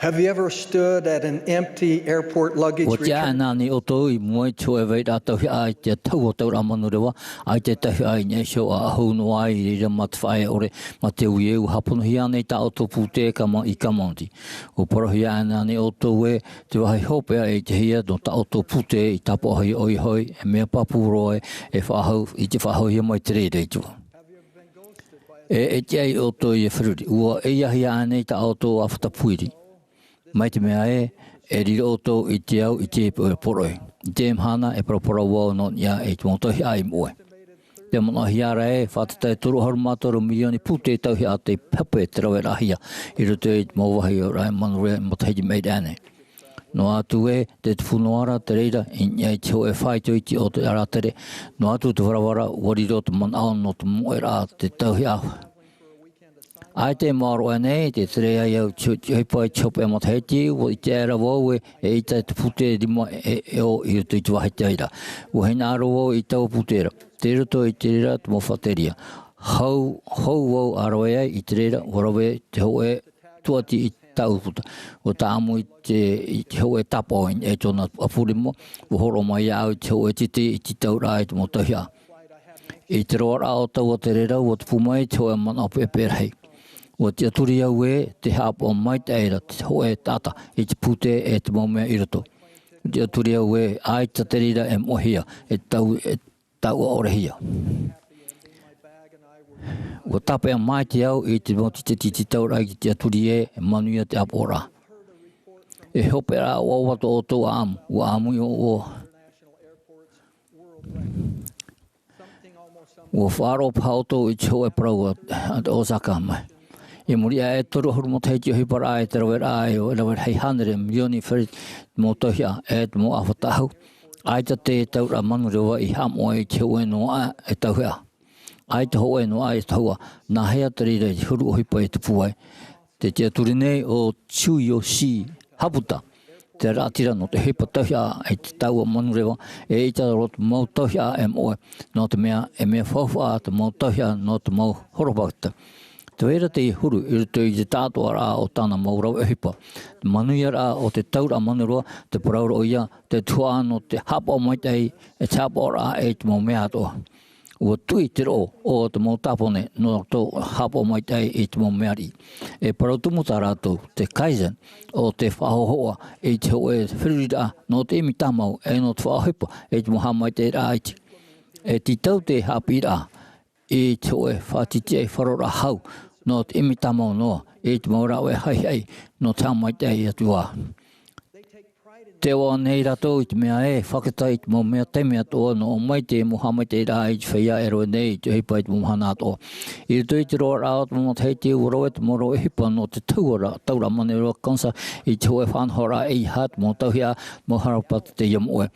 Have you ever stood at an empty airport luggage return? Mai te mea e riro oto I te au I te poro'i. Te mhana e proporowo no ia e te motohi ai moe. Te monohiara e whātata e toro harumātoro milioni pute tauhi a te pepe te Rā'ere I roto e mauwahi o rai manure motahi mei ane. No atu e te whunoara te reira I te ho e whaito I te o te aratere. No atu te warawara wariro te man ao no te moera te tauhi au. ai te maro nei te trea ia hei pai chope mo Tahiti o te era wo e te pute di mo o i te tua hitaira o hei naro o i tau putera te roto i te rira te mo whateria hau o aroea i te rira warawe te hoe tuati i tau puta o ta āmui te hoe tapoin e tona apuri mo o horo mai au te hoe titi i te tā'ara'a i te mo tahia i te roara o tau o te rira o te pumai te hoe mana ope Ēperēra o te aturi au e te hapo mai te eira te hoe tata i te pute e te maumea i roto. Te aturi au e ai te terira e mohia e tā'ato'ara'a. O tapea mai te au i te moti te tītau-manihini-hia ki te aturi e manuia te āpora. E Hope'a o wato o tō āmu, o āmui o whāro pāoto i te hoe parau a Osaka mai. E muri e toru horu mo Tahiti o Ēperēra e te Rā'ere o rawera hei hanere milioni whiri mo tohia e te mo awhatahu. Ai te tā'ara'a manu rewa i Āmui i te hoe noa e tauhea. Ai te hoe noa e taua nā hea te rira i huru o hipa e te puai. Te aturi nei o Tsui o si haputa. Te rātira no te hipa tohia e te taua manu rewa e i te roto mau tohia e moe. No te mea e mea whawha te mau tohia no te mau horopakta. Te wera te huru i roto i te tā'ato'ara'a o tāna maurau e hipa. Te manuia o te taura manurua, te paraura o ia, te tuāno, te hapa o maitei, e te hapa e te mau mea atoa. Ua tui te ro o te mau tāpone no tō hapa o maitei e te mau meari. E parautumu tā rātou, te kaizen o te whahohoa e te hoe whirira no te imi tāmau e no te whahohipa e te moha maitei rā iti. E titau te hapira e te hoe whātiti e wharora hau. No te imi tamau noa, e te maurau e hai no te amaitei atua. Te oa nei rato i te mea e, whakatai te mau mea te mea toa no o mai te moha mai te rā i te Feiā nei i te hipa i te Mahana Hope'a. I rito i te roa rā o te mo Tahiti ua roe te moro e hipa no te taura mane roa kansa i te hoe whanhora e i hat mo tauhia mo harapata te Mo'a.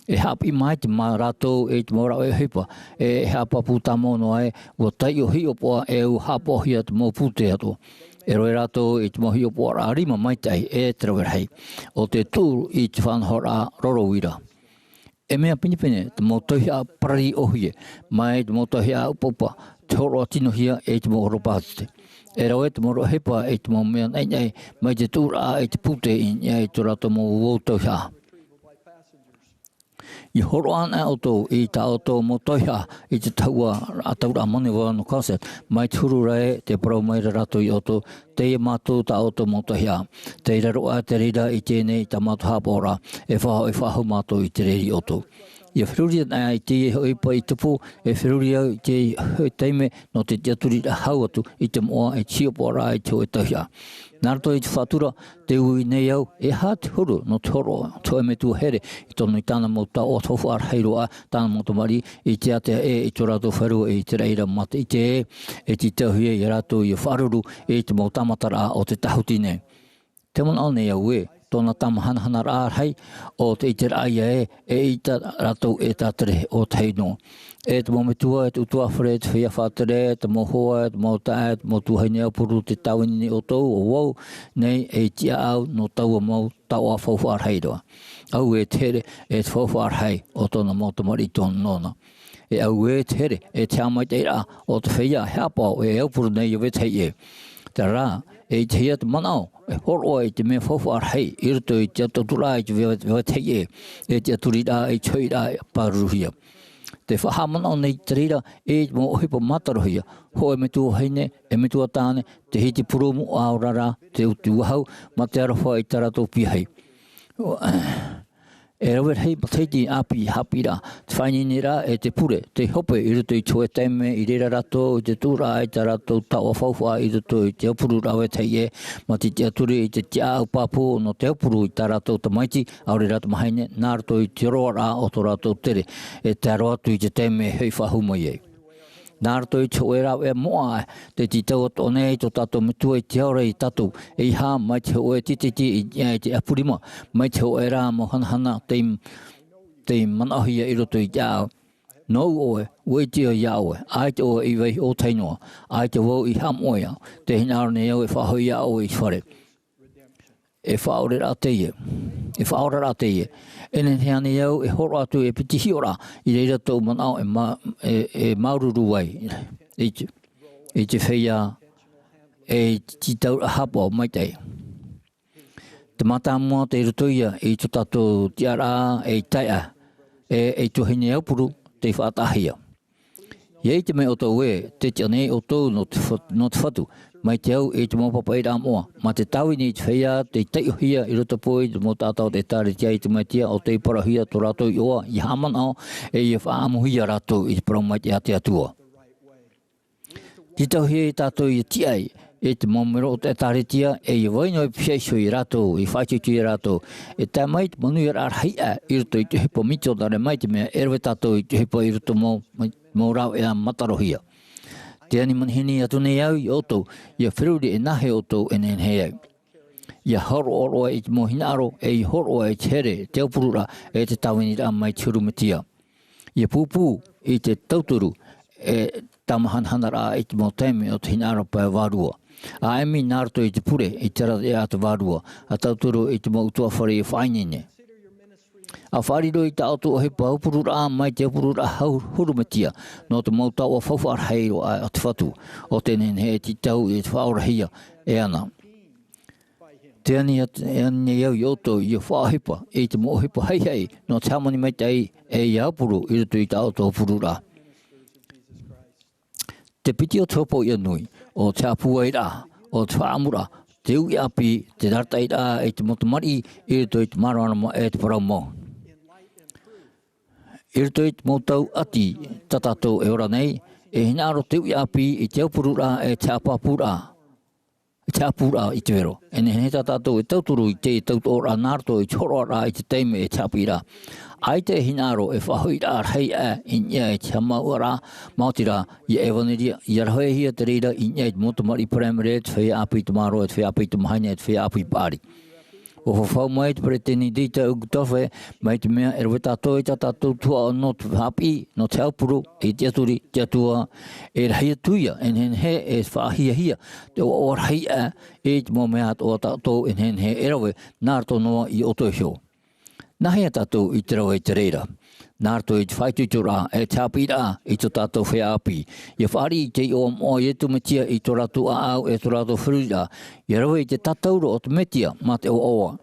E hapi mai te mā rato e te maurau e hipa e hapa pūtamo no e ua tai o hi opoa e u hapo hia te mau pūte ato. E roi rato i te mohi o pōra rima maitai e te rawerhei o te tūru i te whanhora rorowira. E mea pinipine te mo tohia parari ohie mai te mo tohia upopa te horo atinohia e te mo horo Pātate. E rau e te moro hepa e te mo mea nei mai te tūra e te pute i e te rato mo wōtohia. I horo ana o tō i tā o tō mo tohia i te tā'ato'ara'a mani wā no kaset mai turu rai te parau mai rato i o tō teie mātou tā o tō mo tohia. Te raroa te rira i tēnei tā mātou hāpora e whahau mātou i te reri o tō. Ia whiruria nā i te hoi pa i tupu e whiruria i te hoi teime no te tiaturi hau atu i te moa e tiopora i te hoi tohia. Nārato i te whatura te ui nei au e hā te huru no te horo to e me tu here i tono i tāna mo tā o tofu ar heiroa tāna mo tamari i te atea e i tō rato wharu e i te reira mata i te e ti tauhia i rato i wharuru e te mo tamatara o te tahuti nei. Te mon au nei au e tōna Mahana Rahi o te tīa'ira'a e i tā rato e tātere o te heino. E te mometua e te utua whare te whia whātere, te mohoa, te motae, te motuhaine au puru te tauini o tau o wau, nei e tia au no tau o mau tau a whauwharheiroa. Au e tere e te whauwharhei o tōna motamari tōna nona. E au e tere e te āmui o te whia heapau e au puru nei o we teie. Te rā, e te hia te manao, e horoa i te mea whauwharhei, i roto i te atotura i te we teie, e te aturira i te hoira paruhia. Te whahamanao nei te rira e te mo ohipa matarohia, ho e me tua heine, e me tua tāne, te hiti purumu āurara, te uti wahau, ma te arawha i tarato pihei. E rawet hei Pātate api hapira, te whainira e te pure, te hope i roto i tue teime, i rera rato, i te tūra i te rato, tau a whauwha i roto i te aupuru rawe teie, ma te aturi i te tia au papu no te aupuru i te rato ta maiti, aure rato mahaine, nā rato i te roa o tō rato tere, e te aroatu i te teime hei whahumai ei. Nā rato i te Ēperēra Mo'a, te tītau nei tō tātou mitua i te aura i tātou, e hā mai te oe tititi i te apurima, mai te Ēperēra mo hanahana te manahia i roto i te au. no oe, we te o iaoe, ai te o I wei o tainoa, ai te wau I hamoia, te hinaro ne au e whahoi au I whare. E whaorera teie, e whaorera teie. E ne heane au e horo atu e piti hiora, I reira tau manao e maururu wai. E te whea e tītau-manihini-hia mai tei. Te mata mua te rotoia e to tātou tīa'ira'a e taia e to hine aupuru te whātahia. Iei te mei o tau e, te tia o tau no te whatu, mai te au e te mōpapa I Rā Mo'a, ma te tau ni te whea te tīa'ira'a I roto poi te mō tātou te tāretia I te maitia o te poro'ia tō rātou I oa I hamanao e I whaamuhia rātou I te parau mai te ate atua. Ki tau hea I tātou I tiai, e te mōmero o te tāretia e I waino I piaiso I rātou, I whaititu I rātou, e tā mai te Amuira'a Rahi I roto I te hipo mito tare mai te mea erwe tātou I te hipo I roto mō Rā'ere matarohia. Te ani manihini atu nei au I oto, ia whiruri e nahe oto e nen hei au. Ia horo oroa I te mohinaro e I horoa I te here, te purera'a e te tawinira mai te hurumatia. Ia pūpū I te tauturu e tamahana I te moteme o te hinaro pai wārua. A emi nārto I te pure I te rate a te wārua, a tauturu I te mautua whare I whainene. A whariro I tā'ato he purera'a mai te purera'a hurumatia, no te mautau a whawharheiro a te whatu, o tenen he tītau I te whaorahia e ana. Te ani au I oto I whahipa, I te mohipa hei, no te hamani mai tei e I apuru I roto I tā'ato purera'a. Te piti o te hopo I anui, o te apuaira, o te whaamura, te ui api, te rartaira e te motomari I roto I te maroanama e te parau mo. I roto I te motau ati tatatou e ora nei, e hinaro te ui api I te aupurura e te apapura, te apura I te vero. E ne he tatatou e tauturu I te tā'ato'ara'a nārto I te horoara I te teime e te apira. Ai te hinaro e whahoira rei I nia e te Amuira'a Mātira I evaneria I arahehia te reira I nia e te motomari primary te whea api te maro e te whea api te mahaina e te whea api pāri. O whawhau mai te preteni dita ugutawhe mai te mea e rwe tātou I tātou tua no te hapi, no te aupuru, e te aturi, te atua, e rahia tuia, en hen he e whaahia, te o rahia e te mō mea o tātou en hen he e rawe, nārto noa I oto hio. Nahia tātou I te rawe I te reira. Nārto I te whaitutura e te āpira I te tātou whea api. Ia whaari I te ōmuara'a Iesu Mesia I tō rātou āau e tō rātou whirura. Ia rawe I te tatauro o te metia mā te ō'oa.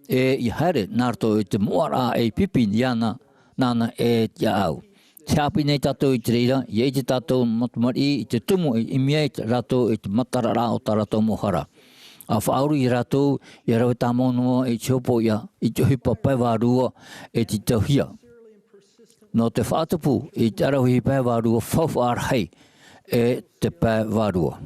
E I haere nārto I te ōmuara'a e pipi niana nāna e te āau. Te api nei tātou I te reira, ia I te tātou matumari I te tumu I mea I te rātou I te matara'ara'a o tā rātou mohara. A whauru I rātou, ia rawe tā monua I te hopo ia, I te hipa pai wārua e te tauhia. No te whātupu I te arahi pai wārua whawharhei e te pai wārua.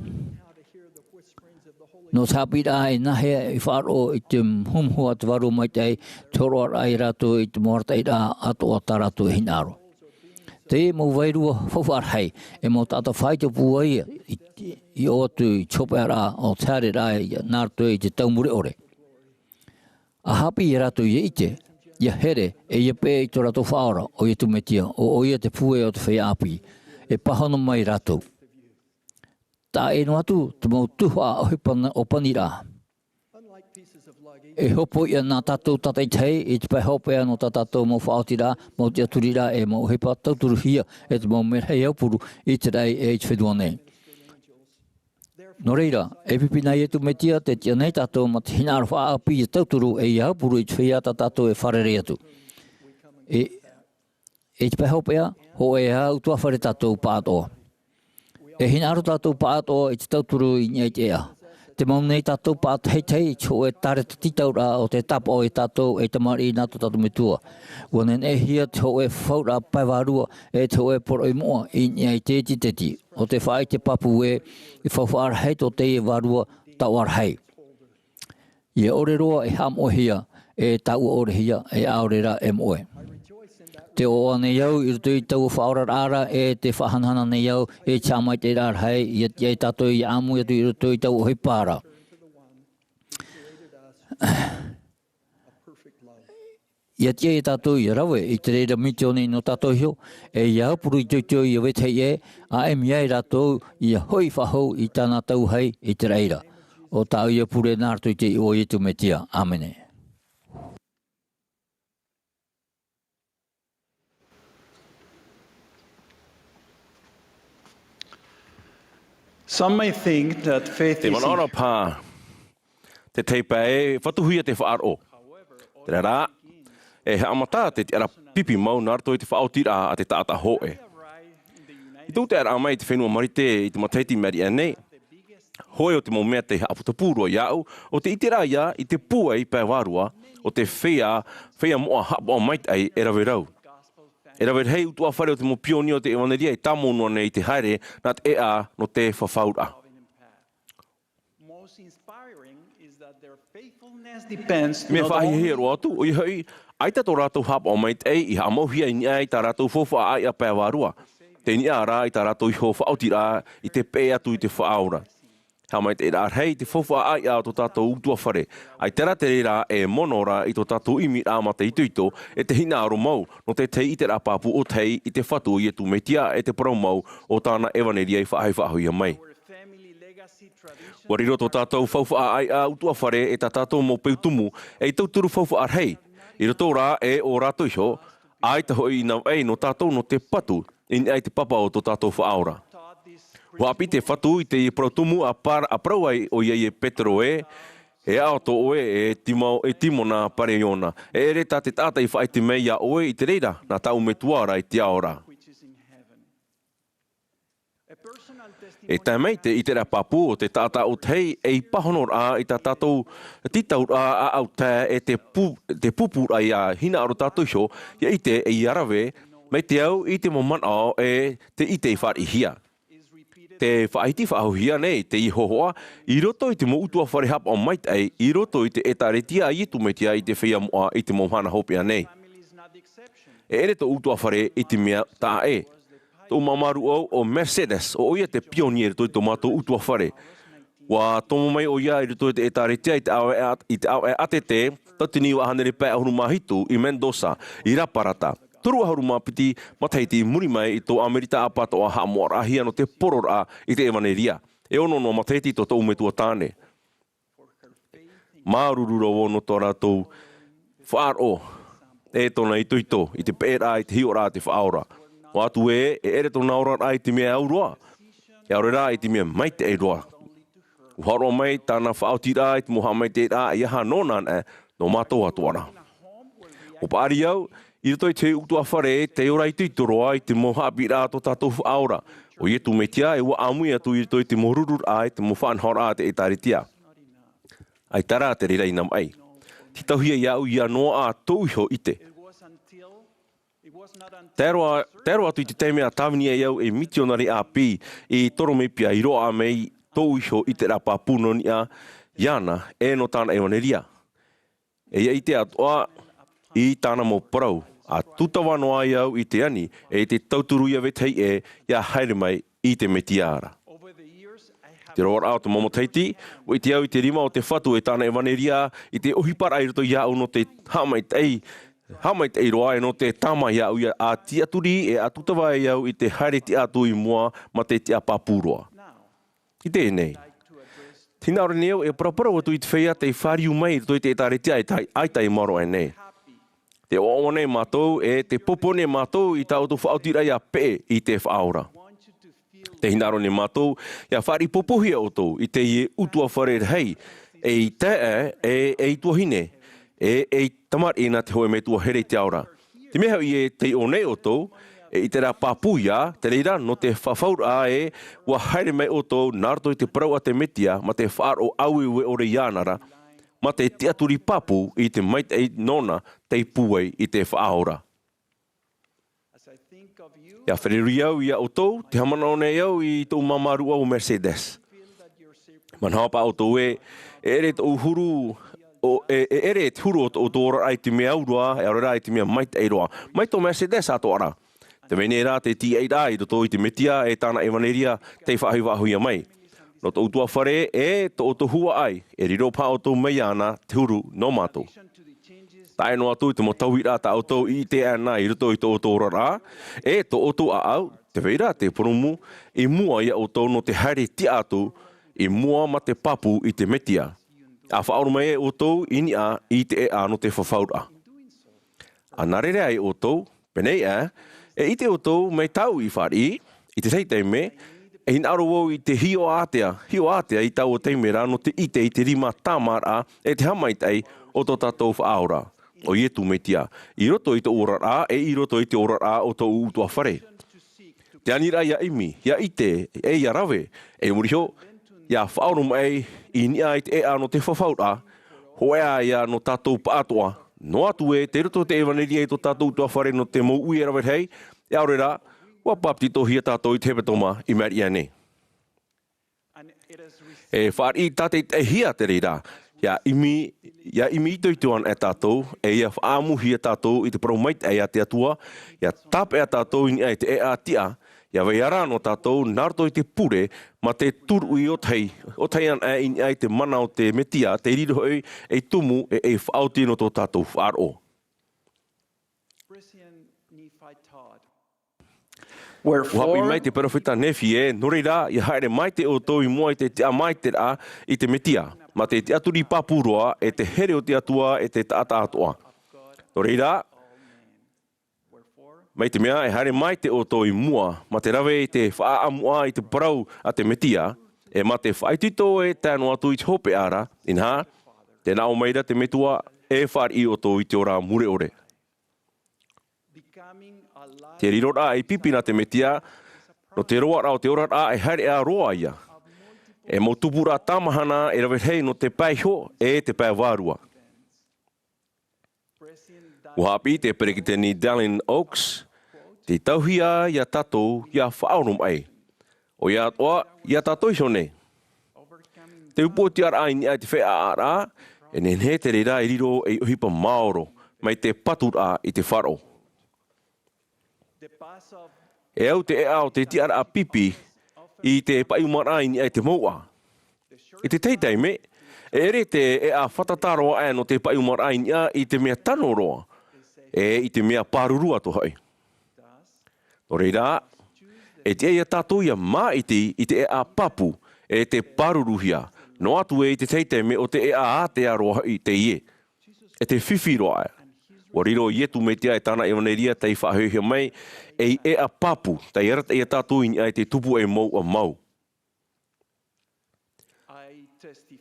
No te hapira e nahea I whāro I te humhua te wārua mai tei, tōroara I rātou I te moartaira ato'a tārātou e hinaro. Te mō wairua whawharhei e mō tāta whaitupu ai I otu I tōpēra o tārera I nārtou I te taumure ore. A hapi I rātou I ite, ia here e ia pē I tō rātou whaora o Iesu Mesia o ia te pue o te whea api e pahono mai rātou. Tā e no atu te mau tuha o panira. E hopo ia nā tātou tatai tei e te Pai Hope'a no tā tātou mō whaotira, mō te aturira e mō hepa tauturuhia e te mō merhei aupuru I te rei e te whenua nei. No reira, e pipina Iesu Mesia te tia nei tātou ma te hinaro whaapi I tauturu e I aupuru I te whea tā tātou e wharere atu. E te Pai Hope'a ho e au tua whare tātou pātoa. E hinaro tātou pātoa I te tauturu I nia I te ea. Te mau nei tātou pāt hei tei cho e tāre te tītaura o te tapo e tātou e tamari I nātou tātou metua. Wanen e hia te ho e whaura pai wārua e te ho e poro'i moa I nia I tēti teti. O te whai te papu e I whawhara hei tō teie wārua tā'āto'ara'a. Ia ore roa e hamo'ehia e tā'āto'ara'a e Ēperēra e moe. Te oa nei au I roto I tau whaorara'a e te whahanhana nei au e tāmai te rārhei I te tātou I āmui atu I roto I tau Ēperēra. ia tia e tātou i rawe i te reira mitione no tātou hio, e ia puru i tōtio i awe teie, a e mia i rātou i a hoi whahau i tāna tau hei i te reira. O tāu ia pure nārtu i te i o Iesu Mesia. Amene. Some may think that faith Te is... manora pā, te teipa e whatuhuia te whaaro. Te rā, e he amata te ara pipi mau nārto i te whaotira a te tā'ata hoe. I tū te ara mai te whenua marite i te mataiti meri anei. Hoi o te mo mea te aputapūrua iau, o te itera ia i te pua i pēwarua, o te Feiā Mo'a hapa o maitai e rawe rau. E rawe hei utua whare o te mo pioni o te ewaneria i tamonua nei te haere nā te ea no te whawhaura. Me whahi hea roa atu, o i hei, aita tō rātou hapa o maitai i hamauhia i nia i tā rātou whawha ai a pēwarua. Te nia rā i tā rātou i ho whaotira i te pē atu i te whaora. Ha mai te rā hei te whawha ai a tō tātou utua whare. Ai tera te rā e monora i tō tātou imi rā ma te ituito e te hina aro mau no te tei i te rāpāpu o tei i te whatu i Iesu Mesia e te parau mau o tāna ewaneria i whahai whahoia mai. Wariro tō tātou whawha ai a utua whare e tā tātou mō peutumu e i tauturu whawha ar hei. I roto rā e o rātou iho, ai ta hoi nau ei no tātou no te patu in ai te papa o tō tātou whaora. Wapi te whatu i te prautumu a parau ai o ia Ēperēra, e aoto oe e timona pareiona. E ere tā te tāta i whaiti mei a oe i te reira, nā tau me tuara i te aora. E tai mei te i te rapapu o te tāta o tei e i pahonor a i tā tātou tītau-manihini-hia au tā e te pupura i a hina aro tātou hio, ia i te e i arawe, mei te au i te momana e te i te fāri'ihia. Te whaiti whahohia nei, te ihohoa, i roto i te mo utua whare hapa o maitai, i roto i te ētaretia i Iesu Mesia i te Feiā Mo'a i te Mahana Hope'a nei. E ere to utua whare i te mea tā'e. Tō mamaru o Mercedes, o oia te pionier to i tō mātou utua whare. Wa tomo mai o ia i roto i te ētaretia i te awe atete, tatini wa hanere pē ahuru mahitu i Mendoza, i Raparata. Turu ahuru mapiti mataiti muri mai i tō Amuira'a Rahi no te poro'a i te ewaneria. E ono no mataiti tō tō umetua tāne. Mārurura o no tō rātou whaaro e tōna i tuito i te pēra i te hiora te whaora. O atu e ere tō naora ai te mea auroa. E aurera i te mea maite e roa. Uharo mai tāna whaotira i te moha mai te rā i aha nonan e no mātou atuara. O pāri au, i roto i te utua whare, te ora i tuitoroa i te mohapi rā tō tātou whaora. O Iesu Mesia e ua āmui atu i roto i te morurur ai, te mowhanhora a te ētaretia. Ai tara te rira i nam ai. Titauhia iau i anoa a tōiho i te. Tēroa atu i te teimea tāwini e iau e mitionari a pi i toromepia i roa mei tōiho i te rapa punoni a iana e no tāna ewaneria. E ia i te ato'a i tāna mō parau. A tutawanoa iau i te ani e te tauturu ia vetei e ia haere mai i te metiara. Te roa au te momoteiti, o i te au i te rima o te whatu e tāna ewaneria i te ohipara i roto iau no te hamai tei roa e no te tama iau ia a tiaturi e a tutawa iau i te haere te atu i mua ma te te apapūroa. I te nei. Tina ora neo e parapara watu i te whea te whariu mai i roto i te ētaretia ai tai maro e nei. Te oa'oa nei mātou e te popo nei mātou i tāutu whaotira ia pē i te whaora. Te hinaro nei mātou ia whari popohia o tō i te ie utua whare hei e i te e i tuahine e i tamar i nā te hoe me tua here te aora. Te meha i e te o nei o tō e i te rā pāpuia te reira no te whawhaura e ua haere mai o tō nārto i te parau a te metia ma te whaaro auiwe o re ianara ma te teaturi papu i te maitei nona te puei i te whaahora. Ia whereri au ia o tōu, te hamana o nei au i tō mamaru au Mercedes. Manhapa o tōu ere tō huru, ere te huru o tō ora ai te mea aurua, e ora ai te mea maitei roa. Mai tō Mercedes ato'ara. Te mene rā te tīa'ira'a i tō i te metia e tāna ewaneria te whahiwahuia mai. No tō utua whare e tō o tō hua ai, e riro pā o tō mei ana te huru no mātou. Tai no atu te mo tauira tā'ato I te ana I roto I te ōmuara'a. E to ato'a te veira te poromu I mua ia o tau no te haere tīa'ato I mua ma te papu I te metia. A whaoro mai e o tau ini a I te no te whawhaura. A narere ai o tau, penei e I te o tau mai tau I whari, I te teitei me, e hin aro wau I te hio ātea I tau o teimera no te ite I te rima tā'āto'ara'a e te hamaitai o tō tātou whaora. O Iesu Mesia, I roto I te ōmuara'a e I roto I te ōmuara'a o tō utua whare. Te anira ia imi, ia ite, e ia rawe, e muriho, ia whaoro mai I nia I te no te whawhaura, hoea ia no tātou pātoa, no atu e te roto te evaneria I tō tātou utua whare no te mou rawe hei, e Ēperēra, wa papti tohia tātou I te hepetoma I meri ane. E whāri tate tā'ehia te reira, ia imi I toituan e tātou, e ia whaamuhia tātou I te paraumait e ia te atua, ia tape a tātou I nia I te tia, ia veiara no tātou nārto I te pure, ma te turu I o tei an I nia I te mana o te metia, te riro e tumu e whaauti no tō tātou whaaro. Wapi mai te perofita nefi no reira I haere mai te o tō I mua I te āmaitera I te metia, ma te aturi papuroa e te here o te atua e te tā'āto'a. No reira, mai te mea e haere mai te o tō I mua, ma te rawe I te Feiā Mo'a I te parau a te metia, e ma te whaitito e tāno atu I te Hope'a, inha, te nao meira te metua e whari o tō I te ora mure ore. Te rirora e pipina te metia, no te roa rao te ōmuara'a e haere a roa ia. E mo tupura tāmahana e rawe hei no te paiho e te pai wārua. Uhapi te perekiteni Darling Oaks, te tauhia ia tatou ia whaonom ai. O ia toa ia tatou hone. Te upo te ara ai ni ai te whea e nenhe te reira I riro e uhipa maoro, mai te patura I te wharo. E au te o te tīa'ira'a pipi I te ōmuara'a I te Mā'a. I te teitei me, e ere te whatataroa no te ōmuara'a I te mea tano roa, e I te mea pārurua tohai. No reira, e te eia tātou ia Māti I te papu e te pāruruhia, no atu e I te teitei me o te ātearoa I te ie, e te whiwhiroa Wariro Iesu Mesia e tāna evaneria tei whaaheuhia mai e papu, tei arata e tātou I te tupu e mau a mau.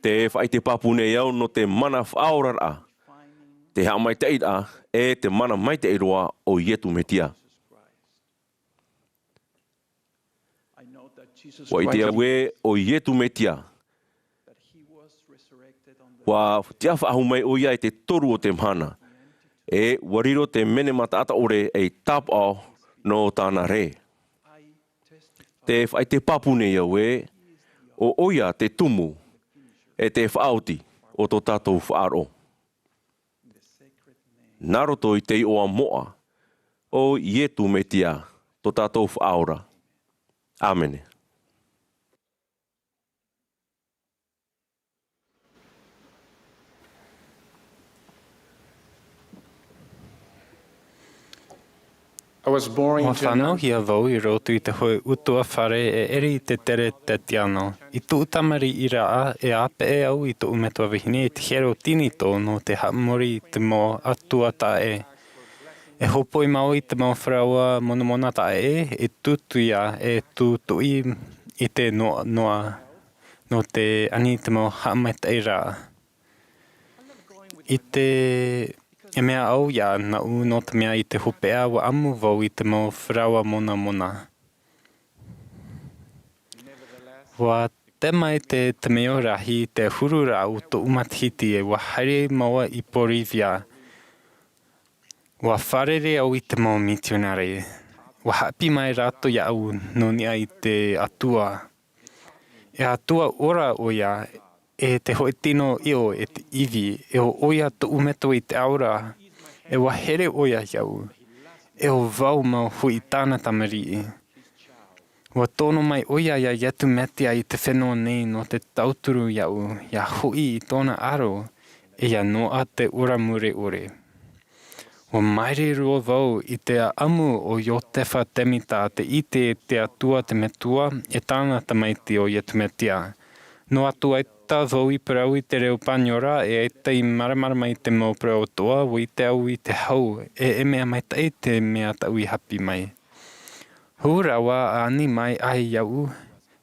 Te whai te papu nei au no te mana whaora'a, te hea mai teira e te mana mai te iroa o Iesu Mesia. Wa I te awe o Iesu Mesia. Wa te awhaahu mai o ia e te toru o te mhana. E wariro te mene mataata ore e tāpao no tāna re. Te whai te papu nei au o oia te tumu e te whaauti o tō tātou whaaro. Nā roto I te Feiā Mo'a o Iesu Mesia tō tātou whaora. Āmene. I was born in January. Hia vau I roto I te hoi utua whare e eri I te tere te tiano. I tu utamari I Rā'ere e Ēperēra au I tu umetua vihine I te hero tinito no te hamori I te mo atua tae. E hopo I mau I te mau wharaua mona tae e tutuia e tutui I te noa no te ani te mau hamai tae Rā'ere. I te E mea au ia na no te mea I te Hope'a wa amu vau I te mau wharaua mona. Wa te mai te Āmuira'a Rahi te hurura o tō Tahiti e wa haere maua I poro'i. Wa wharere au I te mau misionare. Wa hapi mai rato ia au no nia I te ato'a. E ato'a ora o ia e te hoi tino io e te iwi, e o oia te umeto I te aura, e wa here oia iau, e o vau mau hui tāna tamari. Wa tono mai oia ia Iesu Mesia I te whenua nei no te tauturu iau, ia hui I tōna aro, e ia noa te ora mure ore. Wa maire rua vau I te amu o Iotefa temita te ite te atua te metua e tāna tamaiti o Iesu Mesia. No atu ai tā vau Ēperēra I te reo panyora e te maramara mai te mau preo toa o I te au I te hau e mea mai tai te mea tau I hapi mai. Hurawa ani mai ai iau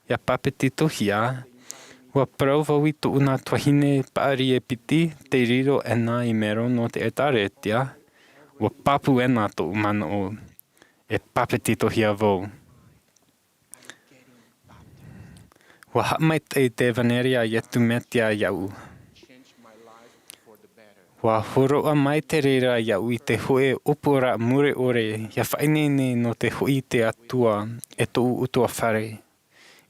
ia Pātate tusia wa prau vau I tuuna tuahine paari e piti te riro ena I mero no te tā'āto'a wa papu ena to mana o e Pātate tusia vau. Wa hamai te vaneria Iesu Mesia iau. Wa horo'a mai te reira iau I te hoe ōmuara'a mure ore ia whainene no te hui te atua e tou utua whare.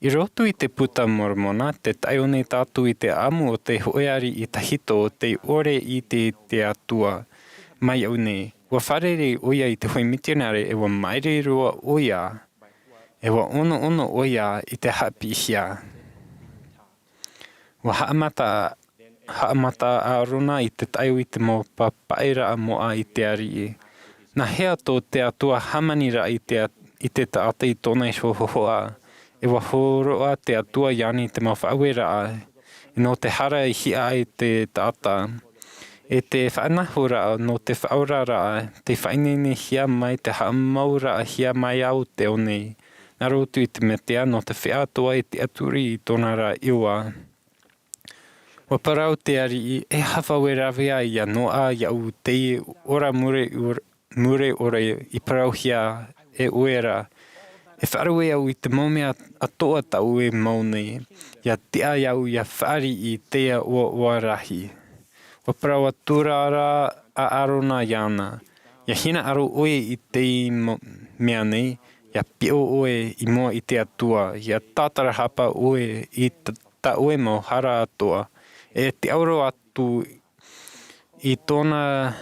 I roto I te puta mormona, te taione tātu I te amu o te hoeari I Tahiti te ore I te atua. Mai au ne, wa wharere oia I te hui misionare e wa maire rua oia, e wa ono oia I te fāri'ihia. Wa haamata arona I te taio I te mo Feiā Mo'a I te ari'i. Na hea tō te atua hamanira I te tā'ata I tōna I sohohoa. E wa horo'a te atua yani te Āmuira'a. E no te hara-ihia I te tā'ata. E te whanahura'a no te whaorara'a. Te whainene-hia mai te Āmuara'a mai au te one. Nā roto I te metea no te wheatoa I te aturi I tōna rā iwa. Wa parau te ari'i e hawhawerawe ia noa iau teie ora mure ore I parauhia e oera. E wharewe au I te maumea ato'a tau e maune. Ia tia iau ia whari'i teie Ōmuara'a Rahi. Wa parau a tūrara a arona iana. Ia hina aro oe I te mea nei. Ia pio oe I mua I te atua. Ia tātara'ehia oe I ta oe mo hara ato'a. E te auro atu I tōna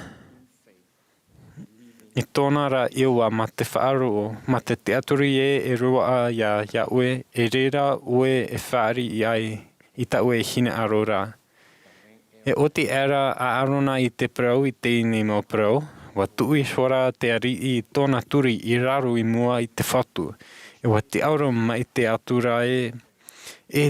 rā iwa ma te whaaro ma te aturi e rua ia oe e reira oe e whaari I ta oe hine arora. E o te era a arona I te prau I te ine mo prau, wa tui swara te ari'i I tōna turi I raro I mua I te whatu. E wa te auro mai te atura e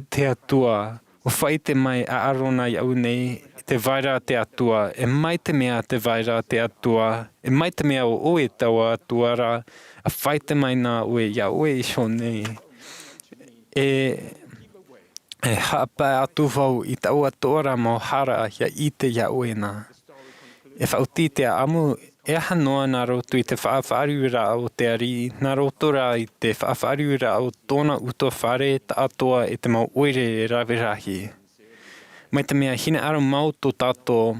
te atua. O whai te mai a arona iau nei te vaira te atua, e mai te mea te vaira te atua, e mai te mea o oe taua atuara, a whai te mai nā oe ia oe iso nei. E hapa atu vau I taua tōra mo hara ia I te ia oe nā. E whauti te amu e hanoa nā roto I te whaafari'ihia o te ari, nā roto rā I te whaafari'ihia o tōna uto whare tā'āto'a e te mau oire e Rā'ere rahi. Mai te mea hine aro mau tō tātou,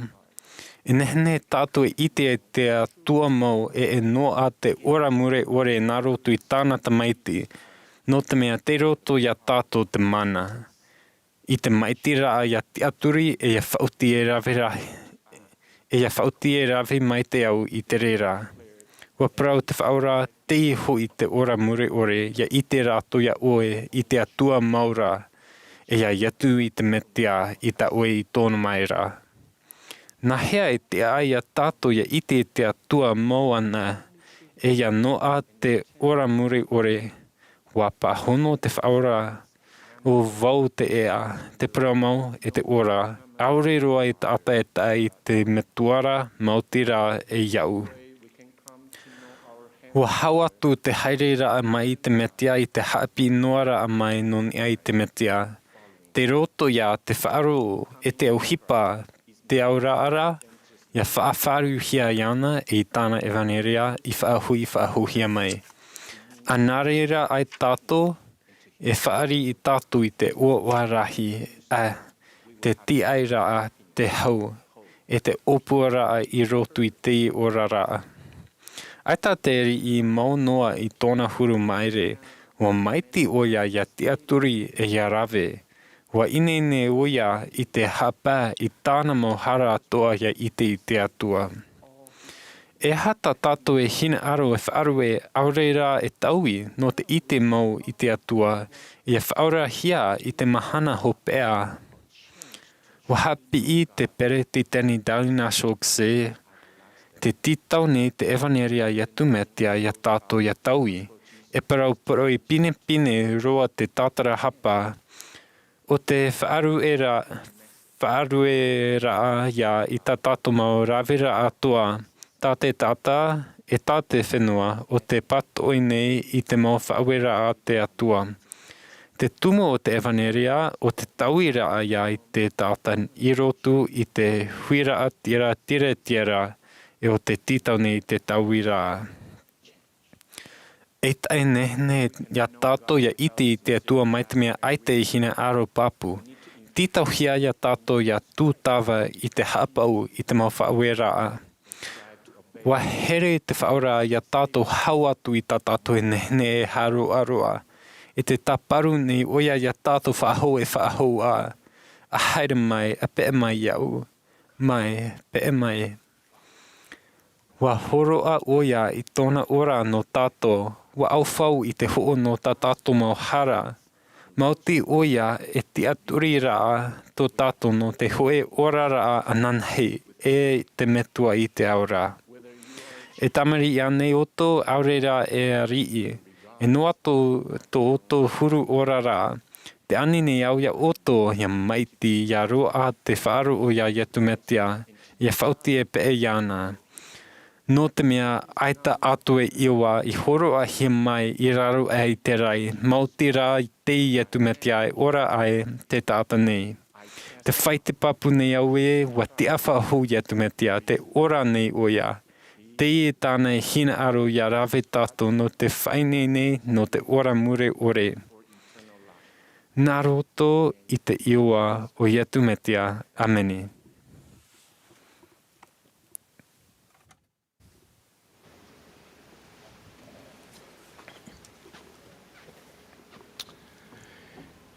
e nehene tātou I te atua mau e noa te ora mure ore nā roto I tāna tamaiti, no te mea te roto ia tātou te mana. I te maiti rā ia te aturi e ia whauti e Rā'ere rahi. E ia whauti e rawe mai te au I te rera. Wa prau te whaora teie ho I te ora mure ore ia I te rato ia oe I te atua maura e ia iatu I te metea I ta oe I tōna mai rā. Nā hea e te aia tātou ia I te atua mauana e ia noa te ora mure ore wa pahono te whaora o vau te ea, te pramau e te ora. Aure roa I tāta e tai te metuara mautira e iau. Wa hau atu te haereira mai I te metea I te hapi noara mai noni ai te metea. Te roto ia te whaaro e te auhipa, te aura'ara, ia whaafaruhia iana I tāna evaneria I whaahuhia mai. Anarera ai tātou e whaari I tātou I te oa'oa rahi te tīa'ira'a te hau e te ōmuara'a I roto I tīa'ira'a. Aita te I mau noa I tōna huru maire, wa maiti oia ia te aturi e ia rawe, wa inene oia I te hapa I tāna mau hara ato'a ia I te atua. E hata tātou e hina aro e whaarue Amuira'a e taui no te ite mau I te atua, ia whaorahia I te Mahana Hope'a. Wa hapi I te pere te tani dauna shokse, Te titau nei te Ēperēra Iesu Mesia ia tātou ia taui. E parau poro'i pine pine roa te tātara'ara'a. O te Whaaruera'a ia i tā tātou mau rawera ato'a. Tāte tāta'a e tāte whenua o te pato'i nei i te mau whaawera te atua. Te tumo o te Ēperēra o te tā'ira'a ia i te tāta I roto I te huira'a tīa'ira'a e o te titau nei te tā'ira'a. E tae nehne ia tātou ia iti I te atua maitamia aite I hina aro papu. Tītau-hia ia tātou ia tūtawa I te hapau I te mau whaawera'a. Wa here te whaora ia tātou hau atu I tā tātou nehne e haro aroa. E te taparu nei oia ia tātou whaahou a. A haere mai, a pe'e mai iau. Mai, pe'e mai. Wa horo'a oia I tōna ora no tātou. Wa aufau I te ho'o no tā tātou mau hara. Mauti oia e tīa'ira'a tō tātou no te hoe ōmuara'a ananhei e te metua I te aura. E tamari ia nei oto Āmui e ri'i. E noa tō oto huru ōmuara'a. Te anine au ia oto ia maiti ia roa te whaaru o ia Iesu Mesia. Ia whauti e pe'e iana. No te mea aita atu e iwa I horo a hia mai I raro e I te rai. Mauti rā I teie Iesu Mesia e ora ai te tāta nei. Te whai te papu nei au e wa te awhahou Iesu Mesia te ora nei o ia. Teie tāna e hina aro ia rāwe tātou no te whaine nei no te ora mure ore. Nā roto I te iwa o Iesu Mesia. Amene.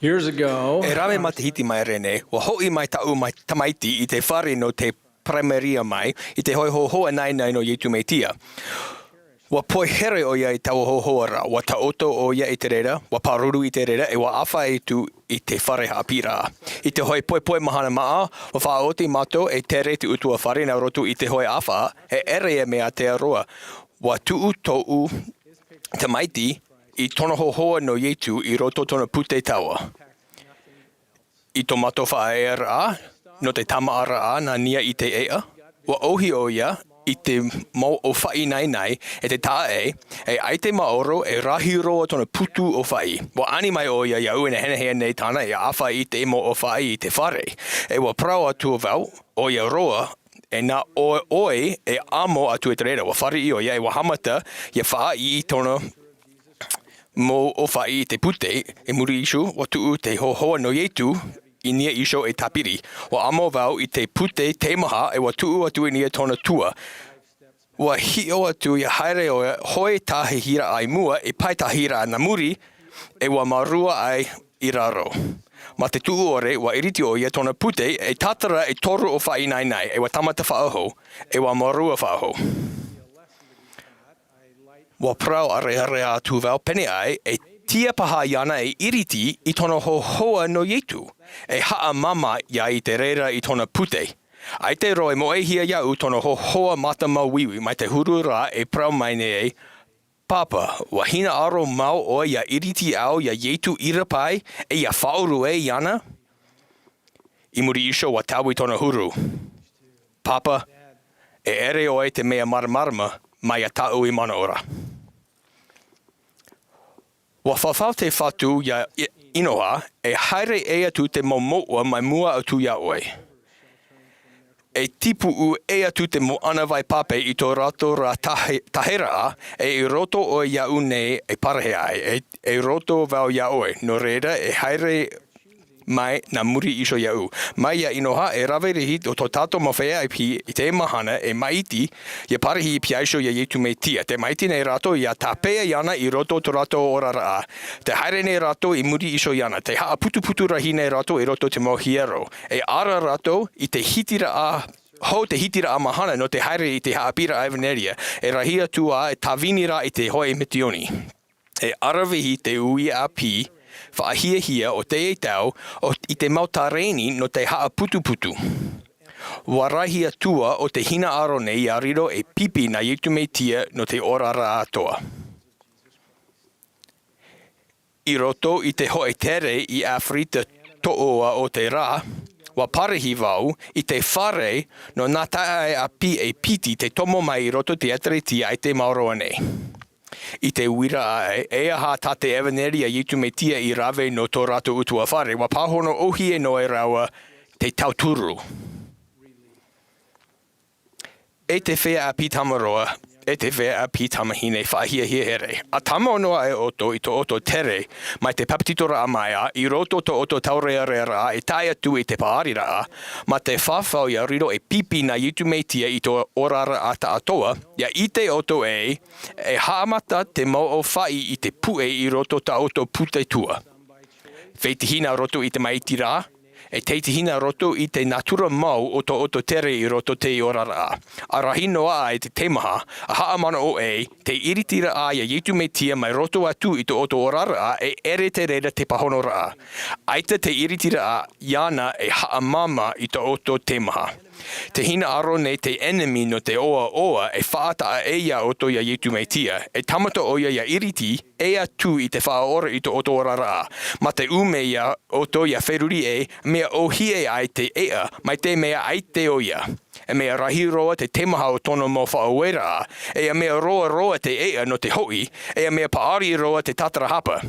Years ago, E rawe ma Tahiti mai rene, wa hoi mai ta'u mai tamaiti I te whare no te Ēperēra mai, I te hoi hoa nai no Iesu Mesia. Wa poi here o ia I tau hohoara, wa ta'oto o ia Ēperēra, wa paruru I te rera, e wa awha e tu I te whare hapira. I te hoi poi Mahana Mā'a, wa whaoti mato e tere te utua whare na roto I te hoi awha, e ere mea te aroa. Wa tuu to'u te maiti, I tona hohoa no Iesu I roto tona pute taua. I tomato whaera, no te tā'āto'ara'a na nia I te ea. Wa ohi o ia, I te mau o whai nai, e te tae, e aite maoro e rahi roa tona putu o whai. Wa ani mai o ia iau e henehea nei tāna e awha I te mo o whai I te whare. E wa prau atu vau, o ia roa, e nā oe e amo atu Ēperēra. Wa fāri'ihia o ia e wa hamata, ia wha I tona mo o whai te pute, e muri isu, wa tuu te hohoa no Iesu, I nia iso e tapiri. Wa amo vau I te pute te maha, e wa tuu atu I nia tona tua. Wa hio atu I haere o hoi tā'āto'ara'a ai mua, e pai tā'āto'ara'a na muri, e wa marua ai I raro. Ma te tuu ore, wa iriti o ia tona pute, e tātara e toru o whai nai, e wa tamata whaaho, e wa marua whaaho. Wa prau are atu vau pene ai, e tia paha iana e iriti I tona hohoa no Iesu, e haa mama ia I te rera I tona pute. Ai te roe mo e hia iau tona hohoa mata mau wiwi, mai te huru rā e prau mai ne e, Papa, wa hina aro mau o ia iriti au ia Iesu ira pai, e ia whauru e iana? I muri iso wa tau I tona huru. Papa, e ere o e te mea maramarama, mai a tau I mana ora. Wa whawhau te whatu ia inoa, e haere e atu te momoa mai mua atu ia oe. E tipu u e atu te moana vai pape I tō rato rā tā'āto'ara'a, e I roto o ia une e parahea ai, e roto vau ia oe, no reda e haere mai na muri iso iau. Mai ia inoha e rawerehi o tō tātou mawhea I te mahana e maiti ia parehi I piaiso ia Iesu Mesia. Te maiti nei rato ia tāpea iana I roto tā'āto'ara'a. Te haere nei rato I muri iso iana. Te haa putu rahi nei rato I roto te mohiero. E ara rato I te hitira'a ho te hitira'a mahana no te haere I te haapira Ēperēra. E rahia tua e tawinira I te hoi metioni. E arawehi te ui a pi whaahia o te tau o I te mautareni no te haa putu. Warahi atua o te hina aro nei a riro e pipi na Iesu Mesia no te ōmuara'a ato'a. I roto I te hoe tere I Afrita to'oa o te rā, wa parehi wau I te whare no nā tā'api e piti te tomo mai I roto te ātara'ehia ai te maoroa nei. I te uira'a e aha tate evaneri a Iesu Mesia I rāwe no tō rato utua whare, wa pāhono ohi e noe rawa te tauturu. E te whea api tamaroa, e te whea api tamahine fāri'ihia. A tama noa e oto I to oto tere, mai te papatitora a Mā'a, I roto to oto tā'āto'ara'a e tae atu I te pāri'ihia, ma te whawhau ia riro e pipi na Iesu Mesia I to ōmuara'a tā'āto'a, ia I te oto e haamata te mau o whai I te pue I roto tā'oto pute tua. Feitihina roto I te maitira, e teitihina roto I te natura mau o to oto tere I roto te ōmuara'a. A rahi noa e te temaha, a haamana o te tīa'ira'a ia Iesu Mesia mai roto atu I to oto ōmuara'a e ēperēra te pahonora'a. Aita te tīa'ira'a iana e haamama I to oto temaha. Te hina aro nei te enemy no te oa'oa e tā'a'ehia oto ia Iesu Mesia. E tamata o ia iriti e atu I te whaora I to oto ōmuara'a. Ma te ume ia oto ia wheruri mea ohie ai te ea, mai te mea ai te o ia. E mea rahi roa te temaha o tono mo Amuira'a, e a mea roa te ea no te hoi, e a mea pāri roa te tātara'ara'a.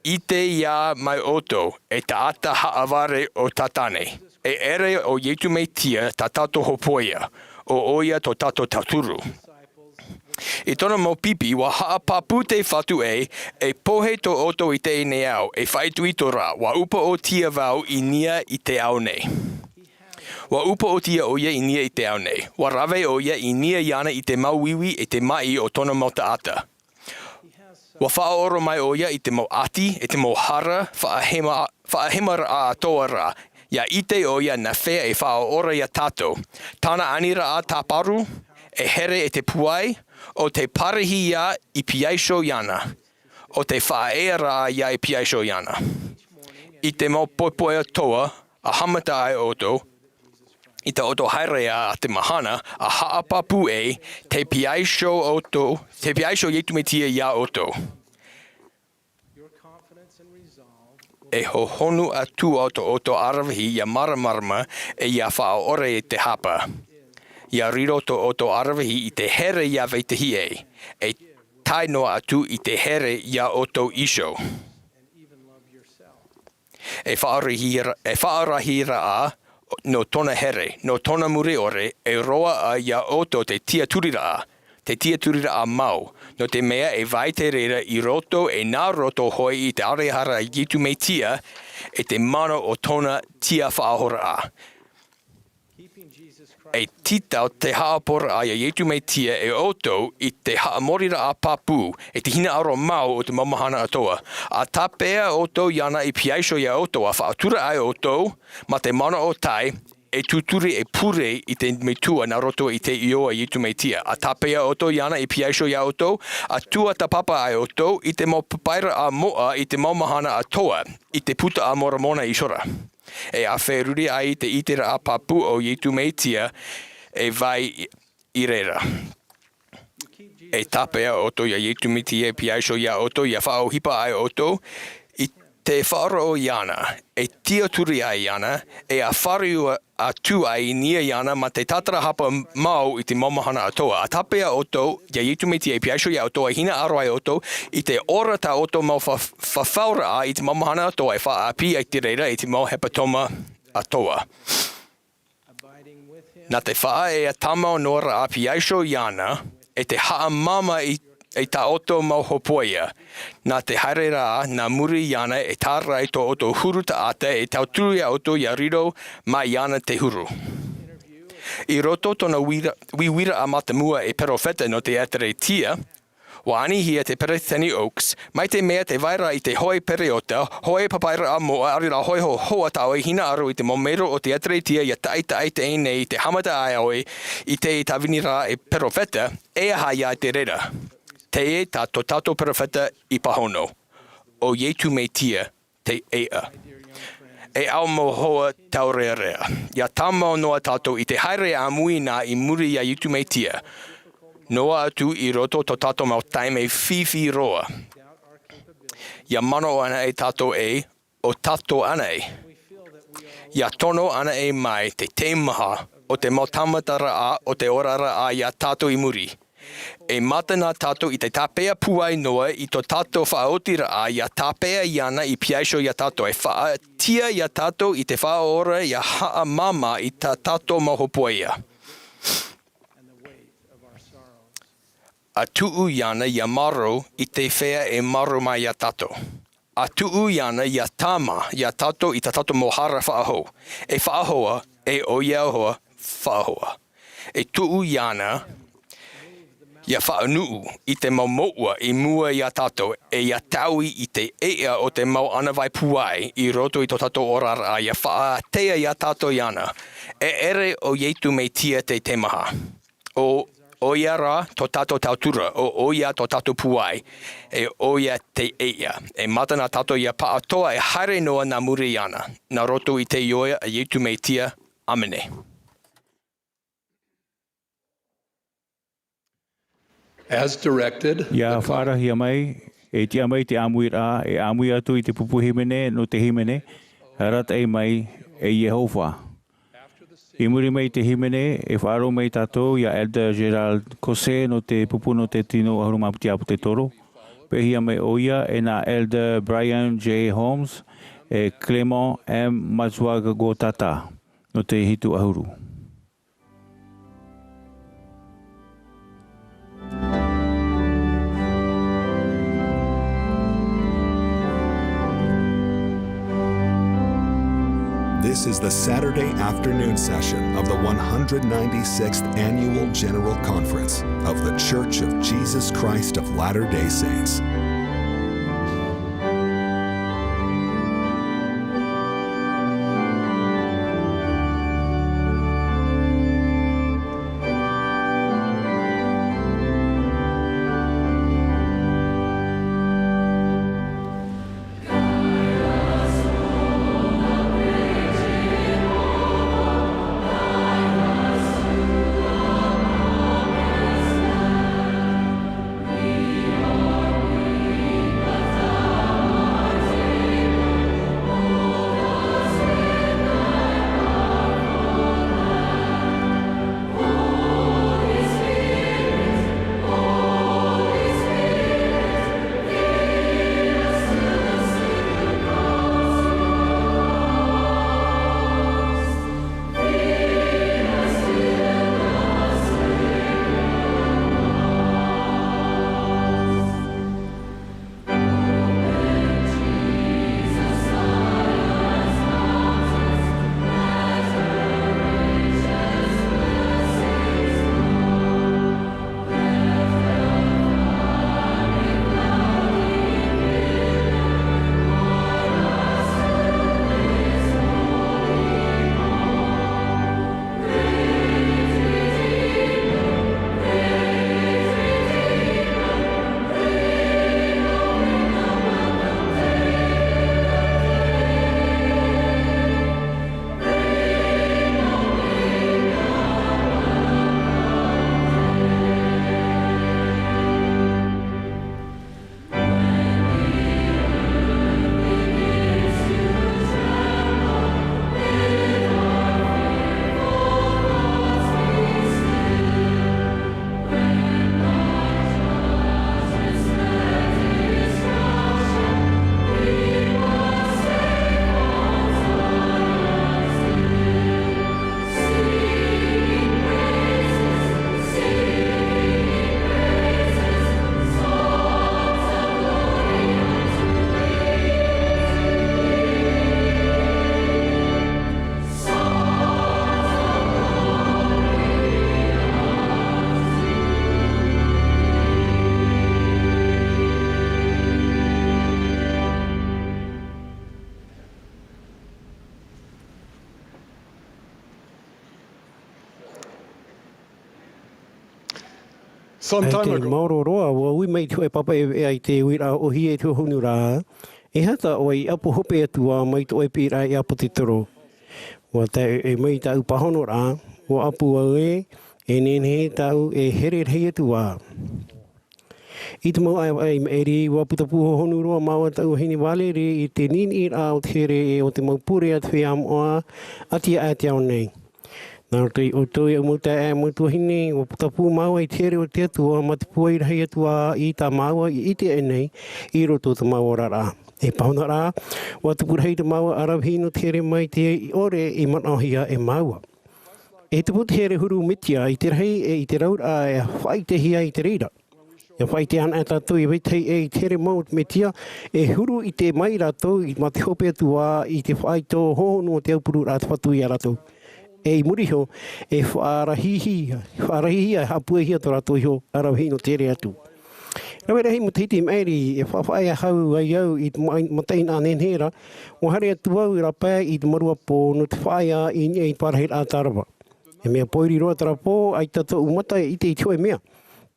I te ia mai oto e ta'a ware o tatane. E ere o Iesu Mesia Mā'ā Hope'a, o oia to tato taturu. I tono mo pipi wa ha'apapu te whatu e pohe to oto I te ene au, e whaitu I to rā, wa upa o tia wau I nia I te au nei. Wa upa o tia oia I nia I te au nei, wa rawe oia I nia iana I te mauiwi e te mai o tono mo ta'ata. Wa whaoro mai oia I te mo ati, e te mo hara, whaahemara ato'a, ia I te oia na whea e whaora ia tātou. Tāna anira a tāparu, e here e te puai, o te pāri'ihia I piaisho iana, o te whā'era'a ia I piaisho iana. I te mo poipoe toa, a hamata ai oto, I te oto hairea a te mahana, a ha'apapu te piaisho oto, te piaisho Iesu Mesia ia oto. E hohonu atu o to ātā'ara'a ia maramarama e ia whaora e te hapa. Ia riro to ātā'ara'a I te here ia veitihi e tainoa atu I te here ia oto isho. E whaarahira'a no tona here, no tona mure ore, e roa a ia oto te tīa'ira'a mau, no te mea e Ēperēra I roto e nā roto hoi I te arehara Iesu Mesia e te mana o tona tia whaahora'a. E titau te ha'aporo'a ia Iesu Mesia e oto I te ha'amorira'a papu e te hina aro mau o te Mahana Hope'a. A tāpea oto iana I piaisho ia oto a whaatura ai oto ma te mana o tai e tuturi e pure I te metua na roto I te ioa Iesu Mesia. A tāpea oto iana I piaisho ia oto, a tua ta papa ai oto I te mau Feiā Mo'a I te mau Mahana Hope'a, I te puta a moramona I shora. E a wheruri ai te tīa'ira'a papu o Iesu Mesia e vai Ēperēra. E tāpea oto ia Iesu Mesia e piaisho ia oto, ia whaohipa ai oto, te whaoro iana, e tiaturi ai iana, e a whariu atu ai nia iana ma te tātara'ara'a mau I te Mahana Hope'a. A tāpea oto, ia Iesu Mesia e piaisho ia oto, e hina aro ai oto, I te ora tā oto mau whawhaura'a I te Mahana Hope'a e whaapi ai Ēperēra I te mau hepatoma ato'a. Nā te wha e a tamau nora a piaisho iana, e te haamama e tā'āto'a Hope'a. Nā te haere nā mure iana e tārai to oto huru ta'ata e tauturu ia oto ia riro mai iana te huru. I roto tona wira'a matamua e poro'i no te ātara'ehia, wa anihia te Pātate Oaks, mai te mea te waira I te hoi pereota, hoi Feiā Mo'a, arira hoi ho hoa tau e hina aro I te momero o te ātara'ehia ia ta'i te ene I te hamata ai aoi I te tawinira e poro'i, e aha ia te rera. Teie tato poro'i I pahono, o Iesu Mesia te ea. e au mohoa tau'ara'a. Ia tamau noa tātou I te haere āmui nā I mure ia Iesu Mesia. Noa atu I roto to tātou mau taime whiwhi roa. Ia mano ana e tātou e o tātou ana e. Ia tono ana e mai te maha o te mau tātara'ara'a o te ōmuara'a ia tātou I muri. E matana tātou I te tāpea puai noa I to tātou whaotira'a ia tāpea iana I piaisho ia tātou. E whaatia ia tātou I te whaora ia ha'a mama I ta tātou mahopoia. A tu'u iana ia maro I te whea e maro mai ia tātou. A tu'u iana ia tāma ia tātou I ta tātou mohara whaaho. E whaahoa e oa'oa whaahoa. E tu'u iana ia whaanuu I te mau mo'ua I mua ia tātou e ia taui I te ea o te mau anawai puai I roto I to tā'ato'ara'a ia whaatea ia tātou iana. Ēperēra o Iesu Mesia te maha. O Oa'oa to tātou tautura, o oia to tātou puai, e oia teie. E matana tātou ia ato'a e haere noa nā mure iana. Nā roto I te ioia a Iesu Mesia. Amene. As directed, Ia whaarahia mai, e tia mai te Amuira'a, e āmui atu I te pupu himene no te himene, harat e mai e Yehova. I muri mai te himene, e whaaro mai tātou, ia Elder Gerald Kose no te pupu no te tino ahurumaputi apu te toro. Pehia mai oia e nā Elder Brian J. Holmes, e Clement M. Matsuaga Gotata no te hitu ahuru. This is the Saturday afternoon session of the 196th Annual General Conference of the Church of Jesus Christ of Latter-day Saints. Some time ago. Mauroroa, well, we made a papa e te uira o hi e tu hunu rā, E hata o i apu hope atua mai to Ēperēra i apu te toro. Wa te e mai tau pahono rā, o apu au e nene tau e here rei atua. I te mau ai eri wa putapu honu roa maua tau hini wale re i te nini rā o te here e o te mau pure at Feiā Mo'a atia atiao nei. Nā roi o toi au mauta e mautua hini o putapu maua i te here o te atua ma te puai rei atua i tā maua i te e nei i roto te maua rā. E pahona rā, wa tupu rei te maua arawhino te here mai te ore i manahia e maua. E te puti here huru mitia i te rei e i te raura e whai te hia i te reira. E whai te ana e tātou i weitei e i te here mau mitia e huru i te mai rātou i Māti Hope'a tua i te whai tō hohono o te aupuru rā te whatu i a rātou. E i muriho e fāri'ihia e hapuehia tō rātou iho arawhino te here atu. Rā'ere hei mo Tahiti maeri e whawhai a hau ai au i te matain a nenhera o hare atu au i rapea i te marua pō no te whaia i nia i pāraheira ātārawa. E mea poiri roa tara pō ai tata umata i te i tio e mea.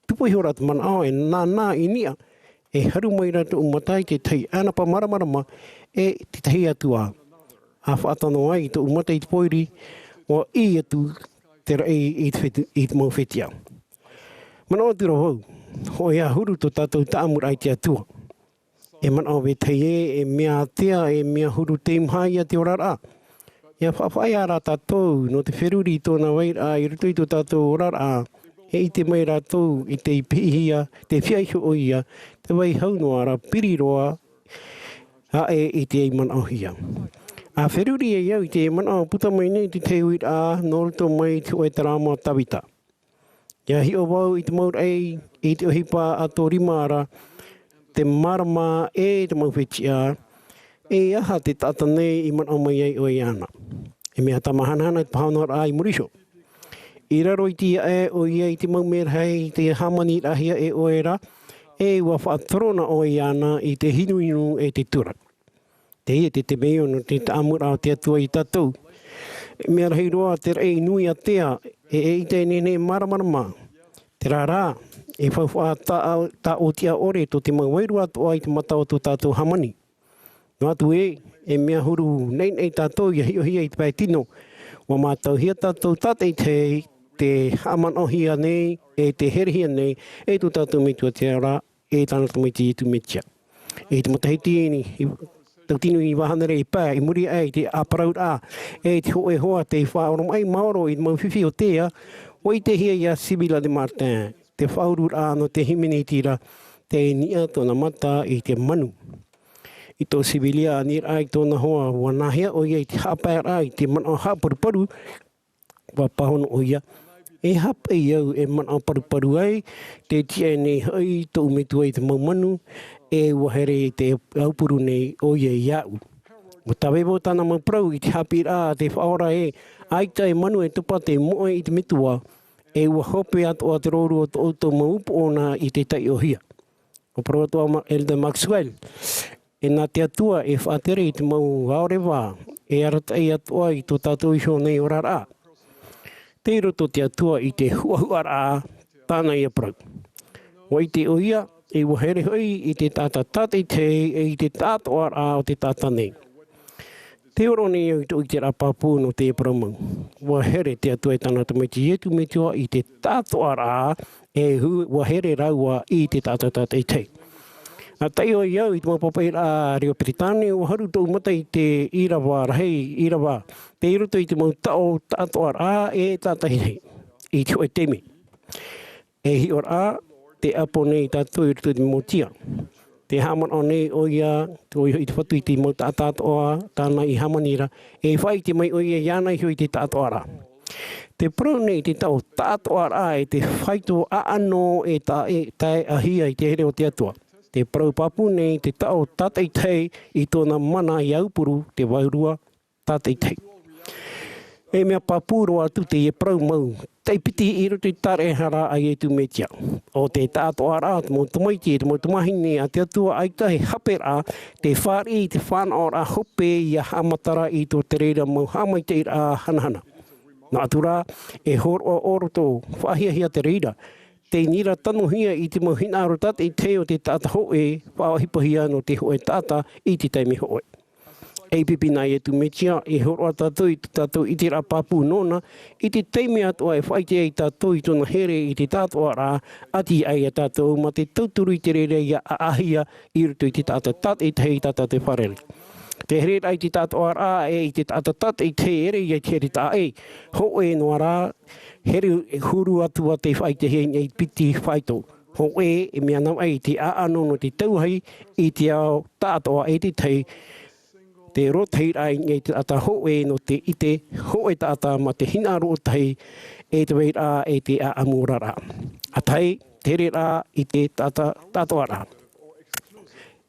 Tupu i hora te manao e nā i nia e haru mai rata umata i te tei anapa maramarama e te tahi atua. A whaatano ai i te umata i te poiri o i atu te rei i te mau whetia. Manao tira hau. Ho ia huru tō tātou Amuira'a i te atua. E manao we teie, e mea atea, e mea huru te imhai a te ōmuara'a. Ia whawhai a rā tātou no te wheruri tōna waira i ruto i tō tātou ōmuara'a. He i te mai rātou i te ipihia, te whiaiho o ia, te wai haunoa ra piriroa a i te manao hia. A wheruri e iau i te manao puta mai nei te te uira no ruto mai te Ēperēra mā tawita. Ia hi o wau i te maur ei, i te ohipa a tō rimara, te marama e te mauwhetia, e aha te tata nei i manao mai ei o i ana. E mea ta mahana te Mahana ai muriho. I raro i tia e o ia i te maumera hei te Āmuira'a e ōera, e ua whaatrona o i ana i te hinuinu e te tura. Teie te meo no te Amuira'a te atua i tātou. Mea rahi roa te rei nui a tea e i te nene maramarama. Te rārā e whauwha tā'āto'ara'a to te mauairu ato'a i te matao tō tātou hamani. No atu e mea huru nei tātou i hiohia i te paitino. Wa mātou hia tātou tātei te hamanohia nei, e te herehia nei, e tō tātou mitua te ara, e tāna tō miti i tu mitia. E te Tahiti ni, tau tinu i wahanere i pā, i muri ai te Ēperēra, e te hoe hoa te whaorom ai maoro i mau whiwhi o tea, o i te hia ia Sibila de Martin, te whaurura no te himini tira, te nia tōna mata i te manu. I tō Sibilia nira ai tōna hoa, wa nahia o ia i te Ēperēra i te manao haparuparu, wa pahono o ia. E hapa i au e manao paruparu ai, te tia nei hoi tō umetua i te maumanu, e wahere i te aupuru nei o ia i au. O tawewo tāna mauprau i te Ēperēra te whaora e, aita e manu e tupa te moa i te mitua, e ua hope ato'a te roru o tō auto maupu ona i te taʻāto'ara'a. O proatoa Elder Maxwell, e nā te atua e whaatere i te mau Rā'ere wā, e aratai ato'a i tō tātou iho nei ōmuara'a. Te roto te atua i te ōmuara'a tāna ia prau. O i te oia, e wahere hoi i te tātate e i te tā'āto'ara'a o te tāta nei. Te oro nei au i te rapapū no te epramau. Wahere te atua e tāna tamaiti ietu metua i te tā'āto'ara'a e wahere raua i te tātate te. A tai o iau i te mapapai a Rio Peritane o haru tau mata i te irawa rahi, irawa. Te iroto i te mau tā'āto'ara'a e tātahi i te oe teme. E hi ora te apo nei tātou i roto i te motia. Te hamana nei o ia, i te whatu i te mau tā'āto'a, tāna i hamanira, e whai te mai o ia iana i te tā'āto'ara'a. Te pro nei te tau tā'āto'ara'a e te whaito aano e tā'āehia i te here o te atua. Te pro papu nei te tau tātei tei i tōna mana i aupuru te wairua tātei tei. E mea papuro atu te e prau mau, tei piti i roto i tāra'ehia a Iesu Mesia. O te tā'āto'ara'a, te mau tumaiti, te mau tumahine a te atua aitahe Hope'a, te whāri te Mā'a Hope'a i a hamatara i tō te reira mau hamaite i a hanahana. Nā atura e horo o roto, whāhiahia te reira, te nira tanu hia I te mohina aro tata I te o te tata hoe, whaohipahia no te hoe tata I te taimi hoe. Ei pipina Iesu Mesia I horoa tātou I te tātou I te rapapu nona, I te teimi ato'a e whaite ai tātou I tona here I te tā'ato'ara'a, ati ai a tātou ma te tauturu I te rere ia āhia I ruto I te tātou tata I te hei tātou te wharere. Te here ai te tā'ato'ara'a e I te tātou tata I te ere I te here tae, hoe noa rā, here huru atua te whaite hei nei piti whaitou. Hoe e mea nau ai te aano no te tauhei I te ao tātoa e te tei, te rotei ai nei te ata hoe no te ite, hoe tata ma te hina rotei e te weira e te Amuira'a. Atai, te re rā I te tā'ato'ara'a.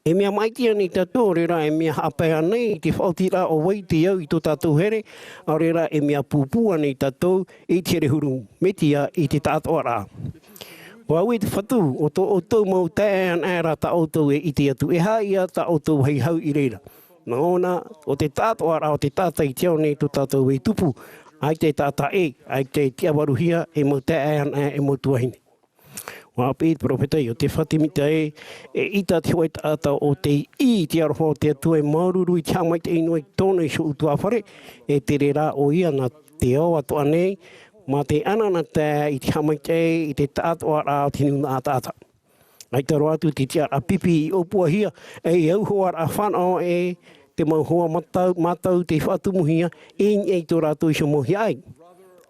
E mea maitia ni tātou rera e mea hapea nei I te whautira o wai te au I tō tātou here, a rera e mea pūpua nei tātou I te here huru metia I te tā'ato'ara'a. Wa ue te whatu o tō mau tā'āto'ara'a tā'āto'e I te atu e haia tā'āto'e hei hau I reira. Nā ona, o te tā'ato'ara'a o te tātai I te au nei tō tātou e tupu, ai te tā'e, ai te tīa'waruhia e mau tā'āto'ara'a e mau tuahine. Wa pēt profetai o te whatimita e ita te hoi tātau o te I te aroha o te atua e maururu I te hamai te ino I tōna I so utua whare e te re rā o ia na te o atoa nei ma te anana tā I te hamai te I te tā'ato'ara'a o te nuna a tāta. Ai taro atu te tia a pipi I ōpuahia e au hoa a whanau e te mau hoa matau te whatumuhia e ei tō rātou I so mohi ai.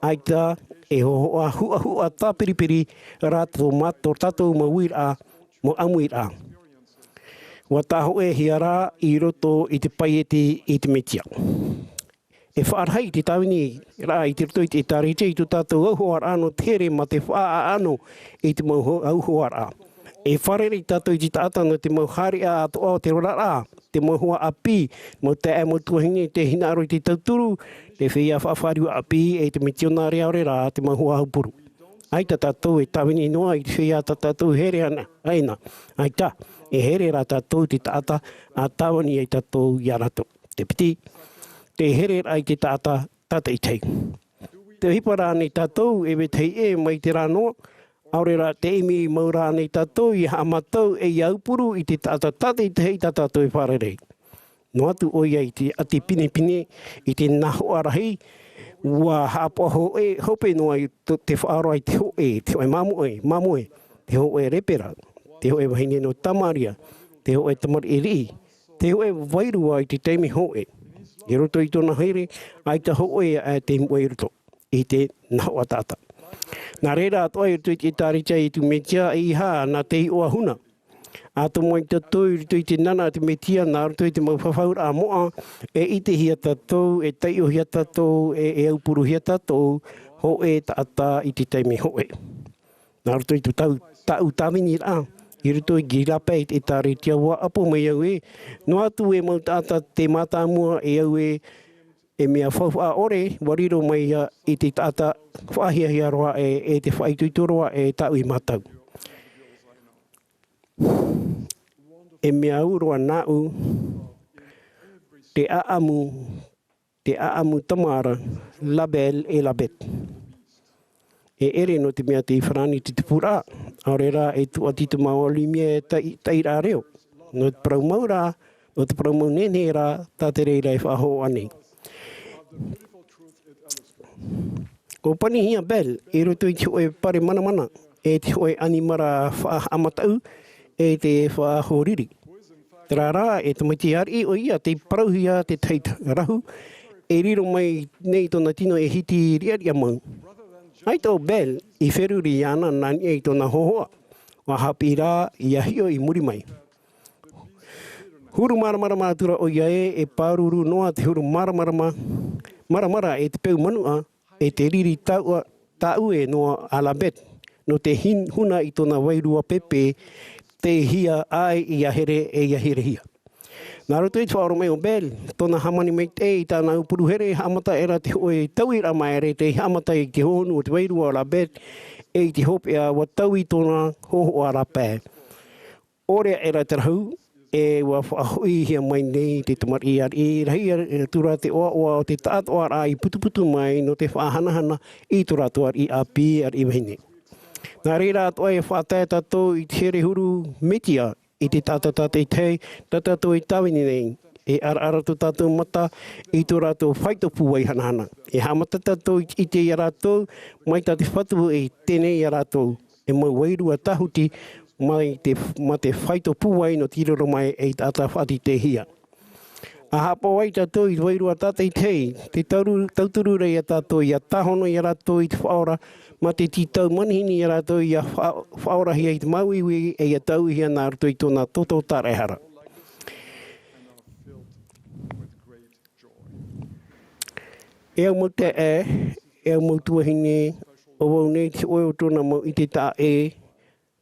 Ai tā e hoa hua tā piripiri rātou mato tātou mauira'a mo Amuira'a. Wa tā hoe hia rā I roto I te Pātate I te Mesia. E whaarhai te tawini rā I te roto I te tarite I tō tātou auhoara'a no tere ma te whaano I te mau auhoara'a. E wharere I tātou I te tāta no te mau hāri'a ato'a o te rorara, te mau hoa api, mau te e mau tuahine te hinaro I te tauturu, te Feiā whaawhariwa api e te mitionare aore rā te mau hoa haupuru. Ai tā tātou e tawini noa I te Feiā tā tātou here ana, aina. Ai tā, e here rā tātou te tāta a tawani e tātou I arato. Te piti, te here ai te tāta tata I tei. Te hipara nei tātou e we tei e mai te rā noa, aurera te imi maura nei tātou I hamatau e iaupuru I te tāta I te hei tātou I wharerei. No atu oia I te ati pine I te Mā'a Rahi, wa hapaho e hope noa I te whaaro ai te hoe, te hoe mamoe, te hoe Ēperēra, te hoe wahine no tamaria, te hoe tamariri, te hoe wairua I te teimi hoe. I roto I tōna haere, ai ta hoe a te mue roto, I te Mā'a tata. Nā reira atoa I roto I te tarita Iesu Mesia I ha nā te I oa huna. Ato moi tātou I roto I te nana te metia nā roto I te mau Ēperēra Mo'a e I te hia tātou, e teio hia tātou, e aupuru hia tātou, hoe tāta I te teimi hoe. Nā roto I tu tau tawini rā, I roto I girapa I te taritia wa apo mai au e, no atu e mau tāta te mātāmua e au e mea whauwha ore, wariro mai I te tāta whahia roa e te whaituitoroa e tau I mātau. E mea uroa nāu, te aamu tamara, label e labet. E ere no te mea te whanani te purera'a, aurera e tu atitu maoli mea tīa'ira'a reo. No te parau maura, no te parau mau nenera, tātara'ehia e whaho anei. Ko panihia bel, e roto I te hoe pare mana, e te hoe animara whaamatau, e te whaahoriri. Te rā e te maiti ari o ia te parauhia te taitarahu, e riro mai nei tōna tino e hiti riaria mau. Ai tō bel I wheruri ana nani e tōna hohoa, wa hapi rā I ahio I muri mai. Huru maramara mātura o ia e pāruru noa te huru maramara e te peu manua, e te riri tāu e noa alabet, no te huna I tōna wairua pepe, te hia ai I ahere e iaherehia. Nā roto I te whaoro mai o bel, tōna hamani mai te I tāna upuru here, hamata era te hoe tau'ira'a mai ere, te hamata I te honu o te wairua o la bet, e te Hope'a wa tau I tōna hohoara pē. Ore era te rahu, e wa whahoihia mai nei te tamari'a I rahi tura te oa'oa o te tā'ato'ara'a I putuputu mai no te whahanahana I tō rātua I api ar I wahine. Nā reira ato'a e whātai tātou I te here huru metia I te tātate te tātou I tawini nei. E ara tō tātou mata I tō rātou whaito pūai hanahana. E hamata tātou I te ia rātou, mai tā te whatu e tēnei ia rātou. E mai wairua tahuti mai te whaito pūai no tiroro mai e tāta whati te hia. A hapa wai tātou I wairua tātei tei, te tauturu rei a tātou I a tahono I a rātou I te whaora, ma te tītau-manihini-hia rātou I a whaora hia I te mauiwi e a tauhia nā rātou I tōna toto tāra'ehia. E au mau te e au mau tuahine, o wau nei te oe o tōna mau I te tā'e,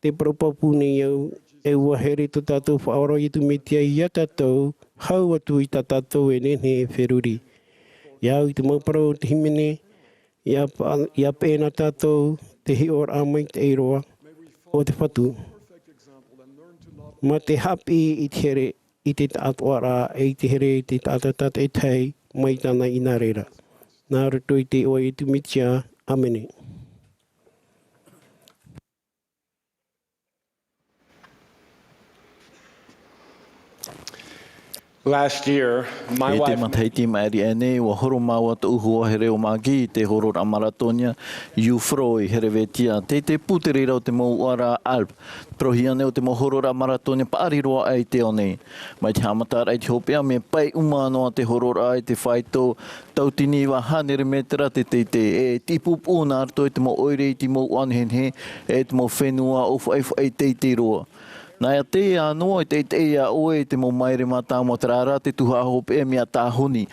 te parapapu nei au, e ua here tō tātou whaora I tu metia I a tātou, hau atu I tā tātou e nene e wheruri. Iau I te mauparo o te himene, ia pēna tātou, te hi or āmui te eiroa, o te whatu. Ma te hapi I te here, I te tā'āto'ara'a, e te here I te tātate tei, mai tāna I nā reira. Nā roto I te oe Iesu Mesia. Amene. Last year, my e te wife... Tahiti maeri ene, wa horo maua te uhu o here o magi, te horo a maratonia, Iufroi, here vetia, te putereira o te ōmuara'a Alp, prohiane o te horo a maratonia, paari roa ai te one. Mai te hamatara ai te Hope'a, me pai umanoa te horo ai te whaito, tautini wa hanere metera te e tipupu nā arto e te oire I te oanhenhe, e te whenua o whai te roa. Nā ia te anoa I te ia oe te mo maere mata mo trara te tuha Hope'a mea tāhoni.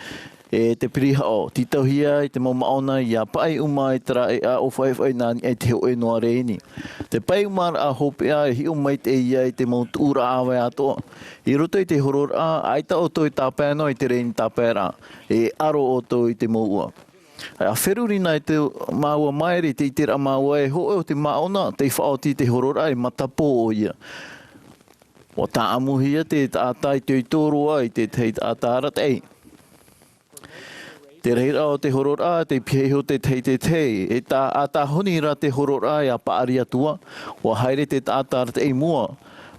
E te piriha o titauhia I te mo maona I a pai uma I tāra'ehia o whai nāni e te hoe noa reini. Te pai Amuira'a Hope'a e hi o mai te ia I te mo tūra'a wai ato'a. I roto I te horora'a, aita o toi tāpea no I te reini tāpea e aro o toi I te mo ua. A wherurina I te maua maere te itira maua e hoe o te maona te whaoti te horora'a e matapo o ia. O tā'amuhia te tātai te tōroa I te tātara'ara'a. Te reira o te horora'a te pieho te teie, e tā'atahoni ra te horora'a I a paari atua, o haere te tātara'ara'a mua.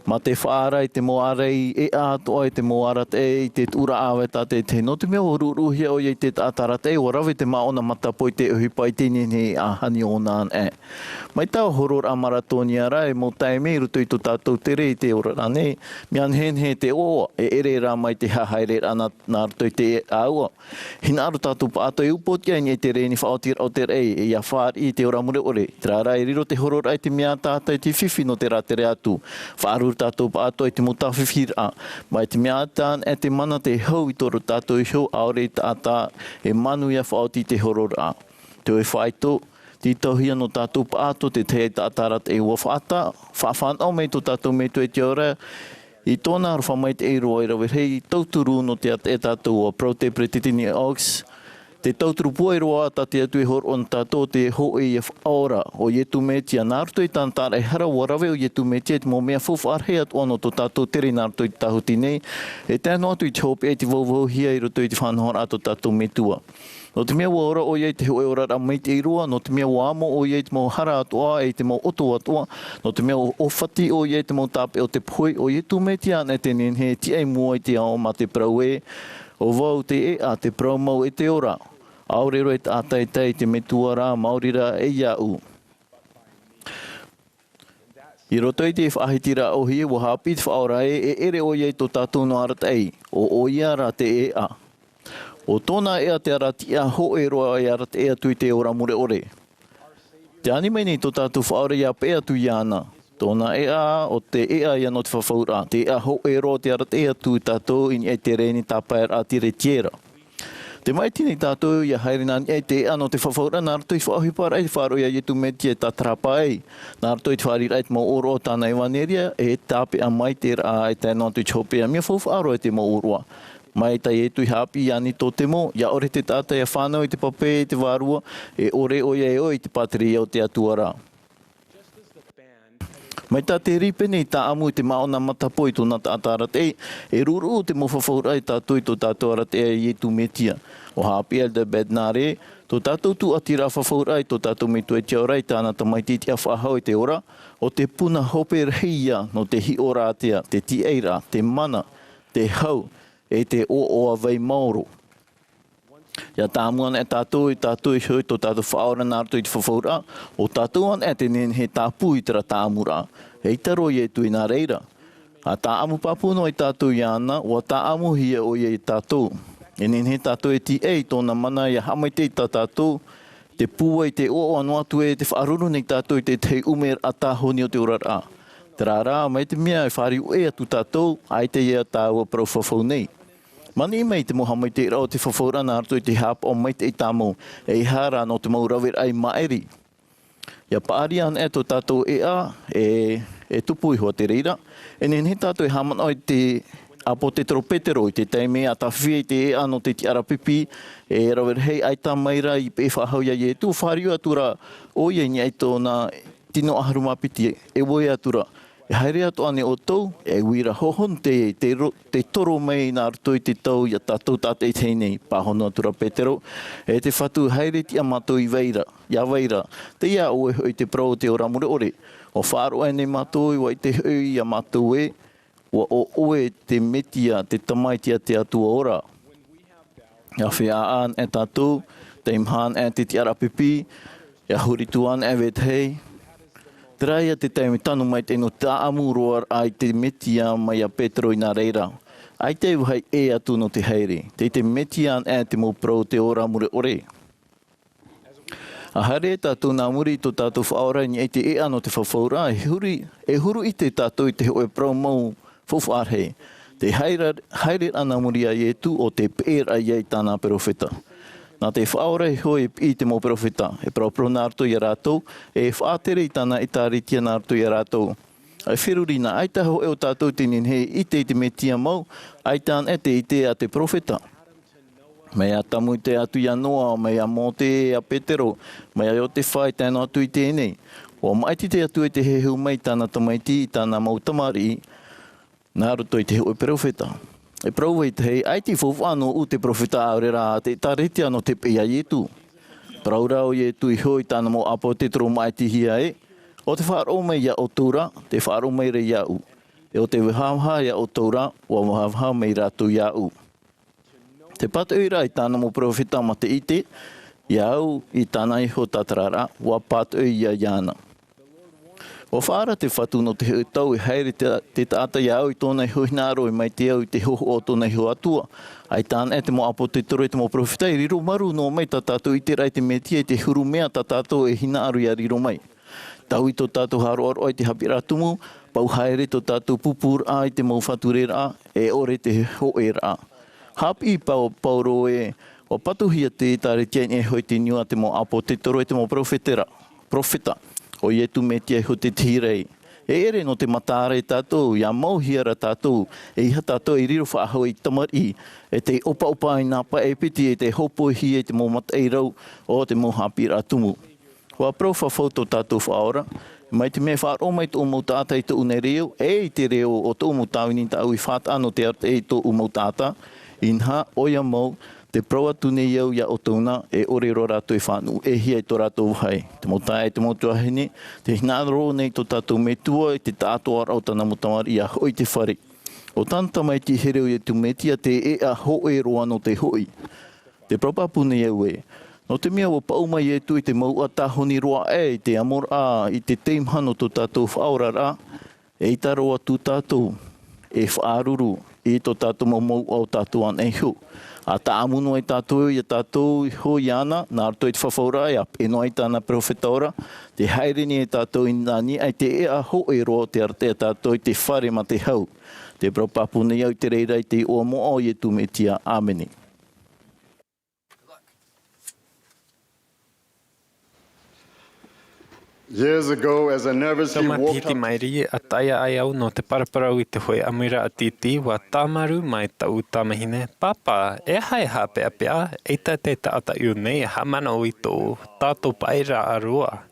Ma te whaara I te mo'arei e ato'a I te mo'ara'a I te ura'a tāte te no te mea o ruruhia o I te tātara'ara'a o rawe te maona matapo I te uhipa I te nene a hani o nān e. Mai tau horora'a maratonia ra e mo taime I ruto I tō tātou tere I te orara ne, me anhenhe te oa e ēperēra mai te hahaerera nā ruto I te aua. Hina aro tātou pātai upotia I te reini whaotira o te rei e ia fāri'ihia te ora mure ore. Trāra e riro te horora'a I te mea tātai te whiwhi no te rātere atu. Whaaru tātou pātai te muta whiwhira. Mai te mea tān e te mana te hau I toro tātou I hau aore tātā e manu ia whaoti te horora'a. Te oe whaito, tītauhia no tātou pāto te teie tātara'ara'a e ua whaata, whawhanau mei tō tātou mei tu e te ora, I tōna aru whamai te eiroa I rawe hei tauturu no te e tātou o Pātate pretitini ox, te tauturu puairoa ta te atu e hor on tātou te hoi e whaora o Iesu Mesia. Nā ruto I tāna tāra'ehia o rawe o Iesu Mesia te mo mea whawharhea atu ano tō tātou tere nā ruto I tahuti nei, e tēnā atu I te Hope'a I te wauwauhia I roto I te whanahora ato tātou metua. No te mea ora o iei te ōmuara'a mai te iroa, no te mea amo o iei te mo hara ato'a e te mo oto ato'a, no te mea o whati o iei te mo tāpe o te poi o Iesu Mesia ne te nenhe tia I mua I te ao ma te poro'i, o wau te a te poro mau e te ora. Aorero e tātai te metuara Amuira'a e iau. I roto I te whahitira o hi wa hapi te whaora e ere o iei tō tātou no aratei, o oa'oa te ea. O tōna ea te aratia hoe roa e arat ea tui te ora mure ore. Te anime ni tō tātou whaore ia pēa tu iana. Tōna ea o te ea ia no te whawhaura. Te ea hoe roa te arat ea tui tātou in e te reini tā'āto'ara'a tire tiera. Te maiti ni tātou ia haere nāni e te ea no te whawhaura nā rato I whaahipara e whāro ia Iesu Mesia tātara'ara'a e. Nā rato I te whārira e te mo oro o tāna iwaneria e tāpe a mai te rā e tēnā tu Hope'a mea whawharo e te mo oroa. Mai tai e tui hapi ani tō te mo, ia ore te tātai a whānau I te pape e te wārua, e ore o ia e o I te pātere o te ato'a. Mai tā te ripene I tā āmui te maona matapo I tōna tātara'ara'a e ruru o te mo whawhaura I tātou I tō tātara'ara'a e Iesu Mesia. O hapi el de bednare, Tō tātou tu atira whawhaurai, tō tātou me tue te orai, tāna tamaiti te awhahau te ora, o te puna hope'ia no te hi ora atea, te tīa'ira'a, te mana, te hau, e te ō'oa vai mauro. Ia tāmuan e tātou i hui tō tātou whaora nārtu i te whawhaura, o tātou an e te nen he tāpū i tera Amuira'a, hei taro i e tui nā reira. A tā amu papuno i tātou i ana, o tā amu hia o i tātou. E nen he tātou e ti ei tōna mana i hamai te tātou, te pua i te ō'oa noatu e te whaaruru nei tātou i te ōmuara'a tāhoni o te ōmuara'a. Te rārā, mai te mea e fāri'ihia tu tātou, ai te ia tāua parau whawhau nei. Mani mei te mohamai te rao te whawhaura nā hartu i te hapa o mai te i tāmou, e i hara no te mau Rā'ere ai Mā'eri. Ia paari an e tō tātou e tupu i hoa te reira, e nen he tātou e hamana o te apo te tropeteroi, te teime a tawhia i te no te tiara pipi, e Rā'ere hei ai tā maira i pe whahau ia i e tū whāriu atura o ia ni ai tōna tino aharumapiti e woi atura. E haere atu ane o tau, e wira hohon te toro mei nā ruto i te tau ia tātou tātei teinei, pāhono atura Petero, e te whatu haere ti amato i veira, ia veira, te ia oe hoi te pro te ora mure ore, o whāro e ne mato i wai te hui ia mato e, o oe te metia, te tamaitia te atua ora. Ia whia an e tātou, te imhan e te tiara pipi, ia hurituan e wethei, te raia te teimi tanu mai te no tā'amuroar ai te metia mai a Petro i nā reira. Ai te uhai e atu no te heiri, te metia an e te mo pro te ora mure ore. A haere tātou nā muri tō tātou whaora ni e te ea no te whawhaura, e huru i te tātou i te hoe pro mau whawharhe. Te haere ana muri a ietu o te pēra i ei tāna perofeta. Nā te whaora i hoi i te mo profeta, e propro nārto i a rātou, e whaatere i tāna i tāritia nārto i a rātou. Ai whiruri nā aitaho e o tātou tinin he i te metia mau, aitan e te i te a te profeta. Mea tamu te atu i a Noa, mea mō te a Petero, mea o te whai tēnā atu i tēnei. O maiti te atu i te hehu mai tāna tamaiti i tāna mautamari, nā roto i te hoi profeta. E prau i te hei, ai ti whawhano u te profeta Ēperēra, te tāretia no te pia ietu. Prau rau ietu i hoi tāna mo apo te toro maitihia e. O te whaaro mai ia o tūra, te whaaro mai re iau. E o te wihauha ia o tūra, o wihauha mai rātu iau. Te patuira i tāna mo profeta ma te ite, iau i tāna iho tātara'ara'a, wa patu ia iana. O whaara te whatu no te tau i haere te tāta iau i tōna i huinaro i mai te au i te hoho o tōna i ho atua. Ai tāna e te mo apo te toro e te mo profita i riro maru no mai tā tātou i te rai te metia i te huru mea tā tātou e hina aru i a riro mai. Tau i tō tātou haro aro ai te hapira tumu, pau haere tō tātou pupura i te mo whaturera'a e ore te ho'era'a. Hapi pau roe o patuhia te tāre tiain e hoi te niua te mo apo te toro e te mo profeta. O Iesu Mesia ho te tirei. E ere no te matāre tātou, ia mauhiara tātou, e iha tātou i riro whaahau i tamari, e te opa i nā pa e piti, e te hopohi e te mo matairau o te mo hapira tumu. Wa prau whawhau tō tātou whaora, mai te mea whaaro mai tō umau tātai tō une reo, e i te reo o tō umau tāwini tāu i whāta no te arte e tō umau tāta, inha oia mau, te proa tune iau ia o tōna e ore ro rātou i whānu e hia i tō rātou hai. Te motai e te motuahine, te hinaro nei tō tātou me tua i te tā'āto'ara'a o tāna motamari i a hoi te whare. O tanta mai ti hereo i tu metia te e a hoe roa no te hoi. Te propapune iau e. No te mea o paumai e tu i te Mā'a tahoni roa i te Amuira'a i te teimhano tō tātou whaorara e i taro atu tātou e whaaruru i tō tātou Mā'a o tātou an e hu. A tā'amuno ai tātou i a tātou i hoi ana, nā rato i te whawhaura e e no ai tāna profeta ora, te haere ni e tātou i nani ai te e a hoe roa te arte a tātou i te whare ma te hau. Te propapune iau te reira i te ōmuara'a o Iesu Mesia. Āmeni. Years ago, as I nervously walked Tamati mairi a taia ai au no te paraparau i te hoi Amuira'a titi wa tāmaru mai tītau-manihini-hia. Papa, e hai Hope'a pia, e te tā'ata nei ha mana o i tō tātou pā'ira'a roa.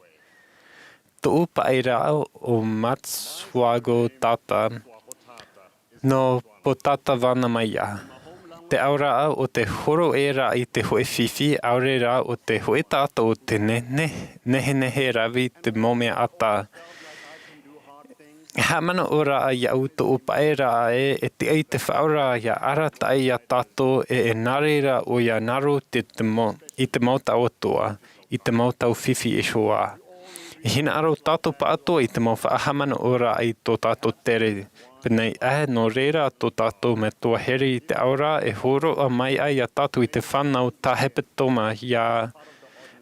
Tō pā'ira'a o Matswago tata no po tata wana mai ia. te aura'a o te horo'era i te hoe whiwhi, Amuira'a o te hoe tātou o te nehe rawi te momea ata. Mana ora ia auto o Ēperēra e te ai te whaora ia ara tai ia tātou e narera o ia naro i te mau ato'a, i te mau tau whiwhi e shoa. I hina aro tātou pātoa i te mau whaahamana ora ai tō tātou tere. Penei no reira tō tātou me tō heri i te aura e horo a mai ai a tātou i te whanau tā hepetoma ia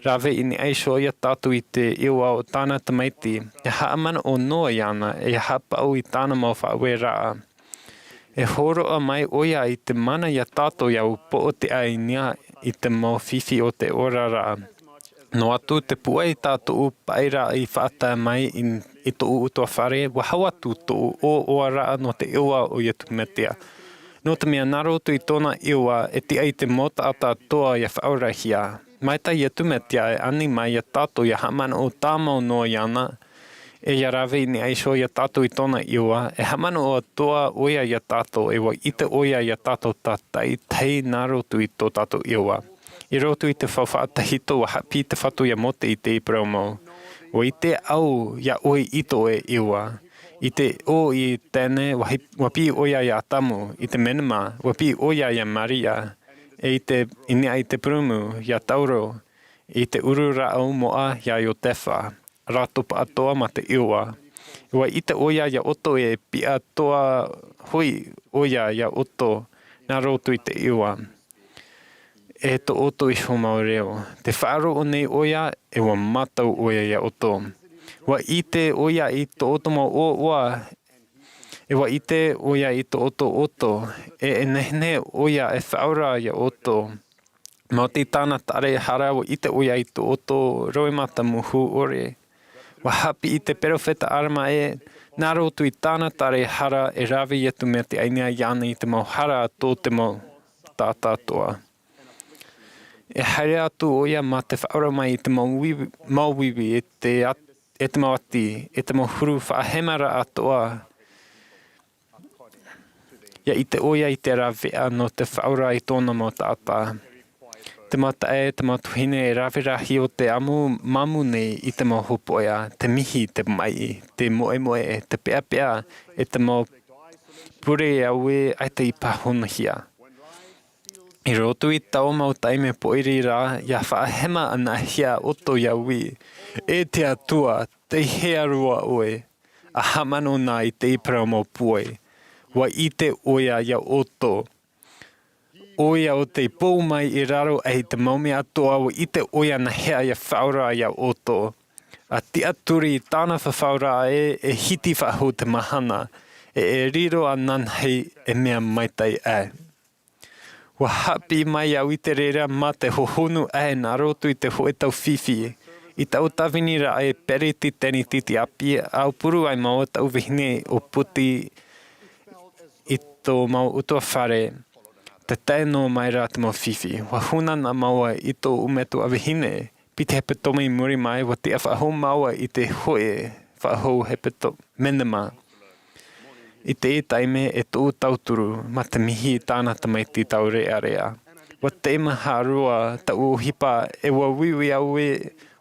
rawe ini aisho ia tātou i te iwa o tāna tamaiti. E haamana o noa iana e hapau i tāna mau whaawera'a. E horo a mai oia i te mana ia tātou iau po o te ainia i te mau whiwhi o te orara'a. No atu te pua i tātou Ēperēra i whaata mai i tō utua whare, wahau atu tō ōmuara'a no te iwa o Iesu Mesia. No te mea narotu i tōna iwa e ti ai te mota a tātoa ia whaurahia. Mai ta Iesu Mesia e ani mai ia tātou ia hamana o tāmau noa iana, e ia rawe ni aisho ia tātou i tōna iwa, e hamana o toa oia ia tātou, e wa ite oia ia tātou tātai, tei narotu i tō tātou iwa. I roto i te whawhaatahito wa hapi te whatu ia mote i te Ēperēra mau. O i te au ia oi ito e iwa. I te o i tēne wapi oia ia tamu. I te menema wapi oia ia Maria. E i te inia i te prumu ia tauro. I te Ēperēra Mo'a ia Iotefa. Rato ato'a ma te iwa. Wa i te oia ia oto e pia toa hui oia ia oto. Nā roto i te iwa. E to oto i homa o reo. Te whaaro o nei oia e wa matau oia ia oto. Wa i te oia i to oto mo ōoa. E wa i te oia i to oto. E nehne oia e whaora ia oto. Māti tāna tāra'ehia wa i te oia i to oto roe mata muhu ore. Wa hapi i te perofeta arama e nā roto i tāna tāra'ehia e rawe Iesu Mesia te ainia iana i te mau hara tō te mau tā'āto'a. E haere atu oia ma te whaora mai i te mauwiwi e te mau ati, e te mau huru whaahemara ato'a. Ia i te oia i te rawea no te whaora i tōna mau tā'āto'a. Te mau tae, te mau tuhine e Ā'ere rahi o te mamu nei i te mau Hope'a, te mihi, te mai, te moe, te pea, e te mau purera'a aue ai te ipahonahia. I roto i tau mau taime pōirira, ia whaahema ana hia oto ia ui. E te atua, te hea rua oe, a hamano nā i te Ēperēra mau pue. Wa i te oia ia oto. Oia o te pou mai i raro ai te maumea atoa wa i te oia na hea ia whaura ia oto. A te aturi i tāna whawhaura e hiti whaho te mahana, e riro a nanhei e mea maitai ai. Wa hapi mai au Ēperēra ma te hohonu ai nā roto i te hoe tau whiwhi. I tau tawinira ai periti teni titi api au puru ai mau tau vihine o puti i tō mau utua whare. Te tae no mai rā te mau whiwhi. Wa huna na maua i tō umetu a vihine. Pite hepe tomi muri mai wa te awhahau maua i te hoe whahau hepe to menema. I te taime e tō tauturu ma te mihi tāna tamaiti tau Rā'ere. Wa te maharua ta uhipa e wa wiwi au e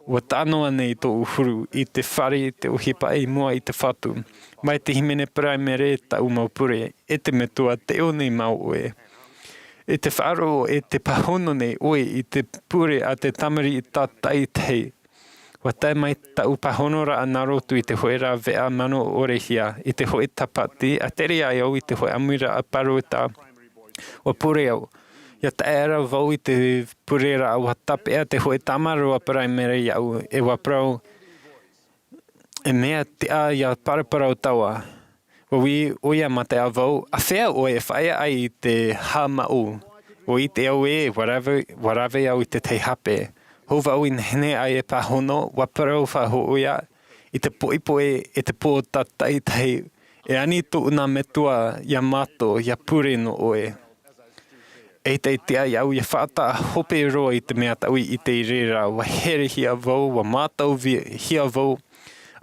wa tānoa nei tō uhuru i te whare te uhipa e mua i te whatu. Mai te himene praimere ta umaupure e te metua te o nei mau oe. E te wharo e te pahono nei oe i te pure a te tamari i tā taitei. Wa tae mai ta upahonora a narotu i te hoe rā vea mano orehia, i te hoe Tāpati, a tere ai au i te hoe Amuira'a parota o purera'a. Ia taera vau i te purera'a wa tapea te hoe tamarua praimere iau e wa prau e mea te a ia paraparau taua. Wa wi oia ma te a vau, a whea oe e whaia ai i te hāmau. O i te au e warawe au i te hape. Hova au in hene ai e pahono, waparau whaho oia, i te poipoe e te pō tatai e ani tō una metua ia mato, ia pure no oe. E te tia iau ia whaata hope roa i te mea taui i te Ēperēra, wa here hia vau, wa mātau hia vau,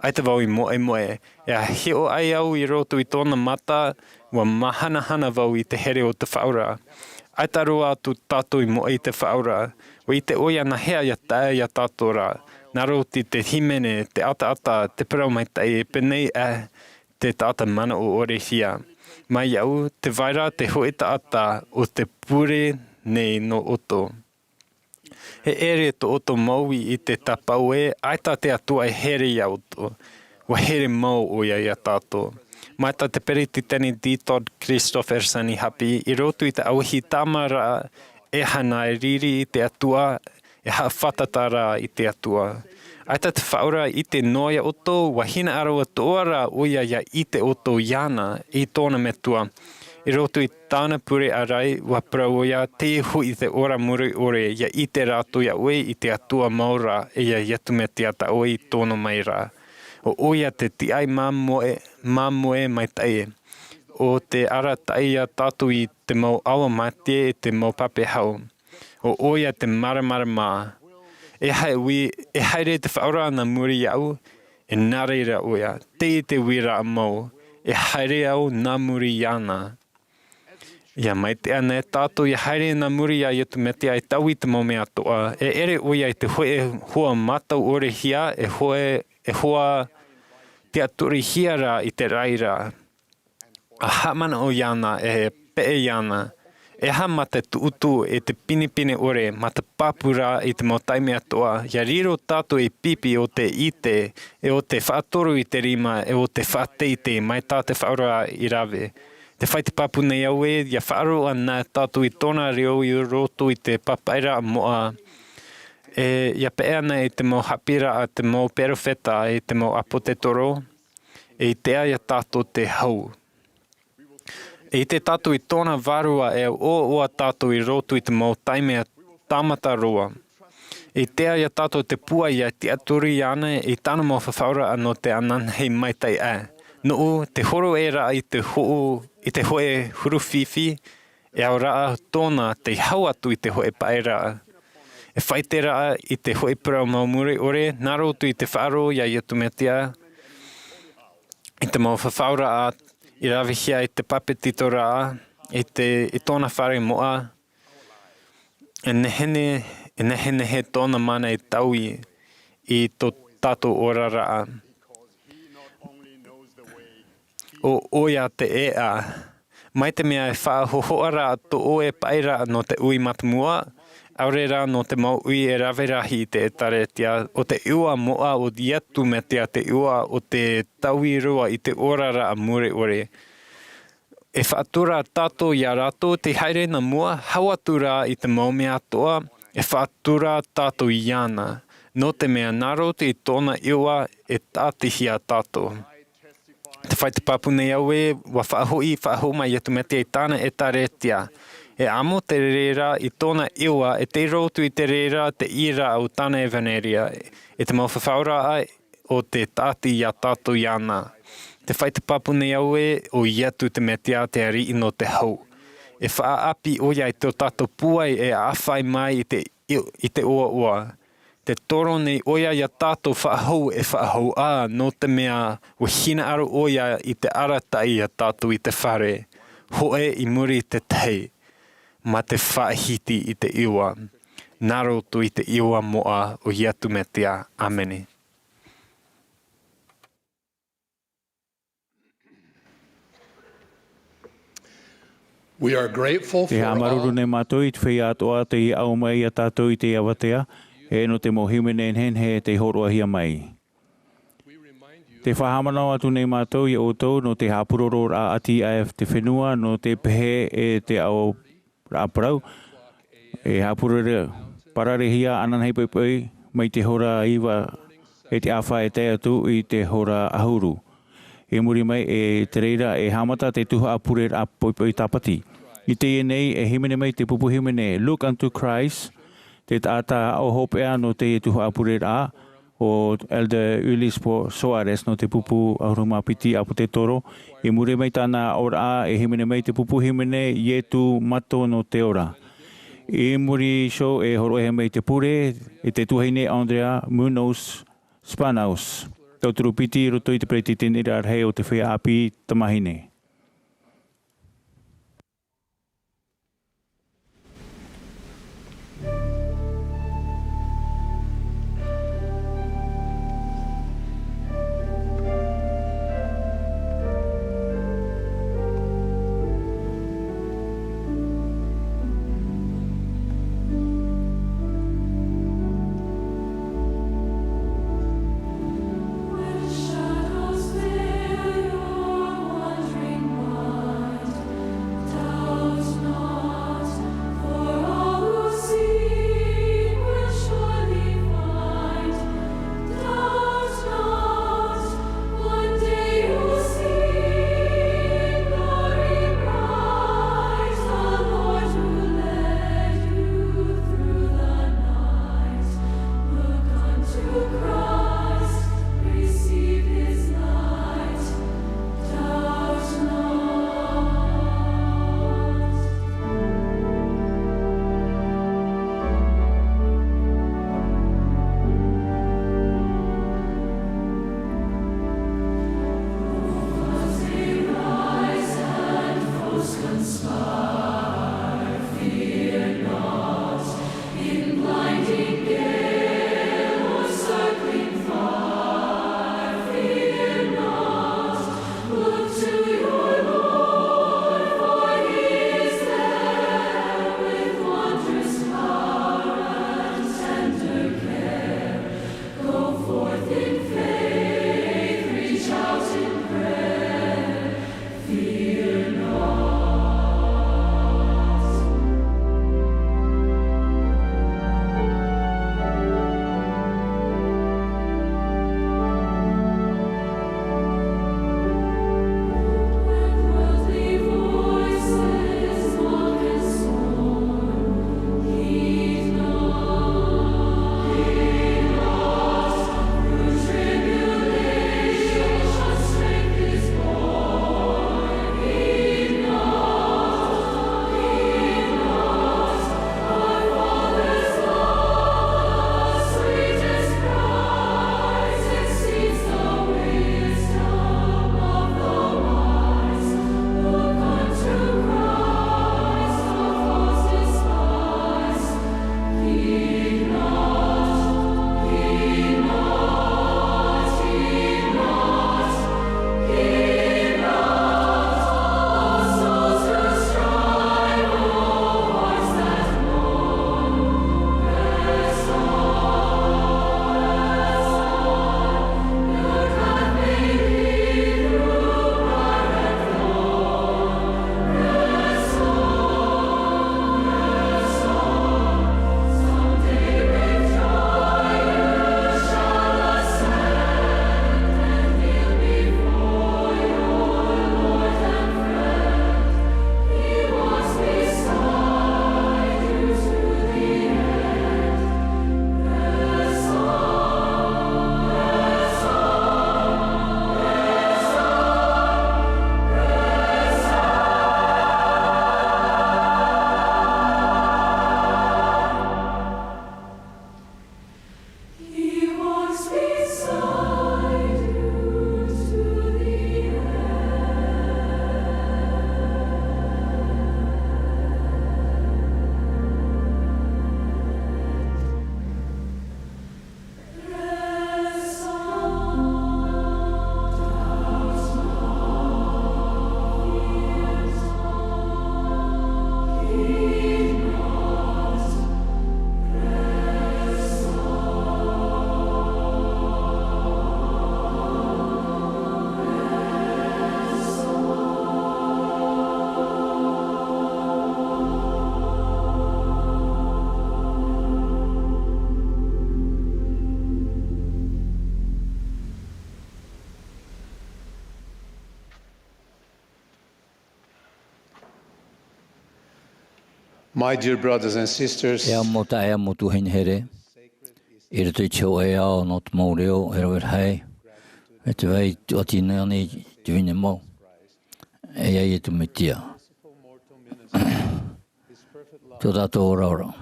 ai te vau i moe. E a heo ai au i roto i tōna mata, wa mahana vau i te here o te whaura. Ai taroa atu tātou I mo'a I te whaura. O I te oia na hea ia tae ia tātora. Nā roti te himene, te ata, te parau mai tae, penei te tāta mana o ōrehia. Mai au, te vaira te hoe ata o te pure nei no oto. He ere to oto maui I te tapau aita te atua e here ia oto. Wa here mau o ia tātou. Mai ta te periti tani Dītod Christophersoni hapi, I roto I te auhi tāmara e hana e riri I te atua, e ha whatatara I te atua. Aita te whaura I te noia oto, wa hina arawa to'ara oia ia I te oto iana I tōna metua. I roto I tāna purera'a wa praoia te hui te ora mure ore ia I te rato ia oe I te atua maura e ia Iesu Mesia ta oe I tōna mai rā. O oia te tiai māmoe mai taie. O te ara taia tātou I te mau awa Māti e te mau pape hau. O oia te maramara Mā'a. E haere te whaura na muri au, e nāreira oia. Te wira mau. E haere au nā muri iana. Ia mai te ana e tātou I haere nā muri a Iesu Mesia e tau I te mau mea toa. E ere oia I te hoe hoa matau ōrehia e hoa tā'āto'ara'a rā I te raira. A hamana o iana e pe'e iana. E ha mata tu'utu e te pinipine ore ma te papura I te mau taime atoa. Ia riro tātou e pipi o te ite e o te whaatoru I te rima e o te whaateite mai tā te whaora I rave. Te whai te papu nei au ia whaaro ana tātou I tōna reo I roto I te Ēperēra Mo'a. Ia pe'e ana I te mau hapira te mau perofeta I te mau apote toro. E tea ia tātou te hau. E te tātou I tōna varua e ōoa tātou I roto I te mau taimea tāmata roa. E tea ia tātou te pua ia te aturi ana I tāna mau whawhaura anō te anan hei mai tai No te horo e rā I te hoe huruwhiwhi e au raa tōna te hau atu I te hoe paera. E whai te raa I te hoe purau mau mure ore, nā roto I te whaaro ia Iesu Mesia. I te mau whawhaura I rawihia I te pape tītau-ra'a, I tōna Feiā Mo'a. E nehene he tōna mana I taui I tō tā'ato'ara'a. O oia te ea. Mai te mea e whaahohoara to o e paira no te ui matamua. Ēperēra no te mau ui e Rā'ere te Ēperēra o te Feiā Mo'a o Iesu Mesia te ua o te tauirua I te ōmuara'a mure ore. E whaatura tātou ia rato te haere na mua hauatura I te mau mea toa e whaatura tātou iana. No te mea naro te I tōna iwa e tā'ātihia tātou. Te whai te papu nei au wa whaahoi mai Iesu Mesia I tāna Ēperēra. E amo te rera I tōna iwa e te rotu I te rera te ira o tāna Ēperēra. E te mau whawhaura o te tāti ia tātou iana. Te whai te papu nei au o Iesu te Mesia te ari ino te hau. E whaapi oia I te tātou puai e awhai mai I te oa'oa. Te toro nei oia ia tātou whaahau e whaahau no te mea o hina aro oia I te aratai ia tātou I te whare. Hoe I muri te tei. Ma te whaahiti I te iwa. Nā roto I te Feiā Mo'a o Iesu Mesia. Amene. We are grateful for Te hamaruru nei mātou I te whea ato'a te āmui a tātou I te awatea. E no te mohimene he te horo'ahia mai. Te whahamanau atu nei mātou I outou no te hapurera'a ati te whenua no te pehe e te au rāparau. E hapurera'a pararehia anan hei paipai mai te hora iwa e te awha e te atu I te hora ahuru. E muri mai e te reira e hamata te tuha a purera'a paipai Sābati. I te nei e himene mai te pupu himene Look unto Christ. Te Mā'a Hope'a no te tuha a purera'a o Elder Ulispo Soares no te pupu ahurumapiti apu te toro. E mure mai tāna ora e himene mai te pupu himene Ietu mato no te ora. E muri show e horohe mai te pure e te tuhaine Andrea Munoz Spanaus. Tauturu piti roto I te preti tīa'ira'a rei o te whea api tamahine. My dear brothers and sisters, E amota e amotu henhere. I roto I teo e ao no te maureo e rore hei. E te wei tu ati nani te vine mau. E ai e tu metia. Tō tā'ato'ara'a.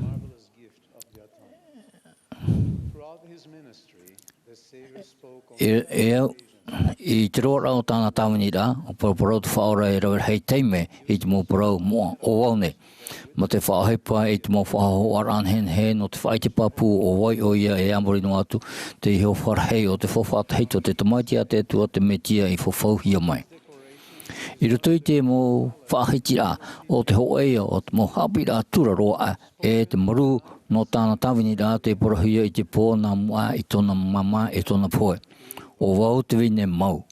I te roa o tāna tā'aminira, o poro'i te whaora e rore hei teime I te mō poro'i Mo'a ō'oa. Ma te whaohepa e te mō whaoara hen he no te whaite papu o oa'oa e amori no atu te iho wharahei o te whawhātahei o te tamaitia te tua te metia I whawhauhia mai. I roto I te mō whaahitira o te ho'eia o te mō hapira turaroa e te maru no tāna tā'aminira te poro'ia I te pō nā mua I tōna mama e tōna poe. O wau te wine mau.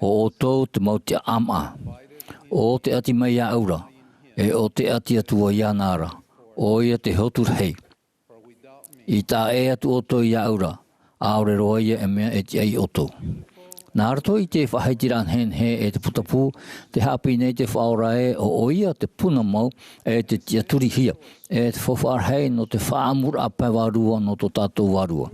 O tō te mau te Mā'a. O te ati mai a aura. E o te ati atua ia nāra. O ia te hotur hei. I tā e atu oto ia aura. Aore roa ia e mea e te ei oto. Nā rato I te whahaitiraan hen he e te putapu, te hapi nei te whaorae o ia te puna mau e te tīa'ira'a. E te whawharhei no te Amuira'a warua no tō tātou warua.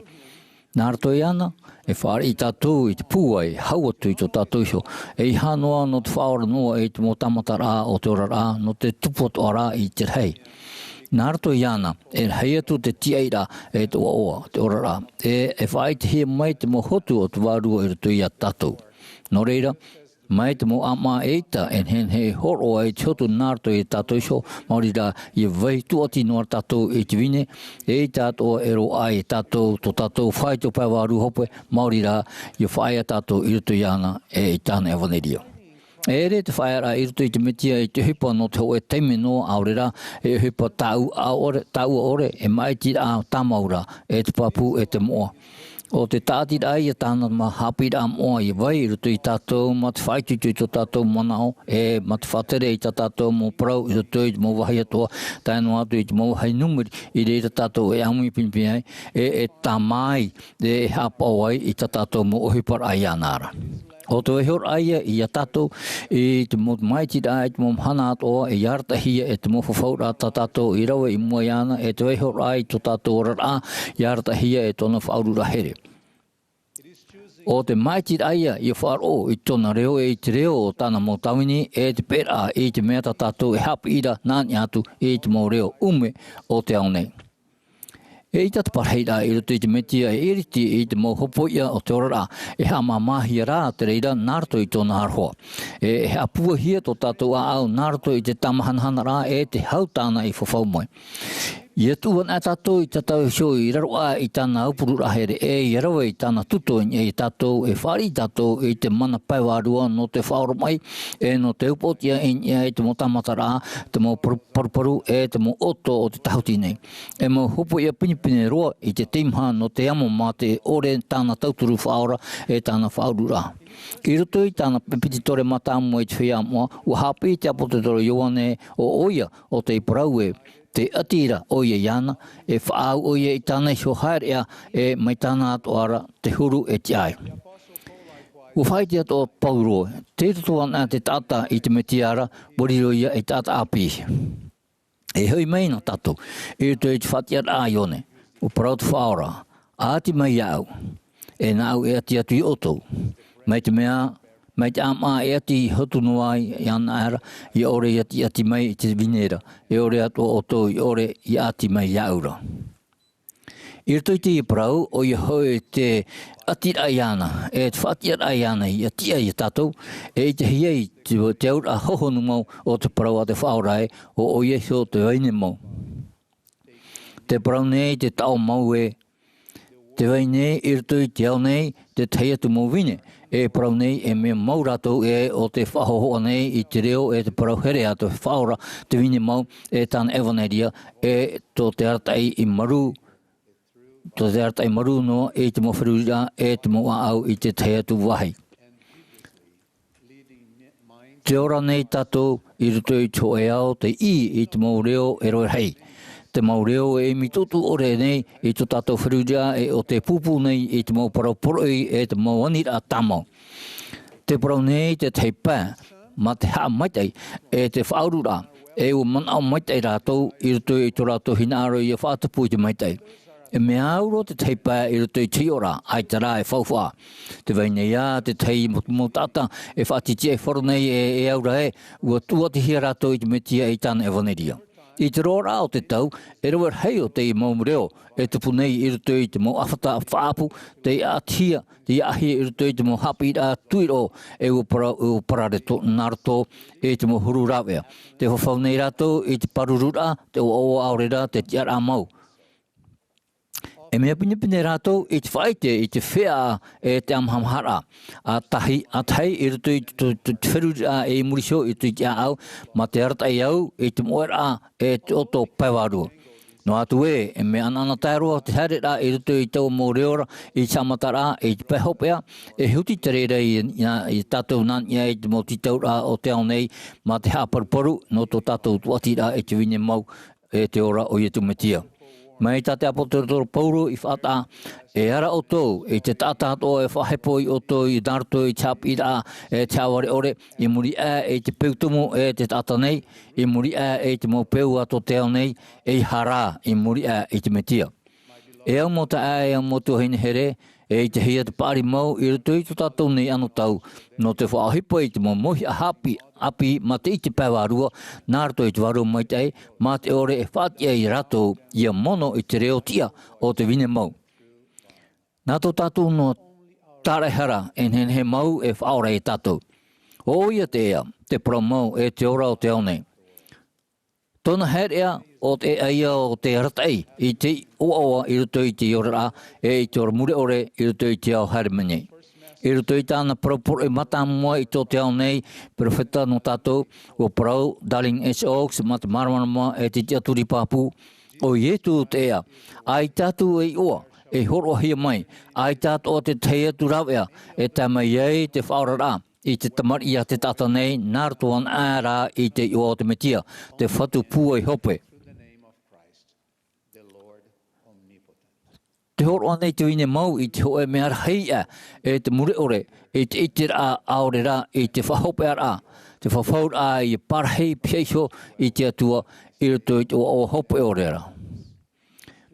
Nā rato I ana, e whaari I tātou I te pūai, hau atu I tō tātou iso, e I hanoa no te whaora noa e te mō tā'ato'ara'a o te ōmuara'a no te tā'ato'ara'a I te rei. Nā rato I ana, e hei atu te tīa'ira'a e te oa'oa, te ōmuara'a, e whaai te hia mai te mō hotu o te warua I roto I a tātou. Nō reira, mai te mō Mā'a eita e hen he horo e te hotu nā rato I tātou iso, mauri rā I wei tuati noa tātou I te vine, e tātou e roa ai tātou, tō tātou whai tō Pāwaru hope, mauri rā I whai a tātou I roto I ana e tāna e waneria. E re te whaiara I roto I te metia I te hipa no te hoe teime noa aurera, e hipa tā'ato'ara'a e mai tira tāmaura e te papu e te moa. O te tātara'ehia tāna hapira Mo'a I wai I roto I tātou ma te whaitutu I tō tātou manao e ma te whatere I tā tātou mō parau I roto I te mō wahi atoa taino atu I te mō wahi numeri I reira tātou e āmui pinipinai e tā mai e hapau ai I tā tātou mō ohipara ai anara. O te hor aia I a tātou I te mō maitira I te mō Mahana Hope'a e āratahia e te mō whawhaura tā tātou I rawa I mua iana e te hor ai tō tā'ato'ara'a I āratahia e tōna whaurura here. O te maitira aia I wharo I tōna reo e I te reo o tāna mō tawini e te pera I te mea tā tātou e hapi ira nāni atu I te mō reo ume o te ao nei. E I tata parheira I roto I te metia e iriti I te mō hopoia o te ōmuara'a e ha māmahia rā te reira nā rato I tōna harhoa. E ha puahia tō tātou au nā rato I te tamahanahana rā e te hau tāna I whawhau mai. Ia tuan a tātou I tātou sio I raroa I tāna purera'a here e I rawa I tāna tutoin e tātou e whari tātou I te mana paiwarua no te whaoro mai e no te upotia I te mō tā'ato'ara'a, te mō paru e te mō oto o te Tahiti nei. E mō hopo ia pinipine roa I te teimha no te amo mā te ore tāna tauturu whaora e tāna whaurura. I roto I tāna pepititore mata amu e te Feiā Mo'a, ua hapi te apototoro Ioane o oia o te iparau e te atira o ia iana, e whaau o ia I tāna iso haerea e mai tāna ato'ara'a te huru e te ai. Ua whaiti ato pauroe, te roto ana te tata I te metiara, boriro ia e tata āpihia. E hoi mai no tato, I roto I te whatiara a ione, o parau te whaora, āti mai au, e nāu e ati atu I oto, mai te mea, mai te Mā'a e ati hotu noa I ana ara, I ore I ati mai I te vinera, e ore ato oto I ore I ati mai I aura. I roto I te parau, o I hoi te atira I ana, e te whatiara I ana I atia I tātou, e I te hiei te aura hohonu mau o te parau a te whaorae, o Iesu te waine mau. Te parau nei te tau mau e, te waine I roto I te au nei, te teie tu mau vine, e parau nei e mea mau ratou e o te whahohoa nei I te reo e te parau here a te whaora te vine mau e tāna evaneria e tō te aratai I maru tō te aratai maru noa e te mo whirurira e te mo au I te teie tu wahi. Te ora nei tātou I roto I tō e ao te I te mo reo e rore hei. Te maureo e mitutu ore nei I tō tātou whirurira e o te pupu nei I te mau parau poro'i e te mau āmui tāmau. Te parau nei te tei pā, ma te haa maitai e te whaurura E o man au mai tai rātou, I roto I tō rātou hina aro I a whātapu I te mai tai. E me auro te teipa I roto I tīa'ira'a, ai te rā e whauwha. Te vaina ia, te tei mo tata, e whātiti e whoronei e aura e, ua tua te hia rātou I te metia I tāna e vaneria. I te rora o te tau, e roer hei o te I maumureo, e te punei I roto I te mo awhata whaapu, te ātia, te ahi I roto I te mo hapi I tuiro, e u parare to naruto, e te mo huru rawea. Te whawhaunei rātou I te parurura, te oa'oa aurera, te tīa'ira'a mau. E mea pine rātou I te whaite I te whea e te amhamhara. A tahi I roto I te wherura e murisho I te āau, ma te aratai au I te moera e te oto paiwaru. No atu e mea anana tairoa te hare'a I roto I tau moreora I Sābati I te Feiā Mo'a, e huti te reira I tātou nania I te mo tītau-manihini-hia o te ao nei, ma te hāparuparu no tō tātou tuatira I te wine mau e te ora o Iesu Mesia. Mai tate apotoro pauru I whata e ara o tō I te tātātoa e whahepo I o tō I naruto I tā'ira'a e te ore I muri'a e te peutumu e te tata nei I muri'a e te mo peu ato te ao nei e I hara I muri'a e te metia. E au mo ta e au mo tō hine here e I te hia te pāri mau I roto I tō tātou nei ano tau no te whaahipo I te mo mohi a hapi api ma te I te pēwārua nā rato I te waru mai tei ma te ore e whātia I rato ia mono I te reo tia o te vine mau. Nā tō tātou no tāra'ehia e he mau e whaora E tātou. O ia te ea, te promau e te ora o te ao nei. Tōna haerea o te aia o te ratai I te oa'oa I roto I te ōmuara'a e I te ora mure I roto I te ao harimene. I roto I tāna poro'i mata mua I tō te ao nei, profeta no tātou, o parau, darling S.O.X, mata maramana mua e te tiaturi pāpū, o ietu te ea, ai tātou e oa, e horohia mai, ai tātou o te teie turawea, e tamai ei te whaorara, I te tamari I te tata nei, nārtoan ārā I te oa o te metia, te whatu pua I hope. Te horo anei te wine mau I te hoe mea rahia e te mure ore, e te tīa'ira'a aurera, e te whahope'a, te whawhaura I parhei piesho I te atua I roto I te oa'oa hope orera.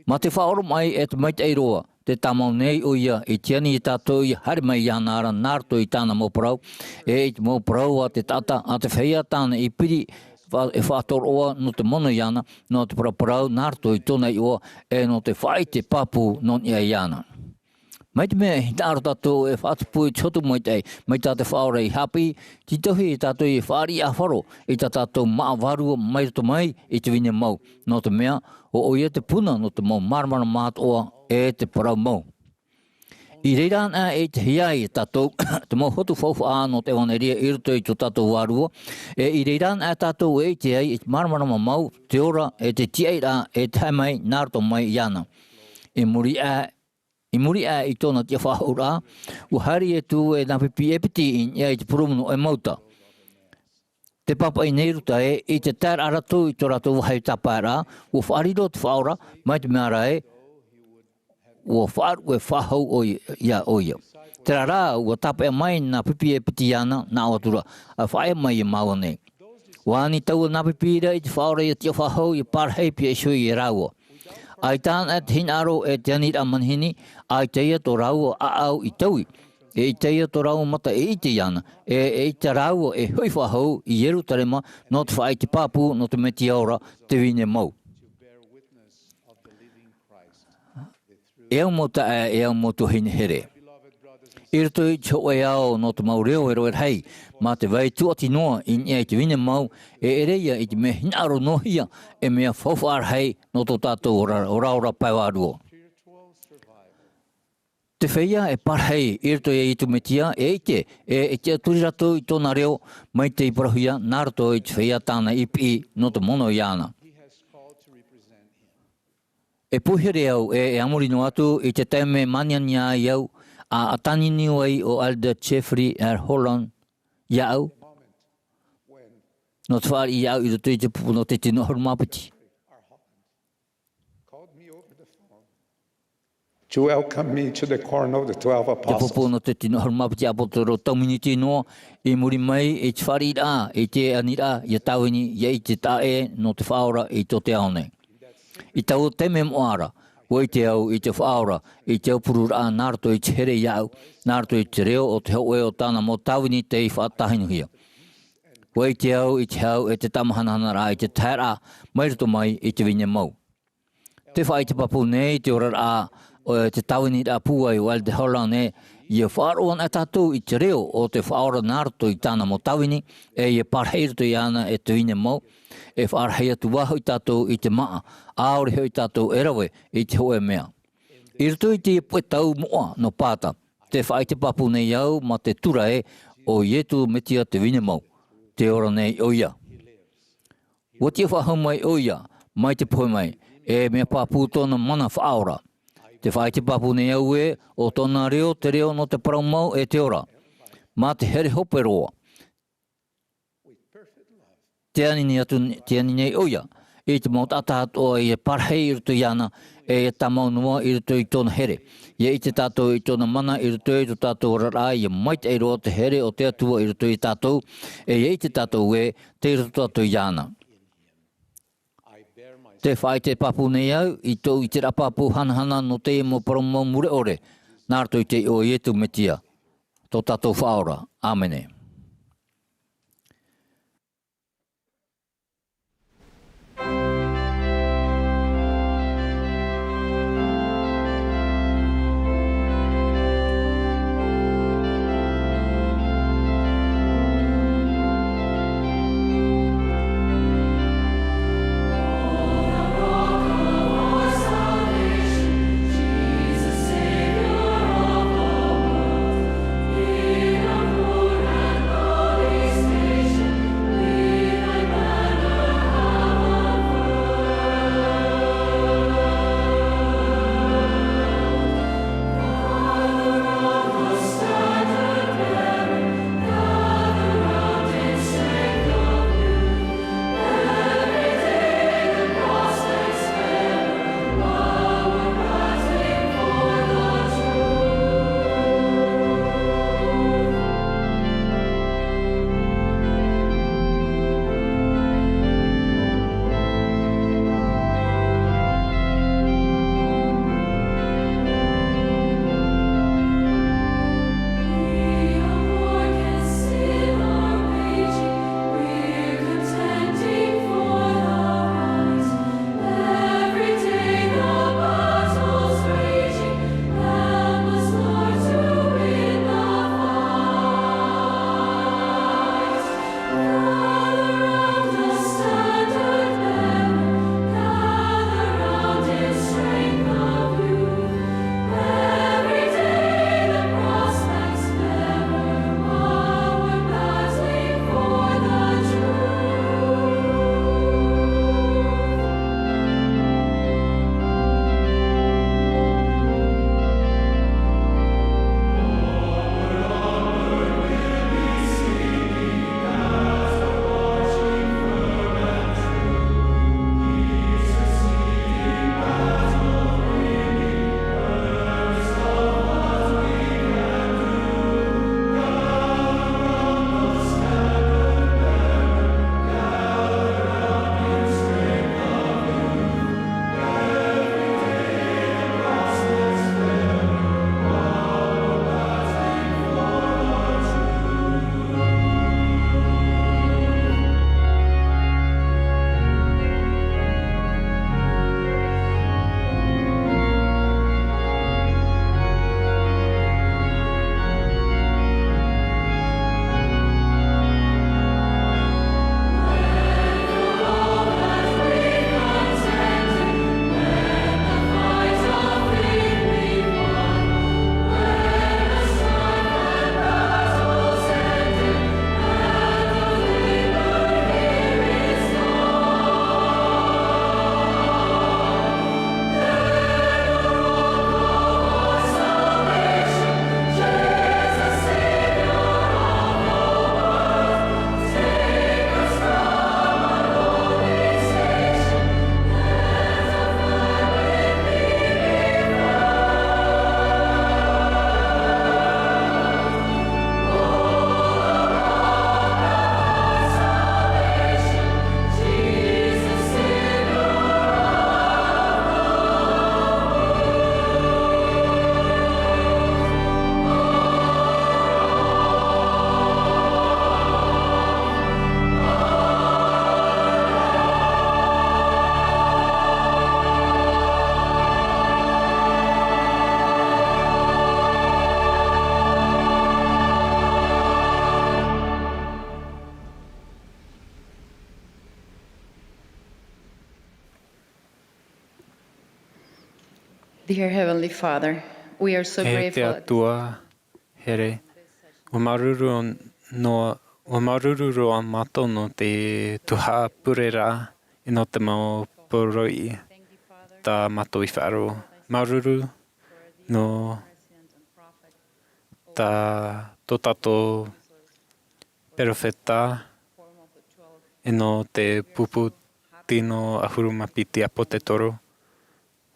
Ma te whaoro mai e te maitei roa, te tamau nei o ia I tiani I tātou I hari mai ia nāra nārto I tāna mōparau, e I te mōparau a te tata a te whaia tāna I piri e whaatoroa no te mono iana, no te paraparau nārto I tōna I oa, e no te whai te papu non ia iana. Mai te mea hitaro tātou e whaatapu I chotu mai tei, mai tā te whaora I hapi, titohi I tātou I fāri'ihia wharo, I tā tātou Mā'a warua mai roto mai I te wine mau, no te mea, o ia te puna no te mau maramana mātoa e te parau mau. I reirana e te hiai tātou, te mau hotu whauwha no te waneria I roto I tō tātou warua, e I reirana e tātou e te ai I te maramana mau, te ora e te tīa'ira'a e te mai nāroto mai iana. I muri'a I tōna tia whahaura, uhari e tū e napipi epiti I te purumuno e mauta. Te papa I nei ruta I te tāra'ara'a I tō rātou wahai tāpāra, u whaariro te whaora, mai te mea rae, ua whaaru e whahau o ia. Te rā ua tāpea mai nā pipi e piti ana nā awatura, a whae mai I maua nei. Wāni taua nā pipi ira I te whaora I tia whahau I parhei pia shui I rāua. Ai tāna e te hinaro e te tīa'ira'a-manihini, ai teie tō rāua āau I taui, e I teie tō rāua mata e I te iana, e I te rāua e hui whahau I Ieru tarema no te whae te pāpū no te meti aura te wine mau. E au mo ta'a e au mo tō hine here. I roto I te hoe ao no te mau reo e roer hei, ma te wai tuati noa I te wine mau, e reia I te mea hinaro nohia e mea whawhar hei no tō tātou ora paiwarua. Te whaia e parhei I roto I tu metia e ite, e te aturi rato I tōna reo, mai te I parahuia, nā roto I te whaia tāna ipi no te mono iana. E puhere au e amuri no atu I te teme maniania I au a atani niu ai o Alda Jeffrey Holland ia au. No te whaari I au I roto I te pupu no te tino haru mapiti. to welcome me to the corner of the 12 Te apostles. popo no te tino hormapu te apotoro taumini no I muri mai e te fāri'ihia, e te āmui I tauini, I te tae no te whaora I tō te aone. I tau te me mo'ara, o I te au I te whaora, I te au purera'a nārato I te here iau, nārato I te reo o te hau'e o tāna mo tauini te I whātahinuhia. O I te au I te hau e te tamahana I te tā'ara'a, mai roto mai I te vinya mau. Te whai te papu nei te orara'a, o te tauini rā pūai o te hola ne, I whaaroan a tātou I te reo o te whaora nārato I tāna mo tauini, e parheirto I ana e te vinya mau, e whaarhea tu waho I tātou I te Mā'a, aore heo I tātou erawe I te hoe mea. I roto I te puetau Mo'a no Pāta, te whai te papu nei au ma te turae o Iesu Mesia te vinya mau, te ora nei o ia. Wa te whahau mai o ia, mai te poe mai, e mea papu tōna mana whaora. Te whai te papu nei au e, o tōna reo te reo no te paraumau e te ora. Mā te here hope roa. Te anini atu, te anini o ia. I te mau tātātoa I parhei I roto I ana, e tamau noa I roto I tōna here. I te tātou I tōna mana I roto I tā'ato'ara'a, I maite e roa te here o te atua I roto I tātou, e te tātou e te roto tātou I ana. Te whai te papu nei au, I tō I te rapapu hanahana no te mo paraumau mure ore, nārato I te o Iesu Mesia, tō tātou whaora. Āmene. Ōmuara'a Dear Heavenly Father, we are so He te grateful. atua here. O maruru roa mato no te taha'a purera'a e no te mau poro'i tā mato I whaaro. Maruru no tā tato perofeta e no te pupu tino ahuru mapiti apote toro.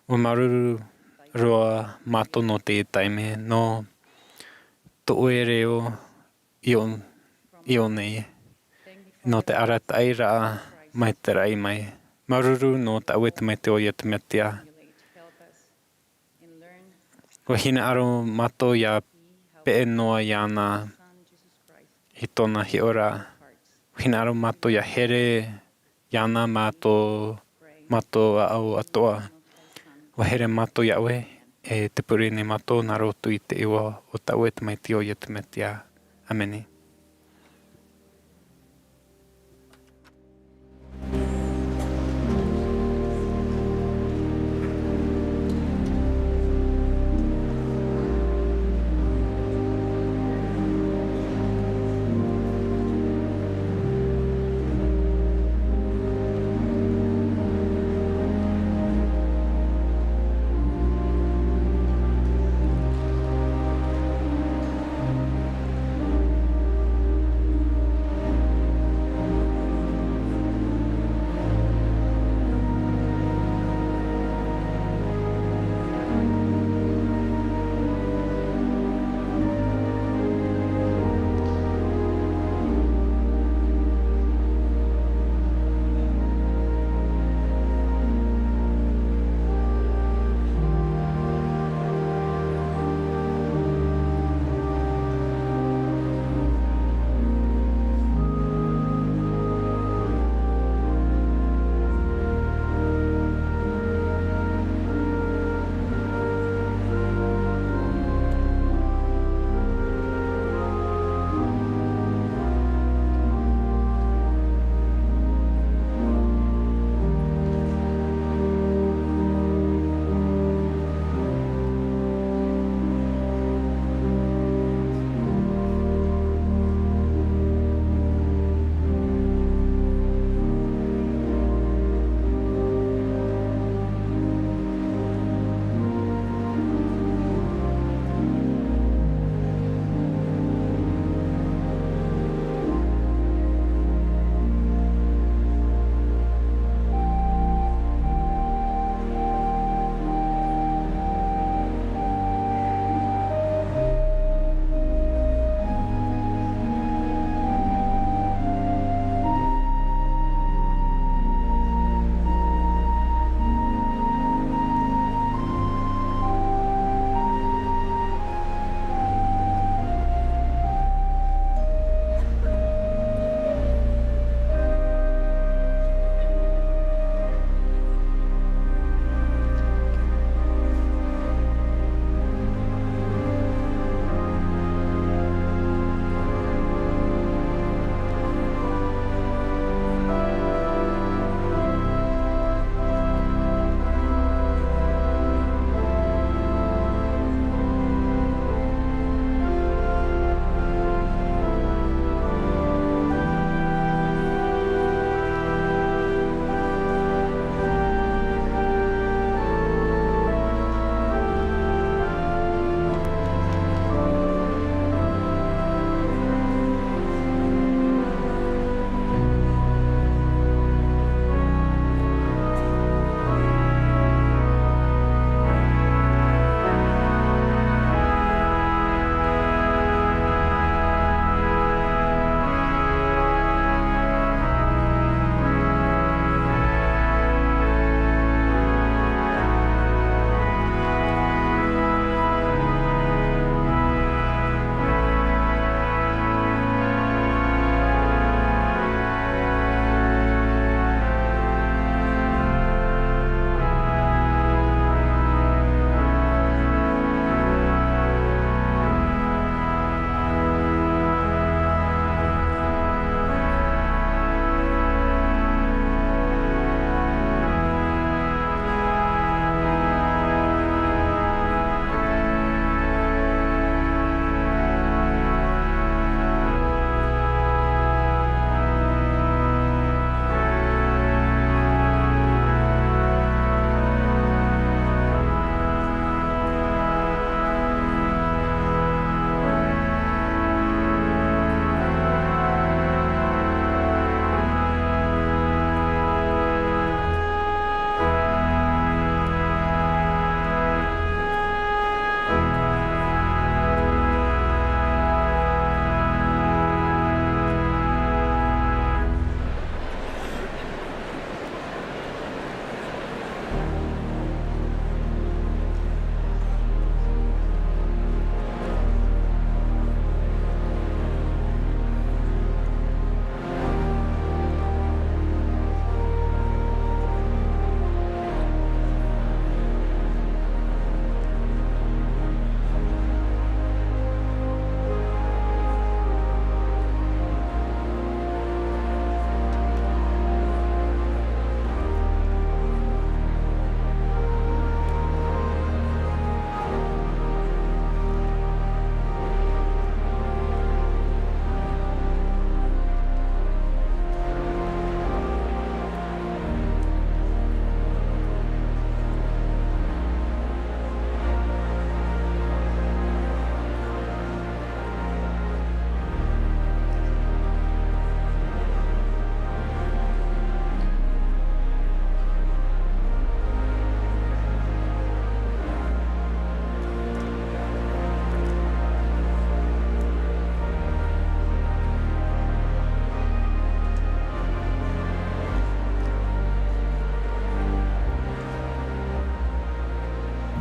O maruru roa mato no te taime no to'e reo nei. No te ara tā'ira'a mai te rai mai. Maruru no te awe te mai te oia te metia. Ko hina aro mato ia pe'e noa iana I tōna hi'ora. Hina aro mato ia here iana mato a'o ato'a. Wa here mato ia awe e te puri ni mato na roto I te iwa o ta awe te mai te oia te metia. Ameni.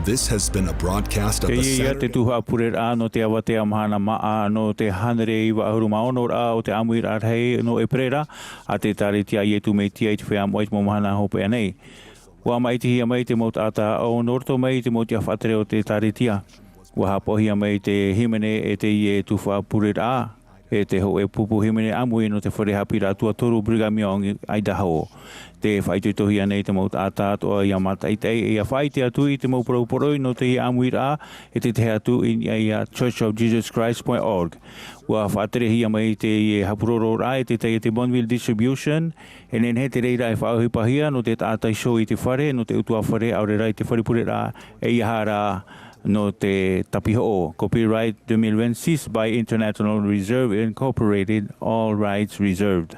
This has been a broadcast of the Saturday... Te tuha purera'a no te awatea Mahana Mā'a no te Hānere i wa'ahuru ōmuara'a o te Amuira'a Rahi no Ēperēra a te tāritia Iesu Mesia i te Feiā Mo'a i te Mahana Hope'a nei. Wa maitihia mai te mo tā'āto'a no roto mai te mo te Pātate o te tāritia. Wa hapohia mai te himene e te ie tuha purera'a e te ho e pupu himene āmui no te wharehapira atua toru brigamia o Idaho. Te whaitotohia nei te mo tā'āto'a i a Māti e a whaite atu i te mo poro'i no te Amuira'a e te atu i a churchofjesuschrist.org. Wa whātarehia mai te hapurera'a e te teie te Bonneville Distribution e nen he te reira e whaahipahia no te tātai show i te whare no te utua whare aurera i te whare purera'a e ihara no te tapiho'o. Copyright 2026 by International Reserve Incorporated. All rights reserved.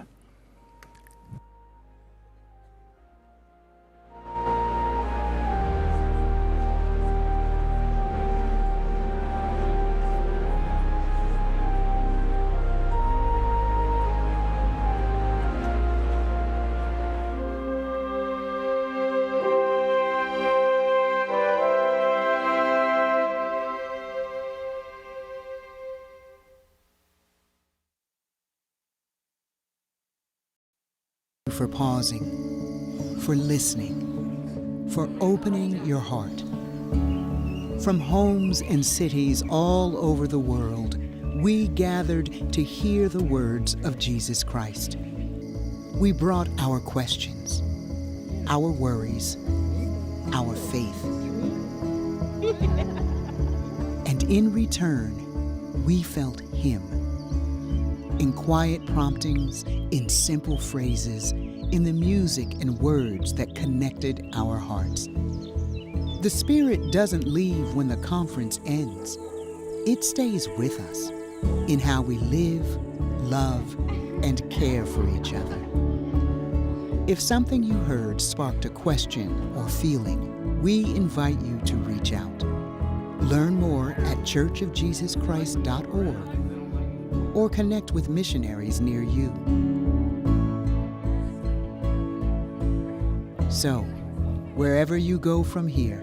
For pausing, for listening, for opening your heart. From homes and cities all over the world, we gathered to hear the words of Jesus Christ. We brought our questions, our worries, our faith. And in return, we felt Him. In quiet promptings, in simple phrases, in the music and words that connected our hearts. The Spirit doesn't leave when the conference ends. It stays with us in how we live, love, and care for each other. If something you heard sparked a question or feeling, we invite you to reach out. Learn more at churchofjesuschrist.org or connect with missionaries near you. So, wherever you go from here,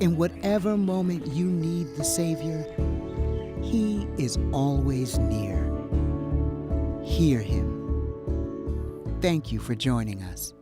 in whatever moment you need the Savior, He is always near. Hear Him. Thank you for joining us.